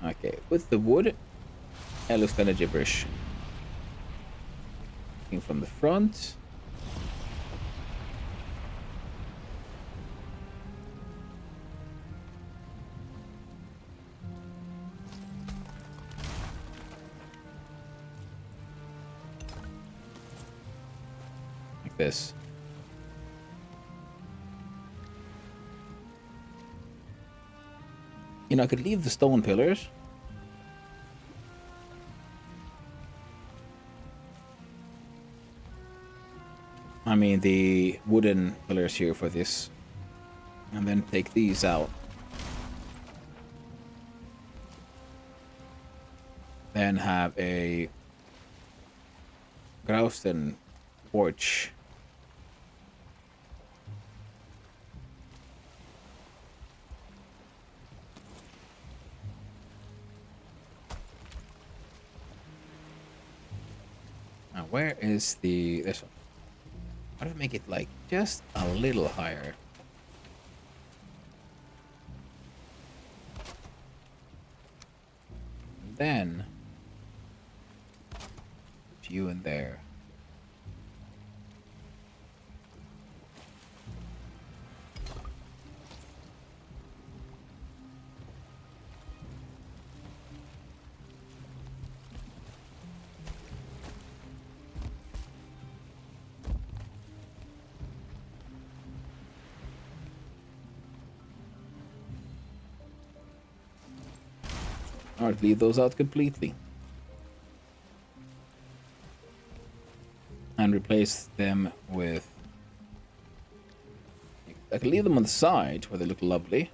Speaker 1: Okay, with the wood, it looks kind of gibberish. Looking from the front. Like this. You know, I could leave the stone pillars. I mean, the wooden pillars here for this. And then take these out. Then have a Grausten porch. Now, where is this one? How do I make it like just a little higher? And then put you in there. Or leave those out completely. And replace them with... I can leave them on the side where they look lovely.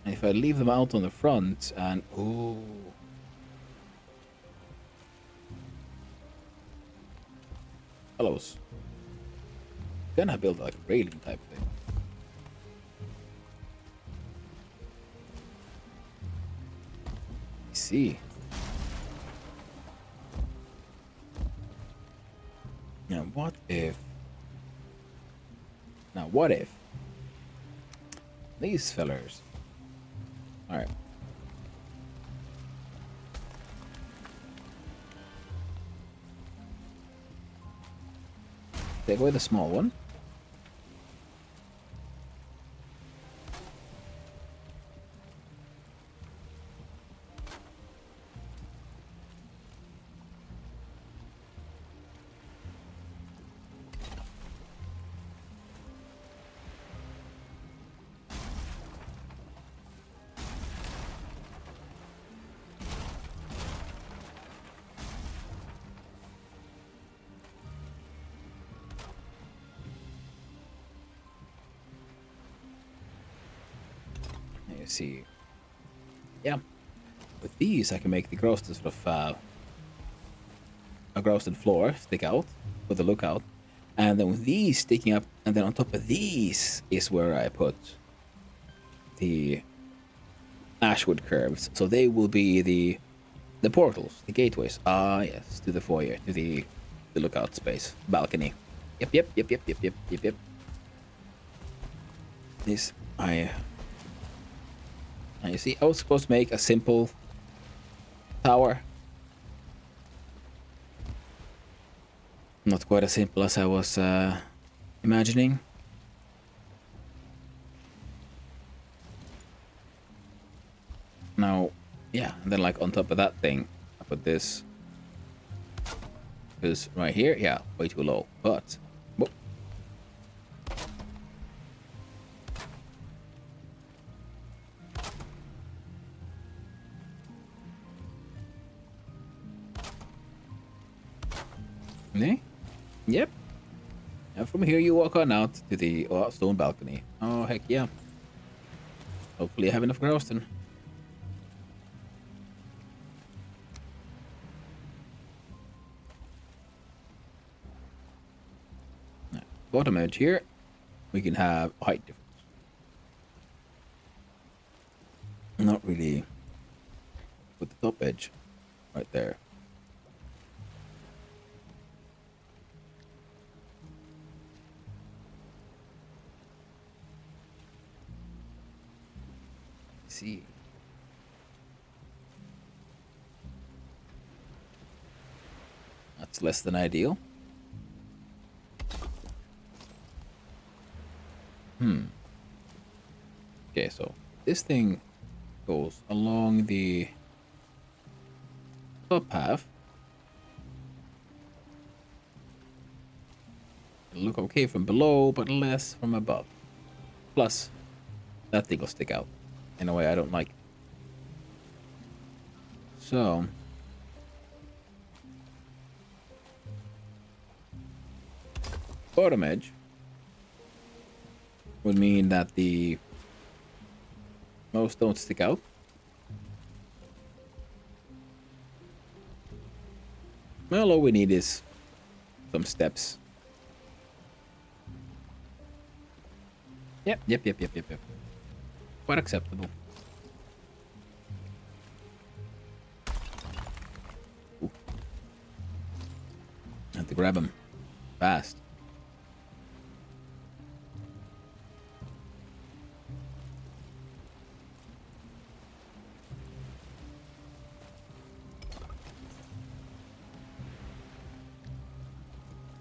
Speaker 1: And if I leave them out on the front and... Ooh. Hellos. Then I build like a railing type thing. See. Now what if these fellers, all right, take away the small one. See, yeah, with these I can make the gross sort of a groused floor stick out with a lookout, and then with these sticking up, and then on top of these is where I put the ashwood curves, so they will be the portals, the gateways. Ah, yes, to the foyer, to the lookout space, balcony. Yep. This you see, I was supposed to make a simple tower. Not quite as simple as I was imagining. Now, yeah, and then like on top of that thing, I put this. Because right here, yeah, way too low. But, whoop. Nee? Yep. And from here you walk on out to the stone balcony. Oh, heck yeah. Hopefully I have enough grouse then. Bottom edge here, we can have a height difference. Not really with the top edge right there. See. That's less than ideal. Okay, so this thing goes along the top half. It'll look okay from below, but less from above. Plus, that thing will stick out in a way I don't like. So, bottom edge would mean that the most don't stick out. Well, all we need is some steps. Yep. Quite acceptable. Ooh. I have to grab him fast.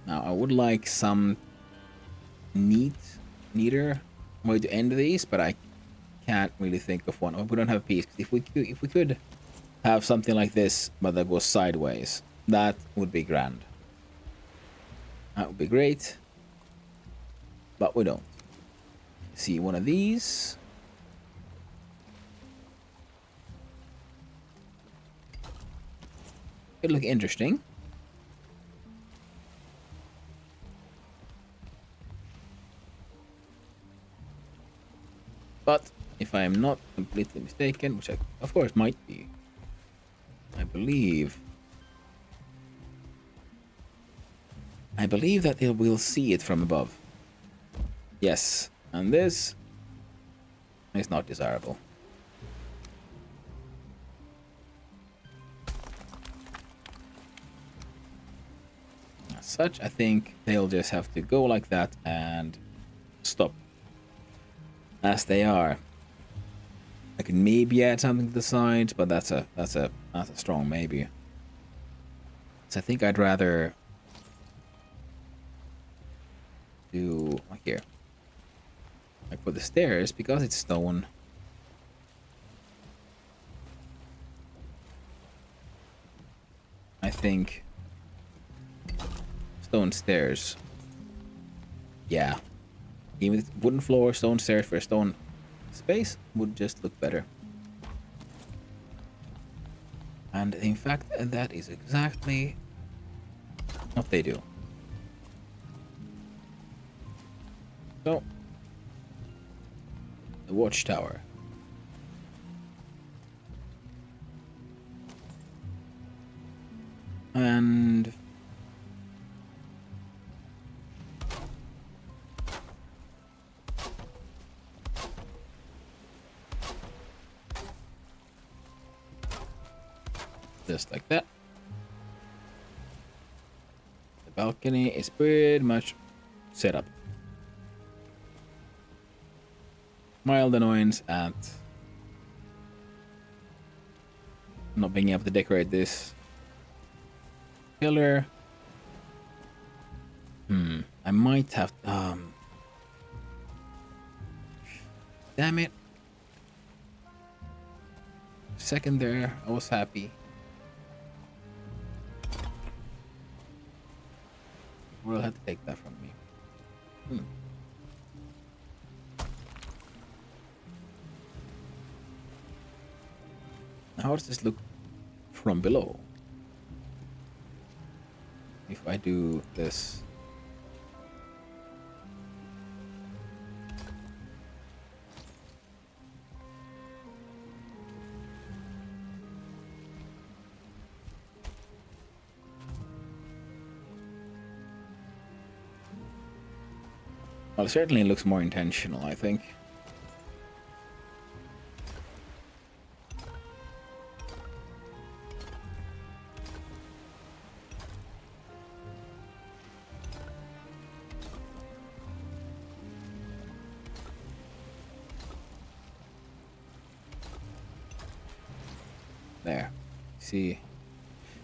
Speaker 1: Now I would like some neater way to end these, but I can't really think of one. Oh, we don't have a piece. If we could have something like this, but that goes sideways, that would be grand. That would be great, but we don't. See one of these. It'd look interesting. But if I am not completely mistaken, which I of course might be, I believe that it will see it from above. Yes, and this is not desirable. As such, I think they'll just have to go like that and stop as they are. I can maybe add something to the sides, but that's a strong maybe. So I think I'd rather do like here, like for the stairs, because it's stone. I think stone stairs. Yeah. Even with wooden floor, stone stairs for a stone space would just look better. And in fact, that is exactly what they do. So, the watchtower. And just like that. The balcony is pretty much set up. Mild annoyance at not being able to decorate this pillar. I might have damn it. Second there, I was happy. World had to take that from me. How does this look from below? If I do this. Well, it certainly looks more intentional, I think. There. See.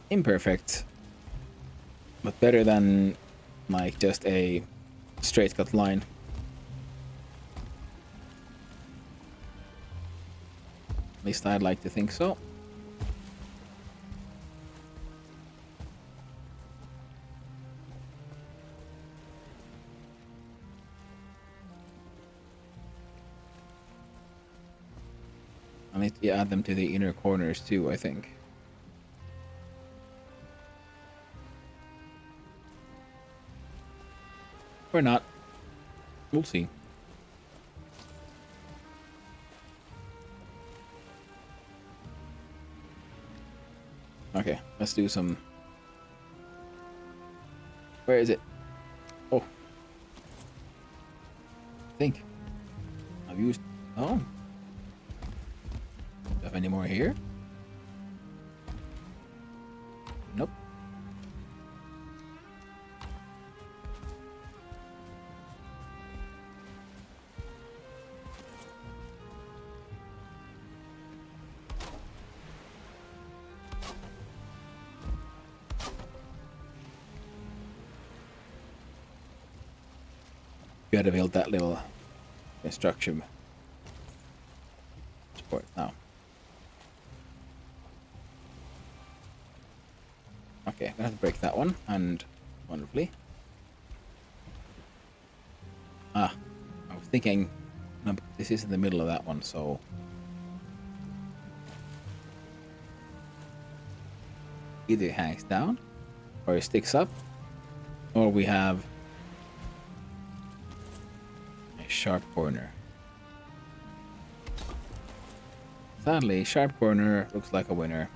Speaker 1: Imperfect. But better than like just a straight cut line. At least I'd like to think so. I need to add them to the inner corners too, I think. Or not. We'll see. Okay, let's do some... Where is it? Oh. I think. I've used... Oh. Do I have any more here? Nope. You gotta build that little construction support now. Okay, I'm gonna have to break that one, and wonderfully. Ah, I was thinking, no, this is in the middle of that one, so. Either it hangs down, or it sticks up, or we have sharp corner. Sadly, sharp corner looks like a winner.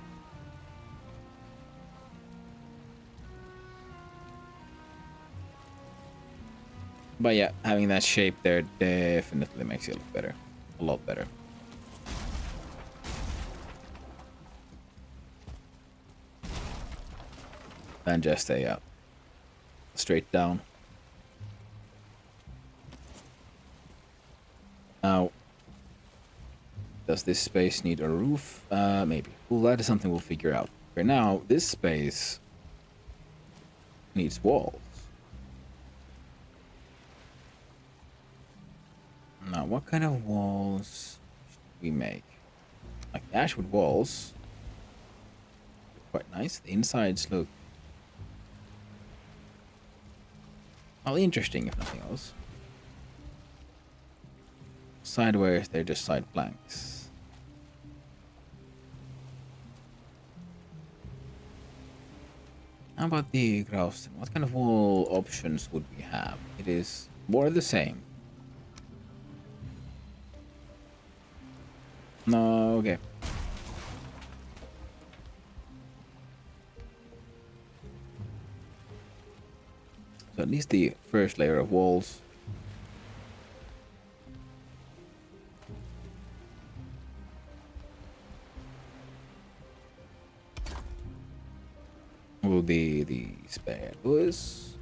Speaker 1: But yeah, having that shape there definitely makes it look better. A lot better. Than just a straight down. Now, does this space need a roof? Maybe. Well, that is something we'll figure out. For now, this space needs walls. Now, what kind of walls should we make? Like ashwood walls. Quite nice. The insides look... well, interesting if nothing else. Sideways, they're just side planks. How about the grouse? What kind of wall options would we have? It is more of the same. No, okay. So at least the first layer of walls. Will be the spare doors.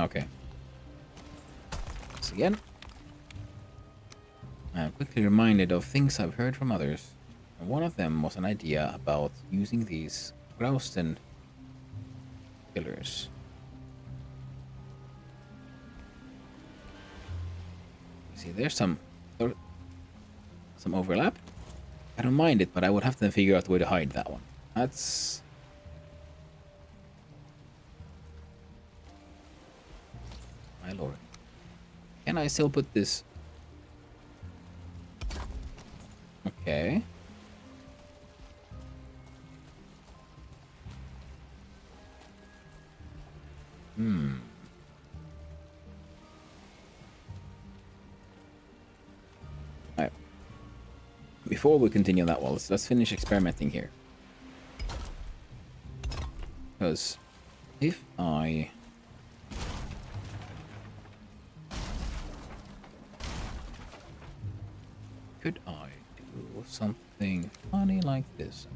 Speaker 1: Okay. Once again, I'm quickly reminded of things I've heard from others. And one of them was an idea about using these Grausten pillars. See, there's some overlap. I don't mind it, but I would have to figure out where to hide that one. That's... my lord. Can I still put this? Okay. Alright. Before we continue that one, let's finish experimenting here. Because if I... could I do something funny like this?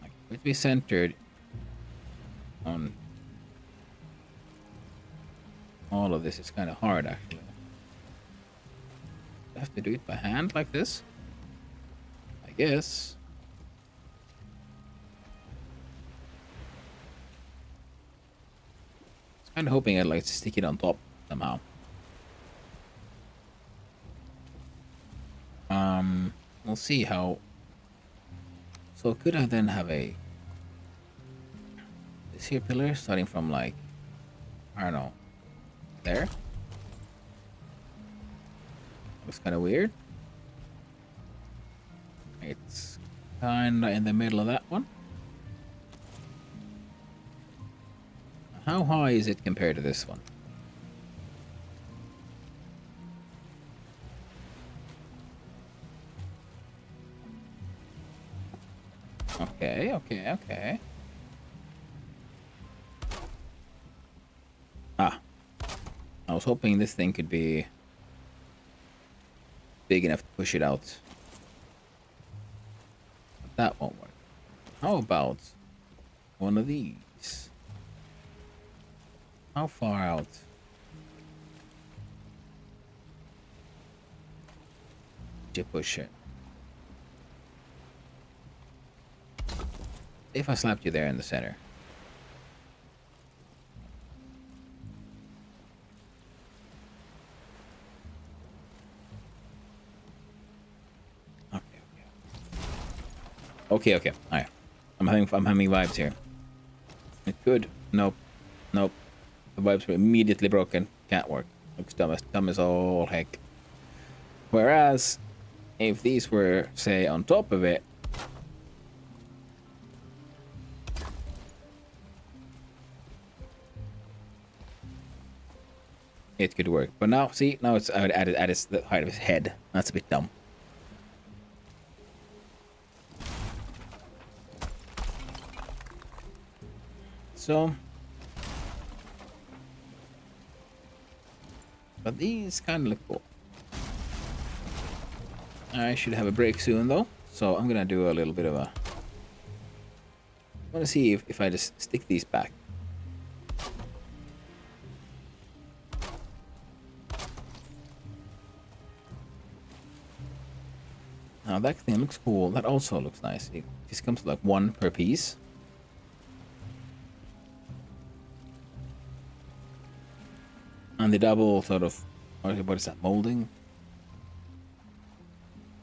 Speaker 1: Like, it would be centered on all of this. Is kind of hard, actually. I have to do it by hand like this? I guess. I was kind of hoping I'd like to stick it on top somehow. We'll see how. So could I then have a this here pillar starting from like, I don't know, there? Looks kind of weird. It's kind of in the middle of that one. How high is it compared to this one? Okay. Ah. I was hoping this thing could be big enough to push it out. But that won't work. How about one of these? How far out? Did you push it? If I slapped you there in the center. Okay. Alright. I'm having vibes here. It could. Nope. The vibes were immediately broken. Can't work. Looks dumb as all heck. Whereas, if these were, say, on top of it, it could work. But now, see, now it's added the height of his head. That's a bit dumb. So, but these kind of look cool. I should have a break soon though, so I'm gonna do a little bit of a... I want to see if I just stick these back. Now that thing looks cool. That also looks nice. It just comes to like one per piece. And the double sort of, what is that, molding?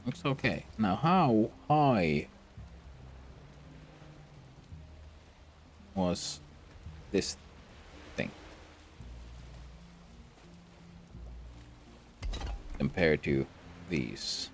Speaker 1: Looks okay. Now how high was this thing compared to these?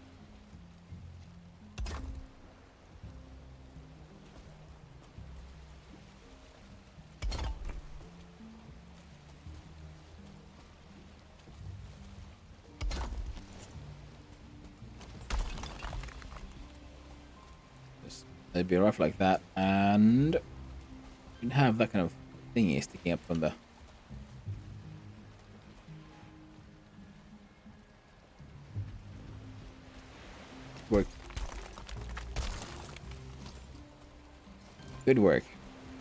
Speaker 1: They'd be rough like that, and you'd have that kind of thingy sticking up from the... work. Good work.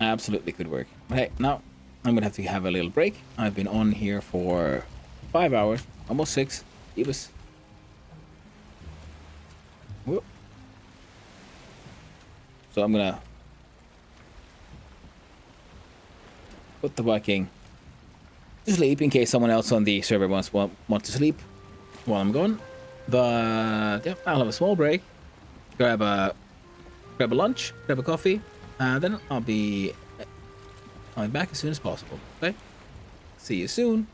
Speaker 1: Absolutely good work. But hey, now I'm gonna have to have a little break. I've been on here for 5 hours, almost 6. It was. Whoop. So I'm gonna put the Viking to sleep in case someone else on the server wants to sleep while I'm gone. But yeah, I'll have a small break, grab a lunch, grab a coffee, and then I'll be back as soon as possible. Okay, see you soon.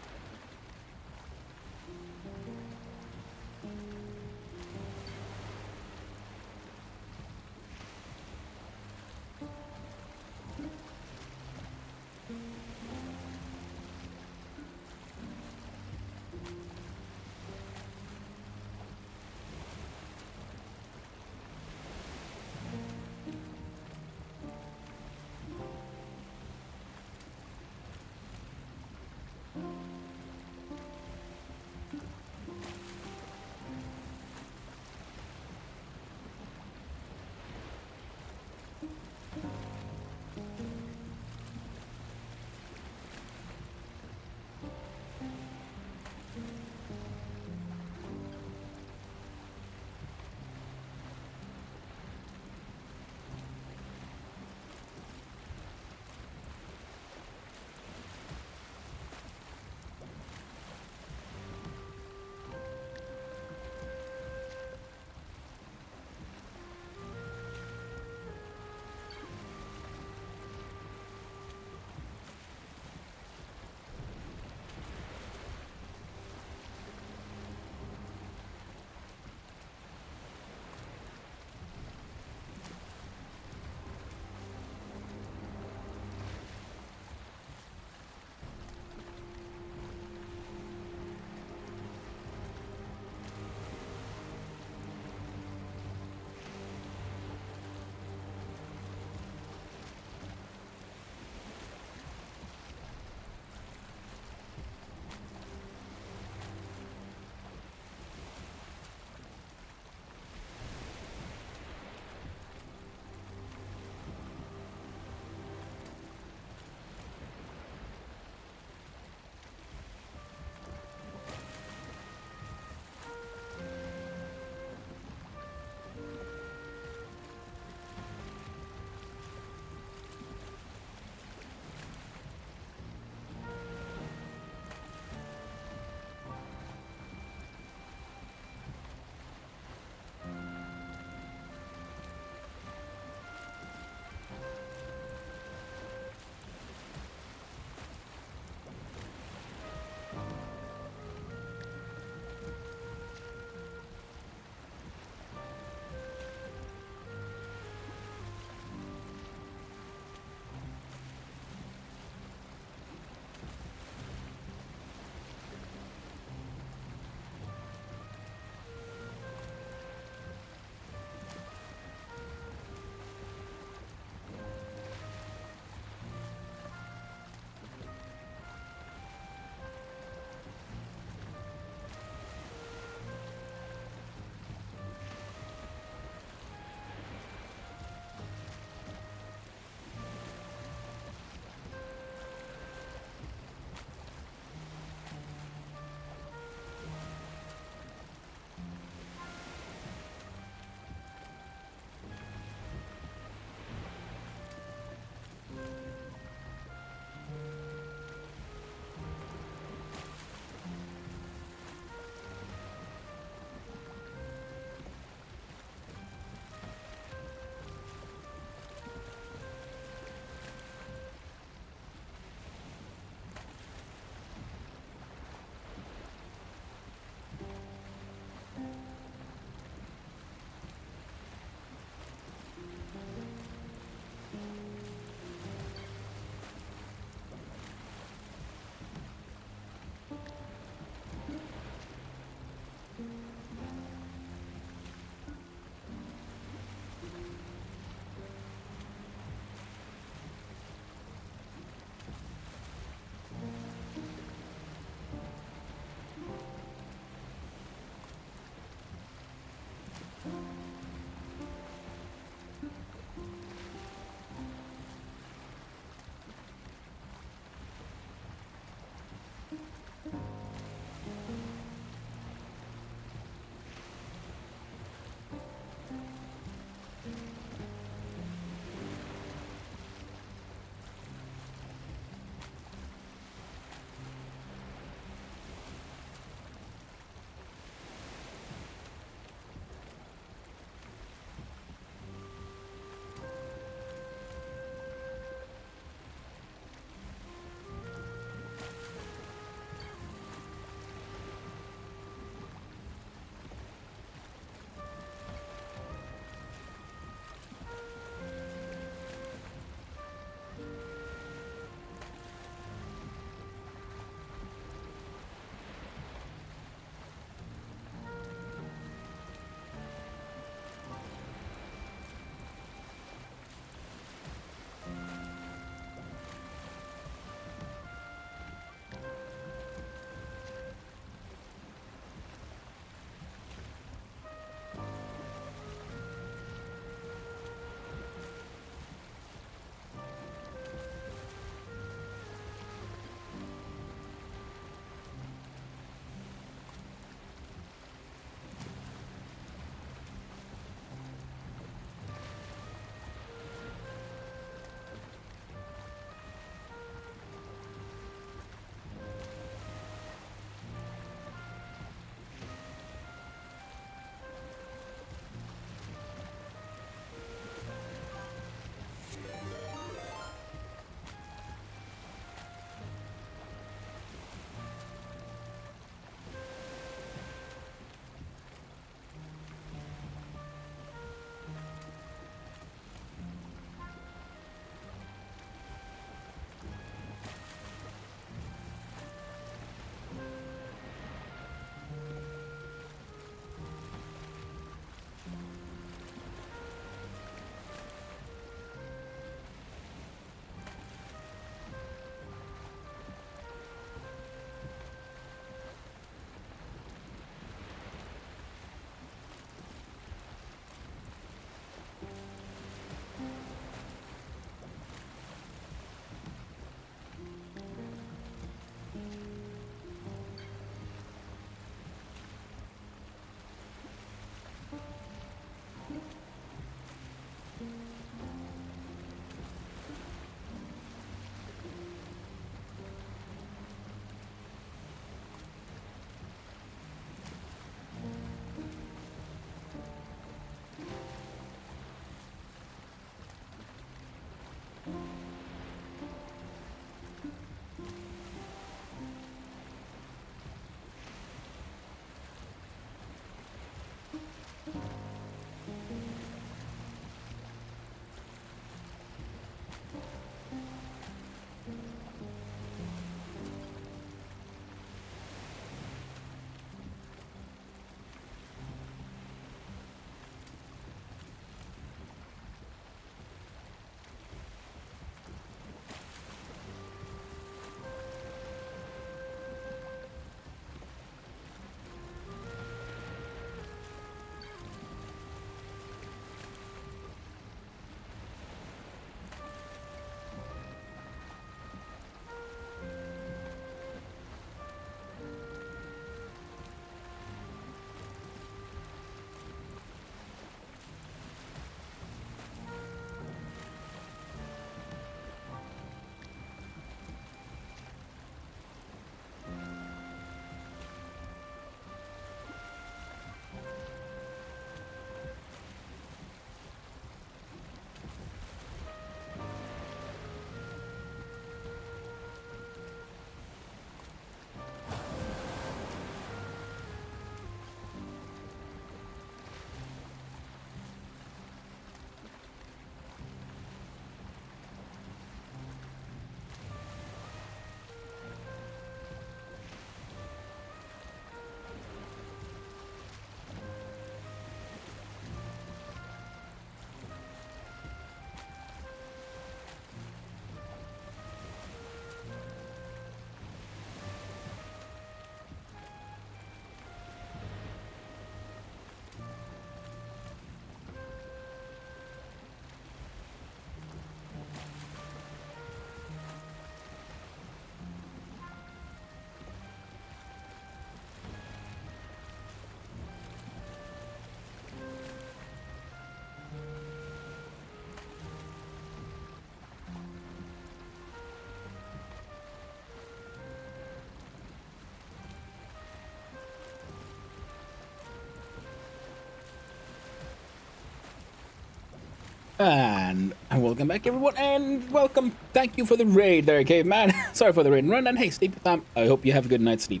Speaker 1: And welcome back, everyone, and welcome. Thank you for the raid there, caveman. Sorry for the raid and run, and hey, sleep time. I hope you have a good night's sleep.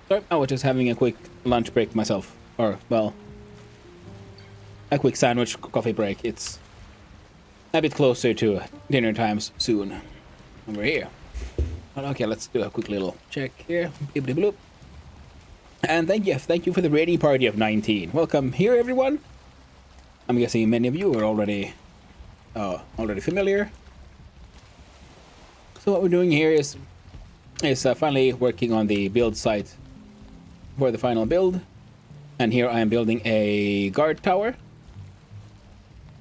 Speaker 1: Sorry, I was just having a quick lunch break myself. Or, well, a quick sandwich coffee break. It's a bit closer to dinner times soon. Over here. But okay, let's do a quick little check here. Bibbidi bloop. And thank you for the raiding party of 19. Welcome here, everyone. I'm guessing many of you are already familiar. So what we're doing here is finally working on the build site for the final build. And here I am building a guard tower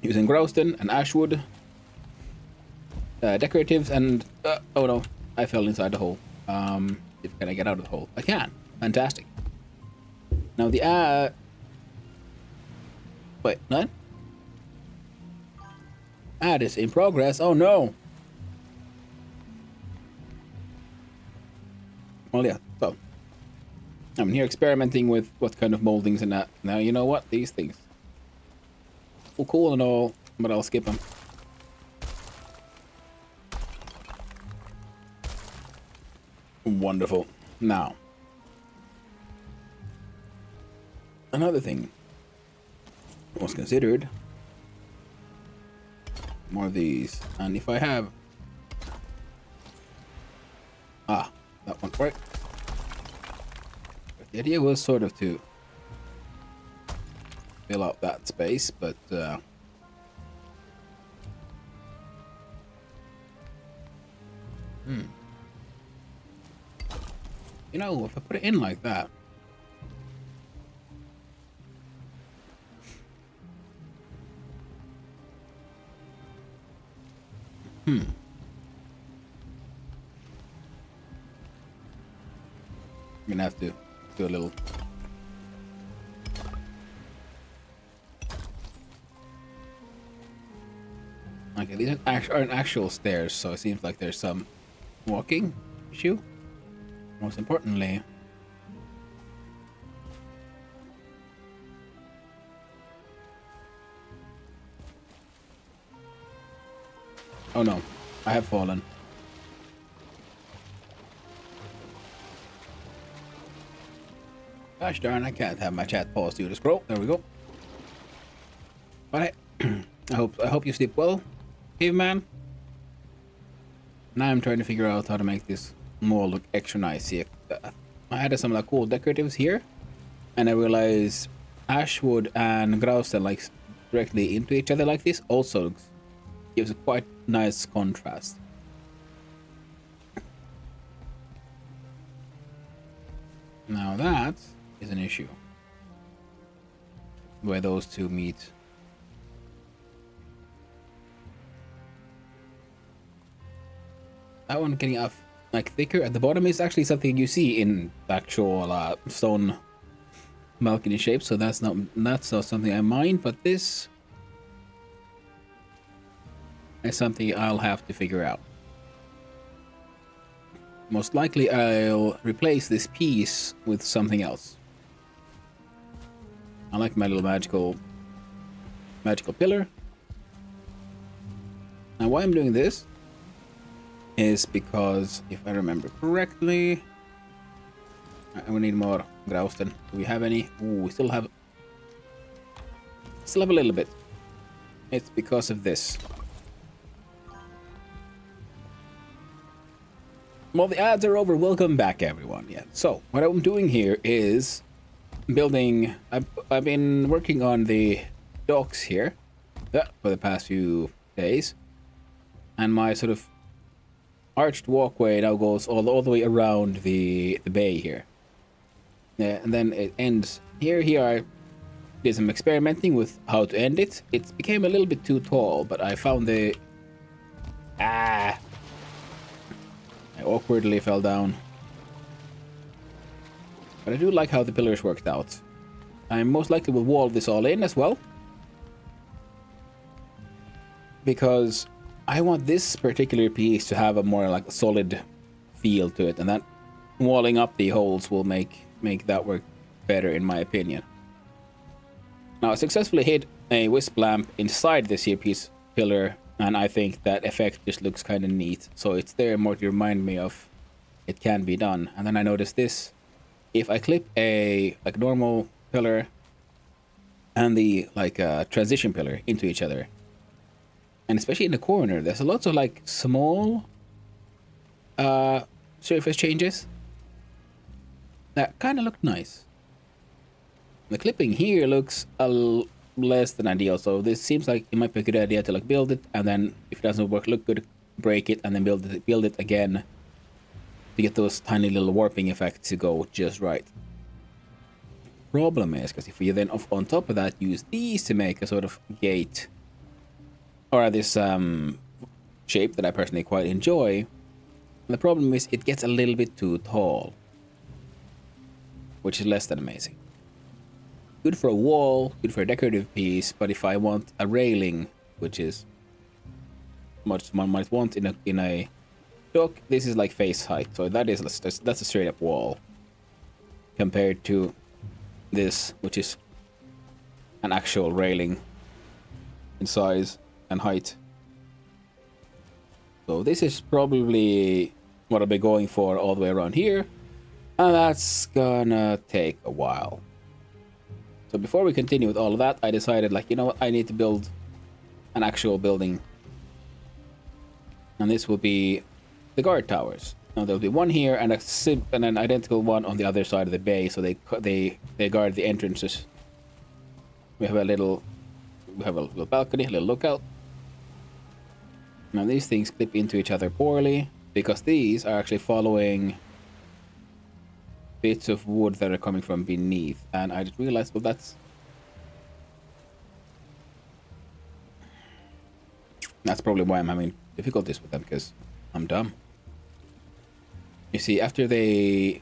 Speaker 1: using Growstone and Ashwood, decoratives, and oh no, I fell inside the hole. Can I get out of the hole? I can. Fantastic. Now the wait, what? Ad is in progress. Oh no. Well, yeah. So I'm here experimenting with what kind of moldings and that. Now you know what? These things. Well, cool and all, but I'll skip them. Wonderful. Now, another thing was considered. More of these, and if I have that won't work. But the idea was sort of to fill out that space, but you know, if I put it in like that, I'm gonna have to do a little. Okay, these aren't actual stairs, so it seems like there's some walking issue. Most importantly, oh no, I have fallen. Gosh darn, I can't have my chat pause to scroll. There we go. But I hope you sleep well, caveman. Now I'm trying to figure out how to make this mall look extra nice here. I had some like cool decoratives here, and I realized Ashwood and Grausten like directly into each other like this also gives a quite nice contrast. Now that is an issue where those two meet. That one getting up like thicker at the bottom is actually something you see in actual stone balcony shape, so that's not something I mind, but this is something I'll have to figure out. Most likely I'll replace this piece with something else. I like my little magical pillar. Now why I'm doing this is because, if I remember correctly, we need more Grausten. Do we have any? Ooh, we still have a little bit. It's because of this. Well, the ads are over. Welcome back, everyone. Yeah. So what I'm doing here is building. I've been working on the docks here for the past few days, and my sort of arched walkway now goes all the way around the bay here. Yeah, and then it ends here. Here I did some experimenting with how to end it. It became a little bit too tall, but I found the I awkwardly fell down. But I do like how the pillars worked out. I most likely will wall this all in as well, because I want this particular piece to have a more like solid feel to it, and that walling up the holes will make that work better, in my opinion. Now I successfully hid a wisp lamp inside this here piece pillar, and I think that effect just looks kind of neat. So it's there more to remind me of it can be done. And then I noticed this: if I clip a like normal pillar and the like transition pillar into each other, and especially in the corner, there's a lots of like small surface changes that kind of look nice. The clipping here looks less than ideal, so this seems like it might be a good idea to like build it, and then if it doesn't look good, break it, and then build it again to get those tiny little warping effects to go just right. Problem is, because if you then on top of that use these to make a sort of gate, or this shape that I personally quite enjoy, the problem is it gets a little bit too tall, which is less than amazing. Good for a wall, good for a decorative piece, but if I want a railing, which is much one might want in a dock, this is like face height, so that's a straight up wall compared to this, which is an actual railing in size and height. So this is probably what I'll be going for all the way around here, and that's gonna take a while. So before we continue with all of that, I decided, like, you know what, I need to build an actual building, and this will be the guard towers. Now there'll be one here and an identical one on the other side of the bay, so they guard the entrances. We have a little balcony, a little lookout. Now these things clip into each other poorly because these are actually following bits of wood that are coming from beneath, and I just realized, well, that's probably why I'm having difficulties with them, because I'm dumb. You see, after they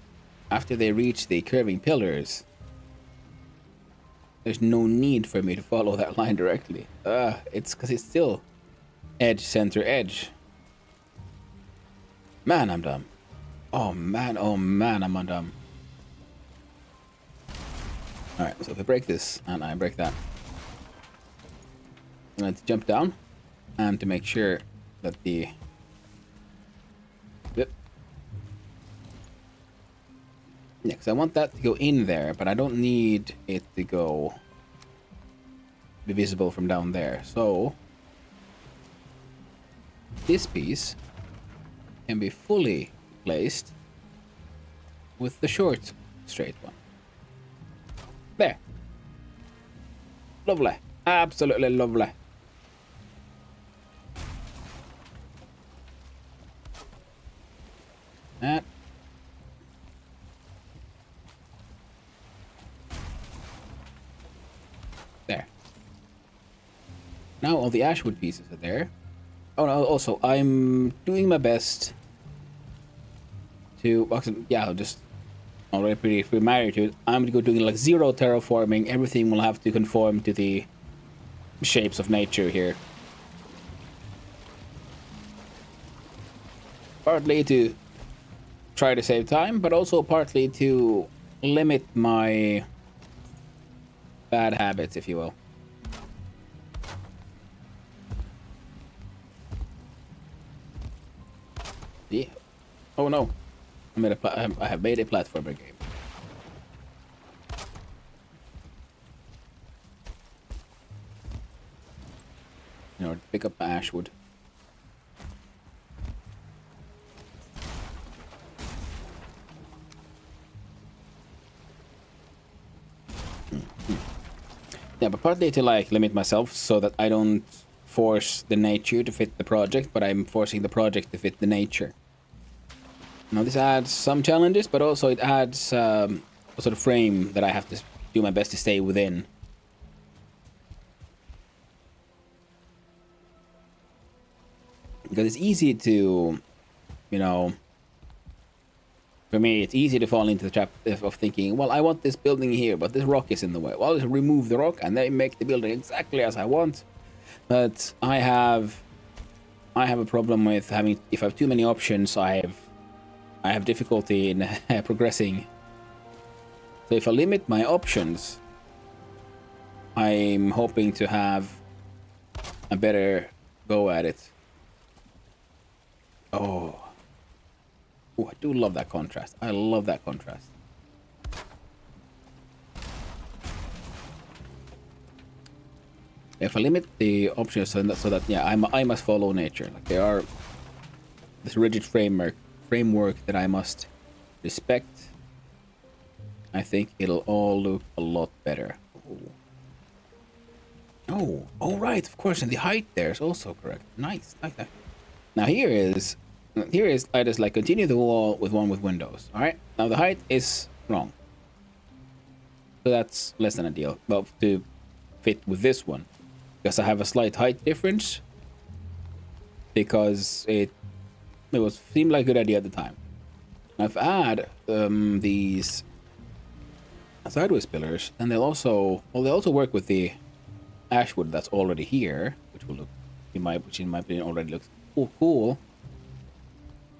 Speaker 1: reach the curving pillars, there's no need for me to follow that line directly. It's because it's still edge, center, edge. Man, I'm dumb. Oh man, I'm dumb. Alright, so if I break this and I break that, I'm going to jump down and to make sure that the... Yep. Yeah, because I want that to go in there, but I don't need it to be visible from down there. So this piece can be fully placed with the short, straight one. There. Lovely. Absolutely lovely. That. There. Now all the ashwood pieces are there. Oh no, also, I'm doing my best to... Yeah, I'll just... Already pretty married to it. I'm gonna go doing like zero terraforming. Everything will have to conform to the shapes of nature here. Partly to try to save time, but also partly to limit my bad habits, if you will. Yeah. Oh no. I have made a platformer game. In order to pick up my ashwood. Yeah, but partly to like limit myself so that I don't force the nature to fit the project, but I'm forcing the project to fit the nature. Now this adds some challenges, but also it adds a sort of frame that I have to do my best to stay within. Because it's easy to, you know, for me, it's easy to fall into the trap of thinking, well, I want this building here, but this rock is in the way. Well, I'll just remove the rock and then make the building exactly as I want. But I have a problem with having, if I have too many options, I have difficulty in progressing. So if I limit my options, I'm hoping to have a better go at it. Oh. Oh, I do love that contrast. I love that contrast. If I limit the options so that yeah, I must follow nature. Like there are this rigid framework that I must respect. I think it'll all look a lot better. Oh, right, of course, and the height there is also correct. Nice, nice. Now here is I just like continue the wall with one with windows. All right. Now the height is wrong, so that's less than ideal. Well, to fit with this one, because I have a slight height difference. Because it was seemed like a good idea at the time. I've add these sideways pillars, and they'll also work with the ashwood that's already here, which will look which in my opinion already looks cool.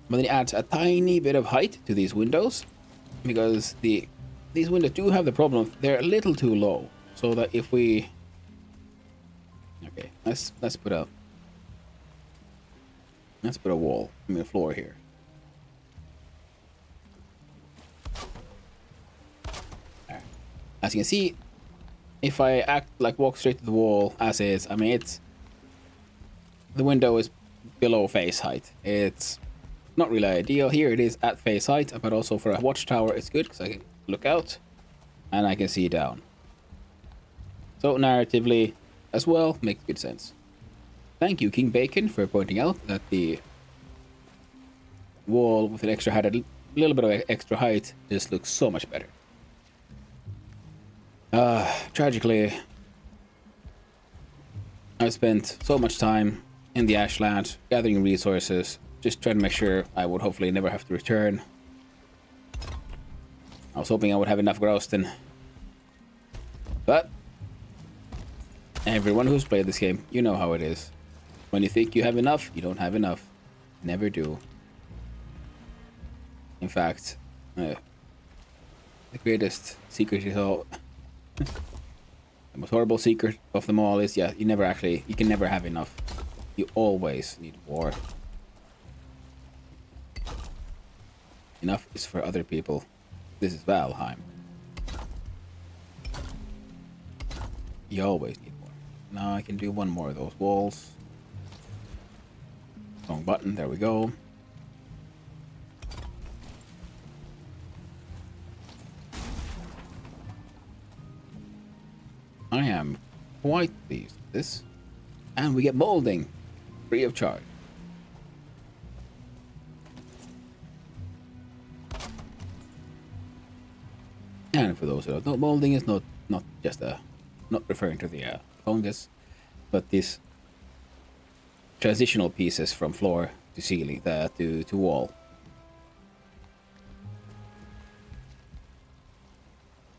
Speaker 1: But then it adds a tiny bit of height to these windows, because these windows do have the problem they're a little too low. So that if we let's put a wall, a floor here. There. As you can see, if I walk straight to the wall as is, I mean the window is below face height. It's not really ideal. Here it is at face height, but also for a watchtower it's good because I can look out and I can see down. So narratively as well, makes good sense. Thank you, King Bacon, for pointing out that the wall with an extra height, a little bit of extra height, just looks so much better. Tragically, I spent so much time in the Ashland gathering resources, just trying to make sure I would hopefully never have to return. I was hoping I would have enough Growston, but everyone who's played this game, you know how it is. When you think you have enough, you don't have enough. Never do. In fact, the greatest secret is all... the most horrible secret of them all is, yeah, you can never have enough. You always need more. Enough is for other people. This is Valheim. You always need more. Now I can do one more of those walls. Wrong button, there we go. I am quite pleased with this. And we get molding, free of charge. And for those who don't know, molding is not just not referring to the fungus, but these transitional pieces from floor to ceiling, to wall.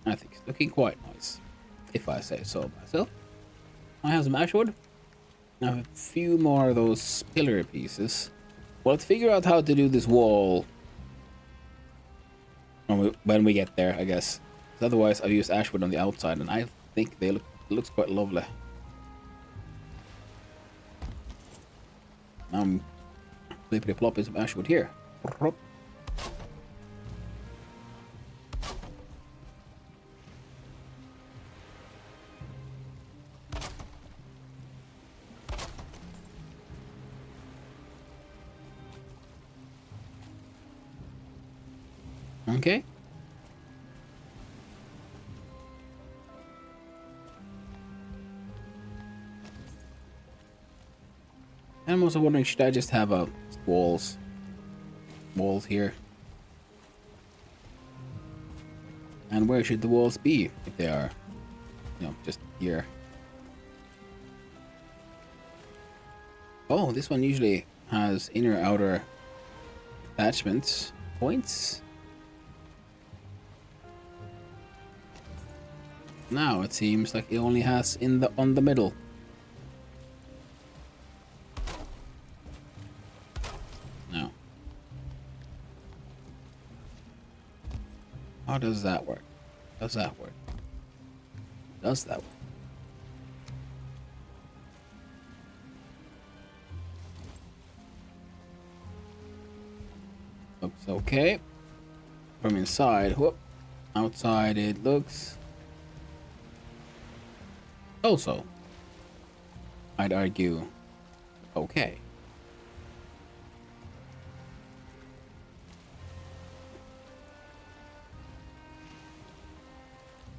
Speaker 1: I think it's looking quite nice, if I say so myself. I have some ashwood. I have a few more of those pillar pieces. Well, let's figure out how to do this wall when we get there, I guess. Otherwise, I've used ashwood on the outside, and I think it looks quite lovely. Flippity plopping some ashwood here. Okay. I'm also wondering, should I just have walls here? And where should the walls be if they are, just here? Oh, this one usually has inner outer attachment points. Now it seems like it only has on the middle. No. How does that work? Does that work? Does that work? Looks okay. From inside, whoop. Outside it looks also, I'd argue, okay.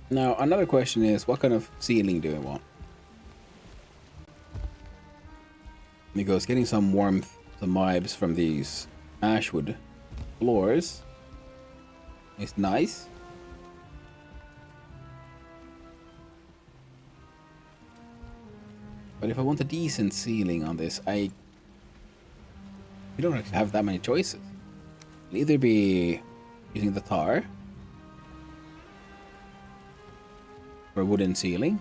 Speaker 1: Now, another question is, what kind of ceiling do we want? Because getting some warmth, some vibes from these ashwood floors is nice. But if I want a decent ceiling on this, you don't actually have that many choices. It'll either be using the tar for a wooden ceiling,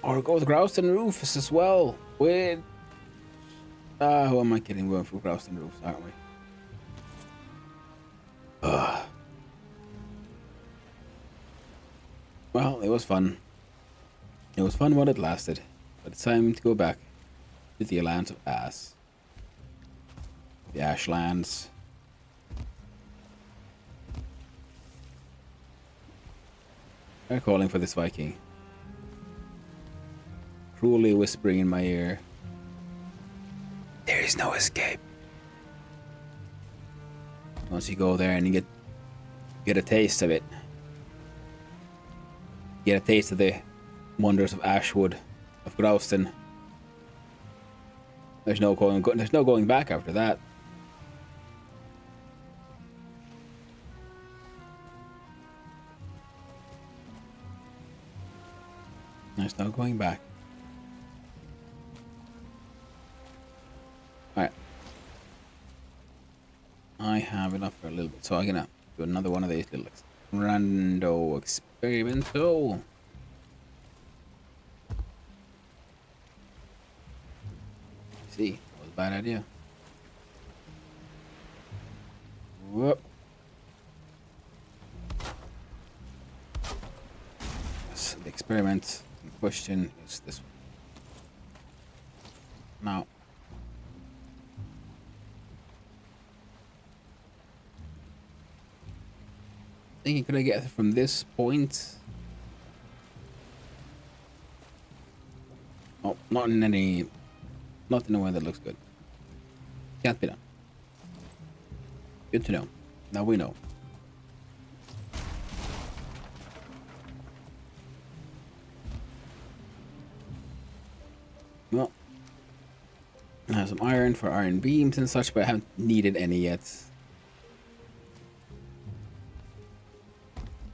Speaker 1: or go with groused roofs as well. With who am I kidding? We're for groused roofs, aren't we? Well, it was fun. It was fun while it lasted, but it's time to go back to the lands of Ass. The Ashlands. They're calling for this Viking. Cruelly whispering in my ear. There is no escape. Once you go there and you get a taste of it. Get a taste of the wonders of Ashwood, of Grouston. There's no going back after that. There's no going back. Alright. I have enough for a little bit, so I'm gonna do another one of these little rando experimental. See, that was a bad idea. Whoop. Yes, the experiment in question is this one. Now, thinking, could I get from this point? Oh, not in a way that looks good. Can't be done. Good to know. Now we know. Well, I have some iron for iron beams and such, but I haven't needed any yet. So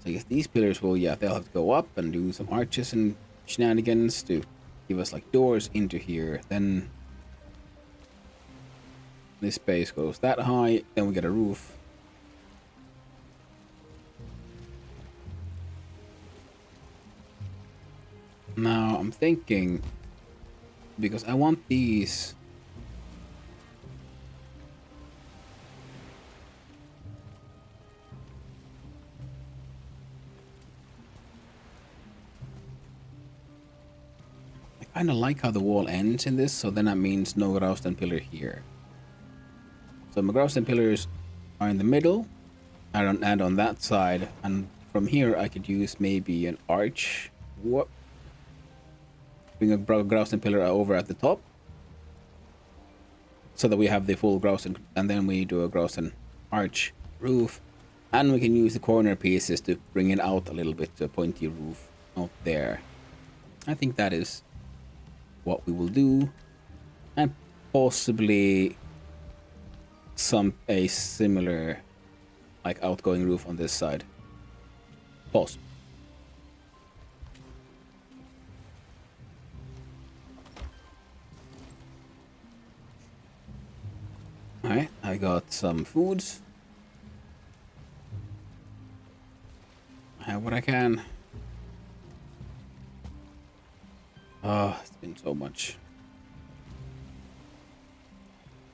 Speaker 1: I guess these pillars will, yeah, they'll have to go up and do some arches and shenanigans to give us like doors into here. Then this space goes that high, then we get a roof. Now I'm thinking, because I want these I kind of like how the wall ends in this, so then that means no Grausten pillar here. So my Grausten pillars are in the middle and on that side, and from here I could use maybe an arch. What? Bring a Grausten pillar over at the top, so that we have the full Grausten, and then we do a Grausten arch roof, and we can use the corner pieces to bring it out a little bit to a pointy roof out there. I think that is what we will do, and possibly a similar like outgoing roof on this side. Possible. Alright, I got some foods. I have what I can. Oh, it's been so much.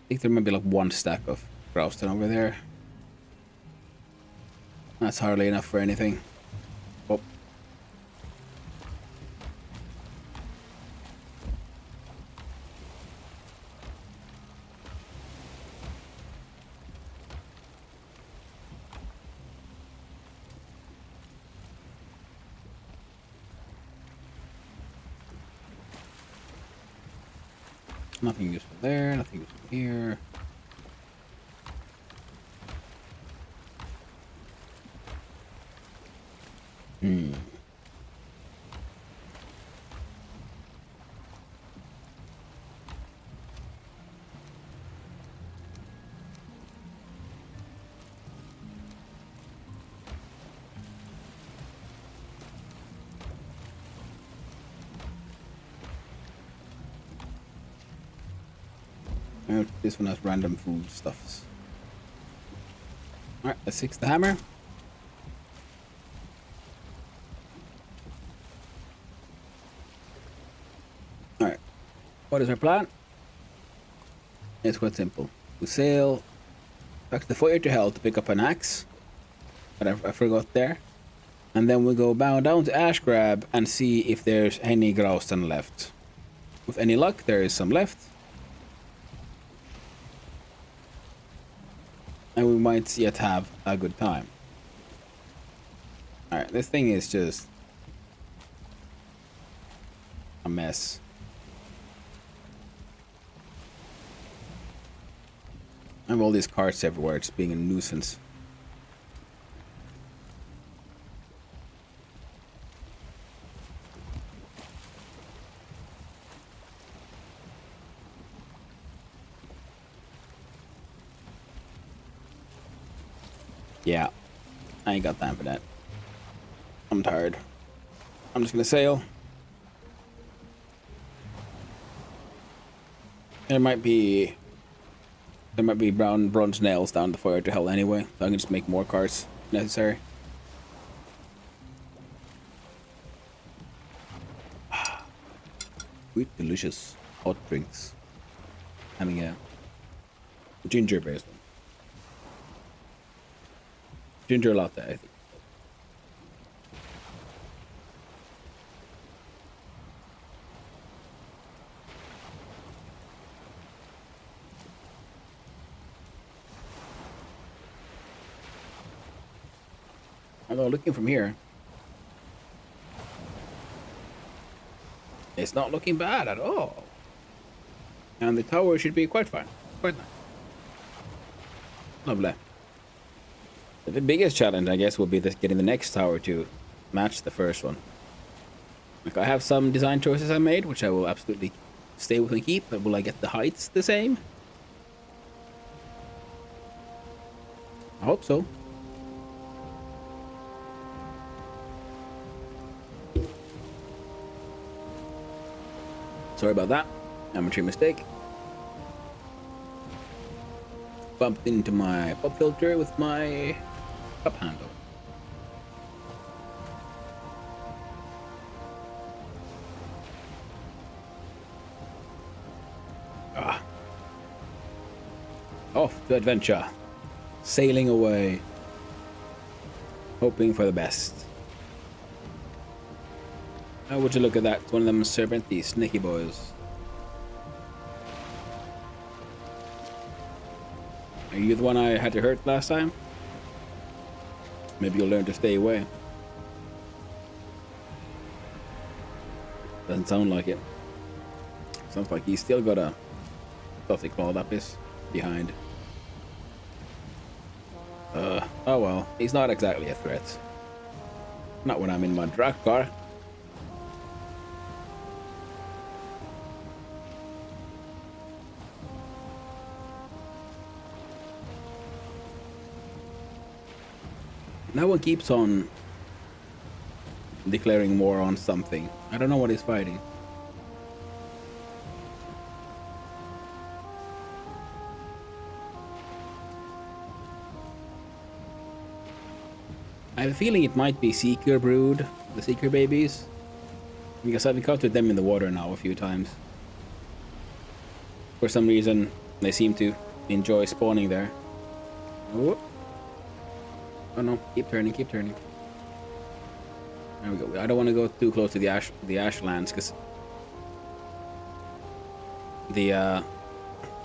Speaker 1: I think there might be like one stack of Grausten over there. That's hardly enough for anything. Oh. Nothing useful there, nothing useful here. Hmm. This one has random food stuffs. Alright, let's fix the hammer. Alright, what is our plan? It's quite simple. We sail back to the foyer to hell to pick up an axe. But I forgot there. And then we go down to Ashgrab and see if there's any Grausten left. With any luck, there is some left. And we might yet have a good time. Alright, this thing is just a mess. I have all these carts everywhere, it's being a nuisance. Yeah, I ain't got time for that. I'm tired. I'm just gonna sail. There might be bronze nails down the foyer to hell anyway, so I can just make more carts if necessary. Sweet, delicious hot drinks. Having a ginger based one. Ginger latte, I think. Although looking from here, it's not looking bad at all. And the tower should be quite fine. Quite nice. Lovely. The biggest challenge, I guess, will be getting the next tower to match the first one. Like, I have some design choices I made, which I will absolutely stay with and keep, but will I get the heights the same? I hope so. Sorry about that. Amateur mistake. Bumped into my pop filter with my cup handle. Off to adventure. Sailing away. Hoping for the best. How would you look at that? It's one of them serpenty snaky boys. Are you the one I had to hurt last time? Maybe you'll learn to stay away. Doesn't sound like it. Sounds like he's still got a filthy claw lapis behind. Oh well, he's not exactly a threat. Not when I'm in my drag car. No one keeps on declaring war on something. I don't know what he's fighting. I have a feeling it might be Seeker brood, the Seeker babies. Because I've encountered them in the water now a few times. For some reason, they seem to enjoy spawning there. Oh. Oh no, keep turning, keep turning. There we go. I don't want to go too close to the ashlands because the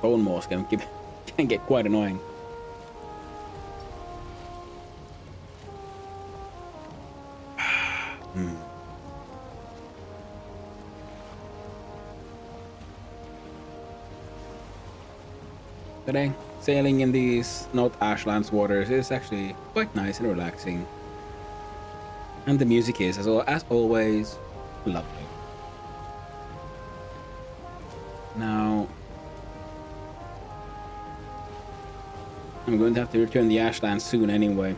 Speaker 1: bone moss can get quite annoying. today. Sailing in these North Ashlands waters is actually quite nice and relaxing. And the music is, as always, lovely. Now, I'm going to have to return the Ashlands soon anyway.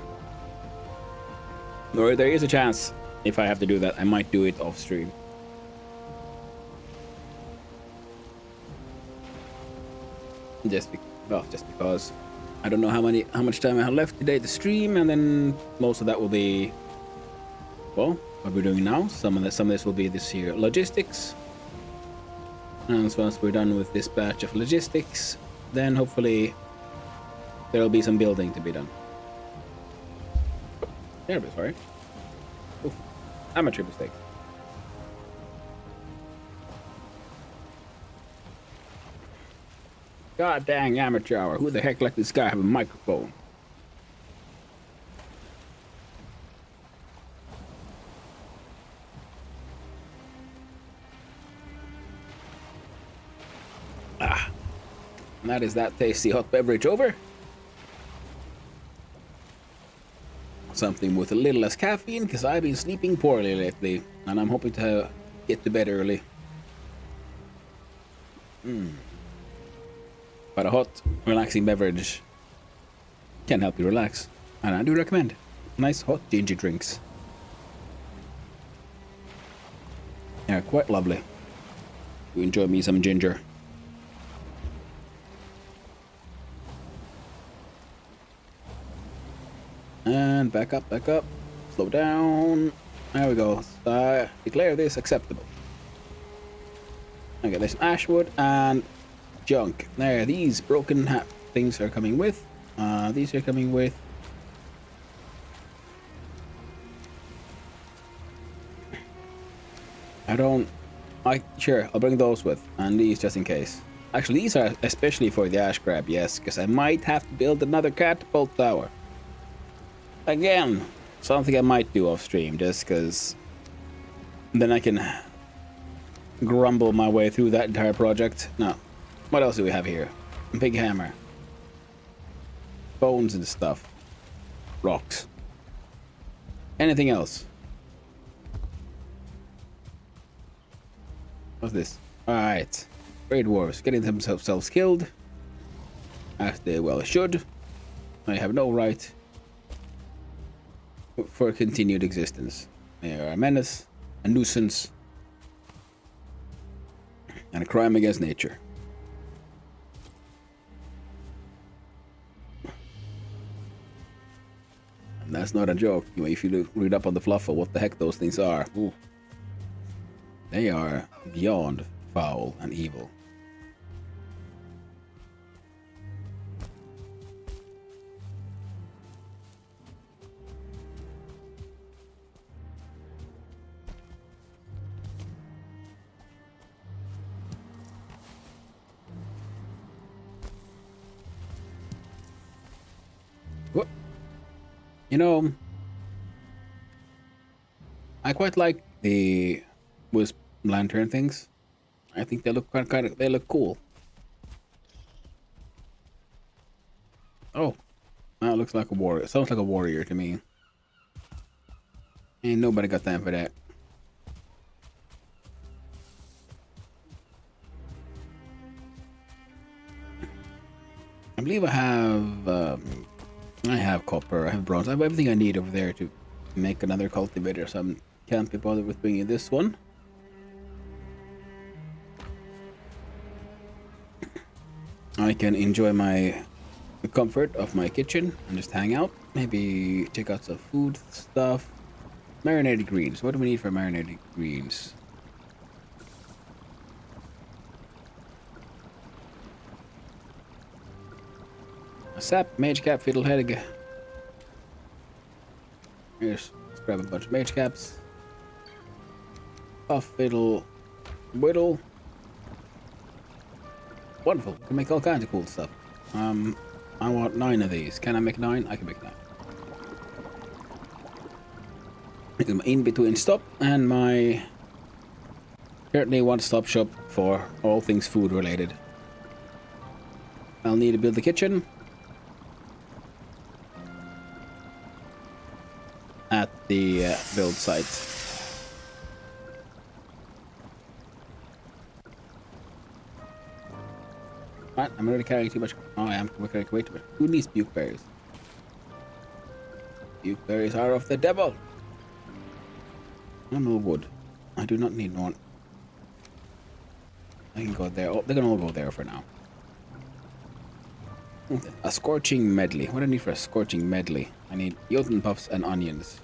Speaker 1: Or there is a chance, if I have to do that, I might do it off stream. Just because I don't know how much time I have left today to stream, and then most of that will be, well, what we're doing now. Some of this will be this here logistics, and so once we're done with this batch of logistics, then hopefully there'll be some building to be done. Terrible, sorry. Oof. Amateur mistake. God dang amateur hour. Who the heck let this guy have a microphone? Ah. And that is that tasty hot beverage over. Something with a little less caffeine, because I've been sleeping poorly lately, and I'm hoping to get to bed early. But a hot, relaxing beverage can help you relax, and I do recommend nice hot ginger drinks. They're quite lovely. You enjoy me some ginger. And back up, slow down. There we go. Declare this acceptable. Okay, there's ashwood and junk. There, these broken things are coming with. These are coming with. Sure, I'll bring those with, and these just in case. Actually, these are especially for the ash grab, yes, because I might have to build another catapult tower. Again, something I might do off stream, just because then I can grumble my way through that entire project. No. What else do we have here? Big hammer. Bones and stuff. Rocks. Anything else? What's this? Alright. Great dwarves getting themselves killed. As they well should. I have no right for continued existence. They are a menace, a nuisance, and a crime against nature. And that's not a joke. If you read up on the fluff of what the heck those things are, ooh, they are beyond foul and evil. What? You know, I quite like the wisp lantern things. I think they look they look cool. Oh, that looks like a warrior. Sounds like a warrior to me. Ain't nobody got time for that. I believe I have copper, I have bronze, I have everything I need over there to make another cultivator, so I can't be bothered with bringing this one. I can enjoy the comfort of my kitchen and just hang out. Maybe check out some food stuff. Marinated greens. What do we need for marinated greens? A sap, mage cap, fiddlehead. Let's grab a bunch of mage caps. Puff, fiddle, whittle. Wonderful. We can make all kinds of cool stuff. I want 9 of these. Can I make 9? I can make 9. My in-between stop and my currently one-stop shop for all things food related. I'll need to build the kitchen at the build site. What? I'm already carrying too much. Oh, I am. We're carrying way too much. Who needs bukeberries? Bukeberries are of the devil. No wood. I do not need one. I can go there. Oh, they can all go there for now. Okay. A scorching medley. What do I need for a scorching medley? I need Jotun puffs and onions.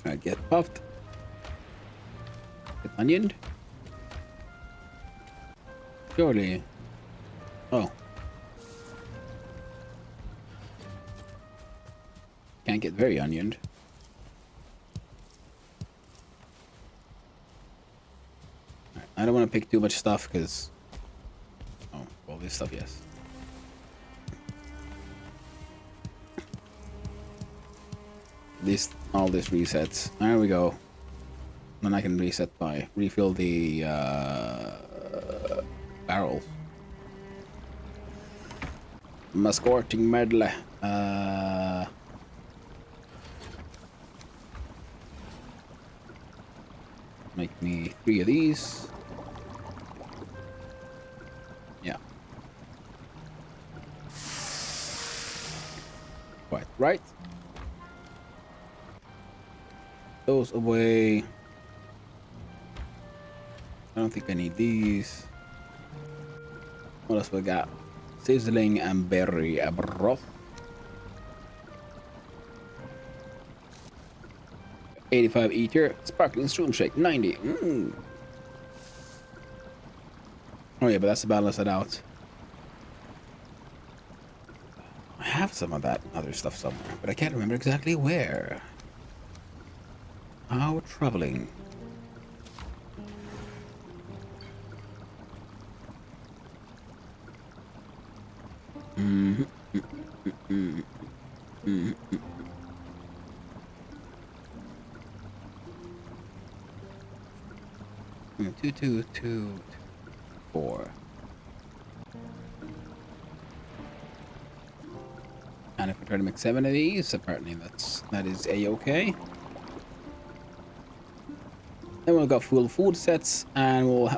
Speaker 1: Alright, get puffed. Get onioned. Surely. Oh. Can't get very onioned. Right, I don't want to pick too much stuff because... Oh, all this stuff, yes. All this resets. There we go. Then I can reset by refill the barrels. My scorching medley. Make me 3 of these. Yeah. Quite right. Those away. I don't think I need these. What else we got? Sizzling and berry broth. 85 eater. Sparkling stream shake. 90. Oh yeah, but that's to balance it out. I have some of that other stuff somewhere, but I can't remember exactly where. How troubling. Two, 4. And if I try to make 7 of these, apparently that is a-okay. Then we'll got full food sets, and we'll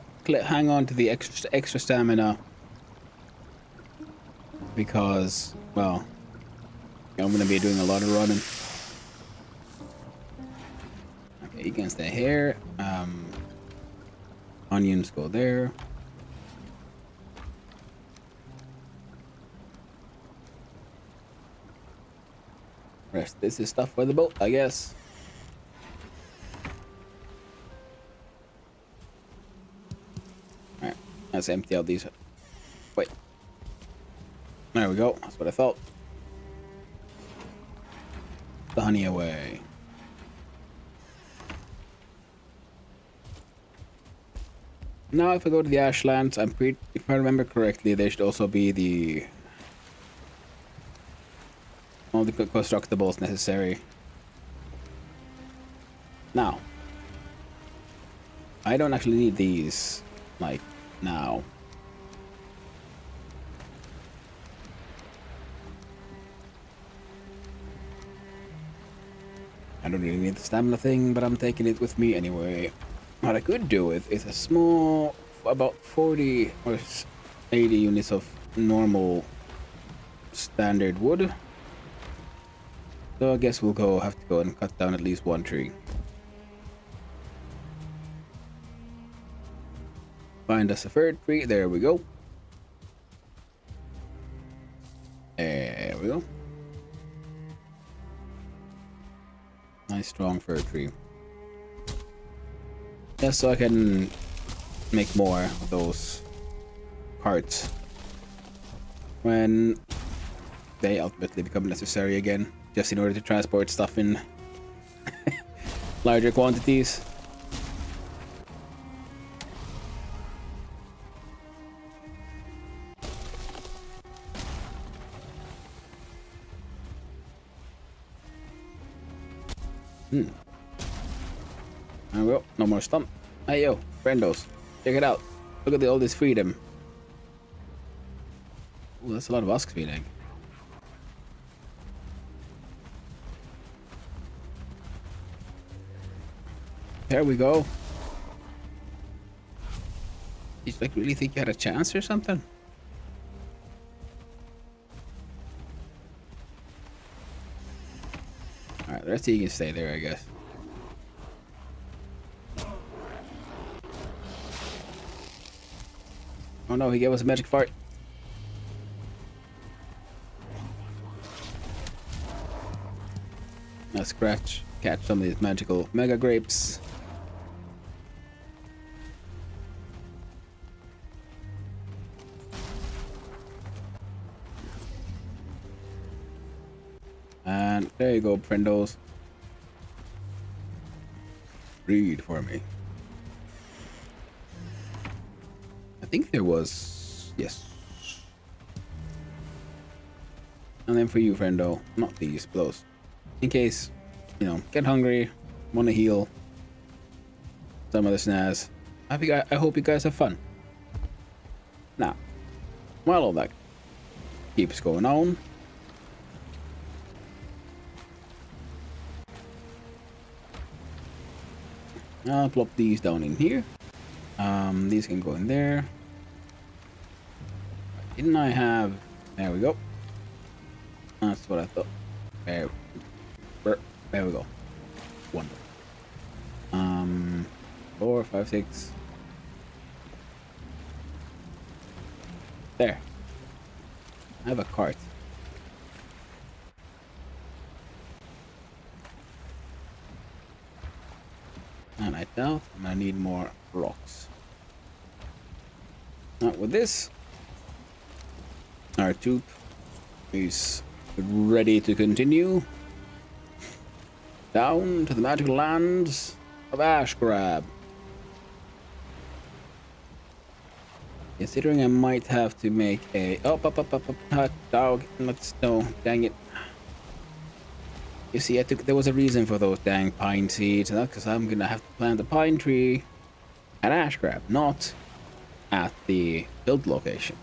Speaker 1: hang on to the extra stamina because, well, I'm gonna be doing a lot of running. Okay, you can stay here. Onions go there. Rest this is stuff for the boat, I guess. Alright, let's empty out these. Wait. There we go. That's what I thought. The honey away. Now, if I go to the Ashlands, if I remember correctly, there should also be all the constructibles necessary. Now, I don't actually need these, like, now. I don't really need the stamina thing, but I'm taking it with me anyway. What I could do with is a small, about 40 or 80 units of normal standard wood. So I guess we'll have to go and cut down at least 1 tree. Find us a third tree. There we go. There we go. Nice strong fir tree. Just so I can make more of those carts when they ultimately become necessary again, just in order to transport stuff in larger quantities. There we go. No more stump. Hey yo, friendos, check it out. Look at all this freedom. Oh, that's a lot of Husk feeding. There we go. Did you like really think you had a chance or something? Alright, the rest of you can stay there, I guess. Oh no, he gave us a magic fart. Let's catch some of these magical mega grapes. And there you go, friendos. Read for me. I think there was... Yes. And then for you, friendo. Not these, but those. In case, you know, get hungry, want to heal. Some of the snaz. I hope you guys have fun. Now, while all that keeps going on, I'll plop these down in here. These can go in there. Didn't I have... There we go. That's what I thought. There we go. Wonderful. 4, 5, 6. There. I have a cart. And I doubt I'm gonna need more rocks. Now with this, our tube is ready to continue down to the magical lands of Ash Grab. Considering I might have to make a hot dog. Let's no, dang it. You see, there was a reason for those dang pine seeds, and that's because I'm gonna have to plant a pine tree at Ash Grab, not at the build location.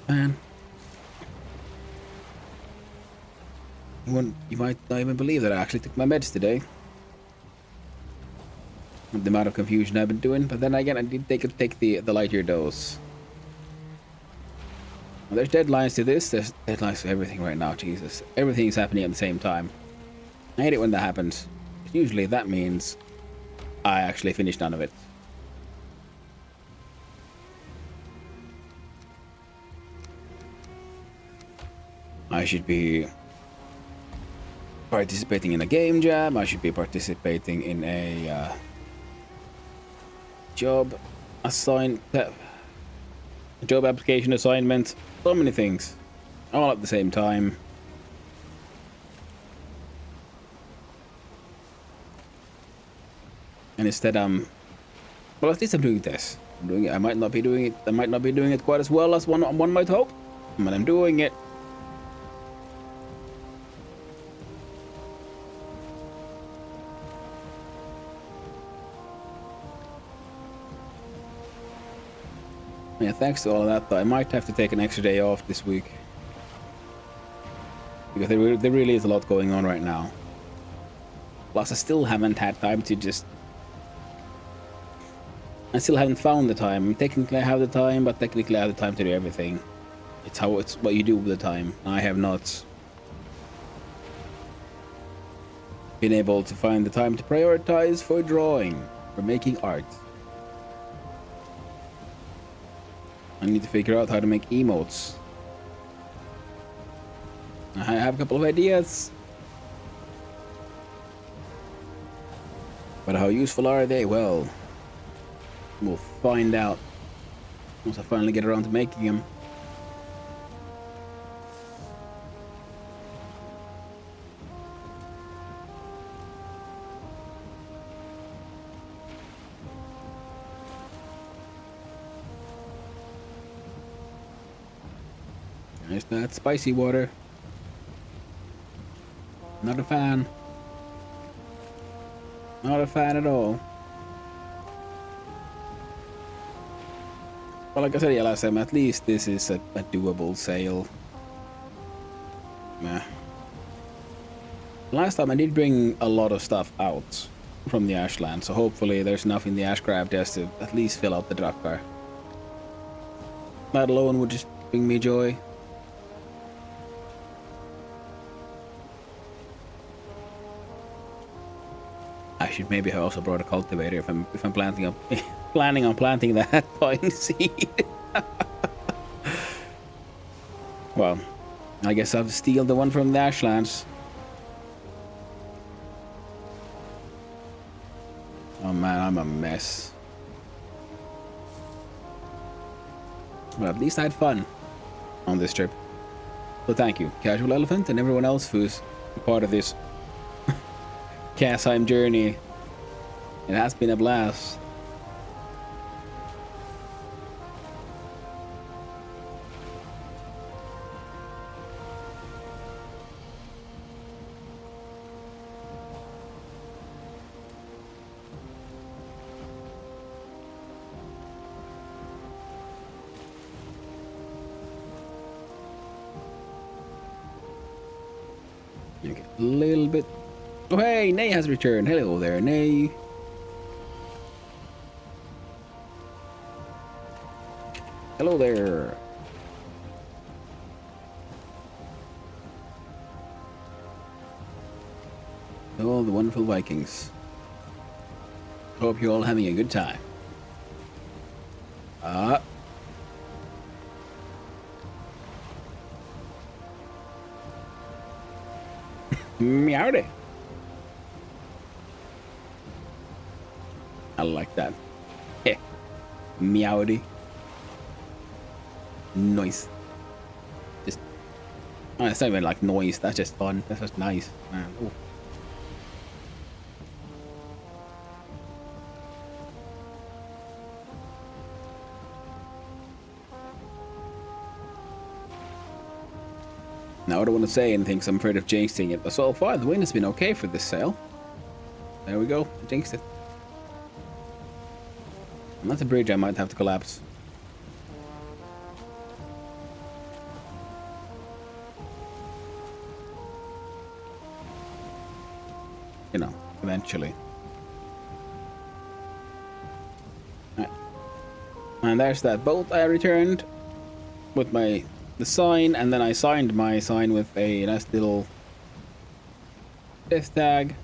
Speaker 1: Man. You might not even believe that I actually took my meds today. The amount of confusion I've been doing, but then again, I did take the lighter dose. Well, there's deadlines to this. There's deadlines for everything right now. Jesus, everything's happening at the same time. I hate it when that happens. Usually, that means I actually finish none of it. I should be participating in a game jam. I should be participating in a job application assignment. So many things, all at the same time. And instead, well, at least I'm doing this. I'm doing it. I might not be doing it. I might not be doing it quite as well as one might hope, but I'm doing it. Yeah, thanks to all of that, though, I might have to take an extra day off this week. Because there really is a lot going on right now. Plus, I still haven't had time to just... I still haven't found the time. Technically, I have the time, but technically, I have the time to do everything. It's what you do with the time. I have not been able to find the time to prioritize for drawing, for making art. I need to figure out how to make emotes. I have a couple of ideas. But how useful are they? Well, we'll find out once I finally get around to making them. There's that spicy water. Not a fan. Not a fan at all. Well, like I said, yeah, last time, at least this is a doable sail. Meh. Last time I did bring a lot of stuff out from the Ashland, so hopefully there's enough in the ash grab just to at least fill out the Drakkar. That alone would just bring me joy. I should maybe have also brought a cultivator if I'm planting up planning on planting that pine seed. Well, I guess I'll steal the one from the Ashlands. Oh man, I'm a mess. But at least I had fun on this trip. So thank you, Casual Elephant, and everyone else who's part of this Casheim journey. It has been a blast. Okay, a little bit. Oh hey, Nay has returned. Hello there, Nay. Hello there. All the wonderful Vikings. Hope you're all having a good time. Meowdy. I like that. Heh. Meowdy. Noise. Just. Oh, it's not even like noise. That's just fun. That's just nice, man. Ooh. Now I don't want to say anything because I'm afraid of jinxing it, but so far the wind has been okay for this sail. There we go. I jinxed it. And that's a bridge I might have to collapse. You know, eventually. Right. And there's that boat I returned with the sign, and then I signed my sign with a nice little death tag.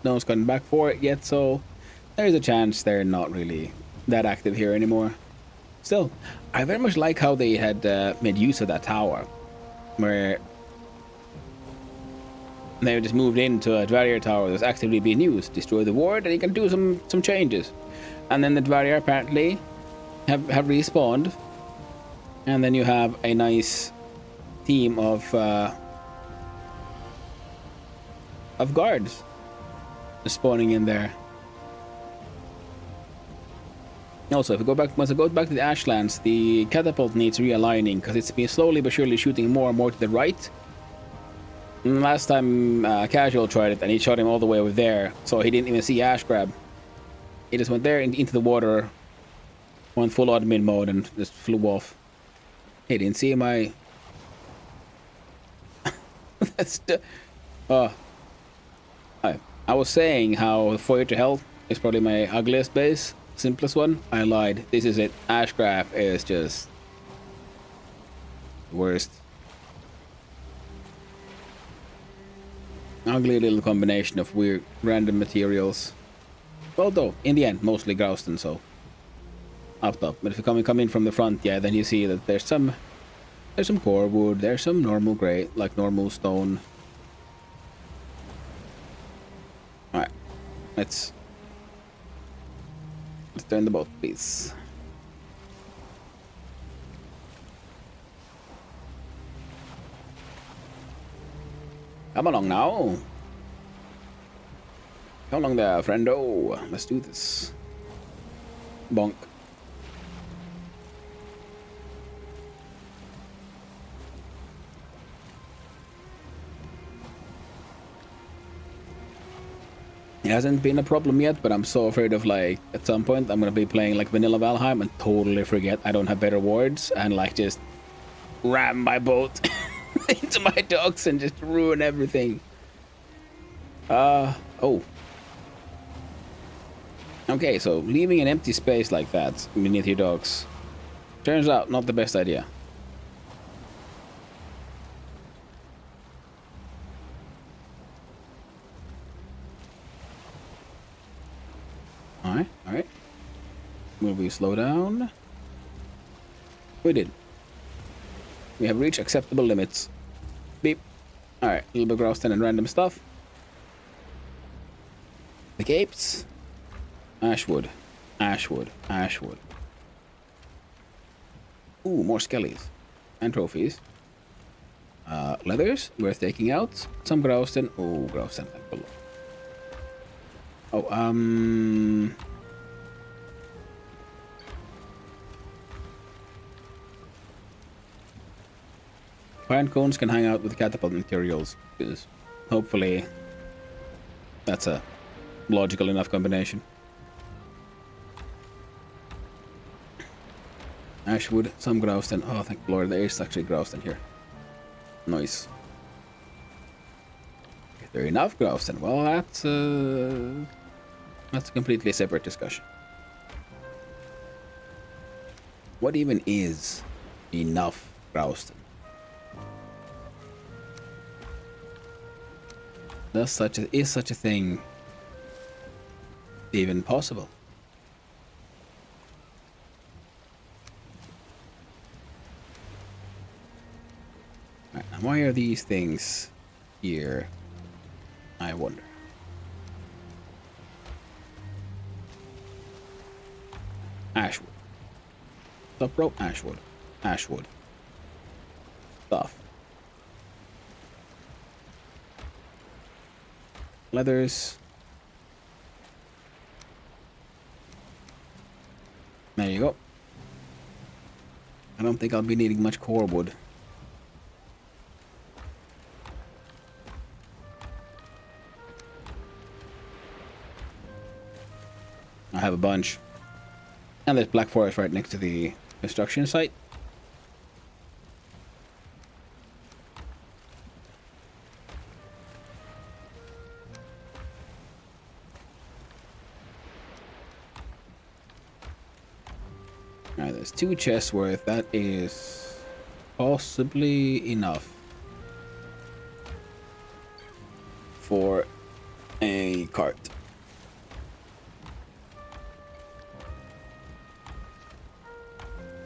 Speaker 1: No one's gotten back for it yet, so there's a chance they're not really that active here anymore. Still, I very much like how they had made use of that tower, where they just moved into a Dwarrior tower that's actively being used. Destroy the ward, and you can do some changes. And then the Dwarrior apparently have respawned. And then you have a nice team of guards just spawning in there. Also, if we go back, once I go back to the Ashlands, the catapult needs realigning because it's been slowly but surely shooting more and more to the right. And last time Casual tried it, and he shot him all the way over there, so he didn't even see Ash Grab. He just went there into the water, went full admin mode, and just flew off. He didn't see my. That's the. I was saying how Foyer to Hell is probably my ugliest base, simplest one. I lied. This is it. Ashcraft is just the worst. Ugly little combination of weird random materials. Although in the end, mostly Grouston, so up top. But if you come in from the front, yeah, then you see that there's some core wood, there's some normal gray, like normal stone. Alright. Let's turn the boat, please. Come along now. Come along there, friendo. Let's do this. Bonk. hasn't been a problem yet, but I'm so afraid of, like, at some point I'm gonna be playing like vanilla Valheim and totally forget I don't have better wards and like just ram my boat into my docks and just ruin everything. Oh. Okay, so leaving an empty space like that beneath your docks turns out not the best idea. Alright. Will we slow down? We did. We have reached acceptable limits. Beep. Alright, a little bit of grouse and random stuff. The capes. Ashwood. Ooh, more skellies. And trophies. Leathers, worth taking out. Some Grausten. Oh, Grausten, thank the Lord. Oh, pine cones can hang out with catapult materials, because hopefully that's a logical enough combination. Ashwood, some Grausten. Oh, thank the Lord, there is actually Grausten here. Nice. If there are enough Grausten, well, that's a completely separate discussion. What even is enough Grausten? Is such a thing even possible? Right, now why are these things here? I wonder. Ashwood. Stop rope, Ashwood. Ashwood. Stuff. Leathers. There you go. I don't think I'll be needing much core wood. I have a bunch. And there's Black Forest right next to the construction site. Alright, there's 2 chests worth. That is possibly enough for a cart.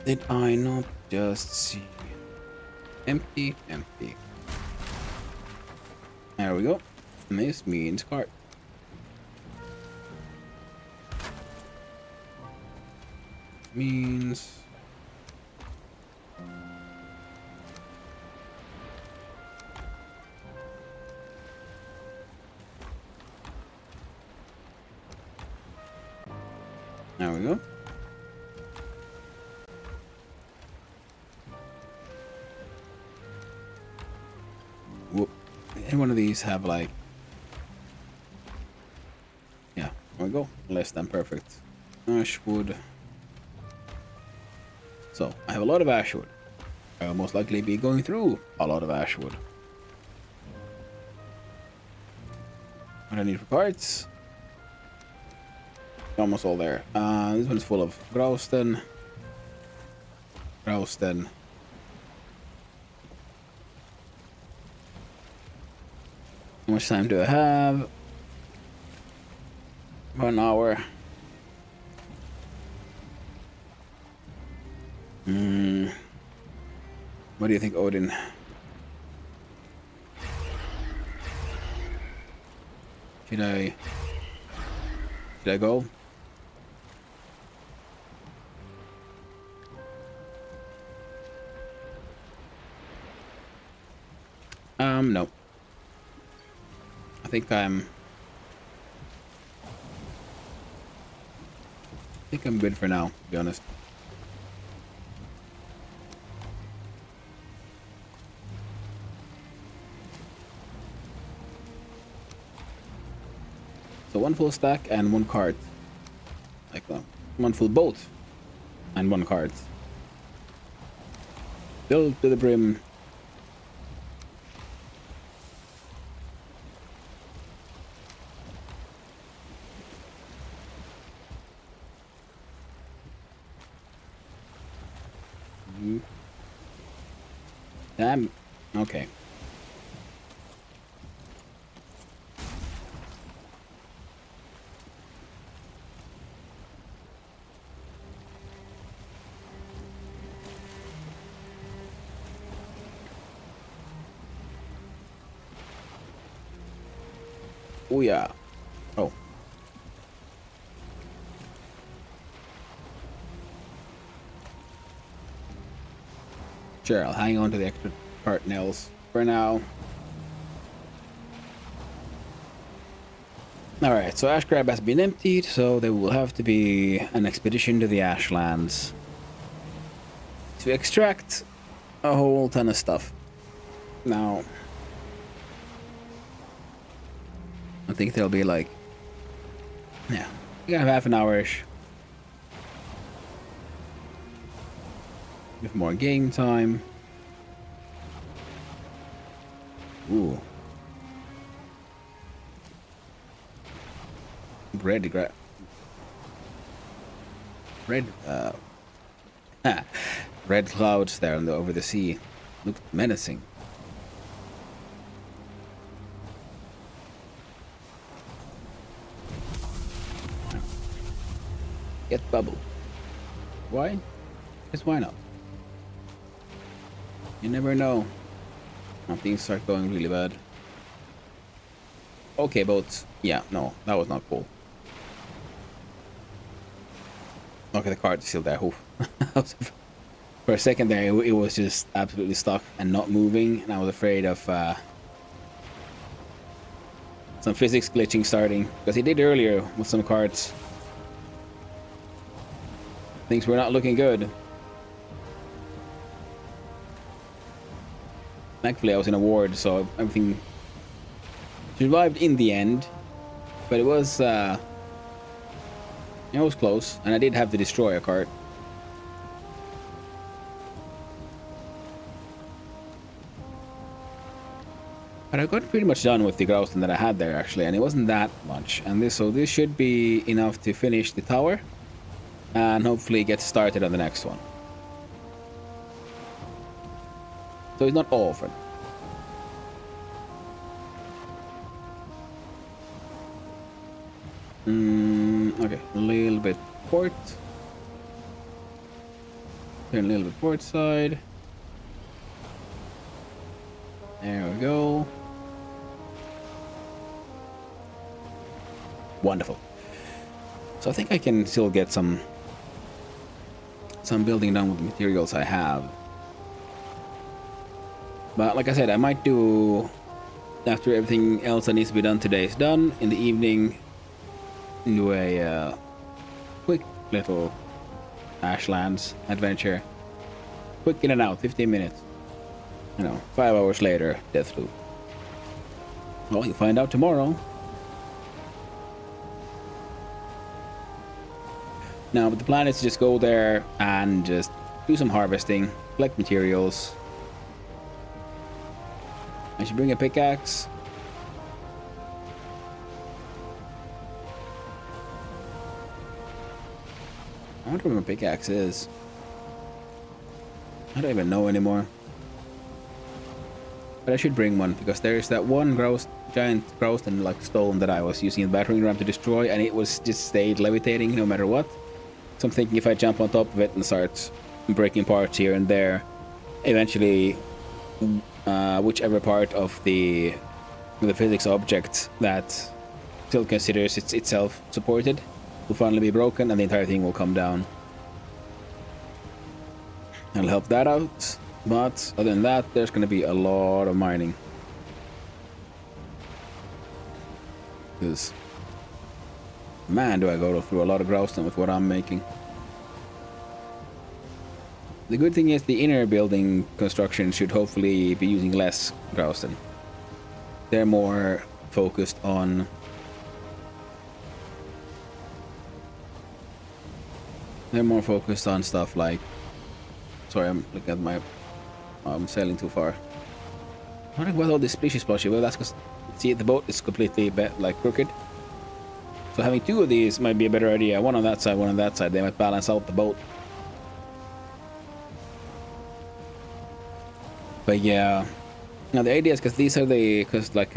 Speaker 1: Did I not just see? Empty. There we go. And this means cart. Means there we go. Whoop. Any one of these have like, yeah, there we go. Less than perfect. Ashwood. So, I have a lot of Ashwood. I will most likely be going through a lot of Ashwood. What do I need for parts? Almost all there. This one's full of Grausten. How much time do I have? 1 hour. What do you think, Odin? Should I go? No. I think I'm good for now, to be honest. So 1 full stack and 1 cart. Like 1 full boat and 1 cart. Filled to the brim. Damn. Okay. Oh yeah. Oh. Sure, I'll hang on to the extra part nails for now. Alright, so Ash Grab has been emptied, so there will have to be an expedition to the Ashlands to extract a whole ton of stuff. Now, I think there'll be like, yeah, we have half an hour-ish. With more game time. Ooh. Red red clouds there over the sea. Looked menacing. Get bubble. Why? Just why not? You never know. When things start going really bad. Okay, boats. Yeah, no, that was not cool. Okay, the card is still there. For a second there, it was just absolutely stuck and not moving, and I was afraid of some physics glitching starting, because he did earlier with some cards. Things were not looking good. Thankfully, I was in a ward, so everything survived in the end. But it was close, and I did have to destroy a cart. But I got pretty much done with the Growston that I had there, actually, and it wasn't that much. And this should be enough to finish the tower, and hopefully get started on the next one. So it's not all for now. Okay, a little bit port. Turn a little bit port side. There we go. Wonderful. So I think I can still get some building done with the materials I have. But like I said, I might do, after everything else that needs to be done today is done, in the evening, do a quick little Ashlands adventure. Quick in and out, 15 minutes. 5 hours later, Deathloop. Well, you'll find out tomorrow. Now, but the plan is to just go there and just do some harvesting, collect materials. I should bring a pickaxe. I wonder where my pickaxe is. I don't even know anymore. But I should bring one, because there's that one giant Growston like stone that I was using the battering ram to destroy, and it was just stayed levitating no matter what. So I'm thinking if I jump on top of it and start breaking parts here and there, eventually whichever part of the physics object that still considers itself supported will finally be broken, and the entire thing will come down. I'll help that out, but other than that, there's going to be a lot of mining. Because, man, do I go through a lot of Growston with what I'm making. The good thing is the inner building construction should hopefully be using less Growston. They're more focused on They're more focused on stuff like... Sorry, I'm looking at my... I'm sailing too far. I wonder about all this splashy. Well, that's because... See, the boat is completely like crooked. So having two of these might be a better idea. One on that side, one on that side. They might balance out the boat. But yeah... Now the idea is because these are the... Because like...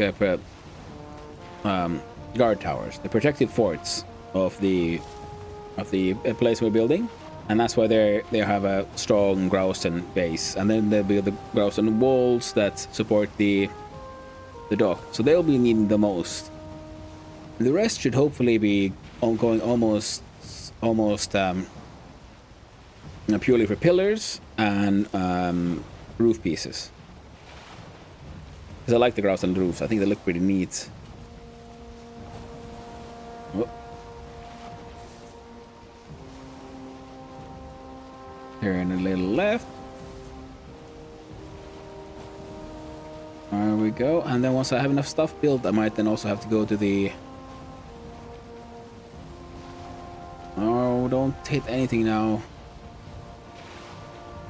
Speaker 1: guard towers. The protective forts of the place we're building. And that's why they have a strong Grausten base, and then there'll be the Grausten walls that support the dock. So they'll be needing the most. The rest should hopefully be going almost purely for pillars and roof pieces. Because I like the Grausten roofs. I think they look pretty neat. Oh. Turn a little left. There we go. And then once I have enough stuff built, I might then also have to go to the... Oh, don't hit anything now.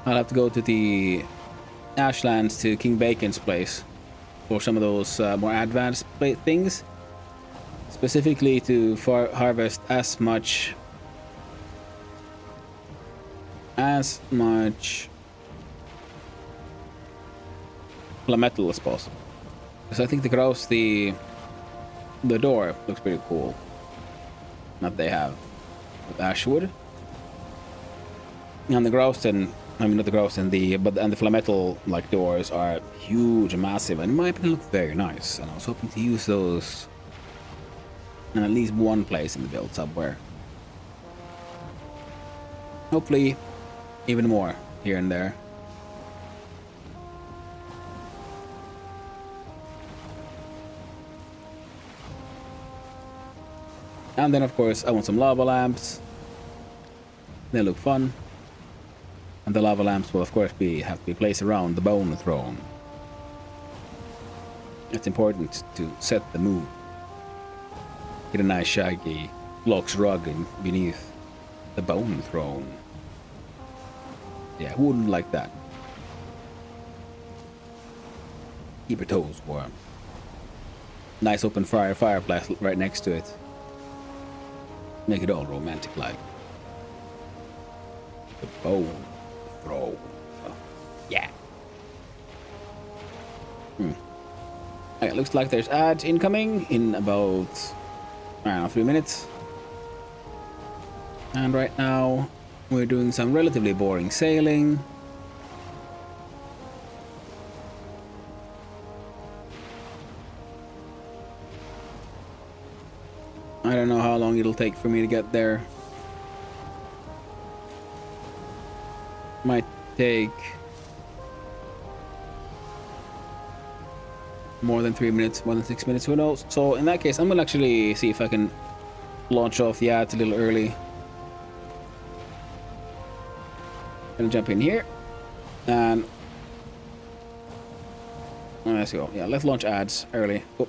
Speaker 1: I'll have to go to the Ashlands to King Bacon's place for some of those more advanced things. Specifically to harvest as much metal as possible, because I think the door looks pretty cool that they have with ashwood, and the Grausten, I mean not the Grausten, the Flametal like doors are huge and massive, and in my opinion look very nice, and I was hoping to use those in at least one place in the build somewhere. Hopefully even more here and there. And then of course I want some lava lamps. They look fun. And the lava lamps will of course have to be placed around the bone throne. It's important to set the mood. Get a nice shaggy Lox rug beneath the bone throne. Yeah, who wouldn't like that? Keep your toes warm. Nice open fireplace right next to it. Make it all romantic like. The bone throne. Oh, yeah. It looks like there's ads incoming in about, I don't know, 3 minutes. And right now, we're doing some relatively boring sailing. I don't know how long it'll take for me to get there. Might take more than 3 minutes, more than 6 minutes, who knows? So in that case, I'm gonna actually see if I can launch off the ads a little early. Gonna jump in here and let's go. Yeah, let's launch ads early. Oh.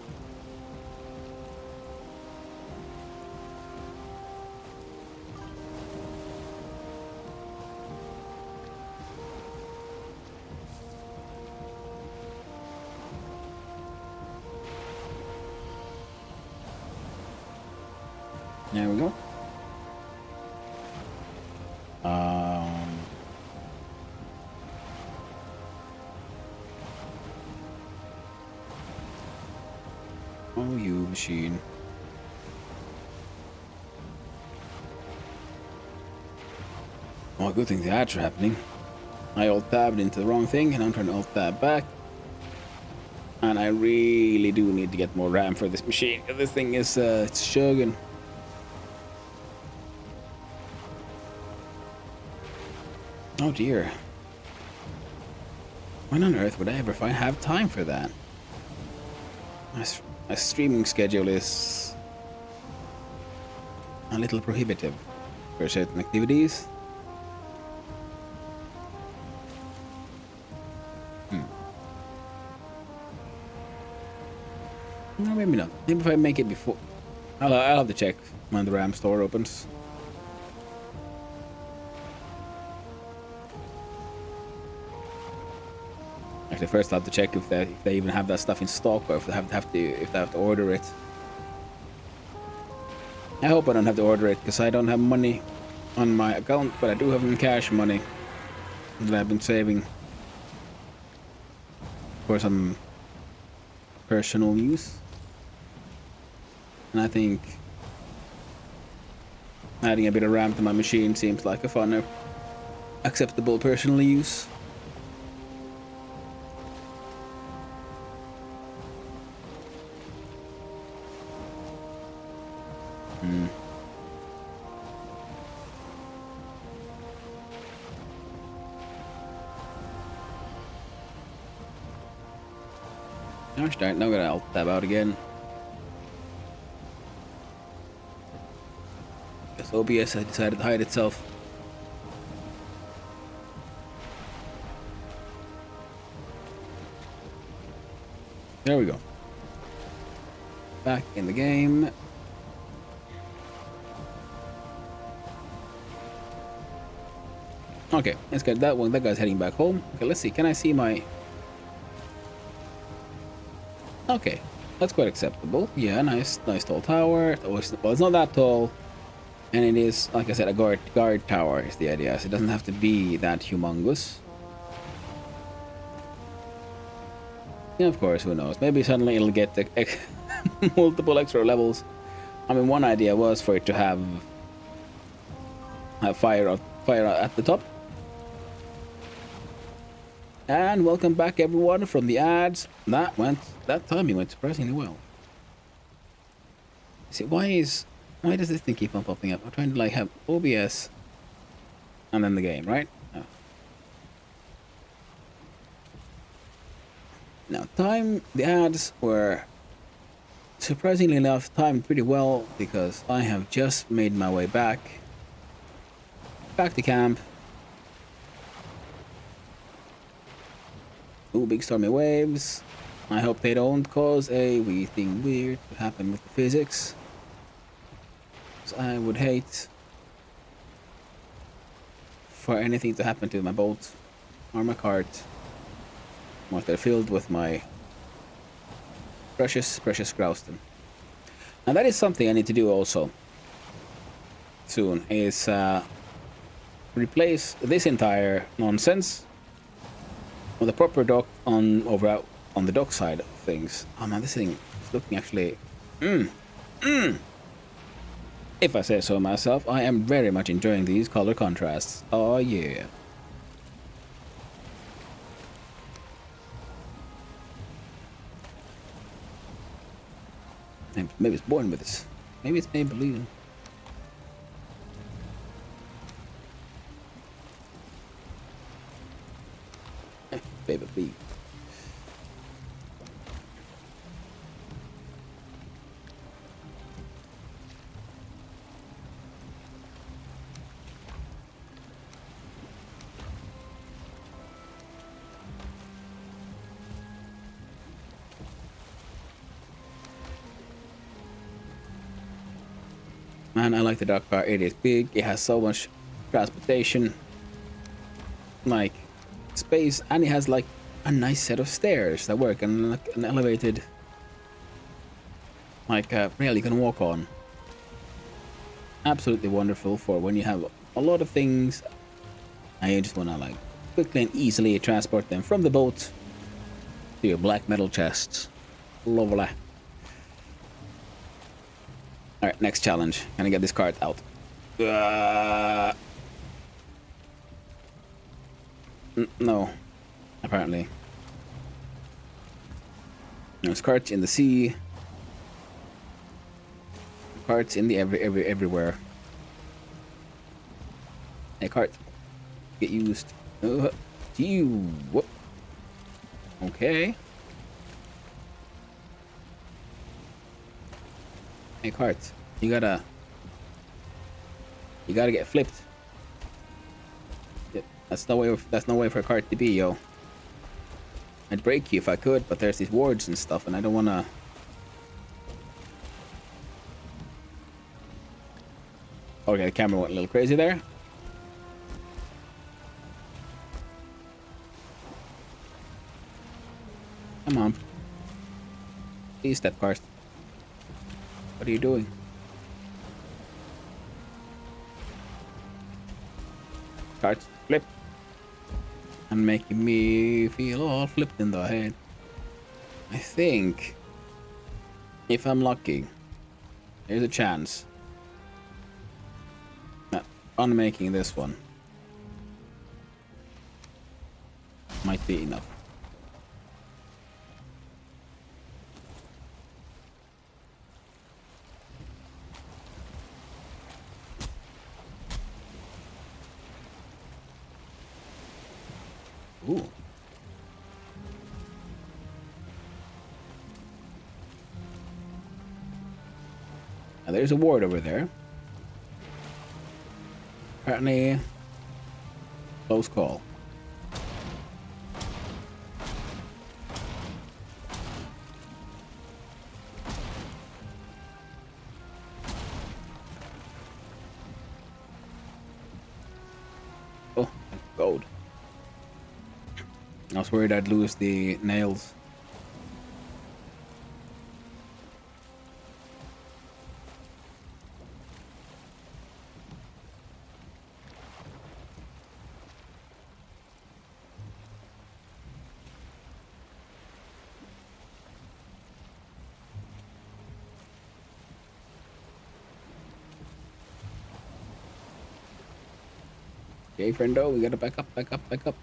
Speaker 1: There we go. Oh, you machine. Oh, good thing the ads are happening. I alt-tabbed into the wrong thing, and I'm trying to alt-tab back. And I really do need to get more RAM for this machine, because this thing is, it's chugging. Oh dear. When on earth would I ever have time for that? My streaming schedule is a little prohibitive for certain activities. No, maybe not. Maybe if I make it before... I'll have to check when the RAM store opens. Actually, first I'll have to check if they even have that stuff in stock, or if they have to order it. I hope I don't have to order it, because I don't have money on my account, but I do have some cash money that I've been saving for some personal use. And I think adding a bit of RAM to my machine seems like a fun, acceptable personal use. Gosh darn, now I'm gonna alt tab out again. Because OBS has decided to hide itself. There we go. Back in the game. Okay, let's get that one. That guy's heading back home. Okay, let's see. Can I see my... Okay, that's quite acceptable. Yeah, nice tall tower. Well, it's not that tall. And it is, like I said, a guard tower is the idea. So it doesn't have to be that humongous. Yeah, of course, who knows? Maybe suddenly it'll get multiple extra levels. I mean, one idea was for it to have fire at the top. And welcome back, everyone, from the ads. That timing went surprisingly well. See, why does this thing keep on popping up? I'm trying to like have OBS and then the game, right? Oh. Now, the ads were surprisingly enough timed pretty well, because I have just made my way back to camp. Ooh, big stormy waves. I hope they don't cause a wee thing weird to happen with the physics. So I would hate for anything to happen to my boat or my cart once they're filled with my precious grouston. And that is something I need to do also soon, is replace this entire nonsense with a proper dock over on the dock side of things. Oh man, this thing is looking actually... If I say so myself, I am very much enjoying these color contrasts. Oh yeah. And maybe it's born with this. Maybe it's Maybelline. Baby bee. Man, I like the dock car. It is big. It has so much transportation, like space, and it has like a nice set of stairs that work, and like an elevated like rail you can walk on. Absolutely wonderful for when you have a lot of things and you just want to like quickly and easily transport them from the boat to your black metal chests. Lovely. Alright, next challenge. Can I get this cart out? No. Apparently. There's carts in the sea. Carts in the everywhere. Hey, cart. Get used. What? Okay. Hey, cart. You gotta get flipped. Yep. That's no way for a cart to be, yo. I'd break you if I could, but there's these wards and stuff, and I don't wanna. Okay, the camera went a little crazy there. Come on. Please step cars. What are you doing? Carts flip. And making me feel all flipped in the head. I think if I'm lucky, there's a chance that unmaking this one might be enough. Ooh. Now there's a ward over there. Apparently, close call. Oh, gold. I was worried I'd lose the nails. Okay, friendo, we gotta back up, back up, back up.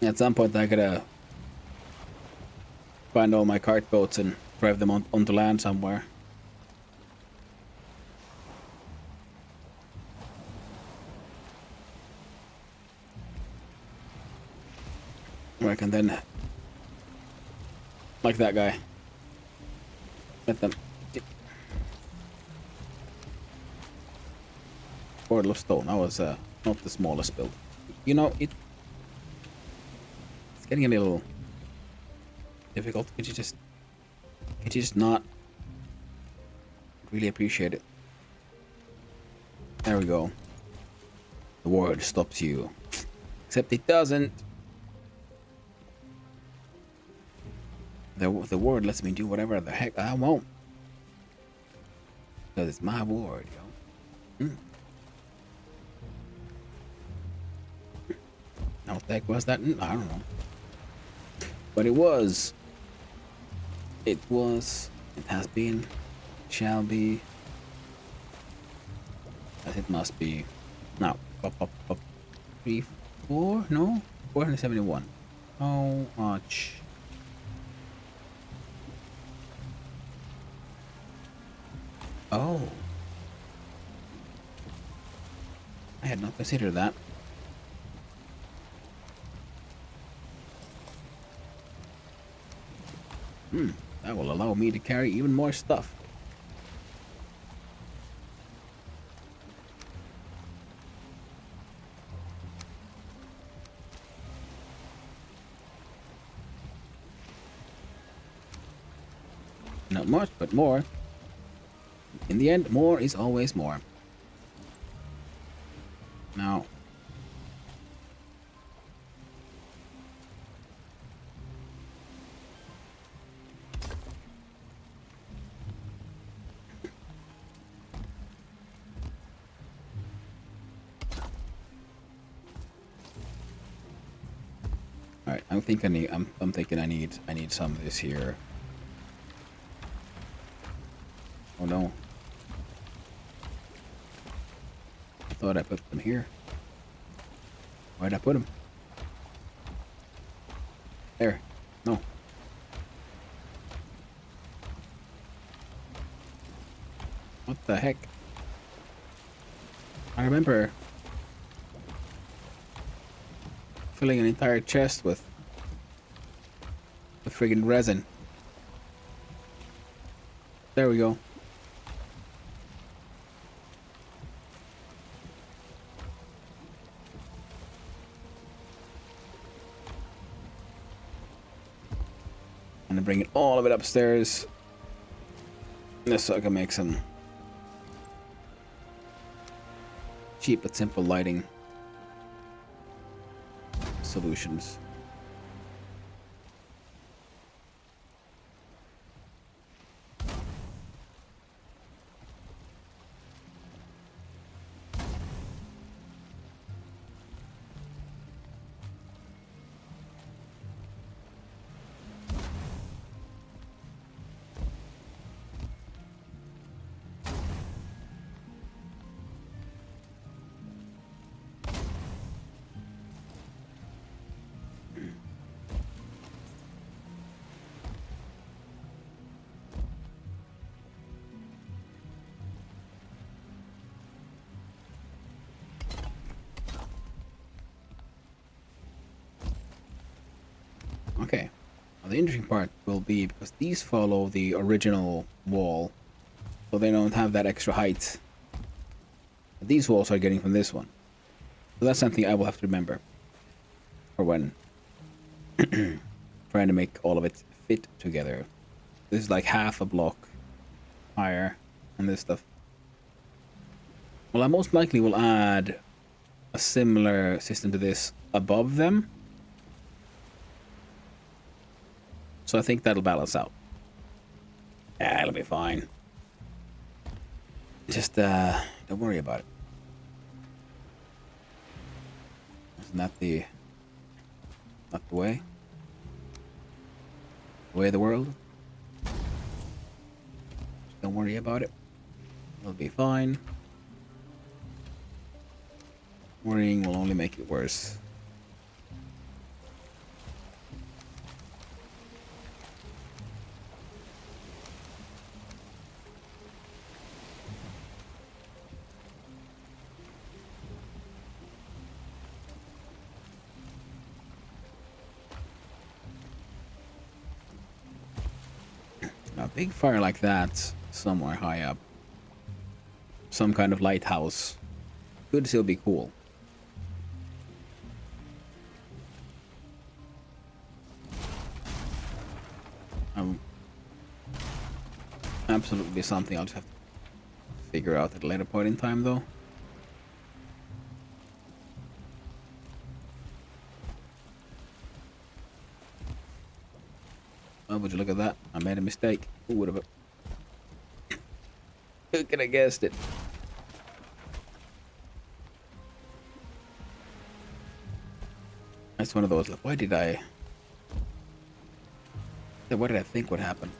Speaker 1: At some point, I gotta find all my cart boats and drive them onto land somewhere. Where I can then, like that guy, let them. Portal of Stone. That was not the smallest build. You know, it's getting a little difficult. Could you just not really appreciate it? There we go. The word stops you. Except it doesn't. The word lets me do whatever the heck I want. Because it's my word, yo. How the heck was that? I don't know. But it was. It was. It has been. Shall be. As it must be. Now. Up. 3, 4? No? 471. How much? Oh. I had not considered that. That will allow me to carry even more stuff. Not much, but more. In the end, more is always more. Now, all right. I'm thinking I need some of this here. Oh no. I thought I put them here. Where'd I put them? There. No. What the heck? I remember filling an entire chest with friggin' resin. There we go. I'm gonna bring it all of it upstairs. Just so I can make some cheap but simple lighting solutions. Okay. Now, the interesting part will be because these follow the original wall, so they don't have that extra height. These walls are getting from this one. So that's something I will have to remember for when trying to make all of it fit together. This is like half a block higher and this stuff. Well, I most likely will add a similar system to this above them. So I think that'll balance out. Yeah, it'll be fine. Just, don't worry about it. Isn't that not the way? The way of the world? Just don't worry about it. It'll be fine. Worrying will only make it worse. A big fire like that, somewhere high up, some kind of lighthouse, could still be cool. Absolutely something I'll just have to figure out at a later point in time, though. Oh, would you look at that? I made a mistake. Who would have? Who could have guessed it? That's one of those. Like, why did I? What did I think would happen?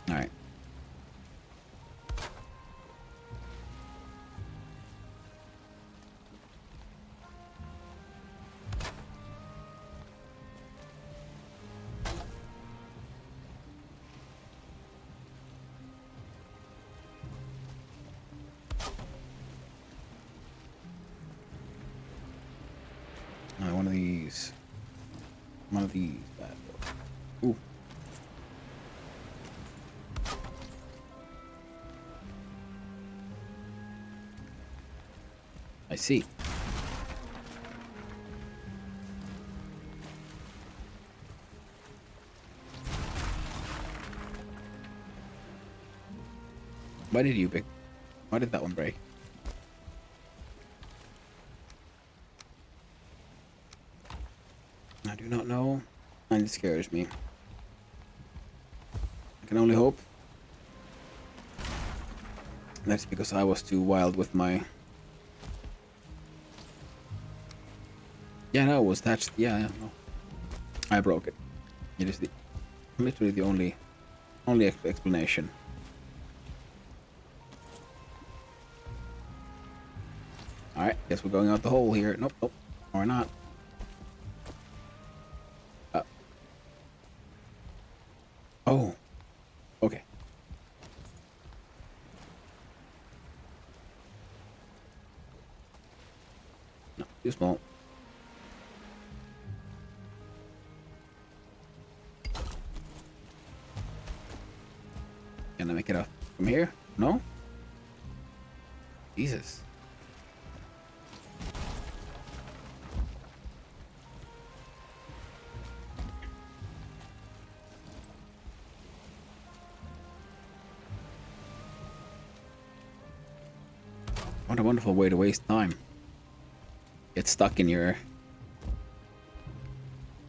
Speaker 1: All right. One of these. One of these bad boys. Ooh. I see. Why did you pick? Why did that one break? I do not know, and it scares me. I can only hope that's because I was too wild with my... Yeah, no, it was attached. Yeah, no. I broke it. It is literally the only explanation. Alright, guess we're going out the hole here. Nope, nope, or not. Oh, okay. No, too small. Can I make it up from here? No? Jesus. What a wonderful way to waste time. Get stuck in your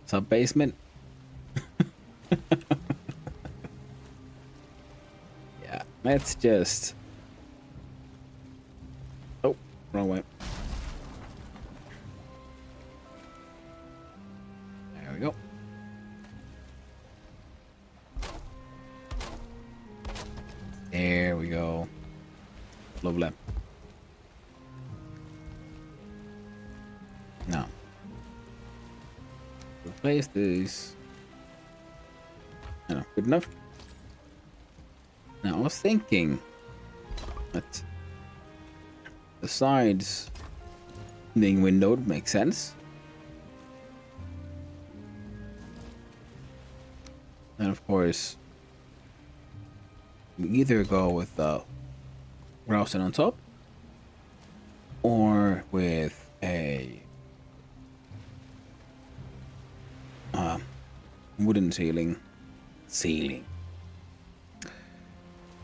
Speaker 1: sub-basement. Yeah, let's just... Oh, wrong way. There we go. There we go. Lovely. Now, replace this. No, good enough. Now, I was thinking that The sides being windowed makes sense. And of course, we either go with the grousing on top or with a wooden ceiling,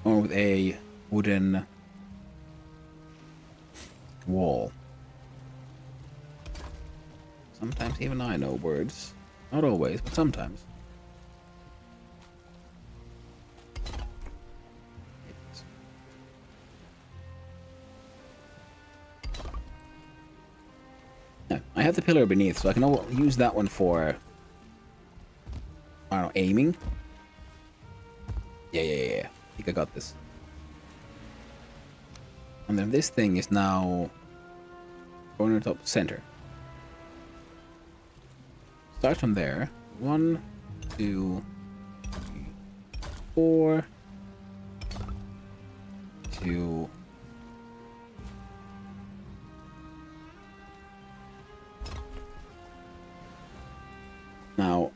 Speaker 1: or with a wooden wall. Sometimes even I know words. Not always, but sometimes. No, I have the pillar beneath, so I can use that one for, I don't know, aiming. Yeah. I think I got this. And then this thing is now corner top center. Start from there. 1, 2, 3, 4. 2. Now,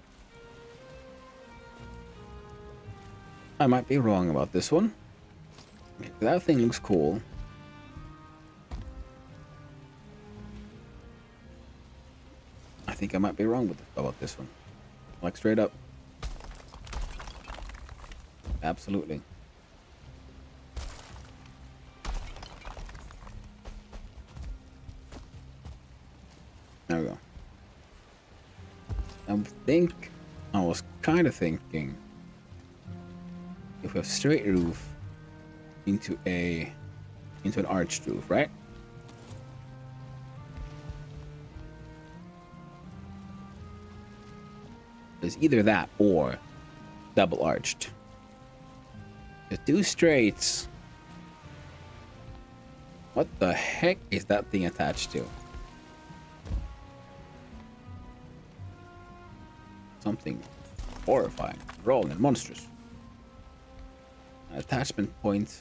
Speaker 1: I might be wrong about this one. That thing looks cool. I think I might be wrong about this one. Like, straight up. Absolutely. There we go. I was kind of thinking if we have straight roof into an arched roof, right? It's either that or double arched. The two straights. What the heck is that thing attached to? Something horrifying, rolling and monstrous. An attachment point.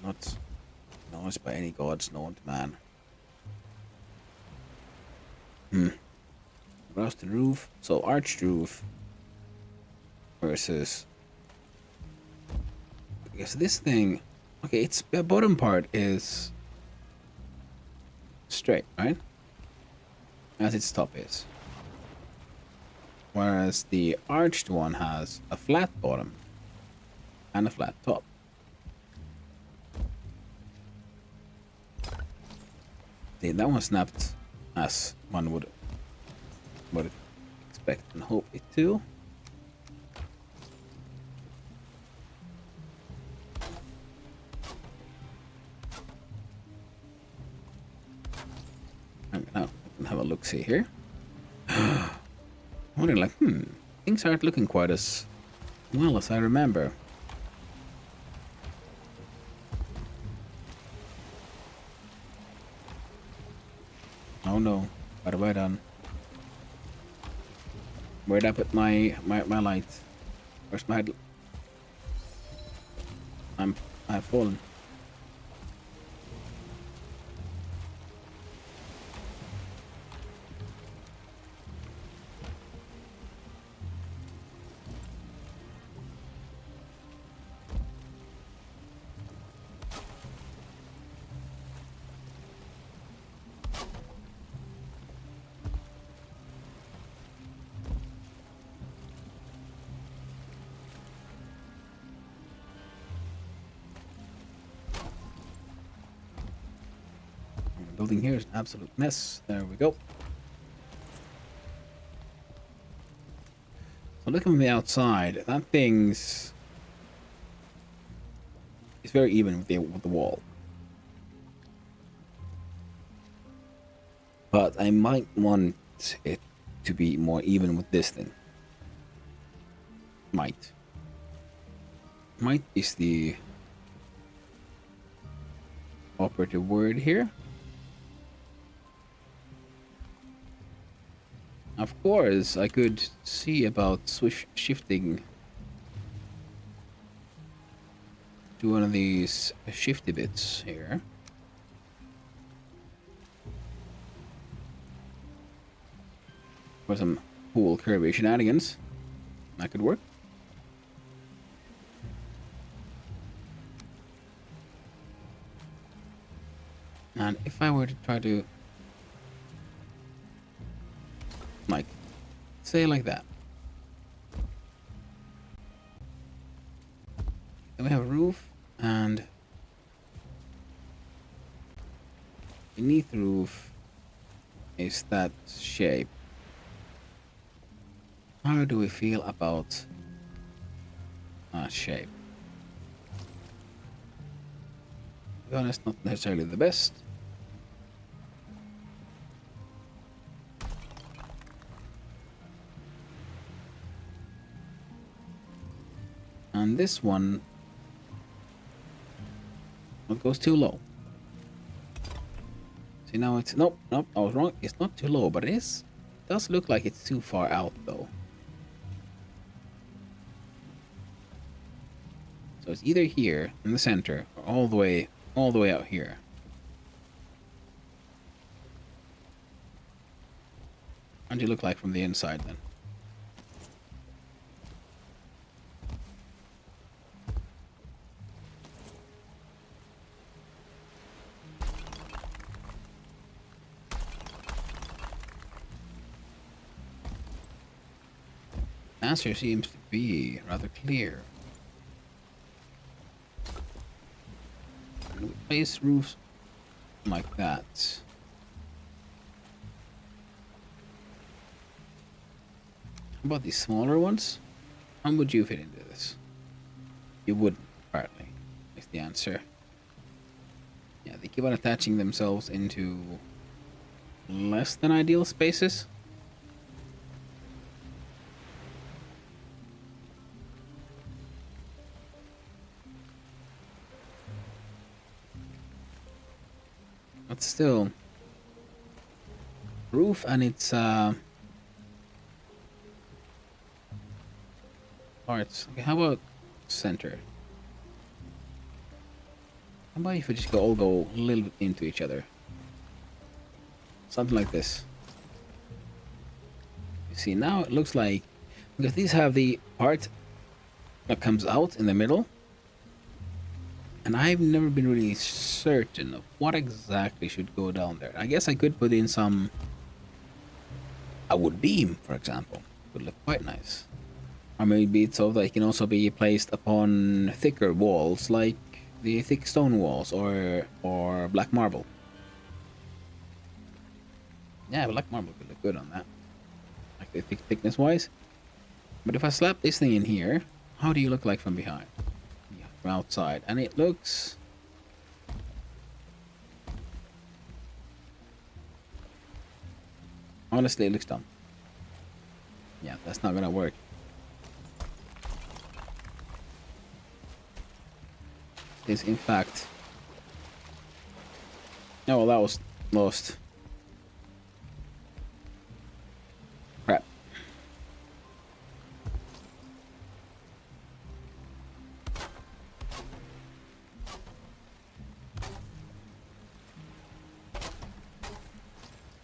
Speaker 1: Not acknowledged by any gods known to man. Roasted roof. So arched roof versus. Okay, so this thing. Okay, its the bottom part is straight, right? As its top is. Whereas the arched one has a flat bottom and a flat top. See, that one snapped as one would expect and hope it to. Now I can have a look see here. Wondering like, things aren't looking quite as well as I remember. Oh no, what have I done? Where'd I put my light? Where's my I've fallen. Building here is an absolute mess. There we go. So looking from the outside, that thing's it's very even with the wall. But I might want it to be more even with this thing. Might. Might is the operative word here. Of course, I could see about shifting do one of these shifty bits here. For some cool curvy shenanigans. That could work. And if I were to try to, like, say like that. Then we have a roof, and beneath the roof is that shape. How do we feel about that shape? To be honest, not necessarily the best. And this one, it goes too low. See, now it's nope, I was wrong. It's not too low, but it does look like it's too far out though. So it's either here in the center or all the way out here. How do you look like from the inside then? The answer seems to be rather clear. And we place roofs like that. How about these smaller ones? How would you fit into this? You wouldn't, apparently, is the answer. Yeah, they keep on attaching themselves into less than ideal spaces. But still, roof and its parts. Okay, how about center? How about if we just all go a little bit into each other? Something like this. You see, now it looks like, because these have the part that comes out in the middle, and I've never been really certain of what exactly should go down there. I guess I could put in a wood beam, for example. Would look quite nice. Or maybe it's so that it can also be placed upon thicker walls, like the thick stone walls or black marble. Yeah, black marble could look good on that, like the thickness wise. But if I slap this thing in here, how do you look like from behind? Yeah, from outside, and it looks. Honestly, it looks dumb. Yeah, that's not gonna work. Is in fact. Oh, well, that was lost. Crap.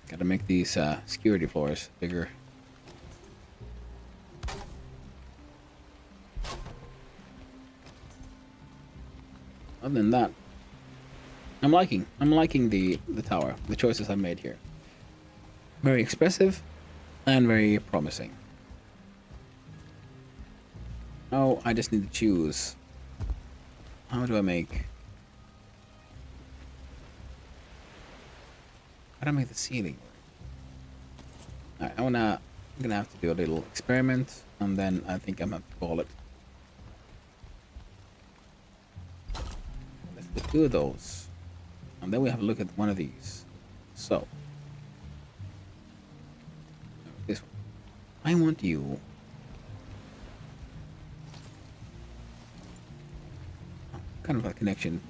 Speaker 1: Gotta make these security floors bigger. Other than that, I'm liking the tower, the choices I made here. Very expressive and very promising. Oh, I just need to choose. How do I make? How do I make the ceiling work? Alright, I'm gonna have to do a little experiment, and then I think I'm gonna have to call it. Let's do 2 of those, and then we have a look at one of these. So, this one. I want you. Kind of a connection.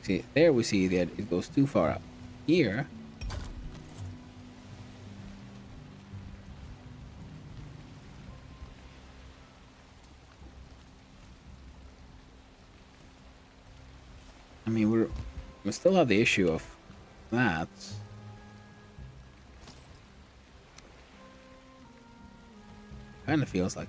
Speaker 1: See, there we see that it goes too far up. Here, mean, we still have the issue of that. Kind of feels like.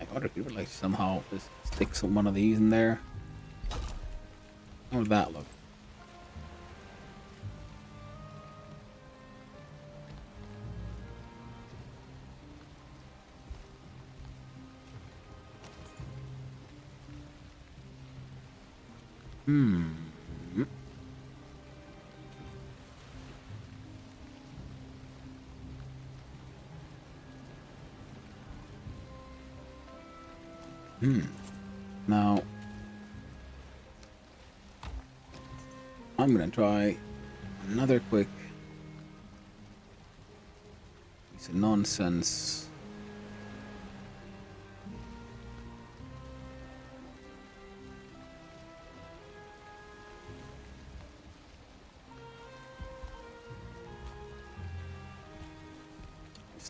Speaker 1: I wonder if you would like somehow just stick one of these in there. How would that look? Hmm. Now, I'm gonna try another quick piece of nonsense.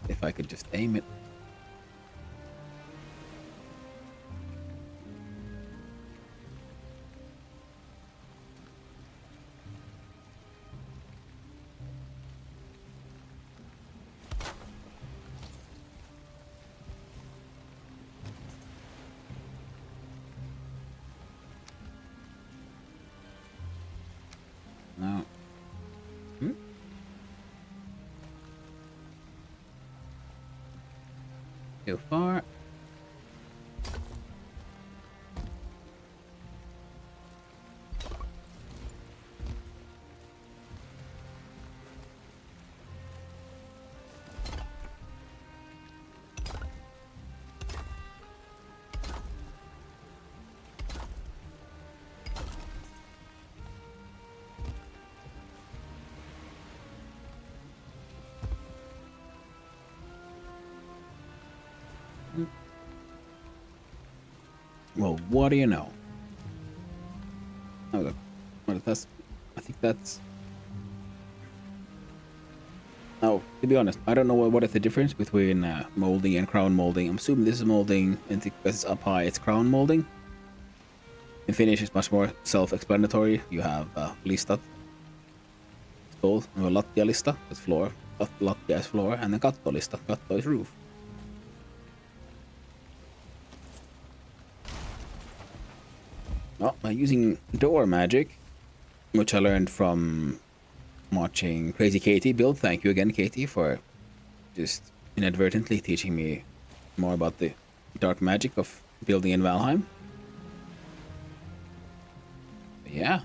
Speaker 1: If I could just aim it. Now, too far. Well, what do you know? Oh, well, I think that's. Oh, to be honest, I don't know what is the difference between molding and crown molding. I'm assuming this is molding, and because it's up high, it's crown molding. In Finnish, it's much more self-explanatory. You have listat, it's called, lattialista, it's floor, lattia is floor, and then kattolista, katto is roof. Well, by using door magic, which I learned from watching Crazy Katie build. Thank you again, Katie, for just inadvertently teaching me more about the dark magic of building in Valheim. But yeah.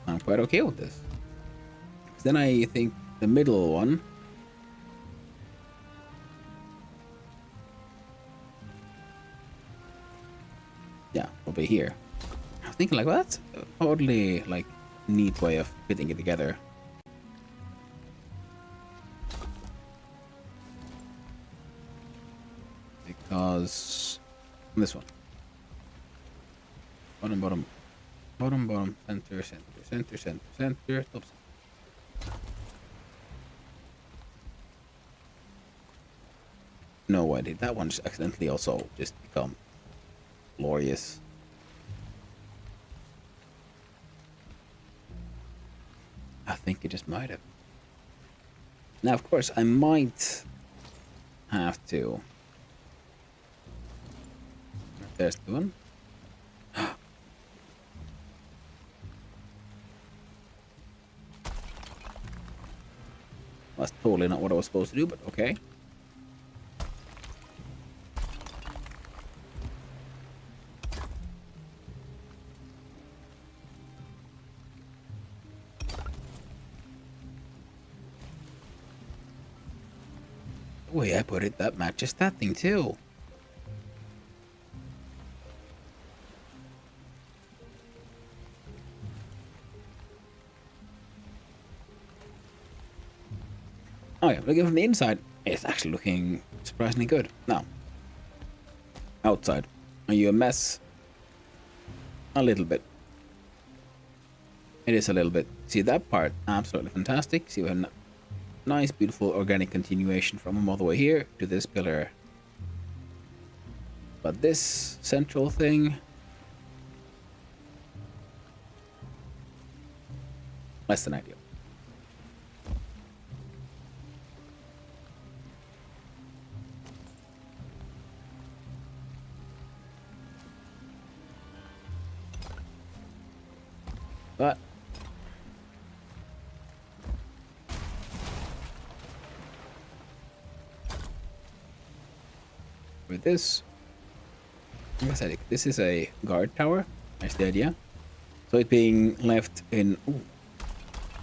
Speaker 1: I'm quite okay with this. Then I think the middle one. Yeah, will be here. I was thinking like, well, that's a totally like neat way of fitting it together. Because this one. Bottom, bottom, bottom, bottom, center, center, center, center, center, top center. No, why did that one just accidentally also just become glorious? I think it just might have. Now, of course, I might have to. There's the one. That's totally not what I was supposed to do, but okay. The way I put it, that matches that thing too. Oh yeah, looking from the inside, it's actually looking surprisingly good. Now, outside. Are you a mess? A little bit. It is a little bit. See that part? Absolutely fantastic. See, we have a nice, beautiful organic continuation from all the way here to this pillar. But this central thing, less than ideal. But with this, like I said, this is a guard tower. That's the idea. So it being left in,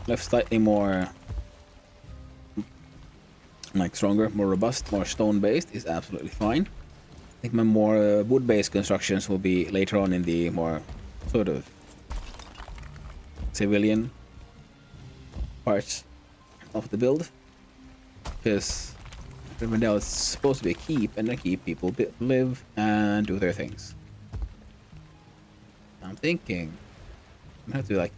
Speaker 1: left slightly more, like stronger, more robust, more stone-based is absolutely fine. I think my more wood-based constructions will be later on in the more sort of civilian parts of the build, because Rivendell is supposed to be a keep, and a keep people live and do their things. I'm thinking I'm gonna have to like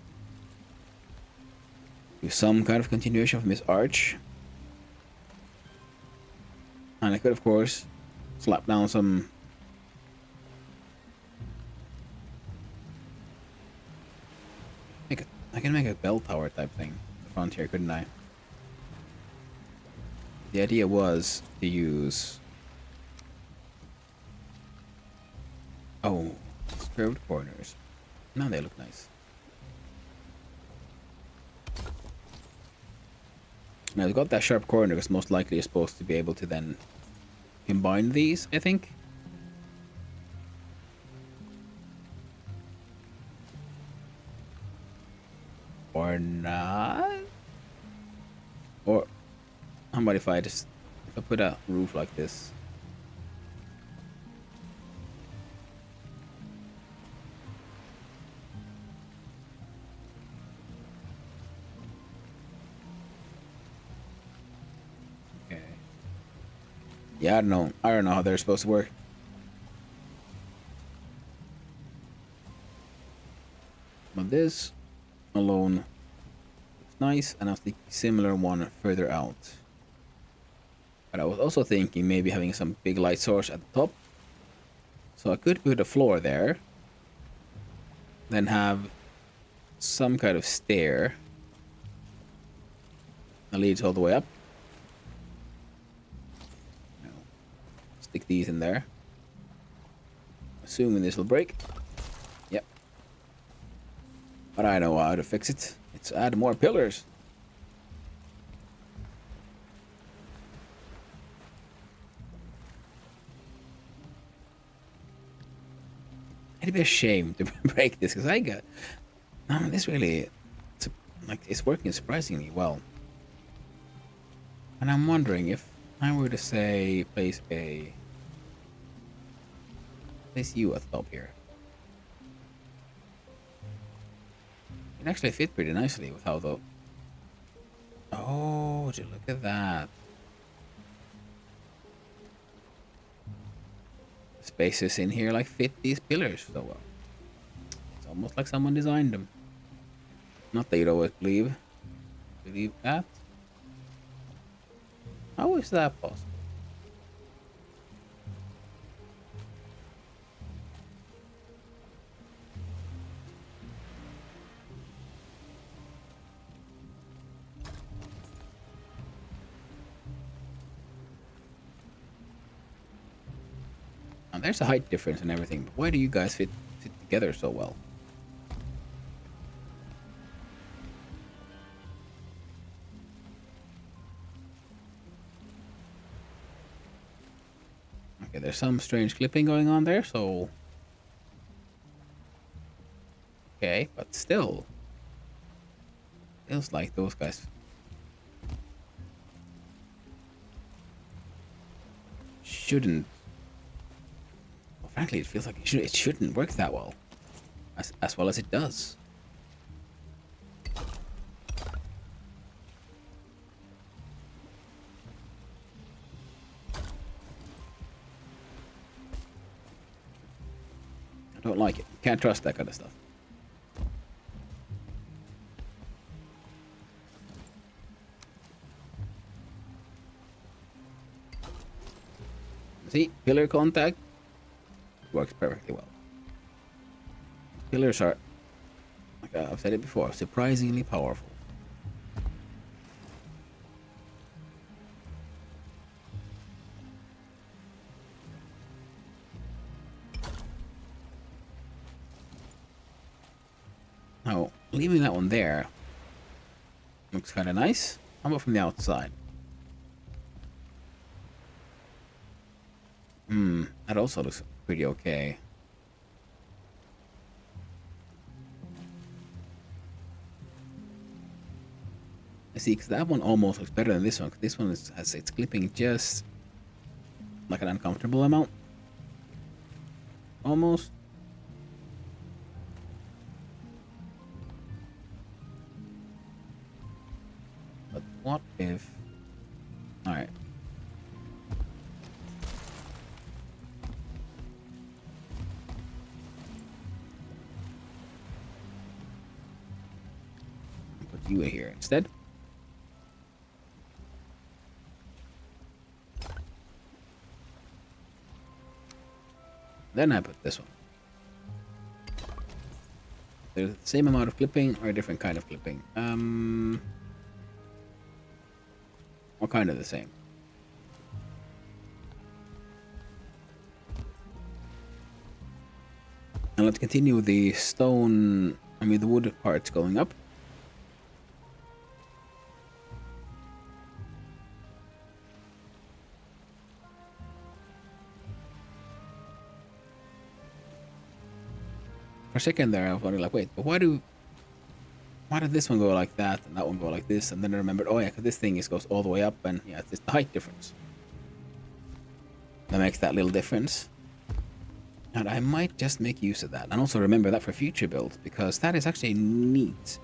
Speaker 1: do some kind of continuation from this arch, and I could of course slap down some I can make a bell tower type thing in the front here, couldn't I? The idea was to use curved corners. Now they look nice. Now it's got that sharp corner because most likely you're supposed to be able to then combine these, I think. Or not? Or how about if I put a roof like this? Okay. Yeah, I don't know. I don't know how they're supposed to work. But this alone looks nice, and I think similar one further out. But I was also thinking maybe having some big light source at the top. So I could put a floor there. Then have some kind of stair that leads all the way up. Now, stick these in there. Assuming this will break. Yep. But I know how to fix it. It's add more pillars. It'd be a shame to break this because I got. I mean, this really, it's working surprisingly well. And I'm wondering if I were to say place you at the top here. It actually fit pretty nicely with how the. Oh, would you look at that? Spaces in here like fit these pillars so well. It's almost like someone designed them. Not that you'd always believe that. How is that possible? Now there's a height difference and everything, but why do you guys fit together so well? Okay, there's some strange clipping going on there, so... Okay, but still... Feels like those guys... shouldn't... Well, frankly, it feels like it shouldn't work that well. As well as it does. I don't like it. Can't trust that kind of stuff. See, pillar contact works perfectly well. Pillars are, like I've said it before, surprisingly powerful. Now, leaving that one there looks kind of nice. How about from the outside? That also looks pretty okay. I see, because that one almost looks better than this one. 'Cause this one has it's clipping just like an uncomfortable amount. Almost. But what if... Alright. Put you here instead. Then I put this one. There's the same amount of clipping or a different kind of clipping? Or kind of the same. And let's continue with the stone, the wood parts going up. For a second there, I was wondering, like, wait, but why did this one go like that and that one go like this? And then I remembered, oh yeah, because this thing goes all the way up, and yeah, it's the height difference that makes that little difference. And I might just make use of that, and also remember that for future builds, because that is actually neat,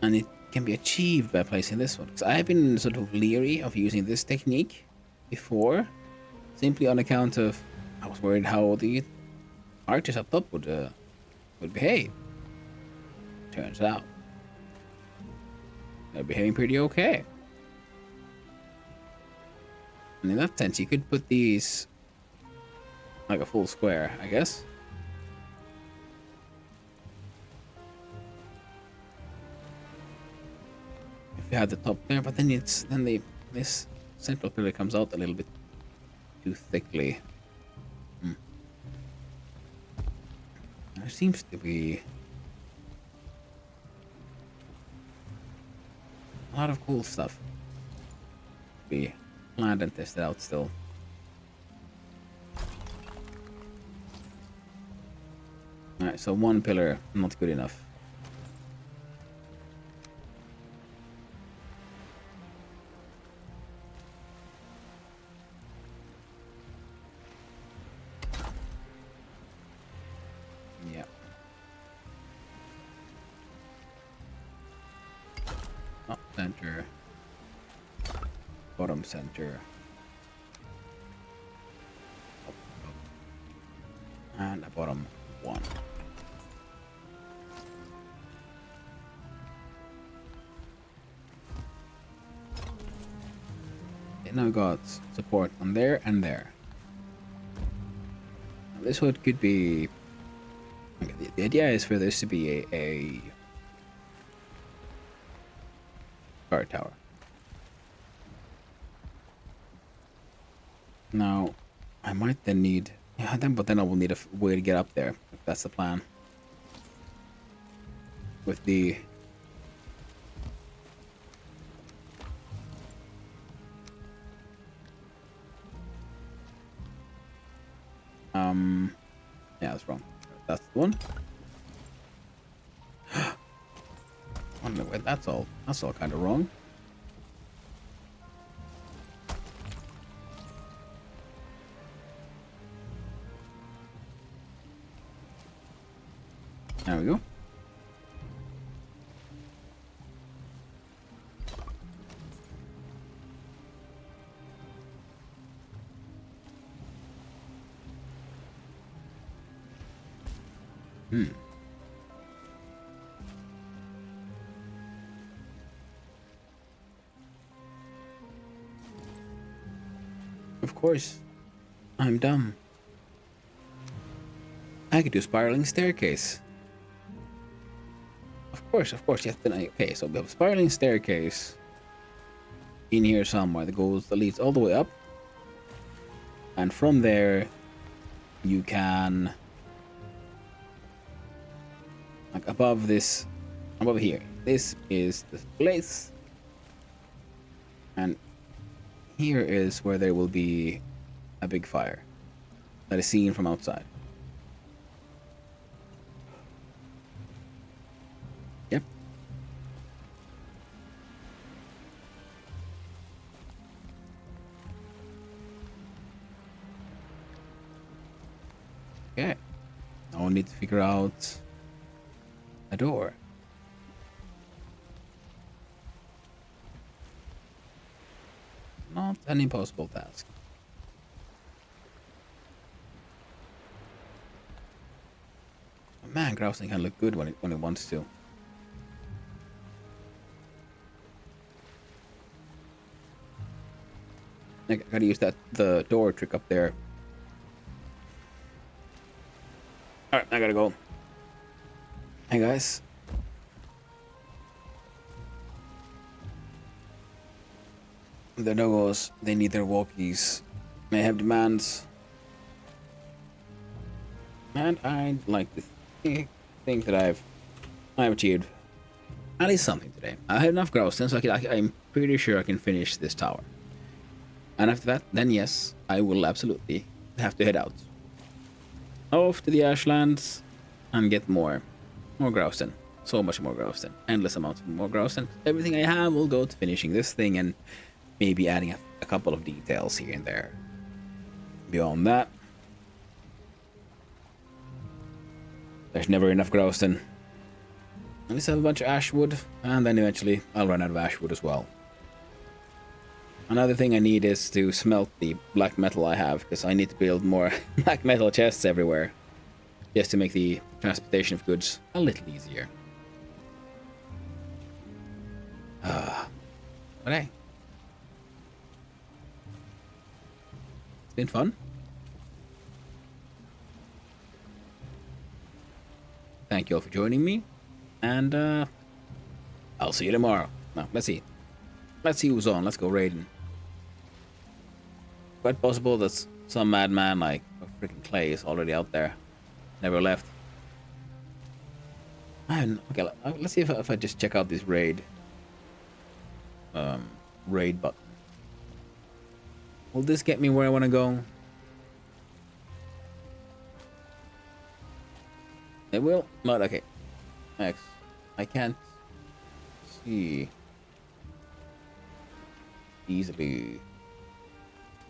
Speaker 1: and it can be achieved by placing this one. Because I've been sort of leery of using this technique before, simply on account of I was worried how the archers up top would behave. Turns out they're behaving pretty okay. And in that sense, you could put these like a full square, I guess. If you had the top there, but then this central pillar comes out a little bit too thickly. There seems to be a lot of cool stuff to be planned and tested out still. Alright, so one pillar, not good enough. Yeah. Top center. Bottom center. And a bottom one. Okay, now we got support on there and there. Now this one could be... Okay, the idea is for this to be a guard tower. Now, I might then need... Yeah, but then I will need a way to get up there, if that's the plan. With the... Yeah, that's wrong. That's the one. Wonder where that's all kind of wrong. There we go. Hmm. Of course. I'm dumb. I could do spiraling staircase. Of course, yes. Then okay, so we have a spiraling staircase in here somewhere that leads all the way up. And from there you can, like above here. This is the place. And here is where there will be a big fire that is seen from outside. Yep. Okay. Now we need to figure out a door. Not an impossible task. Man, grousing can look good when it wants to. I gotta use the door trick up there. Alright, I gotta go. Hey guys. The doggos, they need their walkies. They have demands. And I'd like to think that I've achieved at least something today. I have enough grousing, so I'm pretty sure I can finish this tower. And after that, then yes, I will absolutely have to head out. Off to the Ashlands and get more grousing. So much more grousing. Endless amounts of more grousing. Everything I have will go to finishing this thing and maybe adding a couple of details here and there. Beyond that, there's never enough grousing. At least I have a bunch of ashwood, and then eventually I'll run out of ashwood as well. Another thing I need is to smelt the black metal I have, because I need to build more black metal chests everywhere, just to make the transportation of goods a little easier. But hey, it's been fun. Thank you all for joining me, and I'll see you tomorrow. No, let's see. Let's see who's on. Let's go raiding. Quite possible that some madman like freaking Clay is already out there. Never left. Okay, let's see if I just check out this raid. Raid button. Will this get me where I want to go? It will? Not okay. Next. I can't see easily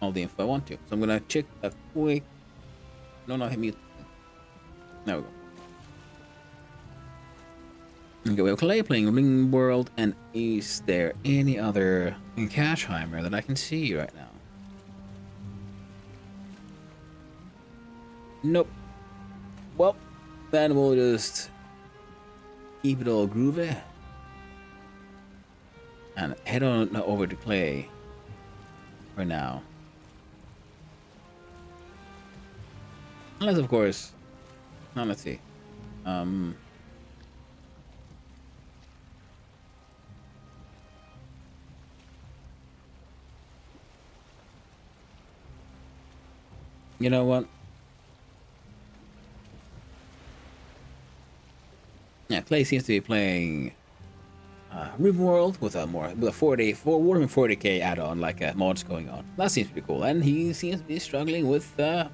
Speaker 1: all the info I want to. So I'm gonna check a quick. No, hit mute. There we go. Okay, we have Clay playing Ring World, and is there any other Casheimer that I can see right now? Nope. Well, then we'll just keep it all groovy and head on over to Clay for now. Unless, of course, now let's see. You know what? Yeah, Clay seems to be playing RimWorld with a more 40k add-on, like mods going on. That seems to be cool, and he seems to be struggling with oh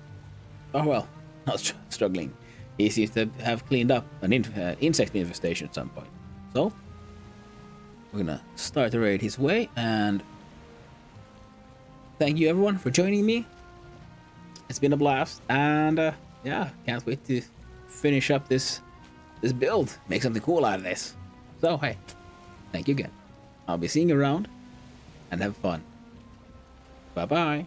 Speaker 1: well, not struggling. He seems to have cleaned up an insect infestation at some point. So we're gonna start the raid his way, and thank you everyone for joining me. It's been a blast, and yeah, can't wait to finish up this build, make something cool out of this. So hey, thank you again. I'll be seeing you around, and have fun. Bye bye.